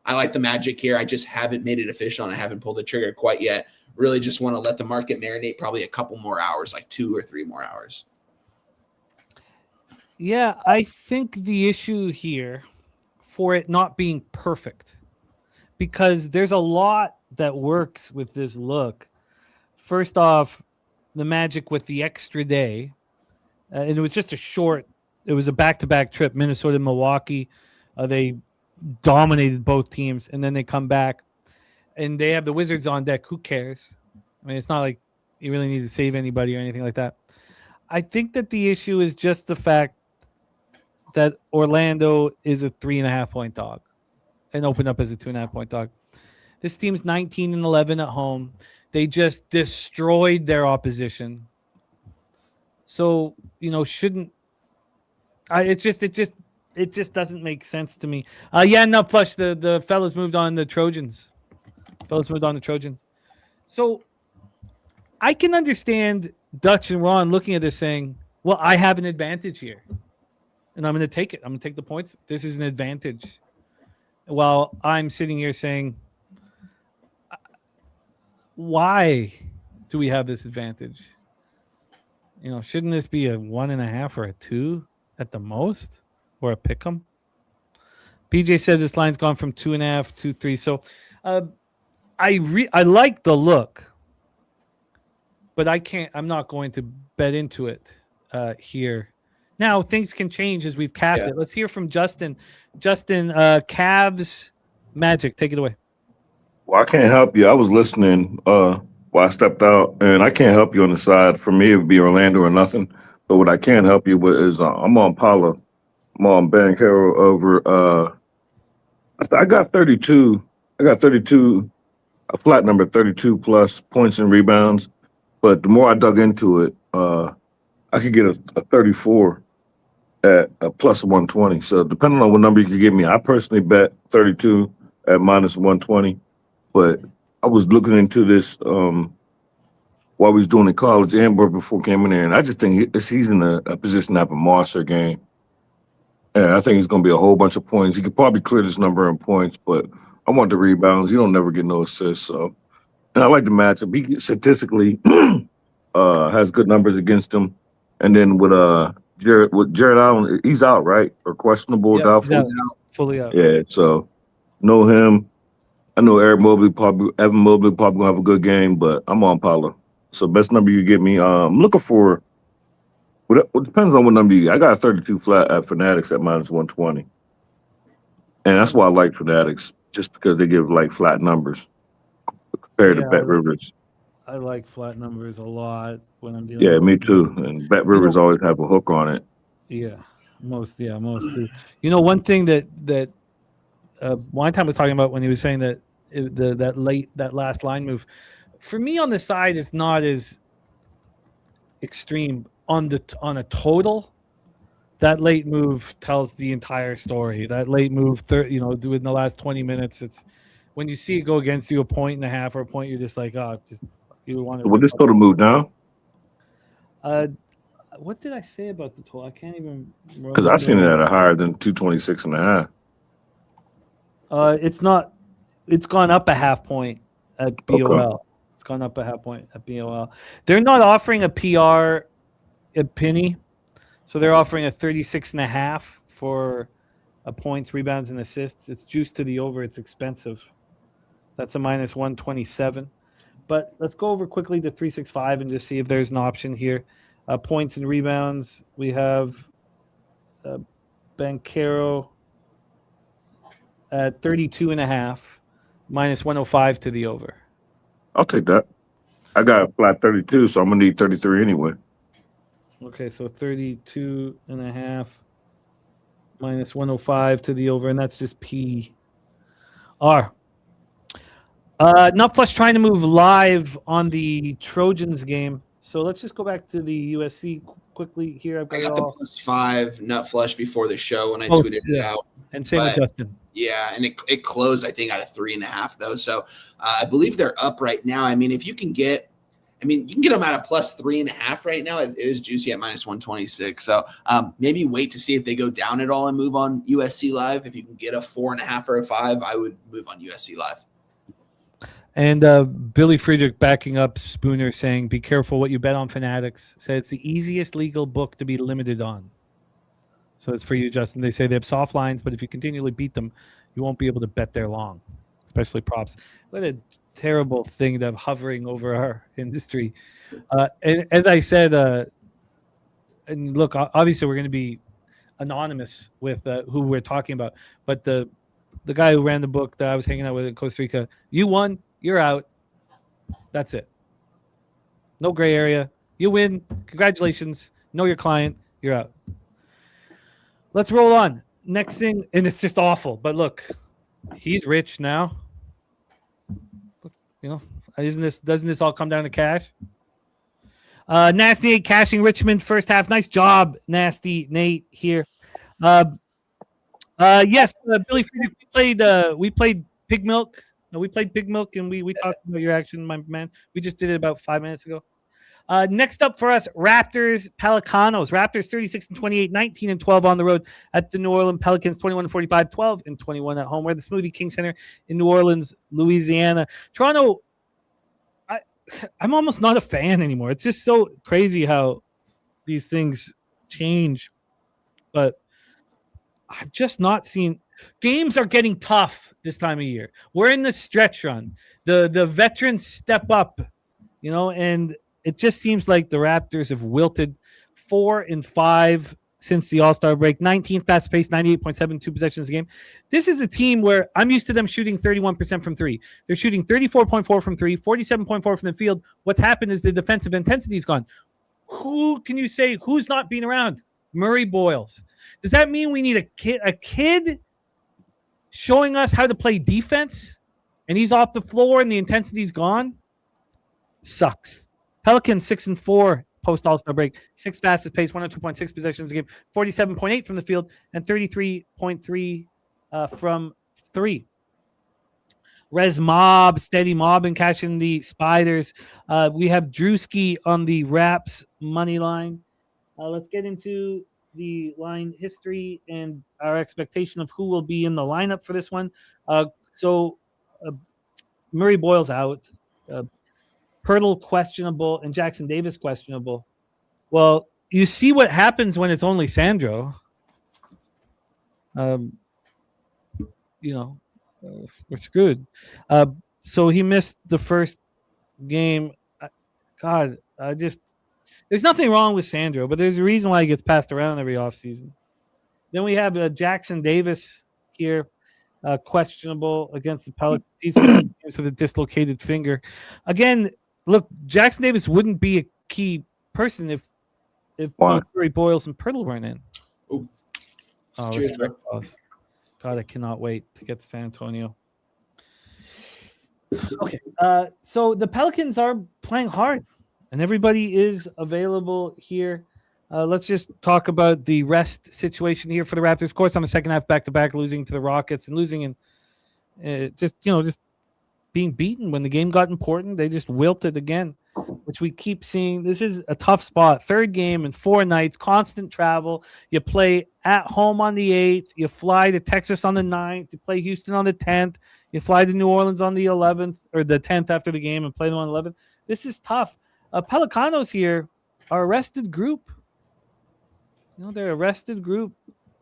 I like the Magic here. I just haven't made it official, and I haven't pulled the trigger quite yet. Really just want to let the market marinate probably a couple more hours, like 2 or 3 more hours. Yeah, I think the issue here for it not being perfect, because there's a lot that works with this look. First off, the Magic with the extra day, and it was just it was a back-to-back trip, Minnesota, Milwaukee. They dominated both teams, and then they come back, and they have the Wizards on deck. Who cares? I mean, it's not like you really need to save anybody or anything like that. I think that the issue is just the fact that Orlando is a 3.5-point dog and opened up as a 2.5-point dog. This team's 19-11 at home. They just destroyed their opposition. So, shouldn't it just doesn't make sense to me. Flush. The fellas moved on the Trojans. So I can understand Dutch and Ron looking at this saying, Well, I have an advantage here, and I'm going to take it. I'm going to take the points. This is an advantage. While I'm sitting here saying, why do we have this advantage? Shouldn't this be a 1.5 or a 2 at the most, or a pick 'em? PJ said this line's gone from 2.5 to 3. So, I like the look, but I'm not going to bet into it here. Now things can change as we've capped it. Let's hear from Justin. Justin, Cavs Magic, take it away. Well, I can't help you. I was listening while I stepped out, and I can't help you on the side. For me, it would be Orlando or nothing. But what I can help you with is I'm on Paula. I'm on Ben Carroll over. I got 32. I got 32, a flat number, 32 plus points and rebounds. But the more I dug into it, I could get a 34 at a plus 120. So depending on what number you could give me, I personally bet 32 at minus 120. But I was looking into this while we was doing in college and before came in there, and I just think he's in a position to have a monster game. And I think it's going to be a whole bunch of points. He could probably clear this number in points, but I want the rebounds. You don't never get no assists. So, and I like the matchup. He statistically has good numbers against him. And then with Jared Allen, he's out, right? Or questionable, doubtful. He's out, fully out. Yeah, so know him. I know Evan Mobley probably gonna have a good game, but I'm on Paula. So best number you get me. I'm looking for. Well, it depends on what number you get. I got a 32 flat at Fanatics at minus 120, and that's why I like Fanatics, just because they give like flat numbers compared to Bet Rivers. I like flat numbers a lot when I'm dealing. Yeah, me too. And Bet Rivers always have a hook on it. Yeah, most do. One thing that one time was talking about when he was saying that that last line move, for me on the side is not as extreme. On a total, that late move tells the entire story. That late move, in the last 20 minutes, it's when you see it go against you 1.5 or a point, you're just like, you want to. Will this total move down? What did I say about the total? I can't even remember. Because I've seen it at a higher than 226.5. It's not. It's gone up a half point at BOL. Okay. It's gone up a half point at BOL. They're not offering a PR at Penny, so they're offering a 36.5 for points, rebounds, and assists. It's juiced to the over. It's expensive. That's a minus 127. But let's go over quickly to 365 and just see if there's an option here. Points and rebounds. We have Bancaro at 32.5, minus 105 to the over. I'll take that. I got a flat 32, so I'm gonna need 33 anyway. Okay, so 32.5 minus 105 to the over, and that's just PR. Not Flush trying to move live on the Trojans game. So let's just go back to the USC quickly here. I got the +5 Nut Flush before the show when I tweeted it out. And same with Justin. Yeah, and it closed, I think, at a 3.5 though. So I believe they're up right now. I mean, if you can get, you can get them at a +3.5 right now. It is juicy at minus 126. So maybe wait to see if they go down at all and move on USC Live. If you can get a 4.5 or a 5, I would move on USC Live. And Billy Friedrich backing up Spooner saying, be careful what you bet on Fanatics. Said it's the easiest legal book to be limited on. So it's for you, Justin. They say they have soft lines, but if you continually beat them, you won't be able to bet there long, especially props. What a terrible thing to have hovering over our industry. And as I said, and look, obviously we're going to be anonymous with who we're talking about, but the guy who ran the book that I was hanging out with in Costa Rica, you won, you're out. That's it. No gray area. You win. Congratulations. Know your client. You're out. Let's roll on. Next thing, and it's just awful, but look, he's rich now. Doesn't this all come down to cash? Nasty Nate cashing Richmond first half. Nice job, Nasty Nate here. Yes, Billy Friedrich, we played Pig Milk. No, we played Pig Milk, and we talked about your action, my man. We just did it about 5 minutes ago. Next up for us, Raptors, Pelicanos. Raptors 36-28, 19-12 on the road at the New Orleans Pelicans, 21-45, 12-21 at home. We're at the Smoothie King Center in New Orleans, Louisiana. Toronto, I'm almost not a fan anymore. It's just so crazy how these things change. But I've just not seen – games are getting tough this time of year. We're in the stretch run. The veterans step up, and – it just seems like the Raptors have wilted 4-5 since the All-Star break. 19th fast pace, 98.72 possessions a game. This is a team where I'm used to them shooting 31% from three. They're shooting 34.4 from three, 47.4 from the field. What's happened is the defensive intensity is gone. Who can you say who's not being around? Murray Boyles. Does that mean we need a kid showing us how to play defense and he's off the floor and the intensity's gone? Sucks. Pelicans 6-4 post All-Star break, sixth fastest pace, 102.6 possessions a game, 47.8 from the field, and 33.3 from three. Rez Mob, steady mob, and catching the Spiders. We have Drewski on the Raps money line. Let's get into the line history and our expectation of who will be in the lineup for this one. Murray Boyle's out. Pirtle questionable and Jackson Davis questionable. Well, you see what happens when it's only Sandro. We're screwed. So he missed the first game. There's nothing wrong with Sandro, but there's a reason why he gets passed around every offseason. Then we have Jackson Davis here. Questionable against the Pelicans. He's with a dislocated finger. Again, look, Jackson Davis wouldn't be a key person if Murray Boyles and Pirtle weren't in. Cheers, God, I cannot wait to get to San Antonio. Okay, so the Pelicans are playing hard, and everybody is available here. Let's just talk about the rest situation here for the Raptors. Of course, on the second half back-to-back, losing to the Rockets and losing in just being beaten when the game got important. They just wilted again, which we keep seeing. This is a tough spot. Third game in 4 nights, constant travel. You play at home on the 8th. You fly to Texas on the 9th. You play Houston on the 10th. You fly to New Orleans on the 11th or the 10th after the game and play them on the 11th. This is tough. Pelicanos here are a rested group. They're a rested group.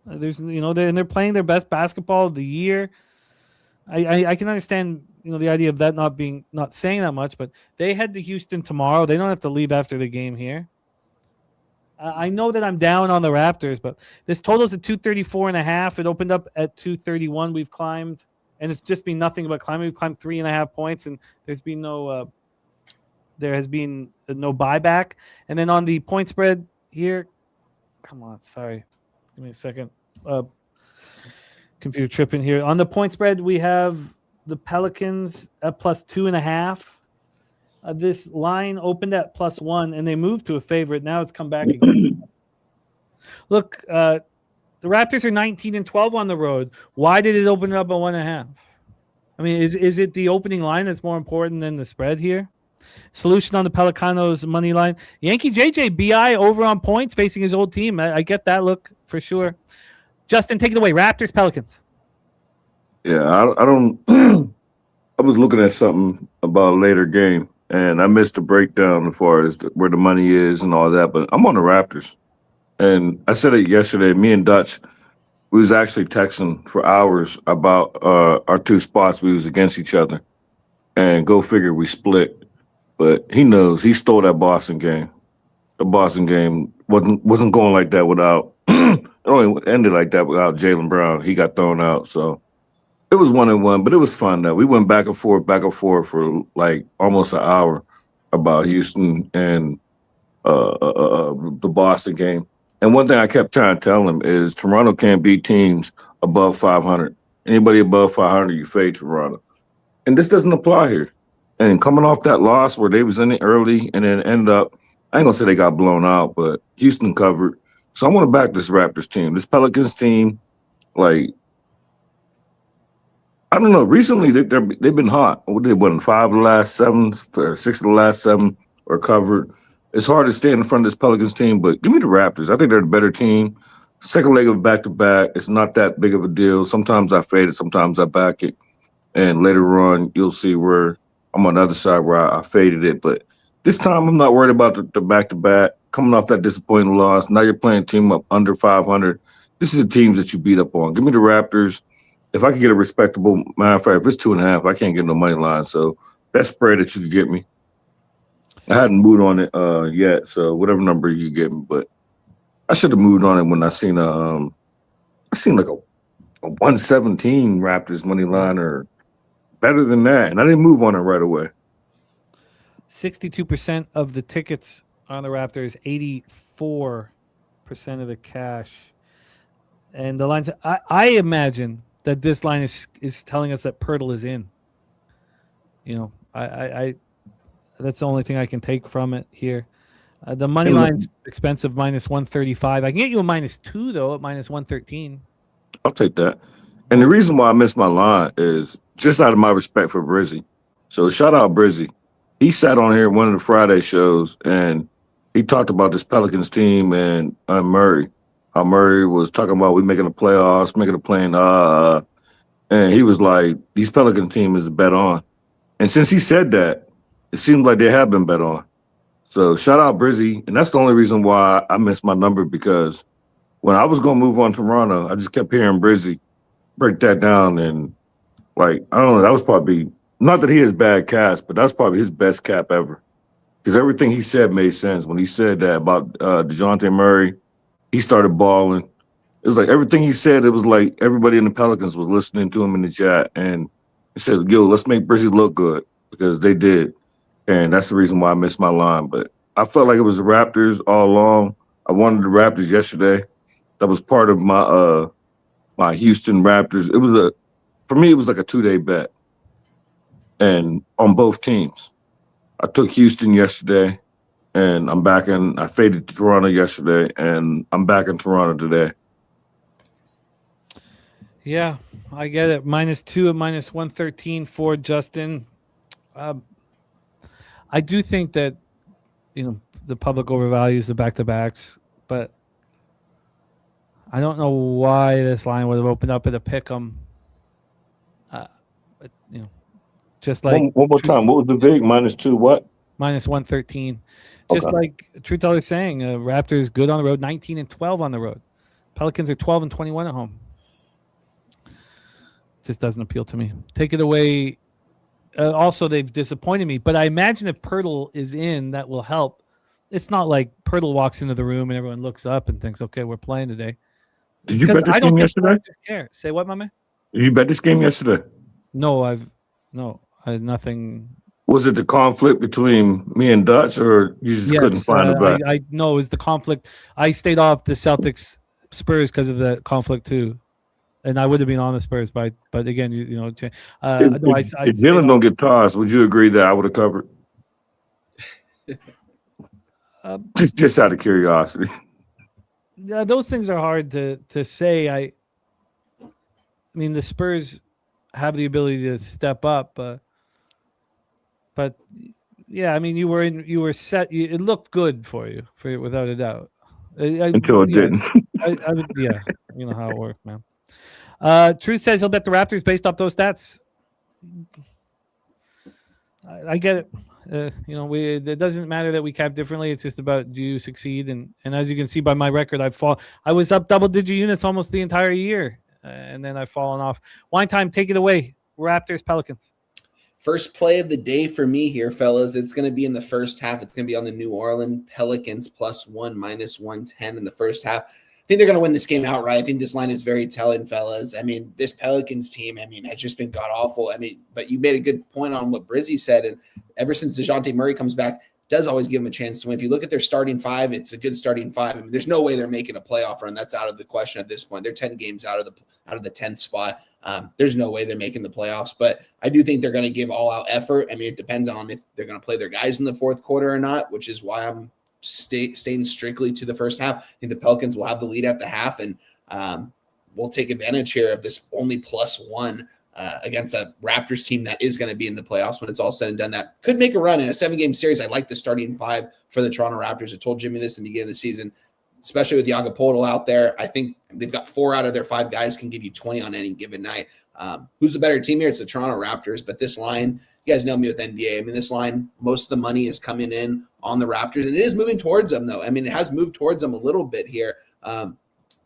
They're playing their best basketball of the year. I can understand, the idea of that not saying that much, but they head to Houston tomorrow. They don't have to leave after the game here. I know that I'm down on the Raptors, but this total's at 234.5. It opened up at 231. We've climbed, and it's just been nothing but climbing. We've climbed 3.5 points, and there has been no buyback. And then on the point spread here, come on, sorry, give me a second. Computer tripping here. On the point spread, we have the Pelicans at +2.5. This line opened at +1, and they moved to a favorite. Now it's come back again. Look, the Raptors are 19-12 on the road. Why did it open up at 1.5? I mean, is it the opening line that's more important than the spread here? Solution on the Pelicanos money line. Yankee JJ BI over on points facing his old team. I get that look for sure. Justin, take it away. Raptors, Pelicans. Yeah, I don't. I was looking at something about a later game, and I missed the breakdown as far as where the money is and all that. But I'm on the Raptors, and I said it yesterday. Me and Dutch, we was actually texting for hours about our two spots. We was against each other, and go figure, we split. But he knows he stole that Boston game. The Boston game wasn't going like that without. It only ended like that without Jaylen Brown. He got thrown out, so it was 1-1. But it was fun though. We went back and forth for like almost an hour about Houston and the Boston game. And one thing I kept trying to tell him is Toronto can't beat teams above 500. Anybody above 500, you fade Toronto. And this doesn't apply here. And coming off that loss where they was in it early and then end up, I ain't gonna say they got blown out, but Houston covered. So I want to back this Raptors team. This Pelicans team, like, I don't know. Recently, they've been hot. They won 5 of the last 7, or 6 of the last 7 are covered. It's hard to stay in front of this Pelicans team, but give me the Raptors. I think they're the better team. Second leg of back-to-back, it's not that big of a deal. Sometimes I fade it, sometimes I back it. And later on, you'll see where I'm on the other side where I faded it. But this time, I'm not worried about the back-to-back. Coming off that disappointing loss, now you're playing a team up under 500. This is the teams that you beat up on. Give me the Raptors. If I can get a respectable, matter of fact, if it's 2.5, I can't get no money line. So that spread that you could get me. I hadn't moved on it yet, so whatever number you get me, but I should have moved on it when I seen like a 117 Raptors money line or better than that, and I didn't move on it right away. 62% of the tickets on the Raptors, 84% of the cash, and the lines. I imagine that this line is telling us that Pirtle is in. You know, I that's the only thing I can take from it here. The money line's expensive, -135. I can get you a -2 though at -113. I'll take that. And the reason why I missed my line is just out of my respect for Brizzy. So shout out Brizzy. He sat on here one of the Friday shows and he talked about this Pelicans team and Murray. How Murray was talking about we making the playoffs, making the play, and he was like, these Pelican team is bet on. And since he said that, it seems like they have been bet on. So shout out Brizzy. And that's the only reason why I missed my number, because when I was going to move on to Toronto, I just kept hearing Brizzy break that down. And like, I don't know, that was probably, not that he has bad caps, but that's probably his best cap ever. Because everything he said made sense. When he said that about DeJounte Murray, he started balling. It was like everything he said, it was like everybody in the Pelicans was listening to him in the chat. And he said, yo, let's make Brizzy look good, because they did. And that's the reason why I missed my line. But I felt like it was the Raptors all along. I wanted the Raptors yesterday. That was part of my my Houston Raptors. For me, it was like a 2-day bet. And on both teams. I took Houston yesterday, and I faded Toronto yesterday, and I'm back in Toronto today. Yeah, I get it. -2 at -113 for Justin. I do think that, you know, the public overvalues the back-to-backs, but I don't know why this line would have opened up at a pick'em. But, you know, just like one more time. What was the big -2? What? -113. Just like Truth Teller saying, Raptors good on the road, 19-12 on the road. Pelicans are 12-21 at home. Just doesn't appeal to me. Take it away. Also, they've disappointed me, but I imagine if Pirtle is in, that will help. It's not like Pirtle walks into the room and everyone looks up and thinks, okay, we're playing today. Did you bet this game yesterday? Care. Say what, my man? Did you bet this game yesterday? No, I had nothing. Was it the conflict between me and Dutch, or you just couldn't find a bet? I know it was the conflict. I stayed off the Celtics Spurs because of the conflict too. And I would have been on the Spurs, but again, you know. If Dylan don't get tossed, would you agree that I would have covered? just out of curiosity. Yeah, those things are hard to say. I mean, the Spurs have the ability to step up, but yeah, I mean, you were set. It looked good for you, without a doubt. Until it didn't. Yeah, you know how it works, man. Truth says he'll bet the Raptors based off those stats. I get it. You know, it doesn't matter that we cap differently. It's just about, do you succeed? And as you can see by my record, I was up double-digit units almost the entire year, and then I've fallen off. Wine time, take it away. Raptors, Pelicans. First play of the day for me here, fellas. It's going to be in the first half. It's going to be on the New Orleans Pelicans +1, -110 in the first half. I think they're going to win this game outright. I think this line is very telling, fellas. I mean, this Pelicans team, has just been god-awful. But you made a good point on what Brizzy said, and ever since DeJounte Murray comes back, does always give them a chance to win. If you look at their starting five, it's a good starting five. There's no way they're making a playoff run. That's out of the question at this point. They're 10 games out of the 10th spot. There's no way they're making the playoffs, but I do think they're going to give all-out effort. It depends on if they're going to play their guys in the fourth quarter or not, which is why I'm staying strictly to the first half. I think the Pelicans will have the lead at the half, and we'll take advantage here of this only +1 against a Raptors team that is going to be in the playoffs when it's all said and done. That could make a run in a 7-game series. I like the starting 5 for the Toronto Raptors. I told Jimmy this in the beginning of the season, especially with Jakob Poeltl out there. I think they've got 4 out of their 5 guys can give you 20 on any given night. Who's the better team here? It's the Toronto Raptors, but this line, you guys know me with NBA. I mean, this line, most of the money is coming in on the Raptors, and it is moving towards them, though. I mean, it has moved towards them a little bit here.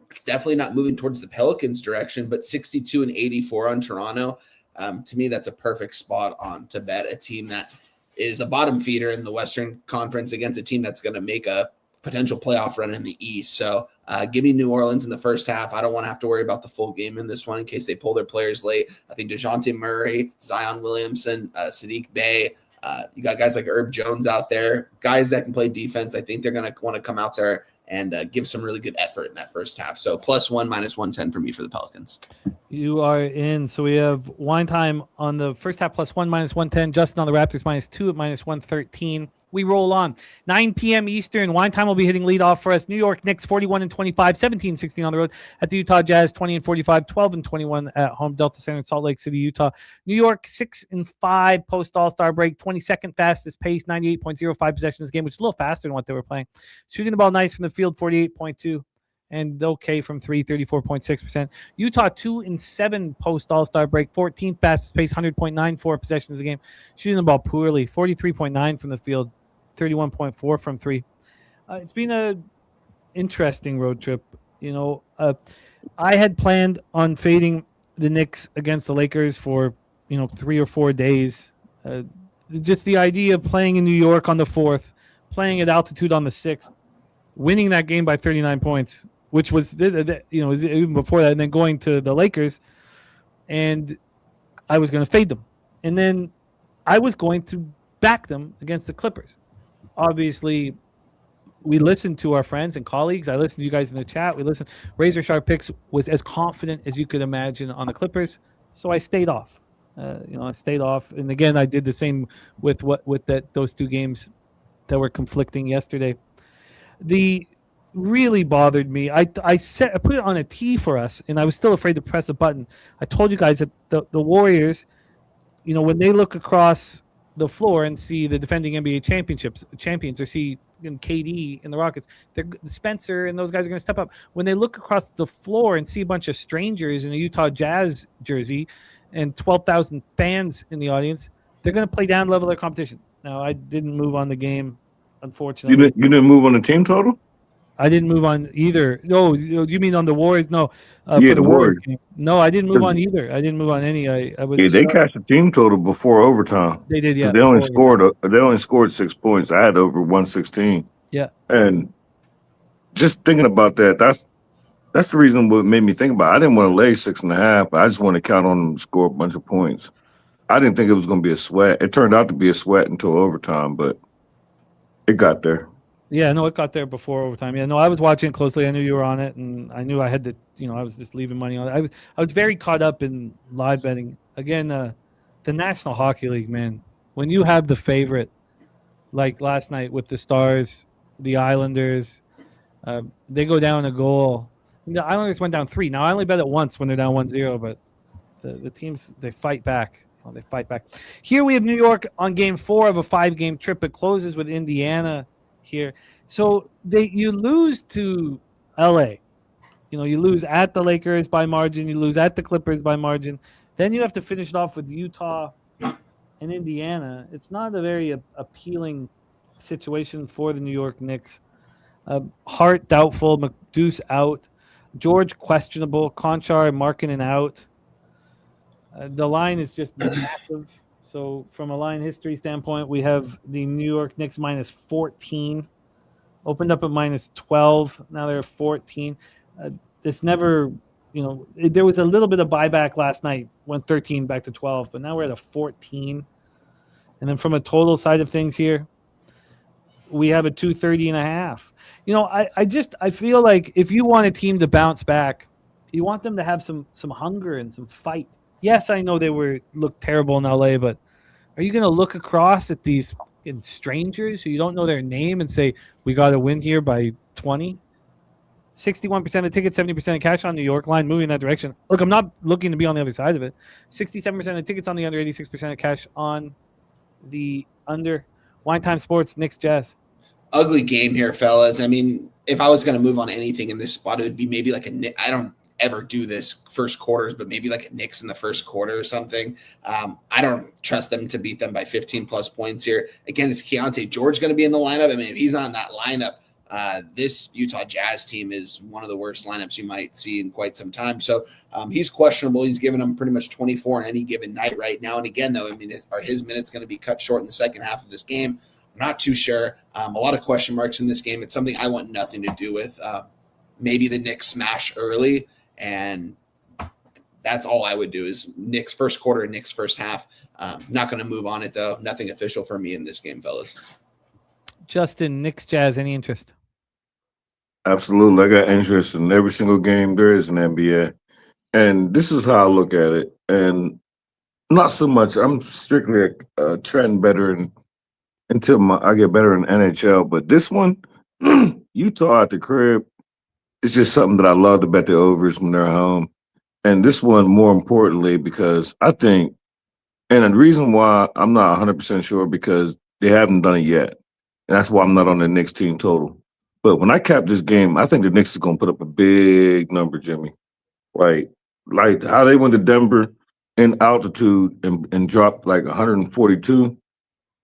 It's definitely not moving towards the Pelicans' direction, but 62 and 84 on Toronto. To me, that's a perfect spot on to bet a team that is a bottom feeder in the Western Conference against a team that's going to make a potential playoff run in the East. So give me New Orleans in the first half. I don't want to have to worry about the full game in this one in case they pull their players late. I think DeJounte Murray, Zion Williamson, Sadiq Bey, you got guys like Herb Jones out there, guys that can play defense. I think they're going to want to come out there and give some really good effort in that first half. So +1, -110 for me for the Pelicans. You are in. So we have wine time on the first half +1, -110. Justin on the Raptors -2 at -113. We roll on. 9 p.m. Eastern. Wine time will be hitting lead off for us. New York Knicks 41-25, 17-16 on the road at the Utah Jazz 20-45, 12-21 at home. Delta Center in Salt Lake City, Utah. New York 6-5 post All-Star break, 22nd fastest pace, 98.05 possessions game, which is a little faster than what they were playing. Shooting the ball nice from the field, 48.2. And okay from 3, 34.6%. Utah 2-7 post All-Star break, 14th fastest pace, 100.94 possessions a game. Shooting the ball poorly, 43.9 from the field, 31.4 from 3. It's been a interesting road trip. You know, I had planned on fading the Knicks against the Lakers for 3 or 4 days. Just the idea of playing in New York on the 4th, playing at altitude on the 6th, winning that game by 39 points. Which was, even before that, and then going to the Lakers, and I was going to fade them. And then I was going to back them against the Clippers. Obviously, we listened to our friends and colleagues. I listened to you guys in the chat. We listened. Razor Sharp Picks was as confident as you could imagine on the Clippers, so I stayed off. I stayed off. And again, I did the same with those 2 games that were conflicting yesterday. The really bothered me. I put it on a tee for us, and I was still afraid to press a button. I told you guys that the Warriors, when they look across the floor and see the defending NBA champions, or see KD and the Rockets, Spencer and those guys are going to step up. When they look across the floor and see a bunch of strangers in a Utah Jazz jersey and 12,000 fans in the audience, they're going to play down level their competition. Now, I didn't move on the game, unfortunately. You didn't move on the team total? I didn't move on either. No, you mean on the Warriors? No, for the Warriors game. No, I didn't move on either. I didn't move on any. I was. Yeah, they cashed the team total before overtime. They did, yeah. They only scored 6 points. I had over 116. Yeah, and just thinking about that, that's the reason what made me think about it. I didn't want to lay 6.5. I just wanted to count on them to score a bunch of points. I didn't think it was going to be a sweat. It turned out to be a sweat until overtime, but it got there. Yeah, no, it got there before overtime. Yeah, no, I was watching it closely. I knew you were on it, and I knew I had to. I was just leaving money on it. I was very caught up in live betting. Again, the National Hockey League, man. When you have the favorite, like last night with the Stars, the Islanders, they go down a goal. The Islanders went down 3. Now I only bet it once when they're down 1-0, but the teams, they fight back. They fight back. Here we have New York on game 4 of a 5-game trip. It closes with Indiana here. So you lose to LA. You lose at the Lakers by margin. You lose at the Clippers by margin. Then you have to finish it off with Utah and Indiana. It's not a very appealing situation for the New York Knicks. Hart doubtful, McDeuce out, George questionable, Conchar and Markkanen out. The line is just massive. So from a line history standpoint, we have the New York Knicks -14. Opened up at -12. Now they're 14. This never, there was a little bit of buyback last night. Went 13 back to 12, but now we're at a 14. And then from a total side of things here, we have a 230.5. I feel like if you want a team to bounce back, you want them to have some hunger and some fight. Yes, I know they looked terrible in LA, but are you going to look across at these strangers who you don't know their name and say, we got to win here by 20? 61% of tickets, 70% of cash on New York. Line moving in that direction. Look, I'm not looking to be on the other side of it. 67% of tickets on the under, 86% of cash on the under. Wine Time Sports, Knicks Jazz. Ugly game here, fellas. I mean, if I was going to move on anything in this spot, it would be maybe like I don't ever do this first quarters, but maybe like a Knicks in the first quarter or something. I don't trust them to beat them by 15 plus points here. Again, is Keontae George going to be in the lineup? I mean, if he's not in that lineup, this Utah Jazz team is one of the worst lineups you might see in quite some time. So he's questionable. He's given them pretty much 24 on any given night right now. And again, though, I mean, are his minutes going to be cut short in the second half of this game? I'm not too sure. A lot of question marks in this game. It's something I want nothing to do with. Maybe the Knicks smash early, and that's all I would do is Knicks first quarter and Knicks first half. Not going to move on it, though. Nothing official for me in this game, fellas. Justin, Knicks Jazz, any interest? Absolutely. I got interest in every single game there is in NBA. And this is how I look at it. And not so much. I'm strictly a trend better until I get better in NHL. But this one, Utah at the crib, it's just something that I love to bet the overs when they're home. And this one, more importantly, because I think, and the reason why I'm not 100% sure, because they haven't done it yet. And that's why I'm not on the Knicks team total. But when I cap this game, I think the Knicks is going to put up a big number, Jimmy. Like how they went to Denver in altitude and dropped like 142.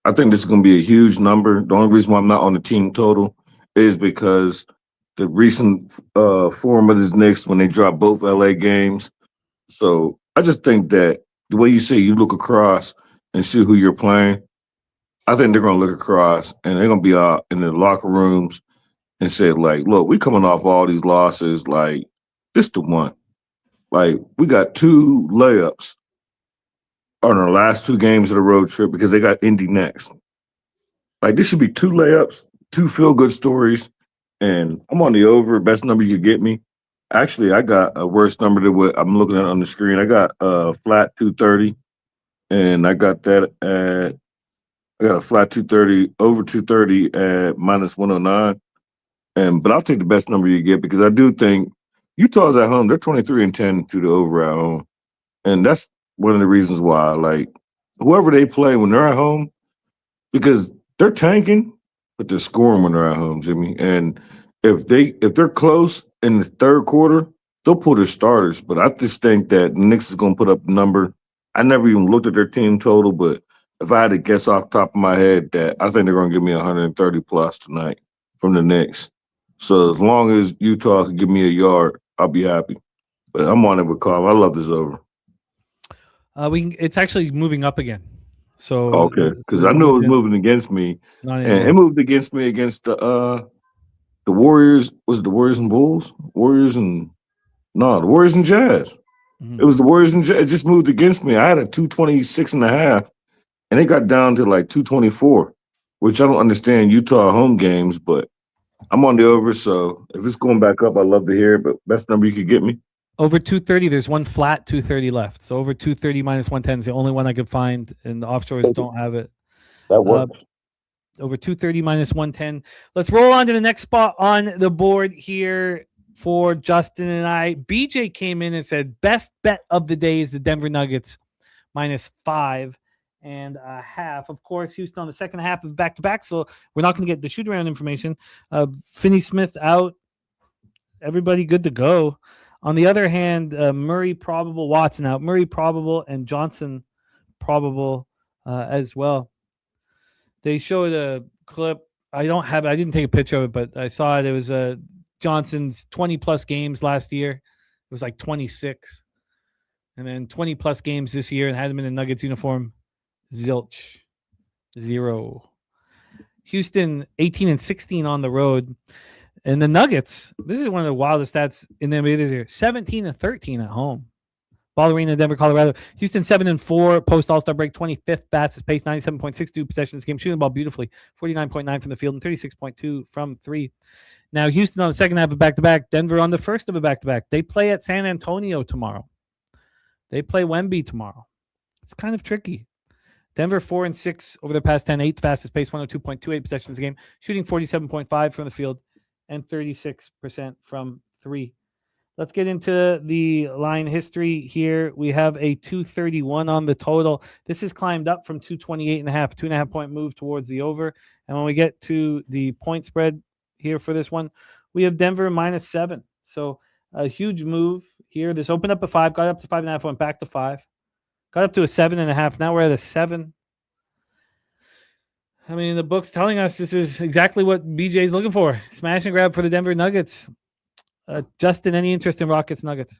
I think this is going to be a huge number. The only reason why I'm not on the team total is because the recent form of this Knicks when they dropped both LA games. So I just think that the way you say you look across and see who you're playing, I think they're going to look across and they're going to be out in the locker rooms and say, like, look, we coming off all these losses. Like, this the one. Like, we got 2 layups on our last 2 games of the road trip because they got Indy next. Like, this should be 2 layups, 2 feel-good stories, and I'm on the over, best number you could get me. Actually, I got a worse number than what I'm looking at on the screen. I got flat 230, and I got that at I got a flat 230, over 230 at minus 109. But I'll take the best number you get because I do think Utah's at home. They're 23-10 to the over at home. And that's one of the reasons why, like, whoever they play when they're at home, because they're tanking, but they're scoring when they're at home, Jimmy. And if they're close in the third quarter, they'll pull their starters. But I just think that the Knicks is going to put up a number. I never even looked at their team total, but if I had to guess off the top of my head, that I think they're going to give me 130 plus tonight from the Knicks. So as long as Utah can give me a yard, I'll be happy. But I'm on it with Carl. I love this over. It's actually moving up again. So okay, because I knew it was moving against me, and it moved against me against the Warriors. Was it the Warriors and Bulls? The Warriors and Jazz. Mm-hmm. It was the Warriors and Jazz. It just moved against me. I had a 226.5, and it got down to like 224, which I don't understand Utah home games, but I'm on the over. So if it's going back up, I'd love to hear it. But best number you could get me. Over 230, there's one flat 230 left. So over 230 minus 110 is the only one I could find, and the offshores don't have it. That works. Over 230 minus 110. Let's roll on to the next spot on the board here for Justin and I. BJ came in and said, best bet of the day is the Denver Nuggets minus 5.5. Of course, Houston on the second half of back-to-back, so we're not going to get the shoot-around information. Finney Smith out. Everybody good to go. On the other hand, Murray probable, Watson out. Murray probable, and Johnson probable as well. They showed a clip. I didn't take a picture of it, but I saw it. It was Johnson's 20-plus games last year. It was like 26. And then 20-plus games this year and had him in the Nuggets uniform. Zilch. 0. Houston 18-16 on the road. And the Nuggets, this is one of the wildest stats in the NBA here. 17-13 at home. Ball Arena, Denver, Colorado. Houston 7-4 post All-Star break, 25th fastest pace, 97.62 possessions game, shooting the ball beautifully, 49.9 from the field and 36.2 from 3. Now Houston on the second half of back-to-back, Denver on the first of a back-to-back. They play at San Antonio tomorrow. They play Wemby tomorrow. It's kind of tricky. Denver 4-6 over the past 10, 8th fastest pace, 102.28 possessions a game, shooting 47.5 from the field and 36% from 3. Let's get into the line history here. We have a 231 on the total. This has climbed up from 228.5, 2.5 point move towards the over. And when we get to the point spread here for this one, we have Denver -7. So a huge move here. This opened up at 5, got up to 5.5, went back to 5, got up to a 7.5. Now we're at a 7. I mean, the book's telling us this is exactly what BJ's looking for. Smash and grab for the Denver Nuggets. Justin, any interest in Rockets Nuggets?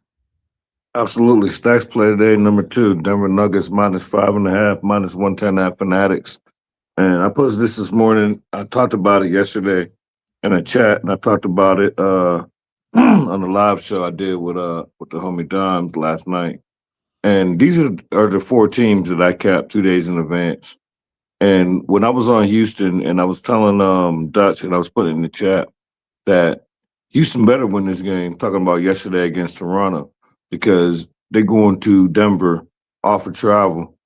Absolutely. Stacks play today, number 2. Denver Nuggets -5.5, -110 at Fanatics. And I posted this morning. I talked about it yesterday in a chat, and I talked about it on the live show I did with the homie Dimes last night. And these are the 4 teams that I capped 2 days in advance. And when I was on Houston, and I was telling Dutch, and I was putting in the chat that Houston better win this game, talking about yesterday against Toronto, because they're going to Denver off of travel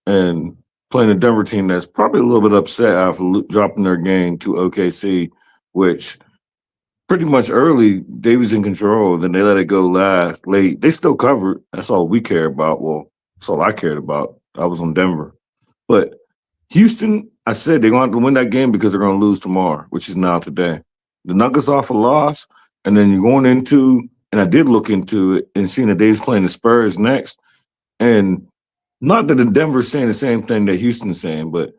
and playing a Denver team that's probably a little bit upset after dropping their game to OKC, which pretty much early they was in control. Then they let it go late. They still covered. That's all we care about. Well, that's all I cared about. I was on Denver. But Houston, I said they're going to have to win that game because they're going to lose tomorrow, which is now today. The Nuggets off a loss, and then you're going into, and I did look into it and seeing that they was playing the Spurs next. And not that the Denver's saying the same thing that Houston's saying, but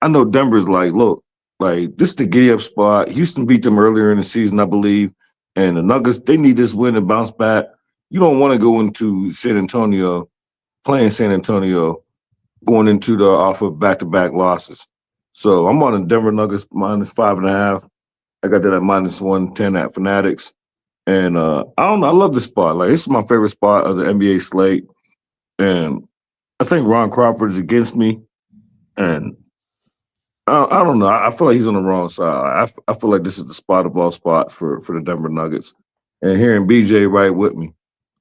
I know Denver's like, look, like this is the giddy up spot. Houston beat them earlier in the season, I believe. And the Nuggets, they need this win to bounce back. You don't want to go into San Antonio, playing San Antonio, going into the off of back-to-back losses. So I'm on the Denver Nuggets -5.5. I got that at -110 at Fanatics. And I don't know. I love this spot. Like, this is my favorite spot of the NBA slate. And I think Ron Crawford is against me. And I don't know. I feel like he's on the wrong side. I feel like this is the spot of all spots for the Denver Nuggets. And hearing BJ right with me,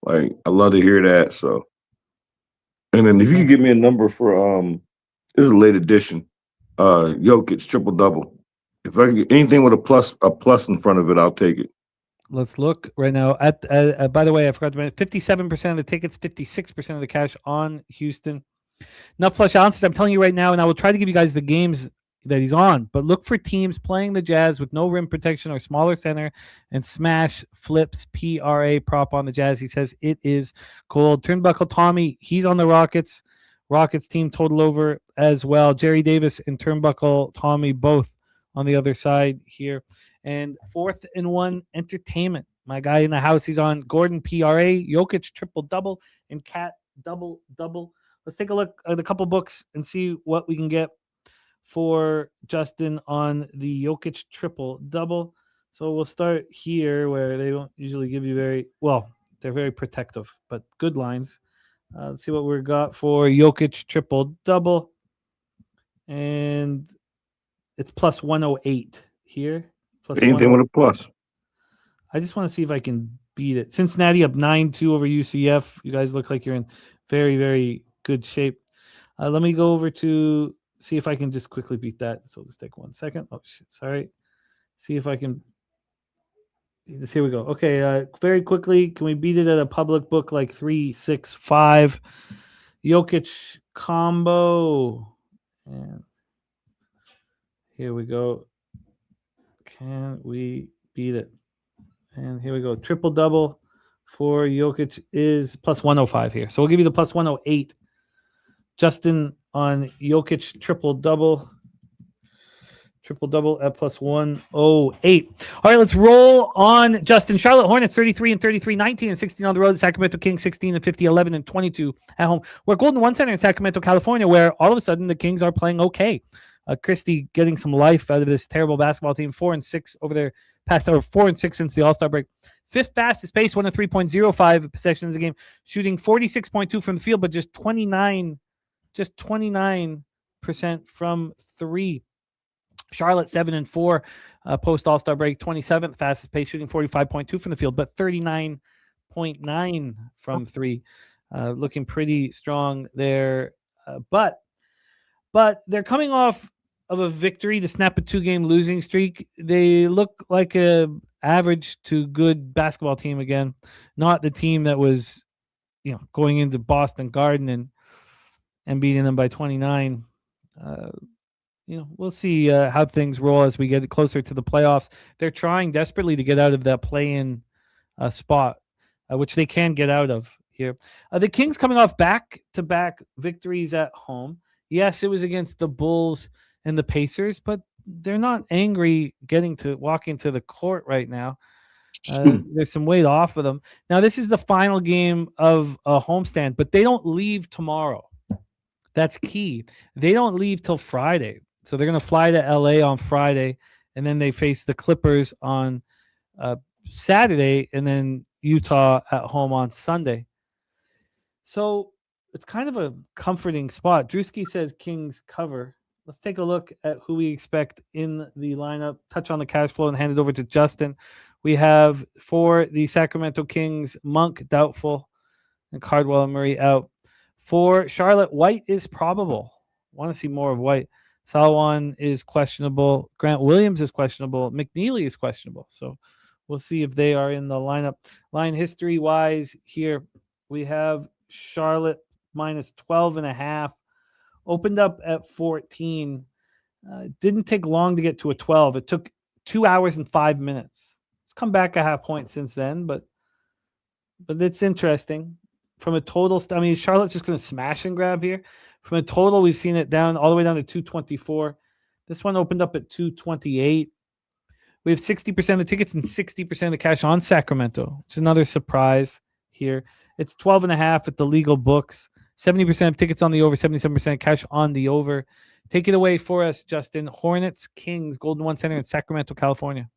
like, I love to hear that. So, and then if you could give me a number for this is a late edition, Jokic triple-double. If I can get anything with a plus in front of it, I'll take it. Let's look right now. By the way, I forgot to mention 57% of the tickets, 56% of the cash on Houston. Enough flush ounces. I'm telling you right now, and I will try to give you guys the games that he's on. But look for teams playing the Jazz with no rim protection or smaller center, and smash flips PRA prop on the Jazz. He says it is cold. Turnbuckle Tommy, he's on the Rockets. Rockets team total over as well. Jerry Davis and Turnbuckle Tommy both on the other side here. And 4th and 1 entertainment. My guy in the house, he's on Gordon PRA, Jokic triple-double, and Cat double-double. Let's take a look at a couple books and see what we can get for Justin on the Jokic triple-double. So we'll start here where they don't usually give you they're very protective, but good lines. Let's see what we got for Jokic triple-double. And it's plus 108 here. Plus Anything with a plus. I just want to see if I can beat it. Cincinnati up 9-2 over UCF. You guys look like you're in very, very good shape. Let me go over to see if I can just quickly beat that. So just take 1 second. Oh, shit. Sorry. See if I can. Here we go. Okay. Very quickly, can we beat it at a public book like 3-6-5? Jokic combo. And here we go. Can we beat it? And here we go. Triple-double for Jokic is plus 105 here. So we'll give you the plus 108. Justin on Jokic triple-double. Triple-double at plus 108. All right, let's roll on Justin. Charlotte Hornets 33-33, 19-16 on the road. Sacramento Kings 16-50, 11-22 at home. We're Golden One Center in Sacramento, California, where all of a sudden the Kings are playing okay. Christie getting some life out of this terrible basketball team. 4-6 over their past 4-6 since the All-Star break. 5th fastest pace, 103.05 possessions a game, shooting 46.2 from the field, but just 29% from 3. Charlotte 7-4 post All-Star break, 27th fastest pace, shooting 45.2 from the field, but 39.9 from 3. Looking pretty strong there. But they're coming off of a victory to snap a 2-game losing streak. They look like a average to good basketball team again. Not the team that was, going into Boston Garden and beating them by 29. We'll see how things roll as we get closer to the playoffs. They're trying desperately to get out of that play-in spot, which they can get out of here. The Kings coming off back-to-back victories at home. Yes, it was against the Bulls and the Pacers, but they're not angry walking to the court right now. There's some weight off of them. Now, this is the final game of a homestand, but they don't leave tomorrow. That's key. They don't leave till Friday. So they're going to fly to LA on Friday, and then they face the Clippers on Saturday, and then Utah at home on Sunday. So it's kind of a comforting spot. Drewski says Kings cover. Let's take a look at who we expect in the lineup, touch on the cash flow, and hand it over to Justin. We have for the Sacramento Kings, Monk doubtful, and Cardwell and Murray out. For Charlotte, White is probable. Want to see more of White. Salle is questionable. Grant Williams is questionable. McNeely is questionable. So we'll see if they are in the lineup. Line history-wise here, we have Charlotte minus 12.5. Opened up at 14. Didn't take long to get to a 12. It took 2 hours and 5 minutes. It's come back a half point since then, but it's interesting. From a total, Charlotte's just going to smash and grab here. From a total, we've seen it down all the way down to 224. This one opened up at 228. We have 60% of the tickets and 60% of the cash on Sacramento. It's another surprise here. It's 12.5 at the legal books. 70% of tickets on the over, 77% cash on the over. Take it away for us, Justin. Hornets, Kings, Golden One Center in Sacramento, California.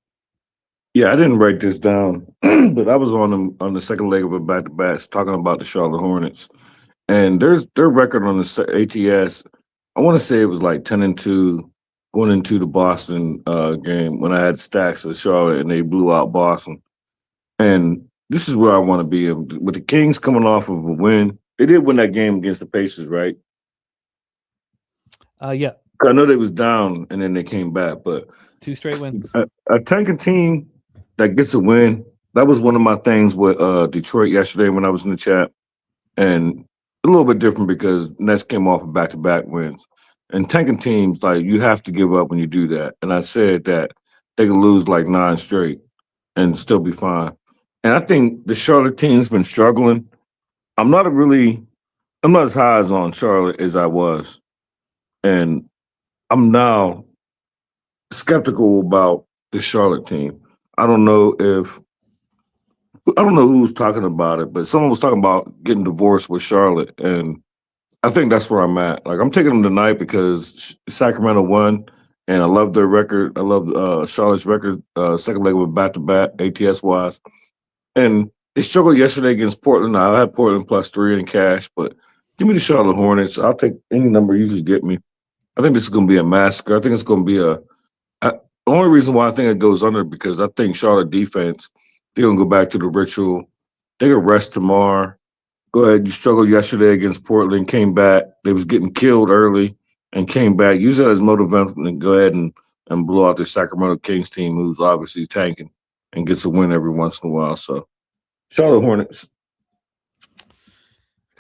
Yeah, I didn't write this down, but I was on the second leg of a back-to-back talking about the Charlotte Hornets. And their record on the ATS, I want to say it was like 10-2 going into the Boston game when I had stacks of Charlotte and they blew out Boston. And this is where I want to be. With the Kings coming off of a win, they did win that game against the Pacers, right? Yeah. I know they was down and then they came back, but 2 straight wins. A tanking team that gets a win, that was one of my things with Detroit yesterday when I was in the chat. And a little bit different because Nets came off of back-to-back wins. And tanking teams, like, you have to give up when you do that. And I said that they could lose like 9 straight and still be fine. And I think the Charlotte team's been struggling. I'm not as high as on Charlotte as I was. And I'm now skeptical about the Charlotte team. I don't know who's talking about it, but someone was talking about getting divorced with Charlotte. And I think that's where I'm at. Like, I'm taking them tonight because Sacramento won, and I love their record. I love Charlotte's record, second leg of a back-to-back, ATS-wise. And they struggled yesterday against Portland. I had Portland +3 in cash, but give me the Charlotte Hornets. I'll take any number you can get me. I think this is going to be a massacre. I think it's going to be the only reason why I think it goes under because I think Charlotte defense, they're going to go back to the ritual. They can rest tomorrow. Go ahead. You struggled yesterday against Portland, came back. They was getting killed early and came back. Use that as motivation and go ahead and blow out the Sacramento Kings team who's obviously tanking and gets a win every once in a while. So, Charlotte Hornets.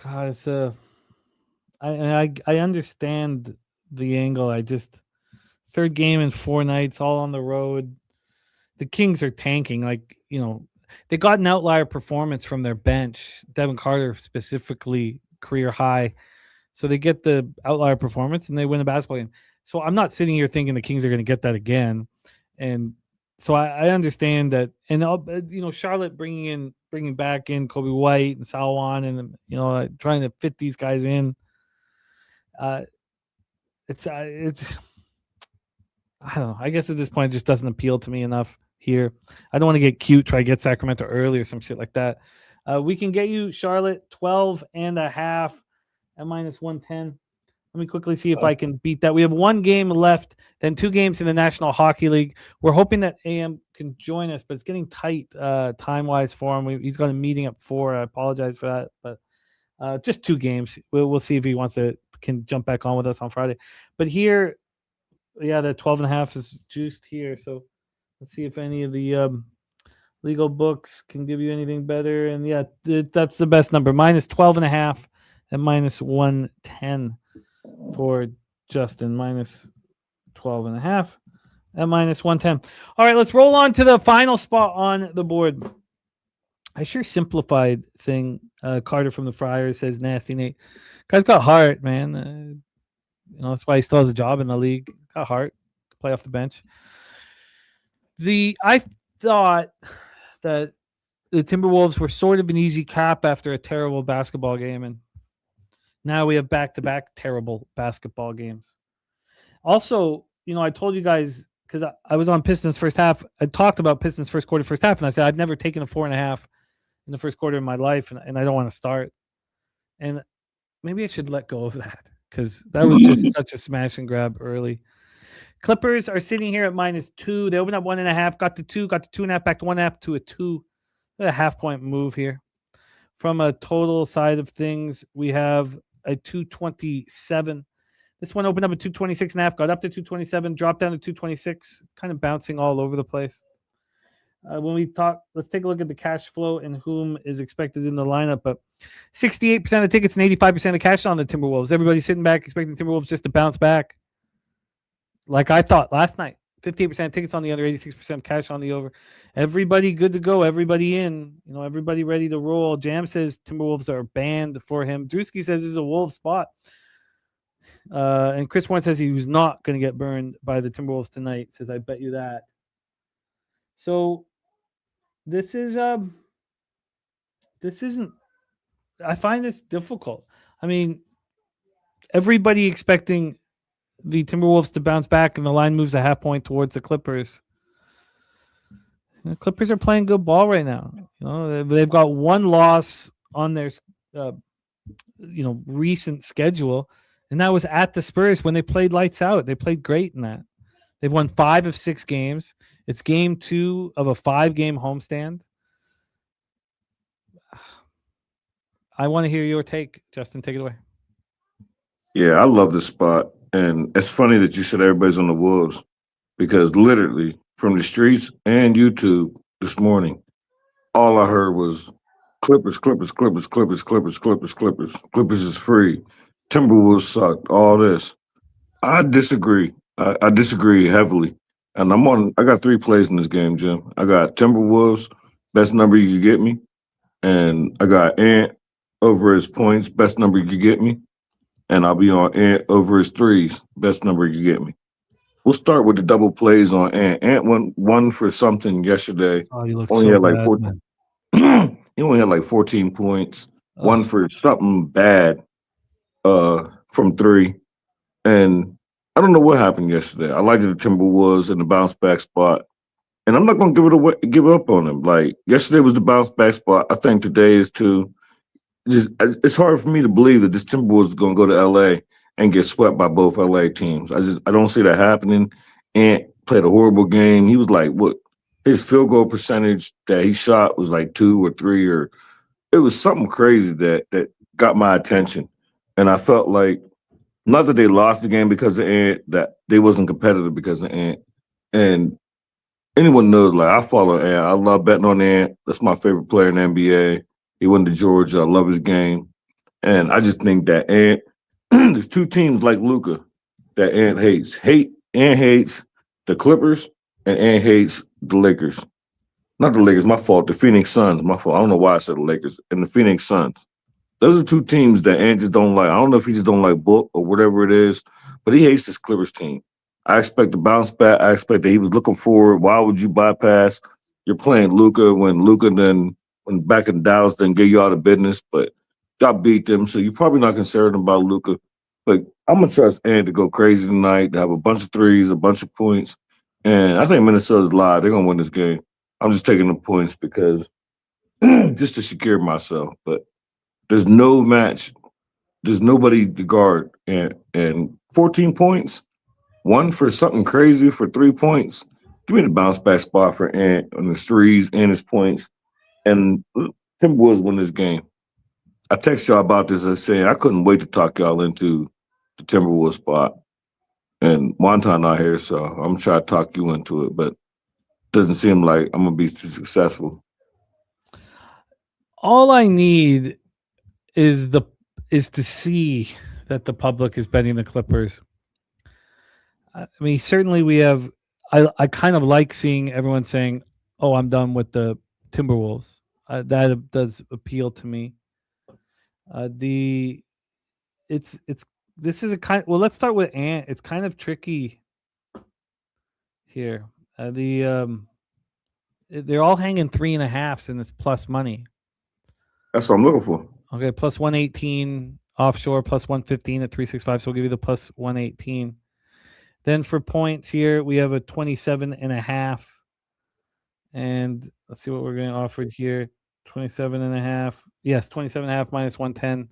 God, it's I understand the angle. I just third game in 4 nights, all on the road. The Kings are tanking. Like, they got an outlier performance from their bench. Devin Carter specifically, career high. So they get the outlier performance and they win a basketball game. So I'm not sitting here thinking the Kings are going to get that again. And so I understand that. And Charlotte bringing back in Kobe White and Salle and trying to fit these guys in. It's I don't know. I guess at this point it just doesn't appeal to me enough here. I don't want to get cute, try to get Sacramento early or some shit like that. We can get you Charlotte 12.5 at -110. Let me quickly see if I can beat that. We have 1 game left, then 2 games in the National Hockey League. We're hoping that AM can join us, but it's getting tight time-wise for him. He's got a meeting at 4. I apologize for that, but just 2 games. We'll see if he can jump back on with us on Friday. But here, yeah, the 12.5 is juiced here. So let's see if any of the Legal books can give you anything better. And yeah, that's the best number. Minus 12.5 and minus 110 for Justin. Minus 12.5 and minus 110. All right, let's roll on to the final spot on the board. I sure simplified thing. Carter from the Friars says, nasty Nate. Guy's got heart, man. That's why he still has a job in the league. Got heart. Play off the bench. I thought that the Timberwolves were sort of an easy cap after a terrible basketball game, and now we have back-to-back terrible basketball games. Also, I told you guys, because I was on Pistons first half, I talked about Pistons first quarter, first half, and I said I've never taken a 4.5 in the first quarter of my life, and I don't want to start. And maybe I should let go of that, because that was just such a smash and grab early. Clippers are sitting here at -2. They opened up 1.5, got to 2, got to 2.5, back to 1.5 to a 2. A half-point move here. From a total side of things, we have a 227. This one opened up at 226.5, got up to 227, dropped down to 226, kind of bouncing all over the place. When we talk, let's take a look at the cash flow and whom is expected in the lineup. But 68% of tickets and 85% of cash on the Timberwolves. Everybody's sitting back expecting the Timberwolves just to bounce back. Like I thought last night. 58% tickets on the under, 86% cash on the over. Everybody good to go. Everybody in. Everybody ready to roll. Jam says Timberwolves are banned for him. Drewski says this is a Wolves spot. And Chris Warren says he was not going to get burned by the Timberwolves tonight. Says, I bet you that. So this isn't, I find this difficult. I mean, everybody expecting the Timberwolves to bounce back, and the line moves a half point towards the Clippers. The Clippers are playing good ball right now. They've got one loss on their, recent schedule, and that was at the Spurs when they played lights out. They played great in that. They've won 5 of 6 games. It's game 2 of a 5-game homestand. I want to hear your take, Justin. Take it away. Yeah, I love this spot. And it's funny that you said everybody's on the Wolves, because literally from the streets and YouTube this morning, all I heard was Clippers, Clippers, Clippers, Clippers, Clippers, Clippers, Clippers. Clippers is free. Timberwolves suck. All this. I disagree. I disagree heavily. And I got 3 plays in this game, Jim. I got Timberwolves, best number you can get me. And I got Ant over his points, best number you can get me. And I'll be on Ant over his threes, best number you get me. We'll start with the double plays on Ant. Ant went 1 for something yesterday. Oh, you look only so had like bad, 14. He only had like 14 points, 1 for something bad from 3. And I don't know what happened yesterday. I liked the Timberwolves in the bounce back spot. And I'm not going to give up on them. Like, yesterday was the bounce back spot. I think today is too. It's hard for me to believe that this Timberwolves is going to go to LA and get swept by both LA teams. I don't see that happening. Ant played a horrible game. He was like, his field goal percentage that he shot was like 2 or 3, or it was something crazy that got my attention. And I felt like, not that they lost the game because of Ant, that they wasn't competitive because of Ant. And anyone knows, like, I follow Ant. I love betting on Ant. That's my favorite player in the NBA. He went to Georgia. I love his game. And I just think that Ant, there's 2 teams like Luka that Ant hates. Ant hates the Clippers, and Ant hates the Lakers. Not the Lakers, my fault. The Phoenix Suns, my fault. I don't know why I said the Lakers. And the Phoenix Suns. Those are 2 teams that Ant just don't like. I don't know if he just don't like Book or whatever it is, but he hates this Clippers team. I expect to bounce back. I expect that he was looking forward. Why would you bypass? You're playing Luka when Luka then when back in Dallas didn't get you out of business, but got beat them. So you're probably not concerned about Luka. But I'm going to trust Ant to go crazy tonight, to have a bunch of threes, a bunch of points. And I think Minnesota's live. They're going to win this game. I'm just taking the points because just to secure myself. But there's no match. There's nobody to guard. And 14 points, 1 for something crazy for 3 points. Give me the bounce back spot for Ant on the threes and his points. And Timberwolves win this game. I text y'all about this and saying I couldn't wait to talk y'all into the Timberwolves spot. And Wonton not here, so I'm trying to talk you into it. But doesn't seem like I'm gonna be too successful. All I need is to see that the public is betting the Clippers. I mean, certainly we have. I kind of like seeing everyone saying, "Oh, I'm done with the Timberwolves." That does appeal to me. This is a kind. Well, let's start with Ant. It's kind of tricky here. They're all hanging 3.5s, and it's plus money. That's what I'm looking for. Okay, plus 118 offshore, plus 115 at 365. So we'll give you the plus 118. Then for points here, we have a 27.5. And let's see what we're going to offer here. 27.5. Yes, 27.5 minus 110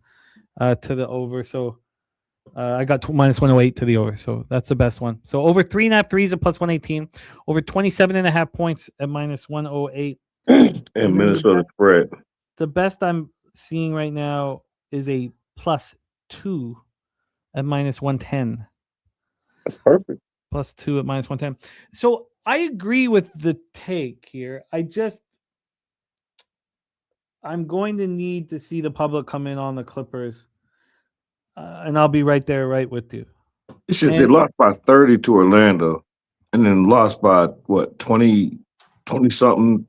to the over. So I got minus 108 to the over. So that's the best one. So over 3.5 threes at plus 118. Over 27.5 points at minus 108. And Minnesota spread. The best I'm seeing right now is a plus 2 at minus 110. That's perfect. Plus 2 at minus 110. So I agree with the take here. I'm going to need to see the public come in on the Clippers. And I'll be right there, right with you. They lost by 30 to Orlando, and then lost by what 20 something,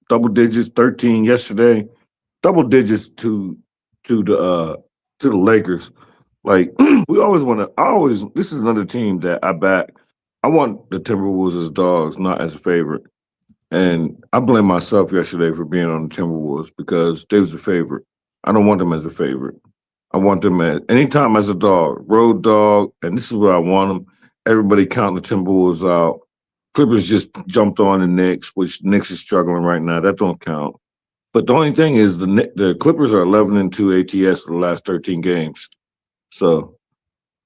double digits, 13 yesterday, double digits to the Lakers. Like we always want to. This is another team that I back. I want the Timberwolves as dogs, not as a favorite. And I blame myself yesterday for being on the Timberwolves because they was a favorite. I don't want them as a favorite. I want them anytime as a dog, road dog, and this is where I want them. Everybody counting the Timberwolves out. Clippers just jumped on the Knicks, which Knicks is struggling right now. That don't count. But the only thing is the Clippers are 11-2 ATS in the last 13 games. So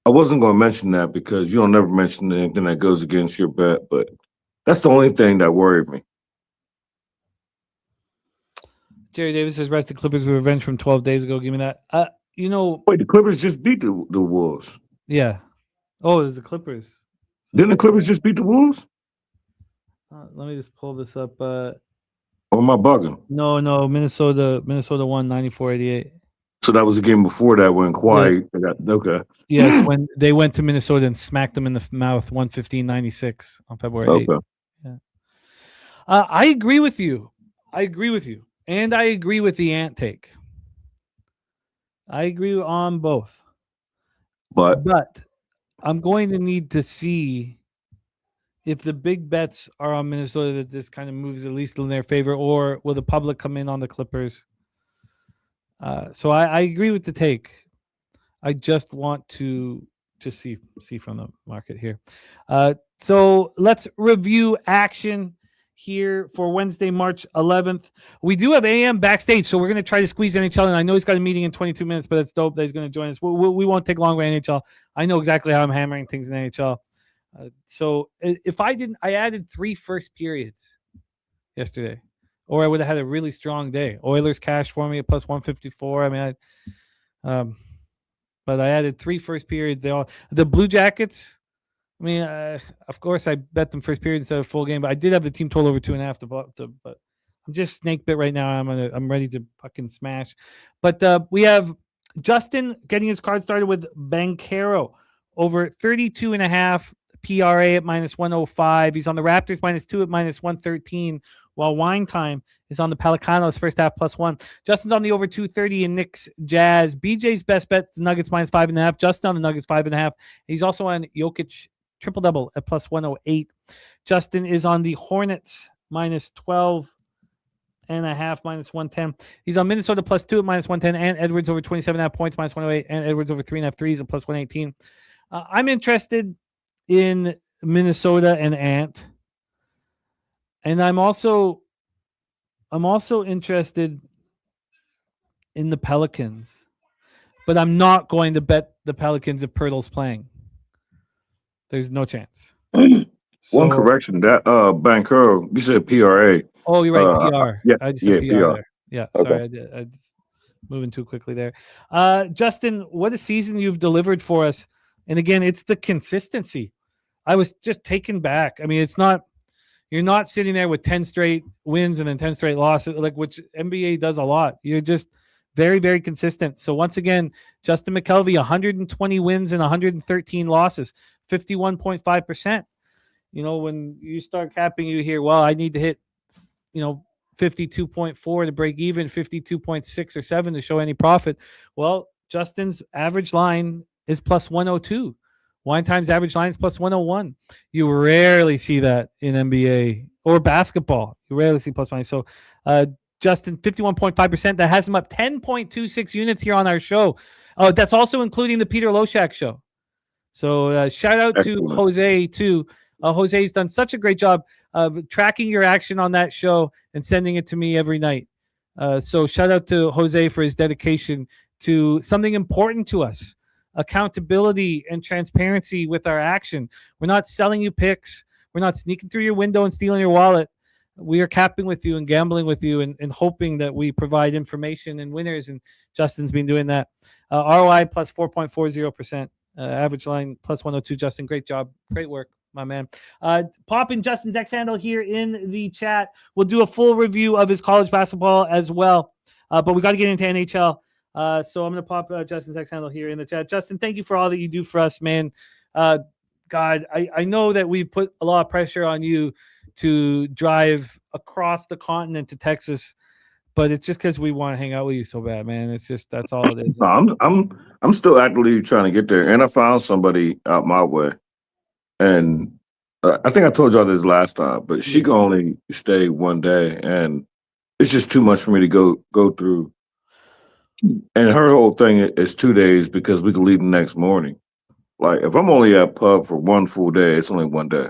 I wasn't going to mention that because you don't never mention anything that goes against your bet, but that's the only thing that worried me. Jerry Davis says, rest the Clippers with revenge from 12 days ago. Give me that. Wait, the Clippers just beat the Wolves. Yeah. Oh, there's the Clippers. Didn't the Clippers just beat the Wolves? Let me just pull this up. Or am I bugging? No. Minnesota won 94-88. So that was a game before that when Kawhi okay. Yes, when they went to Minnesota and smacked them in the mouth 115-96 on February 8th. Yeah. I agree with you. And I agree with the Ant take. I agree on both. But I'm going to need to see if the big bets are on Minnesota that this kind of moves at least in their favor, or will the public come in on the Clippers? So I agree with the take. I just want to see from the market here. So let's review action here for Wednesday, March 11th. We do have AM backstage, so we're going to try to squeeze NHL in. I know he's got a meeting in 22 minutes, but it's dope that he's going to join us. We won't take long with NHL. I know exactly how I'm hammering things in NHL. So if I added 3 first periods yesterday, or I would have had a really strong day. Oilers cashed for me at plus 154. I mean, but I added 3 first periods. The Blue Jackets. I mean, of course, I bet them first period instead of full game, but I did have the team total over 2.5 but I'm just snake bit right now. I'm ready to fucking smash. But we have Justin getting his card started with Bancaro over 32.5 PRA at minus 105. He's on the Raptors -2 at minus 113, while Wine Time is on the Pelicanos first half +1. Justin's on the over 230 in Knicks Jazz. BJ's best bet is Nuggets -5.5. Justin on the Nuggets 5.5. He's also on Jokic triple-double at plus 108. Justin is on the Hornets -12.5, -110. He's on Minnesota +2 at -110, and Edwards over 27.5 points, -108, and Edwards over 3.5 threes at plus 118. I'm interested in Minnesota and Ant. And I'm also interested in the Pelicans. But I'm not going to bet the Pelicans if Pirtle's playing. There's no chance. One correction, that Bancaro, you said PRA. Oh, you're right, PR. Yeah, I just said PR there. Yeah, okay. Sorry, I just moving too quickly there. Justin, what a season you've delivered for us. And again, it's the consistency. I was just taken back. I mean, it's not, You're not sitting there with 10 straight wins and then 10 straight losses, like which NBA does a lot. You're just very, very consistent. So once again, Justin McKelvey, 120 wins and 113 losses, 51.5%. You know, when you start capping, you hear, well, I need to hit, 52.4 to break even, 52.6 or 7 to show any profit. Well, Justin's average line is plus 102. Wine Time's average line is plus 101. You rarely see that in NBA or basketball. You rarely see plus money. So, Justin, 51.5%. That has him up 10.26 units here on our show. Oh, that's also including the Peter Loshak show. So, shout out to Jose, too. Jose's done such a great job of tracking your action on that show and sending it to me every night. So, shout out to Jose for his dedication to something important to us. Accountability and transparency with our action. We're not selling you picks. We're not sneaking through your window and stealing your wallet. We are capping with you and gambling with you and hoping that we provide information and winners. And Justin's been doing that. ROI plus 4.40%. Average line plus 102. Justin, great job. Great work, my man. Pop in Justin's X handle here in the chat. We'll do a full review of his college basketball as well. But we got to get into NHL. So I'm going to pop Justin's X handle here in the chat. Justin, thank you for all that you do for us, man. God, I know that we've put a lot of pressure on you to drive across the continent to Texas, but it's just because we want to hang out with you so bad, man. It's just, that's all it is. No, I'm still actively trying to get there, and I found somebody out my way, and I think I told y'all this last time, but she can only stay one day, and it's just too much for me to go through. And her whole thing is 2 days because we can leave the next morning. Like, if I'm only at pub for one full day, it's only 1 day.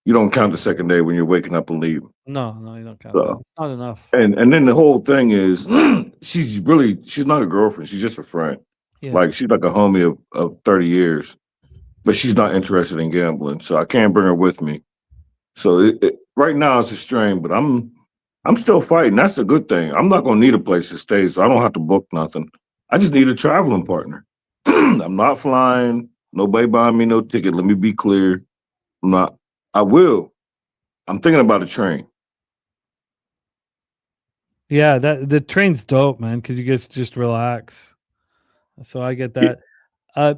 You don't count the second day when you're waking up and leaving. No, you don't count that. It's not enough. And then the whole thing is she's not a girlfriend. She's just a friend. Yeah. Like, she's like a homie of 30 years. But she's not interested in gambling, so I can't bring her with me. So right now it's a strain, but I'm still fighting. That's a good thing. I'm not going to need a place to stay, so I don't have to book nothing. I just need a traveling partner. I'm not flying. Nobody buying me no ticket. Let me be clear. I will. I'm thinking about a train. Yeah, the train's dope, man, because you get to just relax. So I get that.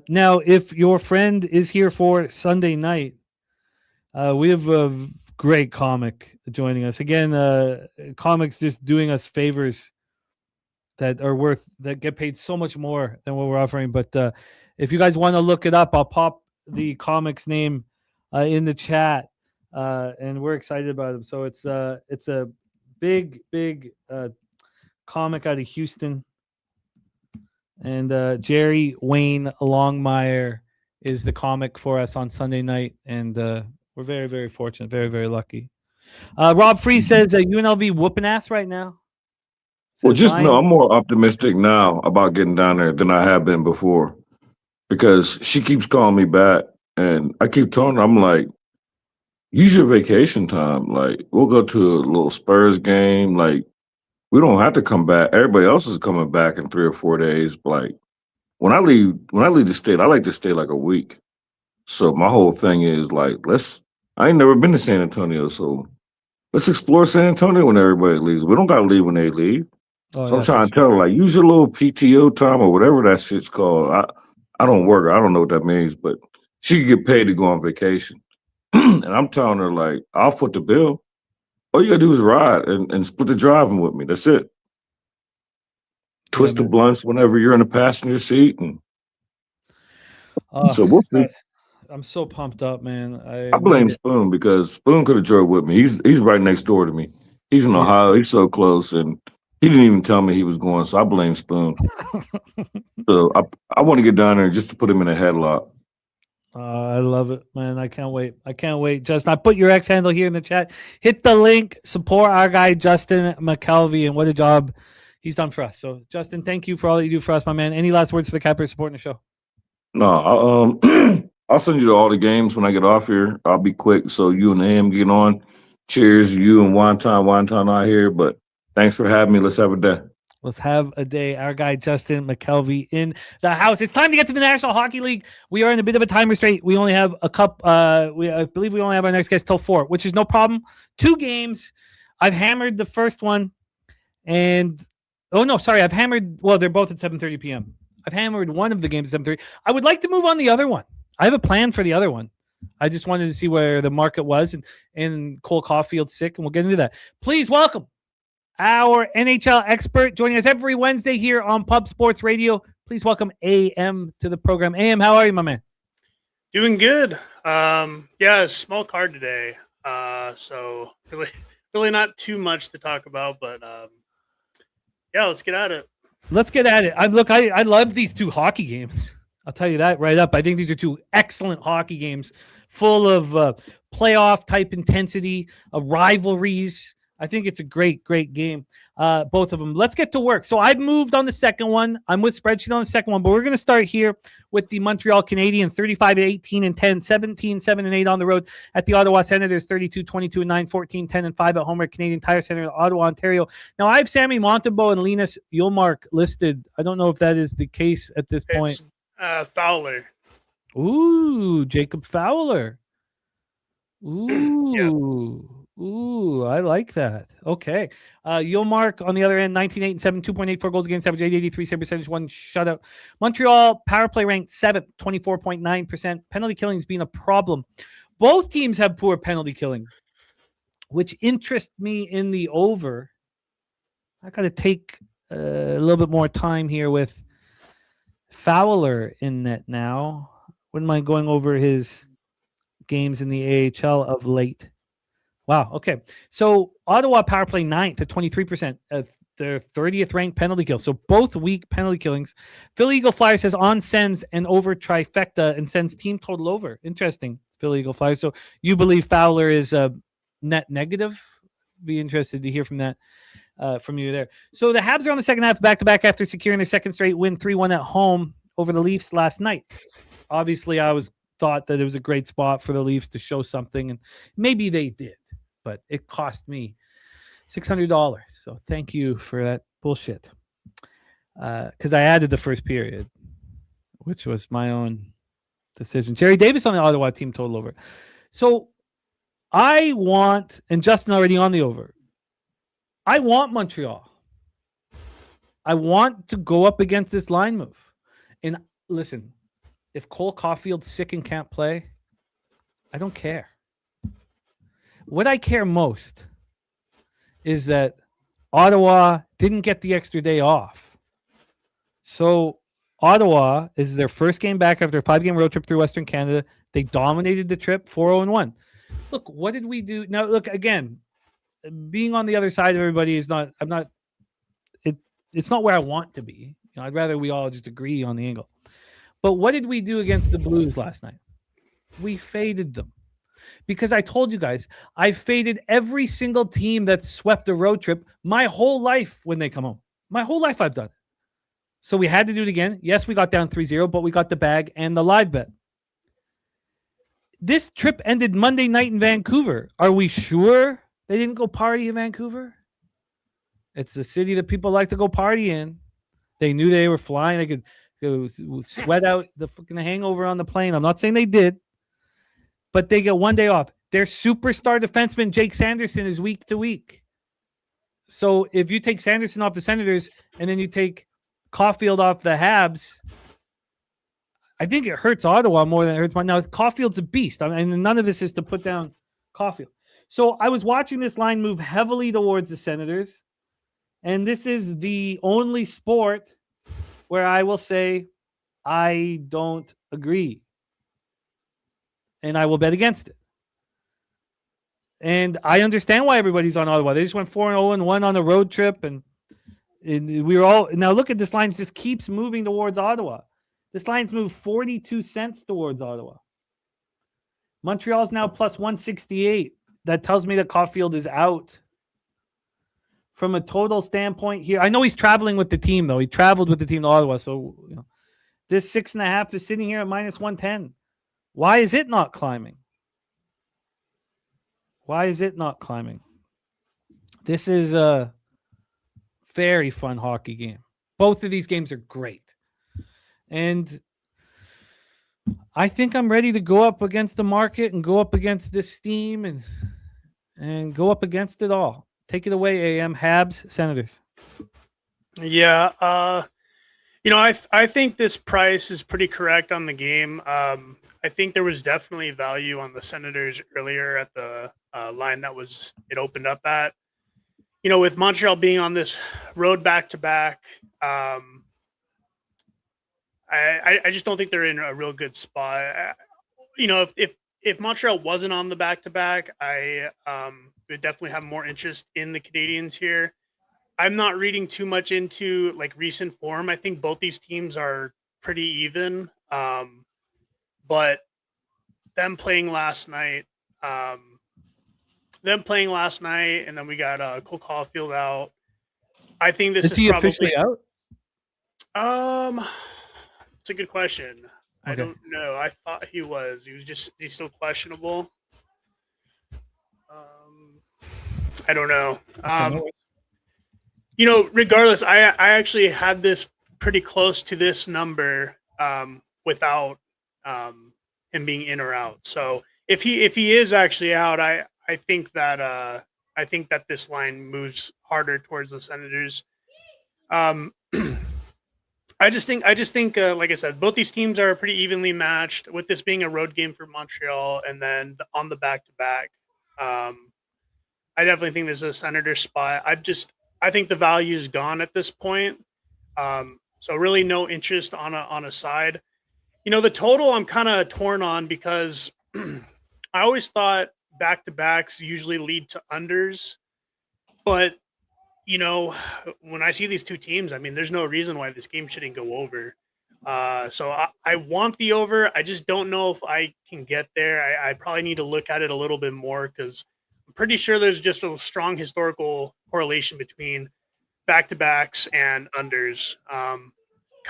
Now, if your friend is here for Sunday night, we have a great comic joining us again. Comics just doing us favors that get paid so much more than what we're offering. But if you guys want to look it up, I'll pop the comic's name in the chat, and we're excited about him. So it's a big comic out of Houston, and Jerry Wayne Longmire is the comic for us on Sunday night, and we're very, very fortunate, very, very lucky. Rob Free says UNLV whooping ass right now. Well, just know I'm more optimistic now about getting down there than I have been before, because she keeps calling me back, and I keep telling her, I'm like, use your vacation time. Like, we'll go to a little Spurs game. Like, we don't have to come back. Everybody else is coming back in 3 or 4 days. Like, when I leave the state, I like to stay like a week. So my whole thing is like, I ain't never been to San Antonio, so let's explore San Antonio when everybody leaves. We don't got to leave when they leave. So I'm trying to tell her, like, use your little PTO time or whatever that shit's called. I don't work. I don't know what that means, but she can get paid to go on vacation. And I'm telling her, like, I'll foot the bill. All you got to do is ride and split the driving with me. That's it. Twist the blunts whenever you're in the passenger seat. And so we'll see. I'm so pumped up, man. I blame Spoon, because Spoon could have drove with me. He's right next door to me. He's in Ohio. He's so close, and he didn't even tell me he was going, so I blame Spoon. So I want to get down there just to put him in a headlock. I love it, man. I can't wait. Justin, I put your X handle here in the chat. Hit the link. Support our guy, Justin McKelvey, and what a job he's done for us. So, Justin, thank you for all that you do for us, my man. Any last words for the Capper supporting the show? No, I'll send you to all the games when I get off here. I'll be quick so you and him get on. Cheers, you and Wonton out here. But thanks for having me. Let's have a day. Let's have a day. Our guy Justin McKelvey in the house. It's time to get to the National Hockey League. We are in a bit of a time restraint. We only have a cup. I believe we only have our next guest till 4, which is no problem. 2 games. I've hammered the first one, and I've hammered. Well, they're both at 7:30 p.m. I've hammered one of the games at 7:30. I would like to move on the other one. I have a plan for the other one. I just wanted to see where the market was, and Cole Caulfield's sick, and we'll get into that. Please welcome our NHL expert joining us every Wednesday here on Pub Sports Radio. Please welcome AM to the program. AM, how are you, my man? Doing good. Small card today. So really not too much to talk about, but let's get at it. Let's get at it. I love these 2 hockey games. I'll tell you that right up. I think these are 2 excellent hockey games full of playoff type intensity, rivalries. I think it's a great game, both of them. Let's get to work. So I've moved on the second one. I'm with Spreadsheet on the second one, but we're going to start here with the Montreal Canadiens, 35-18-10, 17-7-8 on the road at the Ottawa Senators, 32-22-9, 14-10-5 at home at Canadian Tire Center in Ottawa, Ontario. Now I have Sammy Montembeault and Linus Ullmark listed. I don't know if that is the case at this point. It's Fowler. Ooh, Jacob Fowler. Ooh. Yeah. Ooh, I like that. Okay. Ullmark on the other end, 19-8-7, 2.84 goals against average, 883 save percentage, 1 shutout. Montreal power play ranked 7th, 24.9%. Penalty killing has been a problem. Both teams have poor penalty killing, which interests me in the over. I got to take a little bit more time here with Fowler in net now. Wouldn't mind going over his games in the AHL of late. Wow. Okay. So Ottawa power play 9th at 23%. Their 30th ranked penalty kill. So both weak penalty killings. Philly Eagle Flyers says on sends and over trifecta and sends team total over. Interesting. Philly Eagle Flyers. So you believe Fowler is a net negative? Be interested to hear from that from you there. So the Habs are on the second half back-to-back after securing their second straight win 3-1 at home over the Leafs last night. Obviously, I thought that it was a great spot for the Leafs to show something, and maybe they did, but it cost me $600. So thank you for that bullshit. Because I added the first period, which was my own decision. Jerry Davis on the Ottawa team total over. So I want, and Justin already on the over, I want Montreal. I want to go up against this line move. And listen, if Cole Caulfield's sick and can't play, I don't care. What I care most is that Ottawa didn't get the extra day off. So Ottawa is their first game back after a 5-game road trip through Western Canada. They dominated the trip 4-0-1. Look, what did we do? Now, look, again, being on the other side of everybody is not, it's not where I want to be. I'd rather we all just agree on the angle. But what did we do against the Blues last night? We faded them. Because I told you guys, I faded every single team that swept a road trip my whole life when they come home. My whole life I've done it. So we had to do it again. Yes, we got down 3-0, but we got the bag and the live bet. This trip ended Monday night in Vancouver. Are we sure they didn't go party in Vancouver? It's the city that people like to go party in. They knew they were flying. They could go sweat out the fucking hangover on the plane. I'm not saying they did, but they get one day off. Their superstar defenseman, Jake Sanderson, is week to week. So if you take Sanderson off the Senators and then you take Caulfield off the Habs, I think it hurts Ottawa more than it hurts Montreal. Now, Caulfield's a beast. I mean, none of this is to put down Caulfield. So I was watching this line move heavily towards the Senators, and this is the only sport where I will say I don't agree, and I will bet against it. And I understand why everybody's on Ottawa. They just went 4-0-1 on a road trip, and we were all now. Look at this line; just keeps moving towards Ottawa. This line's moved 42 cents towards Ottawa. Montreal's now plus 168. That tells me that Caulfield is out. From a total standpoint here, I know he's traveling with the team, though. He traveled with the team to Ottawa. So, this 6.5 is sitting here at minus 110. Why is it not climbing? Why is it not climbing? This is Very fun hockey game. Both of these games are great. And I think I'm ready to go up against the market and go up against this team and go up against it all. Take it away, AM. Habs, Senators. Yeah. I think this price is pretty correct on the game. I think there was definitely value on the Senators earlier at the line it opened up at. With Montreal being on this road back-to-back, I just don't think they're in a real good spot. If Montreal wasn't on the back-to-back, I would definitely have more interest in the Canadiens here. I'm not reading too much into recent form. I think both these teams are pretty even, but them playing last night, and then we got Cole Caulfield out. I think this is he probably officially out? It's a good question. Okay. I don't know. I thought he was. He's still questionable. I don't know. Regardless, I actually had this pretty close to this number without him being in or out. So if he is actually out, I think that this line moves harder towards the Senators. I just think, like I said, both these teams are pretty evenly matched. With this being a road game for Montreal, and then on the back-to-back, I definitely think this is a Senator spot. I think the value is gone at this point. So really no interest on a side. The total I'm kind of torn on because I always thought back-to-backs usually lead to unders. But, when I see these two teams, there's no reason why this game shouldn't go over. So I want the over. I just don't know if I can get there. I probably need to look at it a little bit more because I'm pretty sure there's just a strong historical correlation between back-to-backs and unders.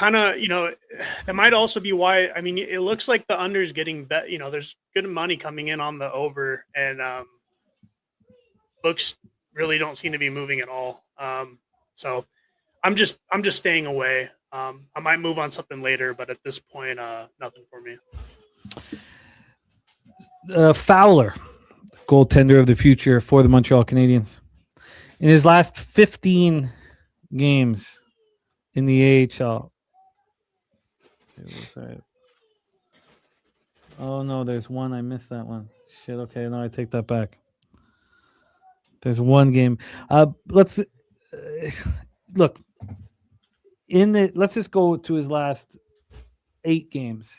That might also be why, it looks like the unders getting bet, there's good money coming in on the over, and books really don't seem to be moving at all. So I'm just staying away. I might move on something later, but at this point, nothing for me. Fowler, goaltender of the future for the Montreal Canadiens. In his last 15 games in the AHL. Oh, no, there's one. I missed that one. Shit, okay, no, I take that back. There's one game. Let's look. Let's just go to his last 8 games.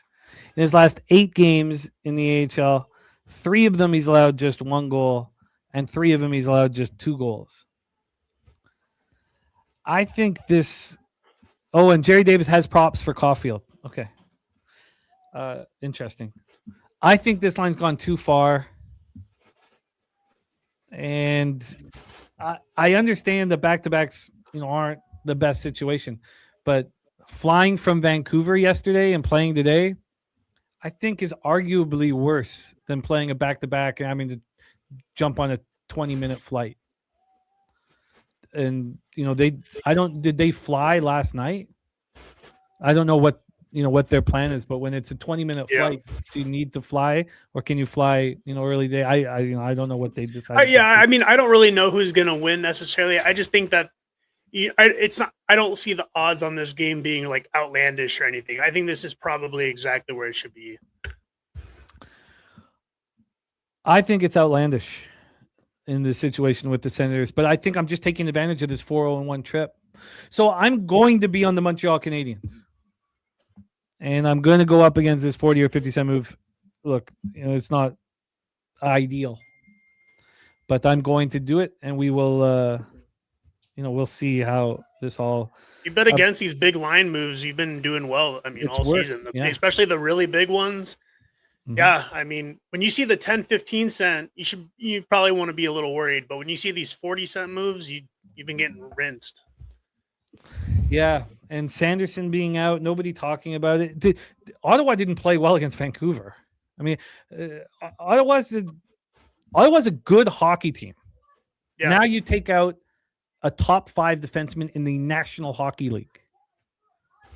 In his last 8 games in the AHL, 3 of them he's allowed just 1 goal, and 3 of them he's allowed just 2 goals. I think this. Oh, and Jerry Davis has props for Caulfield. Okay. Interesting. I think this line's gone too far. And I understand the back-to-backs, aren't the best situation. But flying from Vancouver yesterday and playing today, I think is arguably worse than playing a back-to-back and having to jump on a 20-minute flight. And, did they fly last night? I don't know what their plan is, but when it's a 20-minute flight, do you need to fly, or can you fly, early day? I don't know what they decided. I don't really know who's going to win necessarily. I just think that I don't see the odds on this game being outlandish or anything. I think this is probably exactly where it should be. I think it's outlandish in this situation with the Senators, but I think I'm just taking advantage of this 4-0-1 trip. So I'm going to be on the Montreal Canadiens. And I'm going to go up against this 40 or 50-cent move. Look, it's not ideal, but I'm going to do it, and we will, we'll see how this all. You bet against these big line moves. You've been doing well. All season, especially the really big ones. Mm-hmm. Yeah, when you see the 10, 15 cent, you probably want to be a little worried. But when you see these 40-cent moves, you've been getting rinsed. Yeah, and Sanderson being out, nobody talking about it. Ottawa didn't play well against Vancouver. Ottawa's a good hockey team. Yeah. Now you take out a top 5 defenseman in the National Hockey League.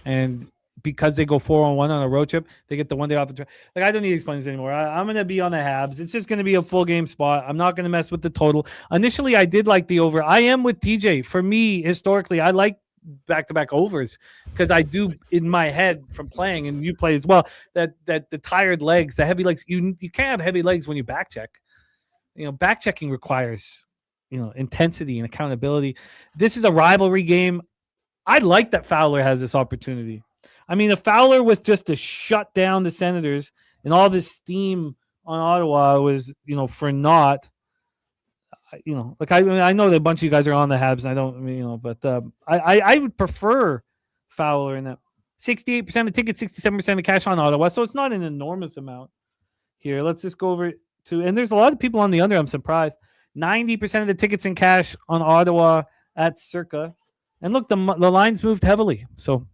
And because they go 4-on-1 on a road trip, they get the 1 day off. Like, I don't need to explain this anymore. I'm going to be on the Habs. It's just going to be a full game spot. I'm not going to mess with the total. Initially, I did like the over. I am with TJ. For me, historically, I like back-to-back overs because I do in my head from playing, and you play as well, that the tired legs, the heavy legs, you can't have heavy legs when you back check. Back checking requires, intensity and accountability. This is a rivalry game. I like that Fowler has this opportunity. I mean, if Fowler was just to shut down the Senators and all this steam on Ottawa was, for naught, I know that a bunch of you guys are on the Habs, and I don't, but I would prefer Fowler in that. 68% of the tickets, 67% of the cash on Ottawa, so it's not an enormous amount here. Let's just go over to, and there's a lot of people on the under. I'm surprised. 90% of the tickets in cash on Ottawa at Circa, and look, the lines moved heavily, so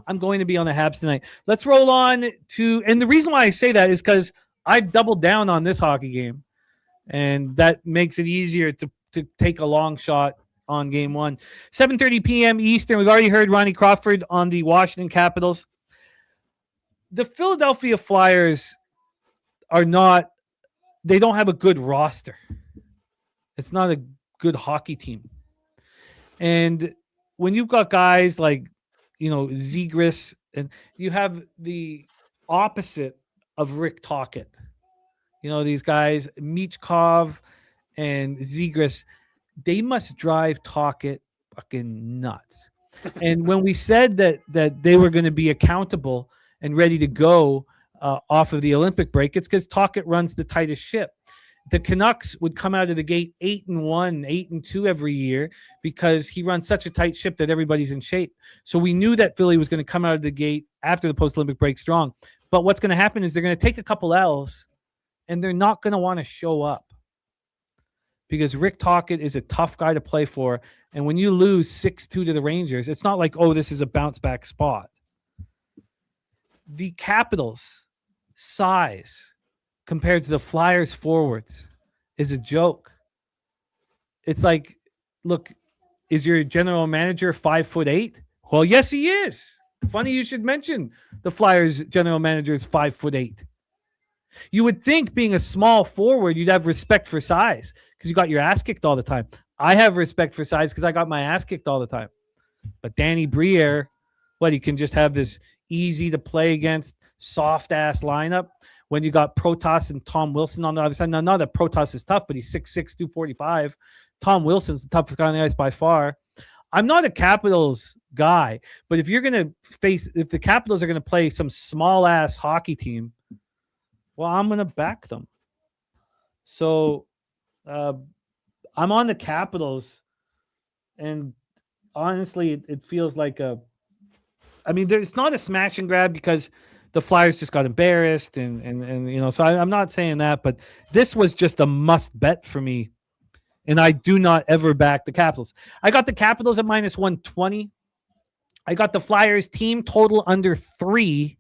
I'm going to be on the Habs tonight. Let's roll on to, and the reason why I say that is because I've doubled down on this hockey game, and that makes it easier to take a long shot on game 1. 7:30 p.m. Eastern. We've already heard Ronnie Crawford on the Washington Capitals. The Philadelphia Flyers they don't have a good roster. It's not a good hockey team. And when you've got guys like, Zegras, and you have the opposite of Rick Tocchet. These guys, Michkov and Zegras, they must drive Tocchet fucking nuts. And when we said that they were going to be accountable and ready to go off of the Olympic break, it's because Tocchet runs the tightest ship. The Canucks would come out of the gate 8-1, 8-2 every year because he runs such a tight ship that everybody's in shape. So we knew that Philly was going to come out of the gate after the post-Olympic break strong. But what's going to happen is they're going to take a couple L's, and they're not going to want to show up because Rick Tocchet is a tough guy to play for. And when you lose 6-2 to the Rangers, it's not like, oh, this is a bounce-back spot. The Capitals' size compared to the Flyers forwards is a joke. It's like, look, is your general manager 5'8"? Well, yes, he is. Funny you should mention the Flyers general manager is 5'8". You would think being a small forward, you'd have respect for size because you got your ass kicked all the time. I have respect for size because I got my ass kicked all the time. But Danny Briere, he can just have this easy to play against soft ass lineup when you got Protas and Tom Wilson on the other side. Now, not that Protas is tough, but he's 6'6", 245. Tom Wilson's the toughest guy on the ice by far. I'm not a Capitals guy, but if the Capitals are going to play some small ass hockey team, well, I'm going to back them. So I'm on the Capitals, and honestly, it feels like it's not a smash and grab because the Flyers just got embarrassed, and so I'm not saying that, but this was just a must bet for me, and I do not ever back the Capitals. I got the Capitals at -120. I got the Flyers team total under 3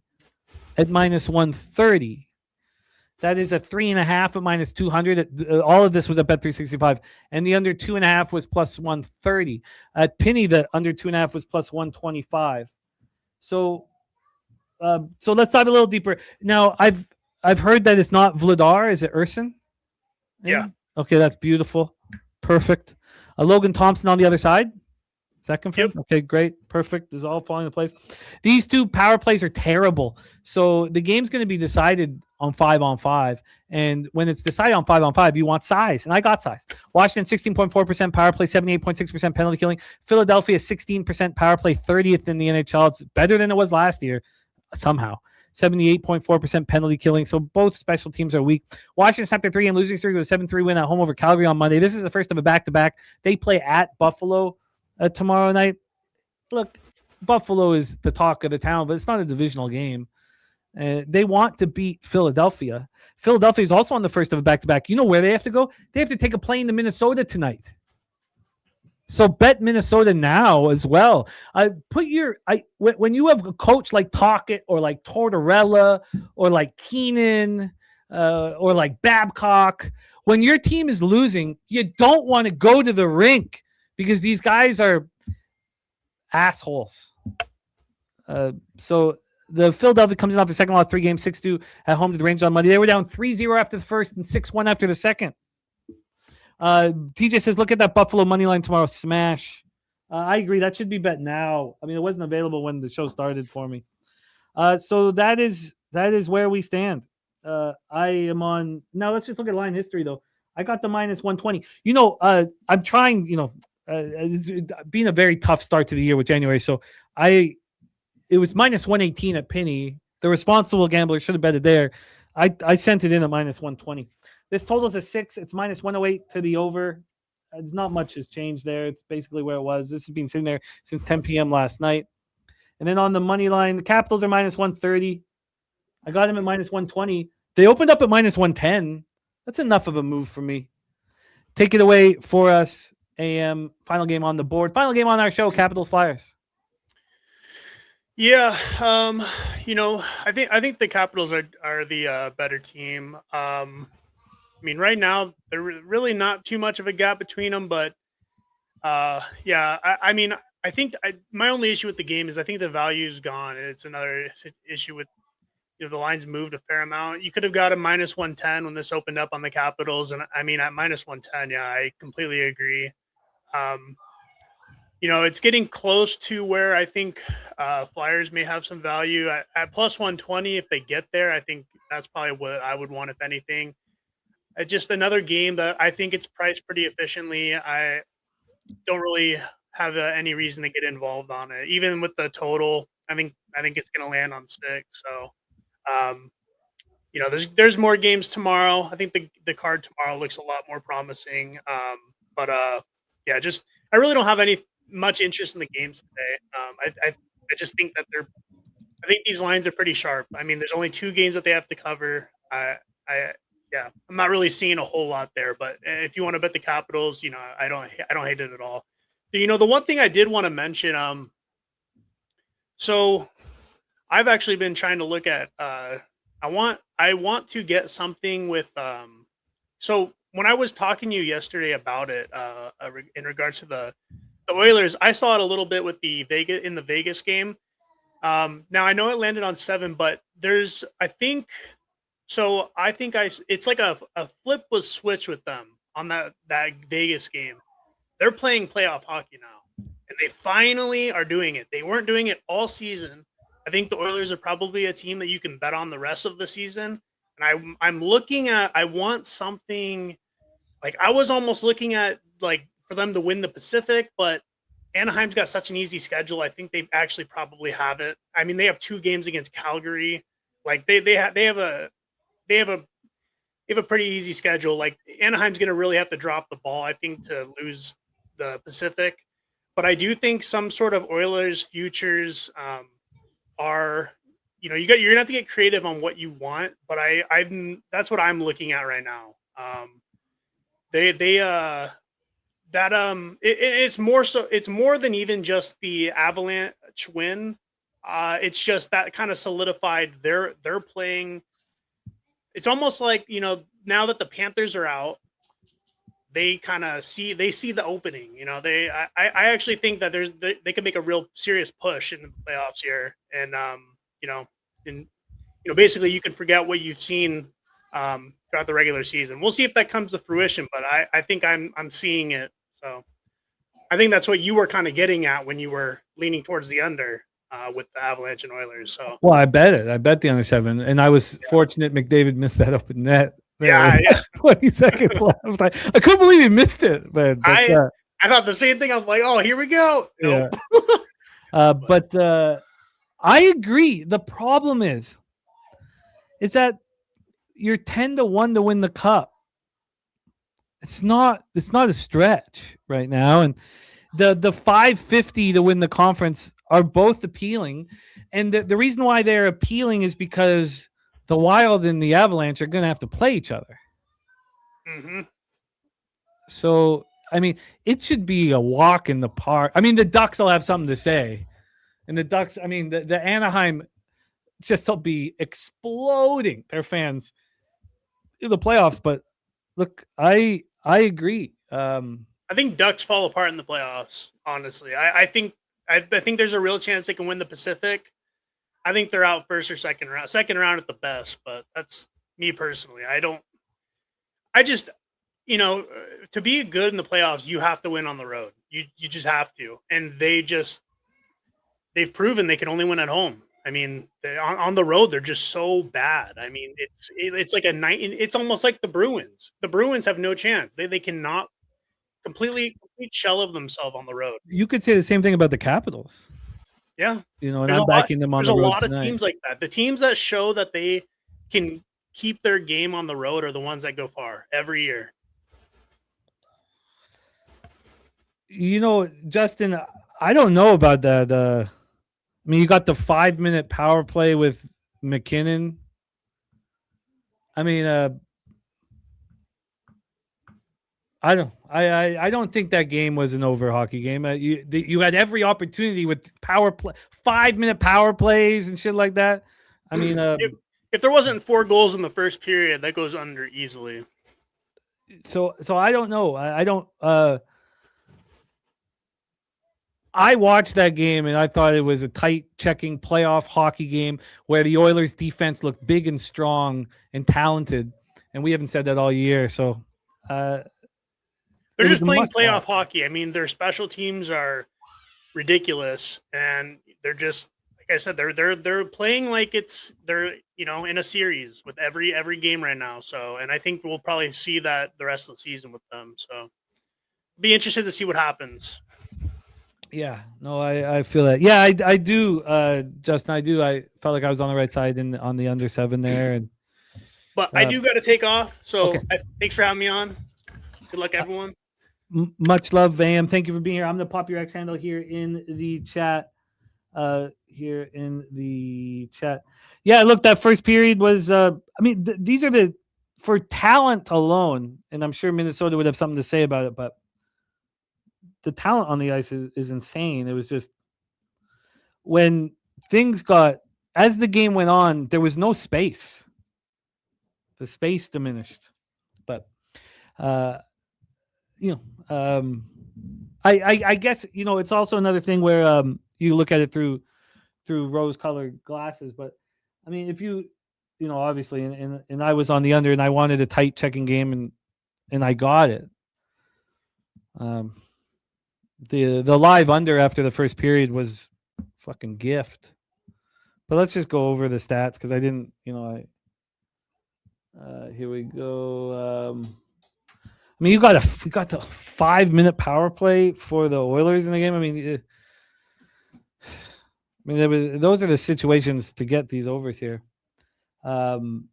at -130. That is a 3.5 at -200. All of this was at Bet365, and the under 2.5 was +130. At Penny, the under 2.5 was +125. So let's dive a little deeper. Now, I've heard that it's not Vladar. Is it Urson? Yeah. Okay, that's beautiful. Perfect. Logan Thompson on the other side. Is that confirmed? Yep. Okay, great. Perfect. This is all falling into place. These two power plays are terrible. So the game's going to be decided on 5-on-5. And when it's decided on 5-on-5, you want size. And I got size. Washington, 16.4% power play, 78.6% penalty killing. Philadelphia, 16% power play, 30th in the NHL. It's better than it was last year somehow. 78.4% penalty killing. So both special teams are weak. Washington snapped their 3-game losing streak with a 7-3 win at home over Calgary on Monday. This is the first of a back-to-back. They play at Buffalo tomorrow night. Look, Buffalo is the talk of the town, but it's not a divisional game. They want to beat Philadelphia. Philadelphia is also on the first of a back-to-back. You know where they have to go? They have to take a plane to Minnesota tonight. So bet Minnesota now as well. When you have a coach like Tocchet or like Tortorella or like Keenan or like Babcock, when your team is losing, you don't want to go to the rink because these guys are assholes. So the Philadelphia comes in off the second loss, 3 games, 6-2 at home to the Rangers on Monday. They were down 3-0 after the first and 6-1 after the second. TJ says, look at that Buffalo money line tomorrow. Smash. I agree. That should be bet now. I mean, it wasn't available when the show started for me. So that is where we stand. I am on now. Let's just look at line history though. I got the minus 120. I'm trying. It's been a very tough start to the year with January. So it was minus 118 at Penny. The responsible gambler should have betted there. I sent it in at minus 120. This total's a 6. It's minus 108 to the over. It's not much has changed there. It's basically where it was. This has been sitting there since 10 p.m. last night. And then on the money line, the Capitals are minus 130. I got them at minus 120. They opened up at minus 110. That's enough of a move for me. Take it away for us, AM. Final game on the board. Final game on our show, Capitals Flyers. Yeah, I think the Capitals are the better team. I mean, right now they're really not too much of a gap between them, but I mean, I think my only issue with the game is I think the value's gone. It's another issue with the lines moved a fair amount. You could have got a minus 110 when this opened up on the Capitals, and I mean at minus 110, yeah, I completely agree. It's getting close to where I think Flyers may have some value at plus 120. If they get there, I think that's probably what I would want, if anything. Just another game that I think it's priced pretty efficiently. I don't really have any reason to get involved on it. Even with the total, I think it's going to land on 6. So, there's more games tomorrow. I think the card tomorrow looks a lot more promising. I really don't have much interest in the games today. I just think that I think these lines are pretty sharp. I mean, there's only 2 games that they have to cover. I'm not really seeing a whole lot there, but if you want to bet the Capitals, I don't hate it at all. The one thing I did want to mention, so I've actually been trying to look at, I want to get something with, so when I was talking to you yesterday about it, in regards to the Oilers, I saw it a little bit with the Vegas game. Now I know it landed on 7, but it's like a flip was switched with them on that Vegas game. They're playing playoff hockey now, and they finally are doing it. They weren't doing it all season. I think the Oilers are probably a team that you can bet on the rest of the season. And I'm looking at, I want something like, I was almost looking at like for them to win the Pacific, but Anaheim's got such an easy schedule. I think they actually probably have it. I mean, they have 2 games against Calgary. Like they have a pretty easy schedule. Like Anaheim's going to really have to drop the ball, I think, to lose the Pacific. But I do think some sort of Oilers futures are, you're gonna have to get creative on what you want. But that's what I'm looking at right now. It's more so. It's more than even just the Avalanche win. It's just that kind of solidified they're playing. It's almost like, now that the Panthers are out, they kind of see the opening. I actually think that they can make a real serious push in the playoffs here, and basically you can forget what you've seen throughout the regular season. We'll see if that comes to fruition, but I think I'm seeing it. So I think that's what you were kind of getting at when you were leaning towards the under with the Avalanche and Oilers. So, well, I bet it. I bet the under 7, and I was fortunate McDavid missed that open net. Yeah. 20 seconds left. I couldn't believe he missed it, man. I thought the same thing. I'm like, oh, here we go. Yeah. But I agree. The problem is that you're 10-1 to win the cup. It's not a stretch right now, and the 550 to win the conference are both appealing, and the reason why they're appealing is because the Wild and the Avalanche are going to have to play each other. Mm-hmm. So, I mean, it should be a walk in the park. I mean, the Ducks will have something to say, and the Ducks. I mean, the Anaheim just will be exploding their fans in the playoffs. But look, I agree. I I think Ducks fall apart in the playoffs. Honestly, I think there's a real chance they can win the Pacific. I think they're out first or second round at the best, but that's me personally. I just, to be good in the playoffs, you have to win on the road. You just have to, and they've proven they can only win at home. I mean, on the road, they're just so bad. I mean, it's like it's almost like the Bruins. The Bruins have no chance. They cannot complete shell of themselves on the road. You could say the same thing about the Capitals. Yeah. And I'm backing them on the road. There's a lot tonight. of teams like that. The teams that show that they can keep their game on the road are the ones that go far every year. Justin, I don't know about that. I mean, you got the 5-minute power play with McKinnon. I mean, I don't think that game was an over hockey game. You had every opportunity with power play, 5-minute power plays and shit like that. I mean, if there wasn't 4 goals in the first period, that goes under easily. So I don't know. I don't. I watched that game and I thought it was a tight checking playoff hockey game where the Oilers defense looked big and strong and talented, and we haven't said that all year. So they're just playing playoff hockey. I mean, their special teams are ridiculous, and they're just, like I said, they're playing like they're in a series with every game right now. So, and I think we'll probably see that the rest of the season with them. So, be interested to see what happens. Yeah, no, I feel that. Yeah, I do, Justin. I do. I felt like I was on the right side on the under 7 there, but I do got to take off. So okay. Thanks for having me on. Good luck, everyone. Much love, Vam. Thank you for being here. I'm gonna pop your X handle here in the chat. Yeah, look, that first period was. These are for talent alone, and I'm sure Minnesota would have something to say about it, but. The talent on the ice is insane. It was just when as the game went on, there was no space. The space diminished. But, I guess, it's also another thing where you look at it through rose-colored glasses. But, I mean, if you obviously, and I was on the under and I wanted a tight checking game and I got it. The live under after the first period was fucking gift. But let's just go over the stats because I didn't, here we go. You got the 5-minute power play for the Oilers in the game. Those are the situations to get these overs here. So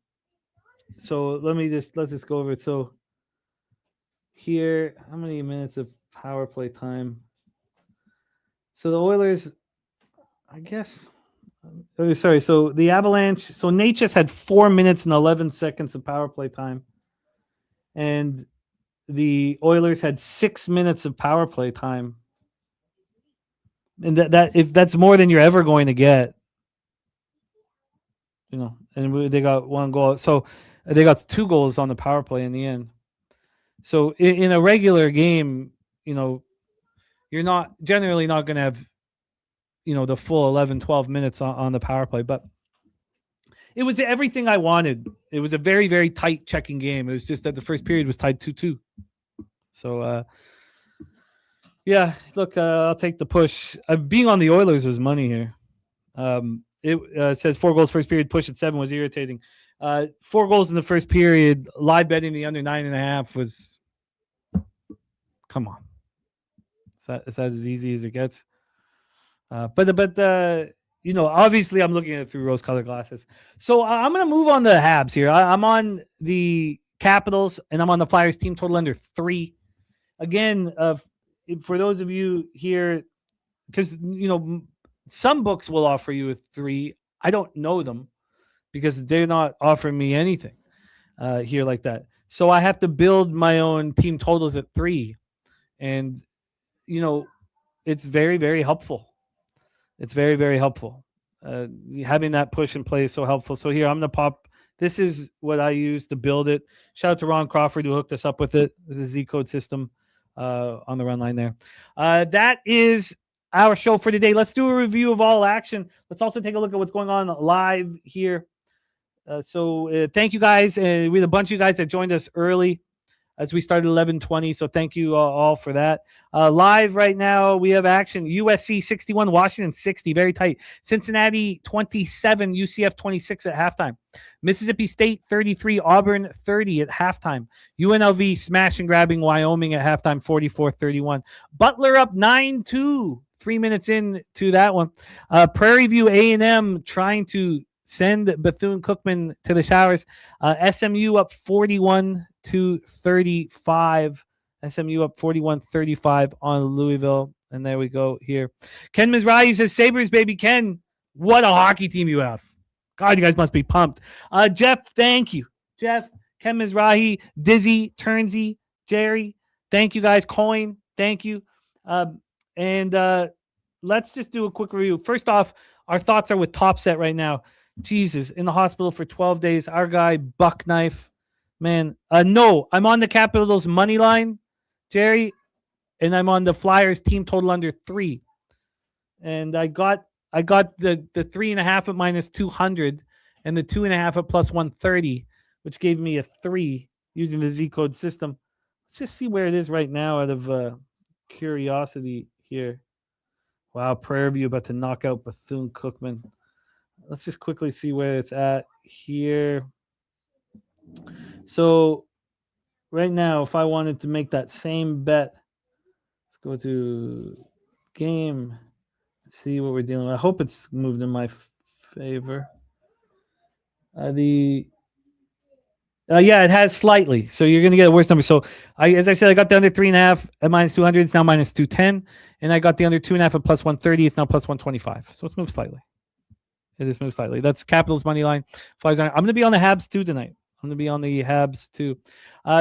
let's just go over it. So here, how many minutes of power play time? So the Oilers, I guess. Sorry. So the Avalanche. So Natchez had 4 minutes and 11 seconds of power play time, and the Oilers had 6 minutes of power play time. And that if that's more than you're ever going to get, and they got 1 goal. So they got 2 goals on the power play in the end. So in a regular game, you're generally not going to have, the full 11, 12 minutes on the power play. But it was everything I wanted. It was a very, very tight checking game. It was just that the first period was tied 2-2. So, yeah, look, I'll take the push. Being on the Oilers was money here. It says 4 goals first period, push at 7 was irritating. 4 goals in the first period, live betting the under 9.5 was, come on. Is that as easy as it gets? But obviously I'm looking at it through rose-colored glasses. So I'm going to move on to the Habs here. I'm on the Capitals, and I'm on the Flyers team total under 3. Again, for those of you here, because, some books will offer you a 3. I don't know them because they're not offering me anything here like that. So I have to build my own team totals at 3. And, it's very, very helpful. It's very, very helpful. Having that push and play is so helpful. So here, I'm going to pop. This is what I use to build it. Shout out to Ron Crawford who hooked us up with it. This is a Z-code system. on the run line there. That is our show for today. Let's do a review of all action. Let's also take a look at what's going on live here. So thank you guys. We had a bunch of you guys that joined us early as we started 11:20. So thank you all for that. Live right now, we have action. USC 61, Washington 60, very tight. Cincinnati 27, UCF 26 at halftime. Mississippi State 33, Auburn 30 at halftime. UNLV smash and grabbing Wyoming at halftime, 44-31. Butler up 9-2, 3 minutes into that one. Prairie View A&M trying to send Bethune-Cookman to the showers. SMU up 41-35. SMU up 41-35 on Louisville. And there we go here. Ken Mizrahi says, Sabres, baby. Ken, what a hockey team you have. God, you guys must be pumped. Jeff, thank you. Jeff, Ken Mizrahi, Dizzy, Turnsy, Jerry, thank you guys. Coin, thank you. And let's just do a quick review. First off, our thoughts are with Topset right now. Jesus, in the hospital for 12 days. Our guy, Buckknife. Man, no, I'm on the Capitals money line, Jerry, and I'm on the Flyers team total under 3. And I got the 3.5 at -200 and the 2.5 at +130, which gave me a 3 using the Z code system. Let's just see where it is right now out of curiosity here. Wow, Prairie View about to knock out Bethune-Cookman. Let's just quickly see where it's at here. So right now, if I wanted to make that same bet, let's go to game, see what we're dealing with. I hope it's moved in my favor. Yeah, it has slightly. So you're going to get a worse number. So as I said, I got the under 3.5 at -200. It's now -210. And I got the under 2.5 at +130. It's now +125. So it's moved slightly. It is moved slightly. That's Capitals money line. Flyers. I'm going to be on the Habs too tonight. I'm going to be on the Habs too.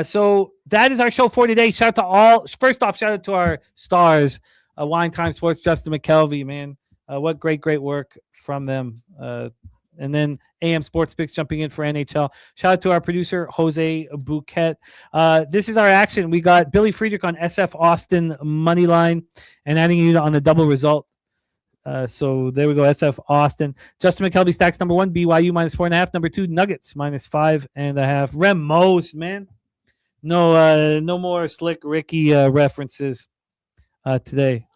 So that is our show for today. Shout out to all. First off, shout out to our stars, Wine Time Sports, Justin McKelvey, man. What great work from them. And then AM Sports Picks jumping in for NHL. Shout out to our producer, Jose Bouquet. This is our action. We got Billy Friedrich on SF Austin money line and adding you on the double result. So there we go. SF Austin. Justin McKelvey stacks number 1, BYU -4.5. Number 2, Nuggets -5.5. Remos, man. No more Slick Ricky references today.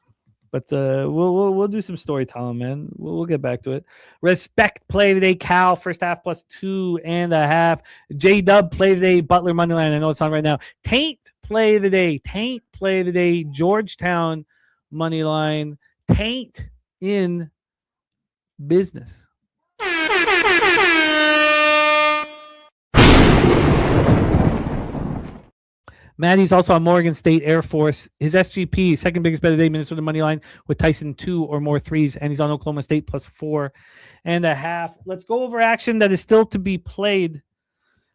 But we'll do some storytelling, man. We'll get back to it. Respect play today. Cal first half +2.5. J Dub play today. Butler moneyline. I know it's on right now. Taint play today. Georgetown moneyline. Taint in business. Maddie's also on Morgan State Air Force. His SGP, second biggest bet of the day, Minnesota money line with Tyson 2 or more threes, and he's on Oklahoma State +4.5. Let's go over action that is still to be played.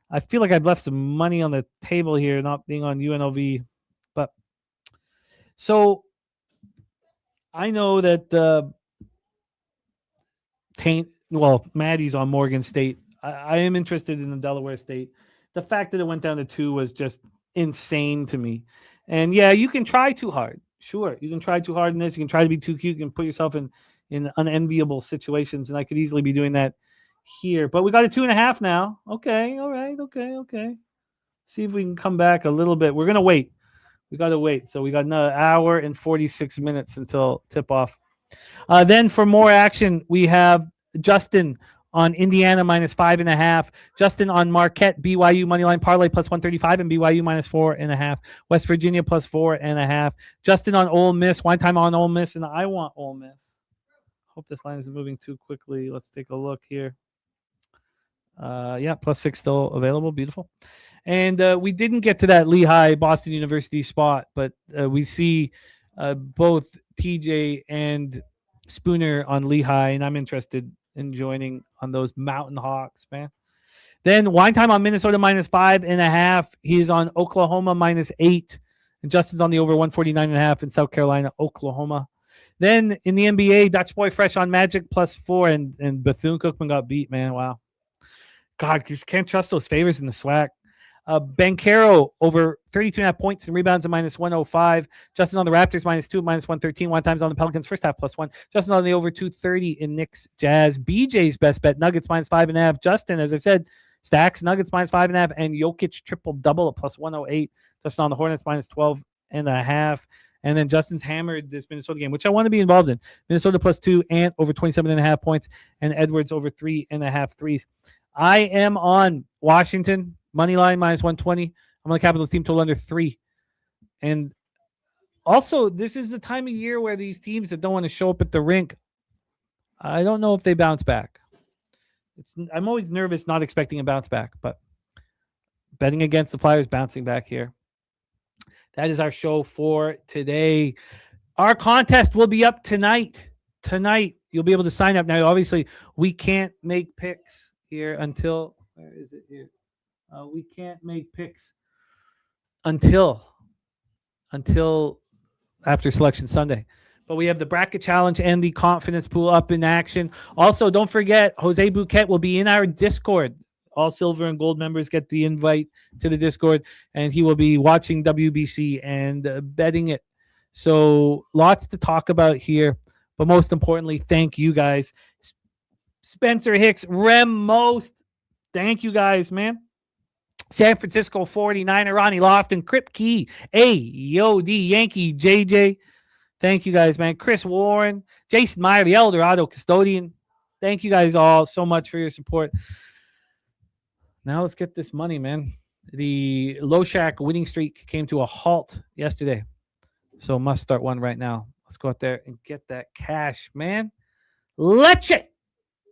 I feel like I've left some money on the table here, not being on UNLV. But so I know that Maddie's on Morgan State. I am interested in the Delaware State. The fact that it went down to 2 was just insane to me. And yeah, you can try too hard. Sure, you can try too hard in this. You can try to be too cute. You can put yourself in unenviable situations, and I could easily be doing that here. But we got a 2.5 now. Okay, all right, okay. See if we can come back a little bit. We're gonna wait. We got to wait. So we got another hour and 46 minutes until tip off. Then for more action, we have Justin on Indiana -5.5. Justin on Marquette, BYU moneyline parlay +135 and BYU -4.5. West Virginia +4.5. Justin on Ole Miss, wine time on Ole Miss, and I want Ole Miss. Hope this line isn't moving too quickly. Let's take a look here. Yeah, +6 still available. Beautiful. And we didn't get to that Lehigh Boston University spot, but we see both TJ and Spooner on Lehigh, and I'm interested in joining on those Mountain Hawks, man. Then wine time on Minnesota -5.5. He's on Oklahoma -8. And Justin's on the over 149.5 in South Carolina, Oklahoma. Then in the NBA, Dutch Boy Fresh on Magic +4, and Bethune-Cookman got beat, man. Wow. God, just can't trust those favors in the SWAC. Bancaro over 32.5 points and rebounds at -105. Justin on the Raptors -2, -113. One times on the Pelicans first half +1. Justin on the over 230 in Knicks Jazz. BJ's best bet Nuggets -5.5. Justin, as I said, stacks Nuggets -5.5 and Jokic triple double at +108. Justin on the Hornets -12.5. And then Justin's hammered this Minnesota game, which I want to be involved in. Minnesota +2 and over 27.5 points, and Edwards over 3.5 threes. I am on Washington money line -120. I'm on the Capitals team total under 3. And also, this is the time of year where these teams that don't want to show up at the rink, I don't know if they bounce back. I'm always nervous, not expecting a bounce back, but betting against the Flyers bouncing back here. That is our show for today. Our contest will be up tonight. Tonight, you'll be able to sign up. Now, obviously, we can't make picks here until, where is it here? We can't make picks until after Selection Sunday. But we have the bracket challenge and the confidence pool up in action. Also, don't forget, Jose Bouquet will be in our Discord. All silver and gold members get the invite to the Discord, and he will be watching WBC and betting it. So lots to talk about here, but most importantly, thank you guys. Spencer Hicks, Rem Most, thank you guys, man. San Francisco 49er, Ronnie Lofton, Crip Key, AOD, Yankee, JJ. Thank you guys, man. Chris Warren, Jason Meyer, the El Dorado custodian. Thank you guys all so much for your support. Now let's get this money, man. The Low Shack winning streak came to a halt yesterday. So must start one right now. Let's go out there and get that cash, man. Leche.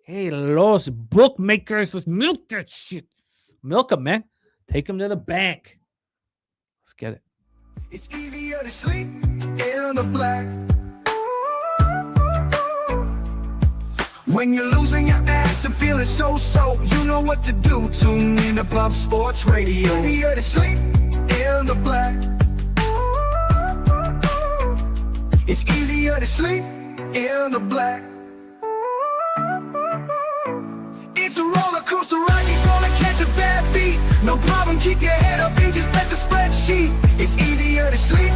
Hey, los bookmakers. Let's milk that shit. Milk them, man. Take them to the bank. Let's get it. It's easier to sleep in the black when you're losing your ass and feeling so. You know what to do. Tune in to Pub Sports Radio. Easier to sleep in the black. It's easier to sleep in the black. It's a roller coaster ride, you're gonna catch a bad beat. No problem, keep your head up and just bet the spreadsheet. It's easier to sleep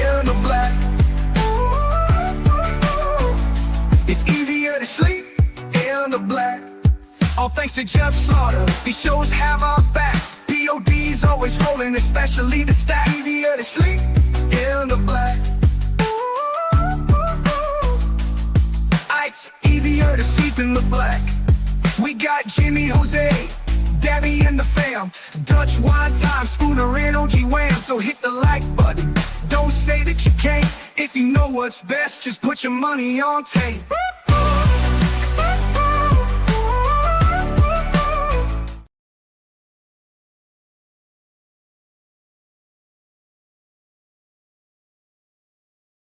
in the black. It's easier to sleep in the black. All thanks to Jeff Slaughter, these shows have our backs. POD's always rolling, especially the stats. Easier to sleep in the black. It's easier to sleep in the black. We got Jimmy, Jose, Dabby and the fam. Dutch wine time, Spooner and OG Wham. So hit the like button, don't say that you can't. If you know what's best, just put your money on tape.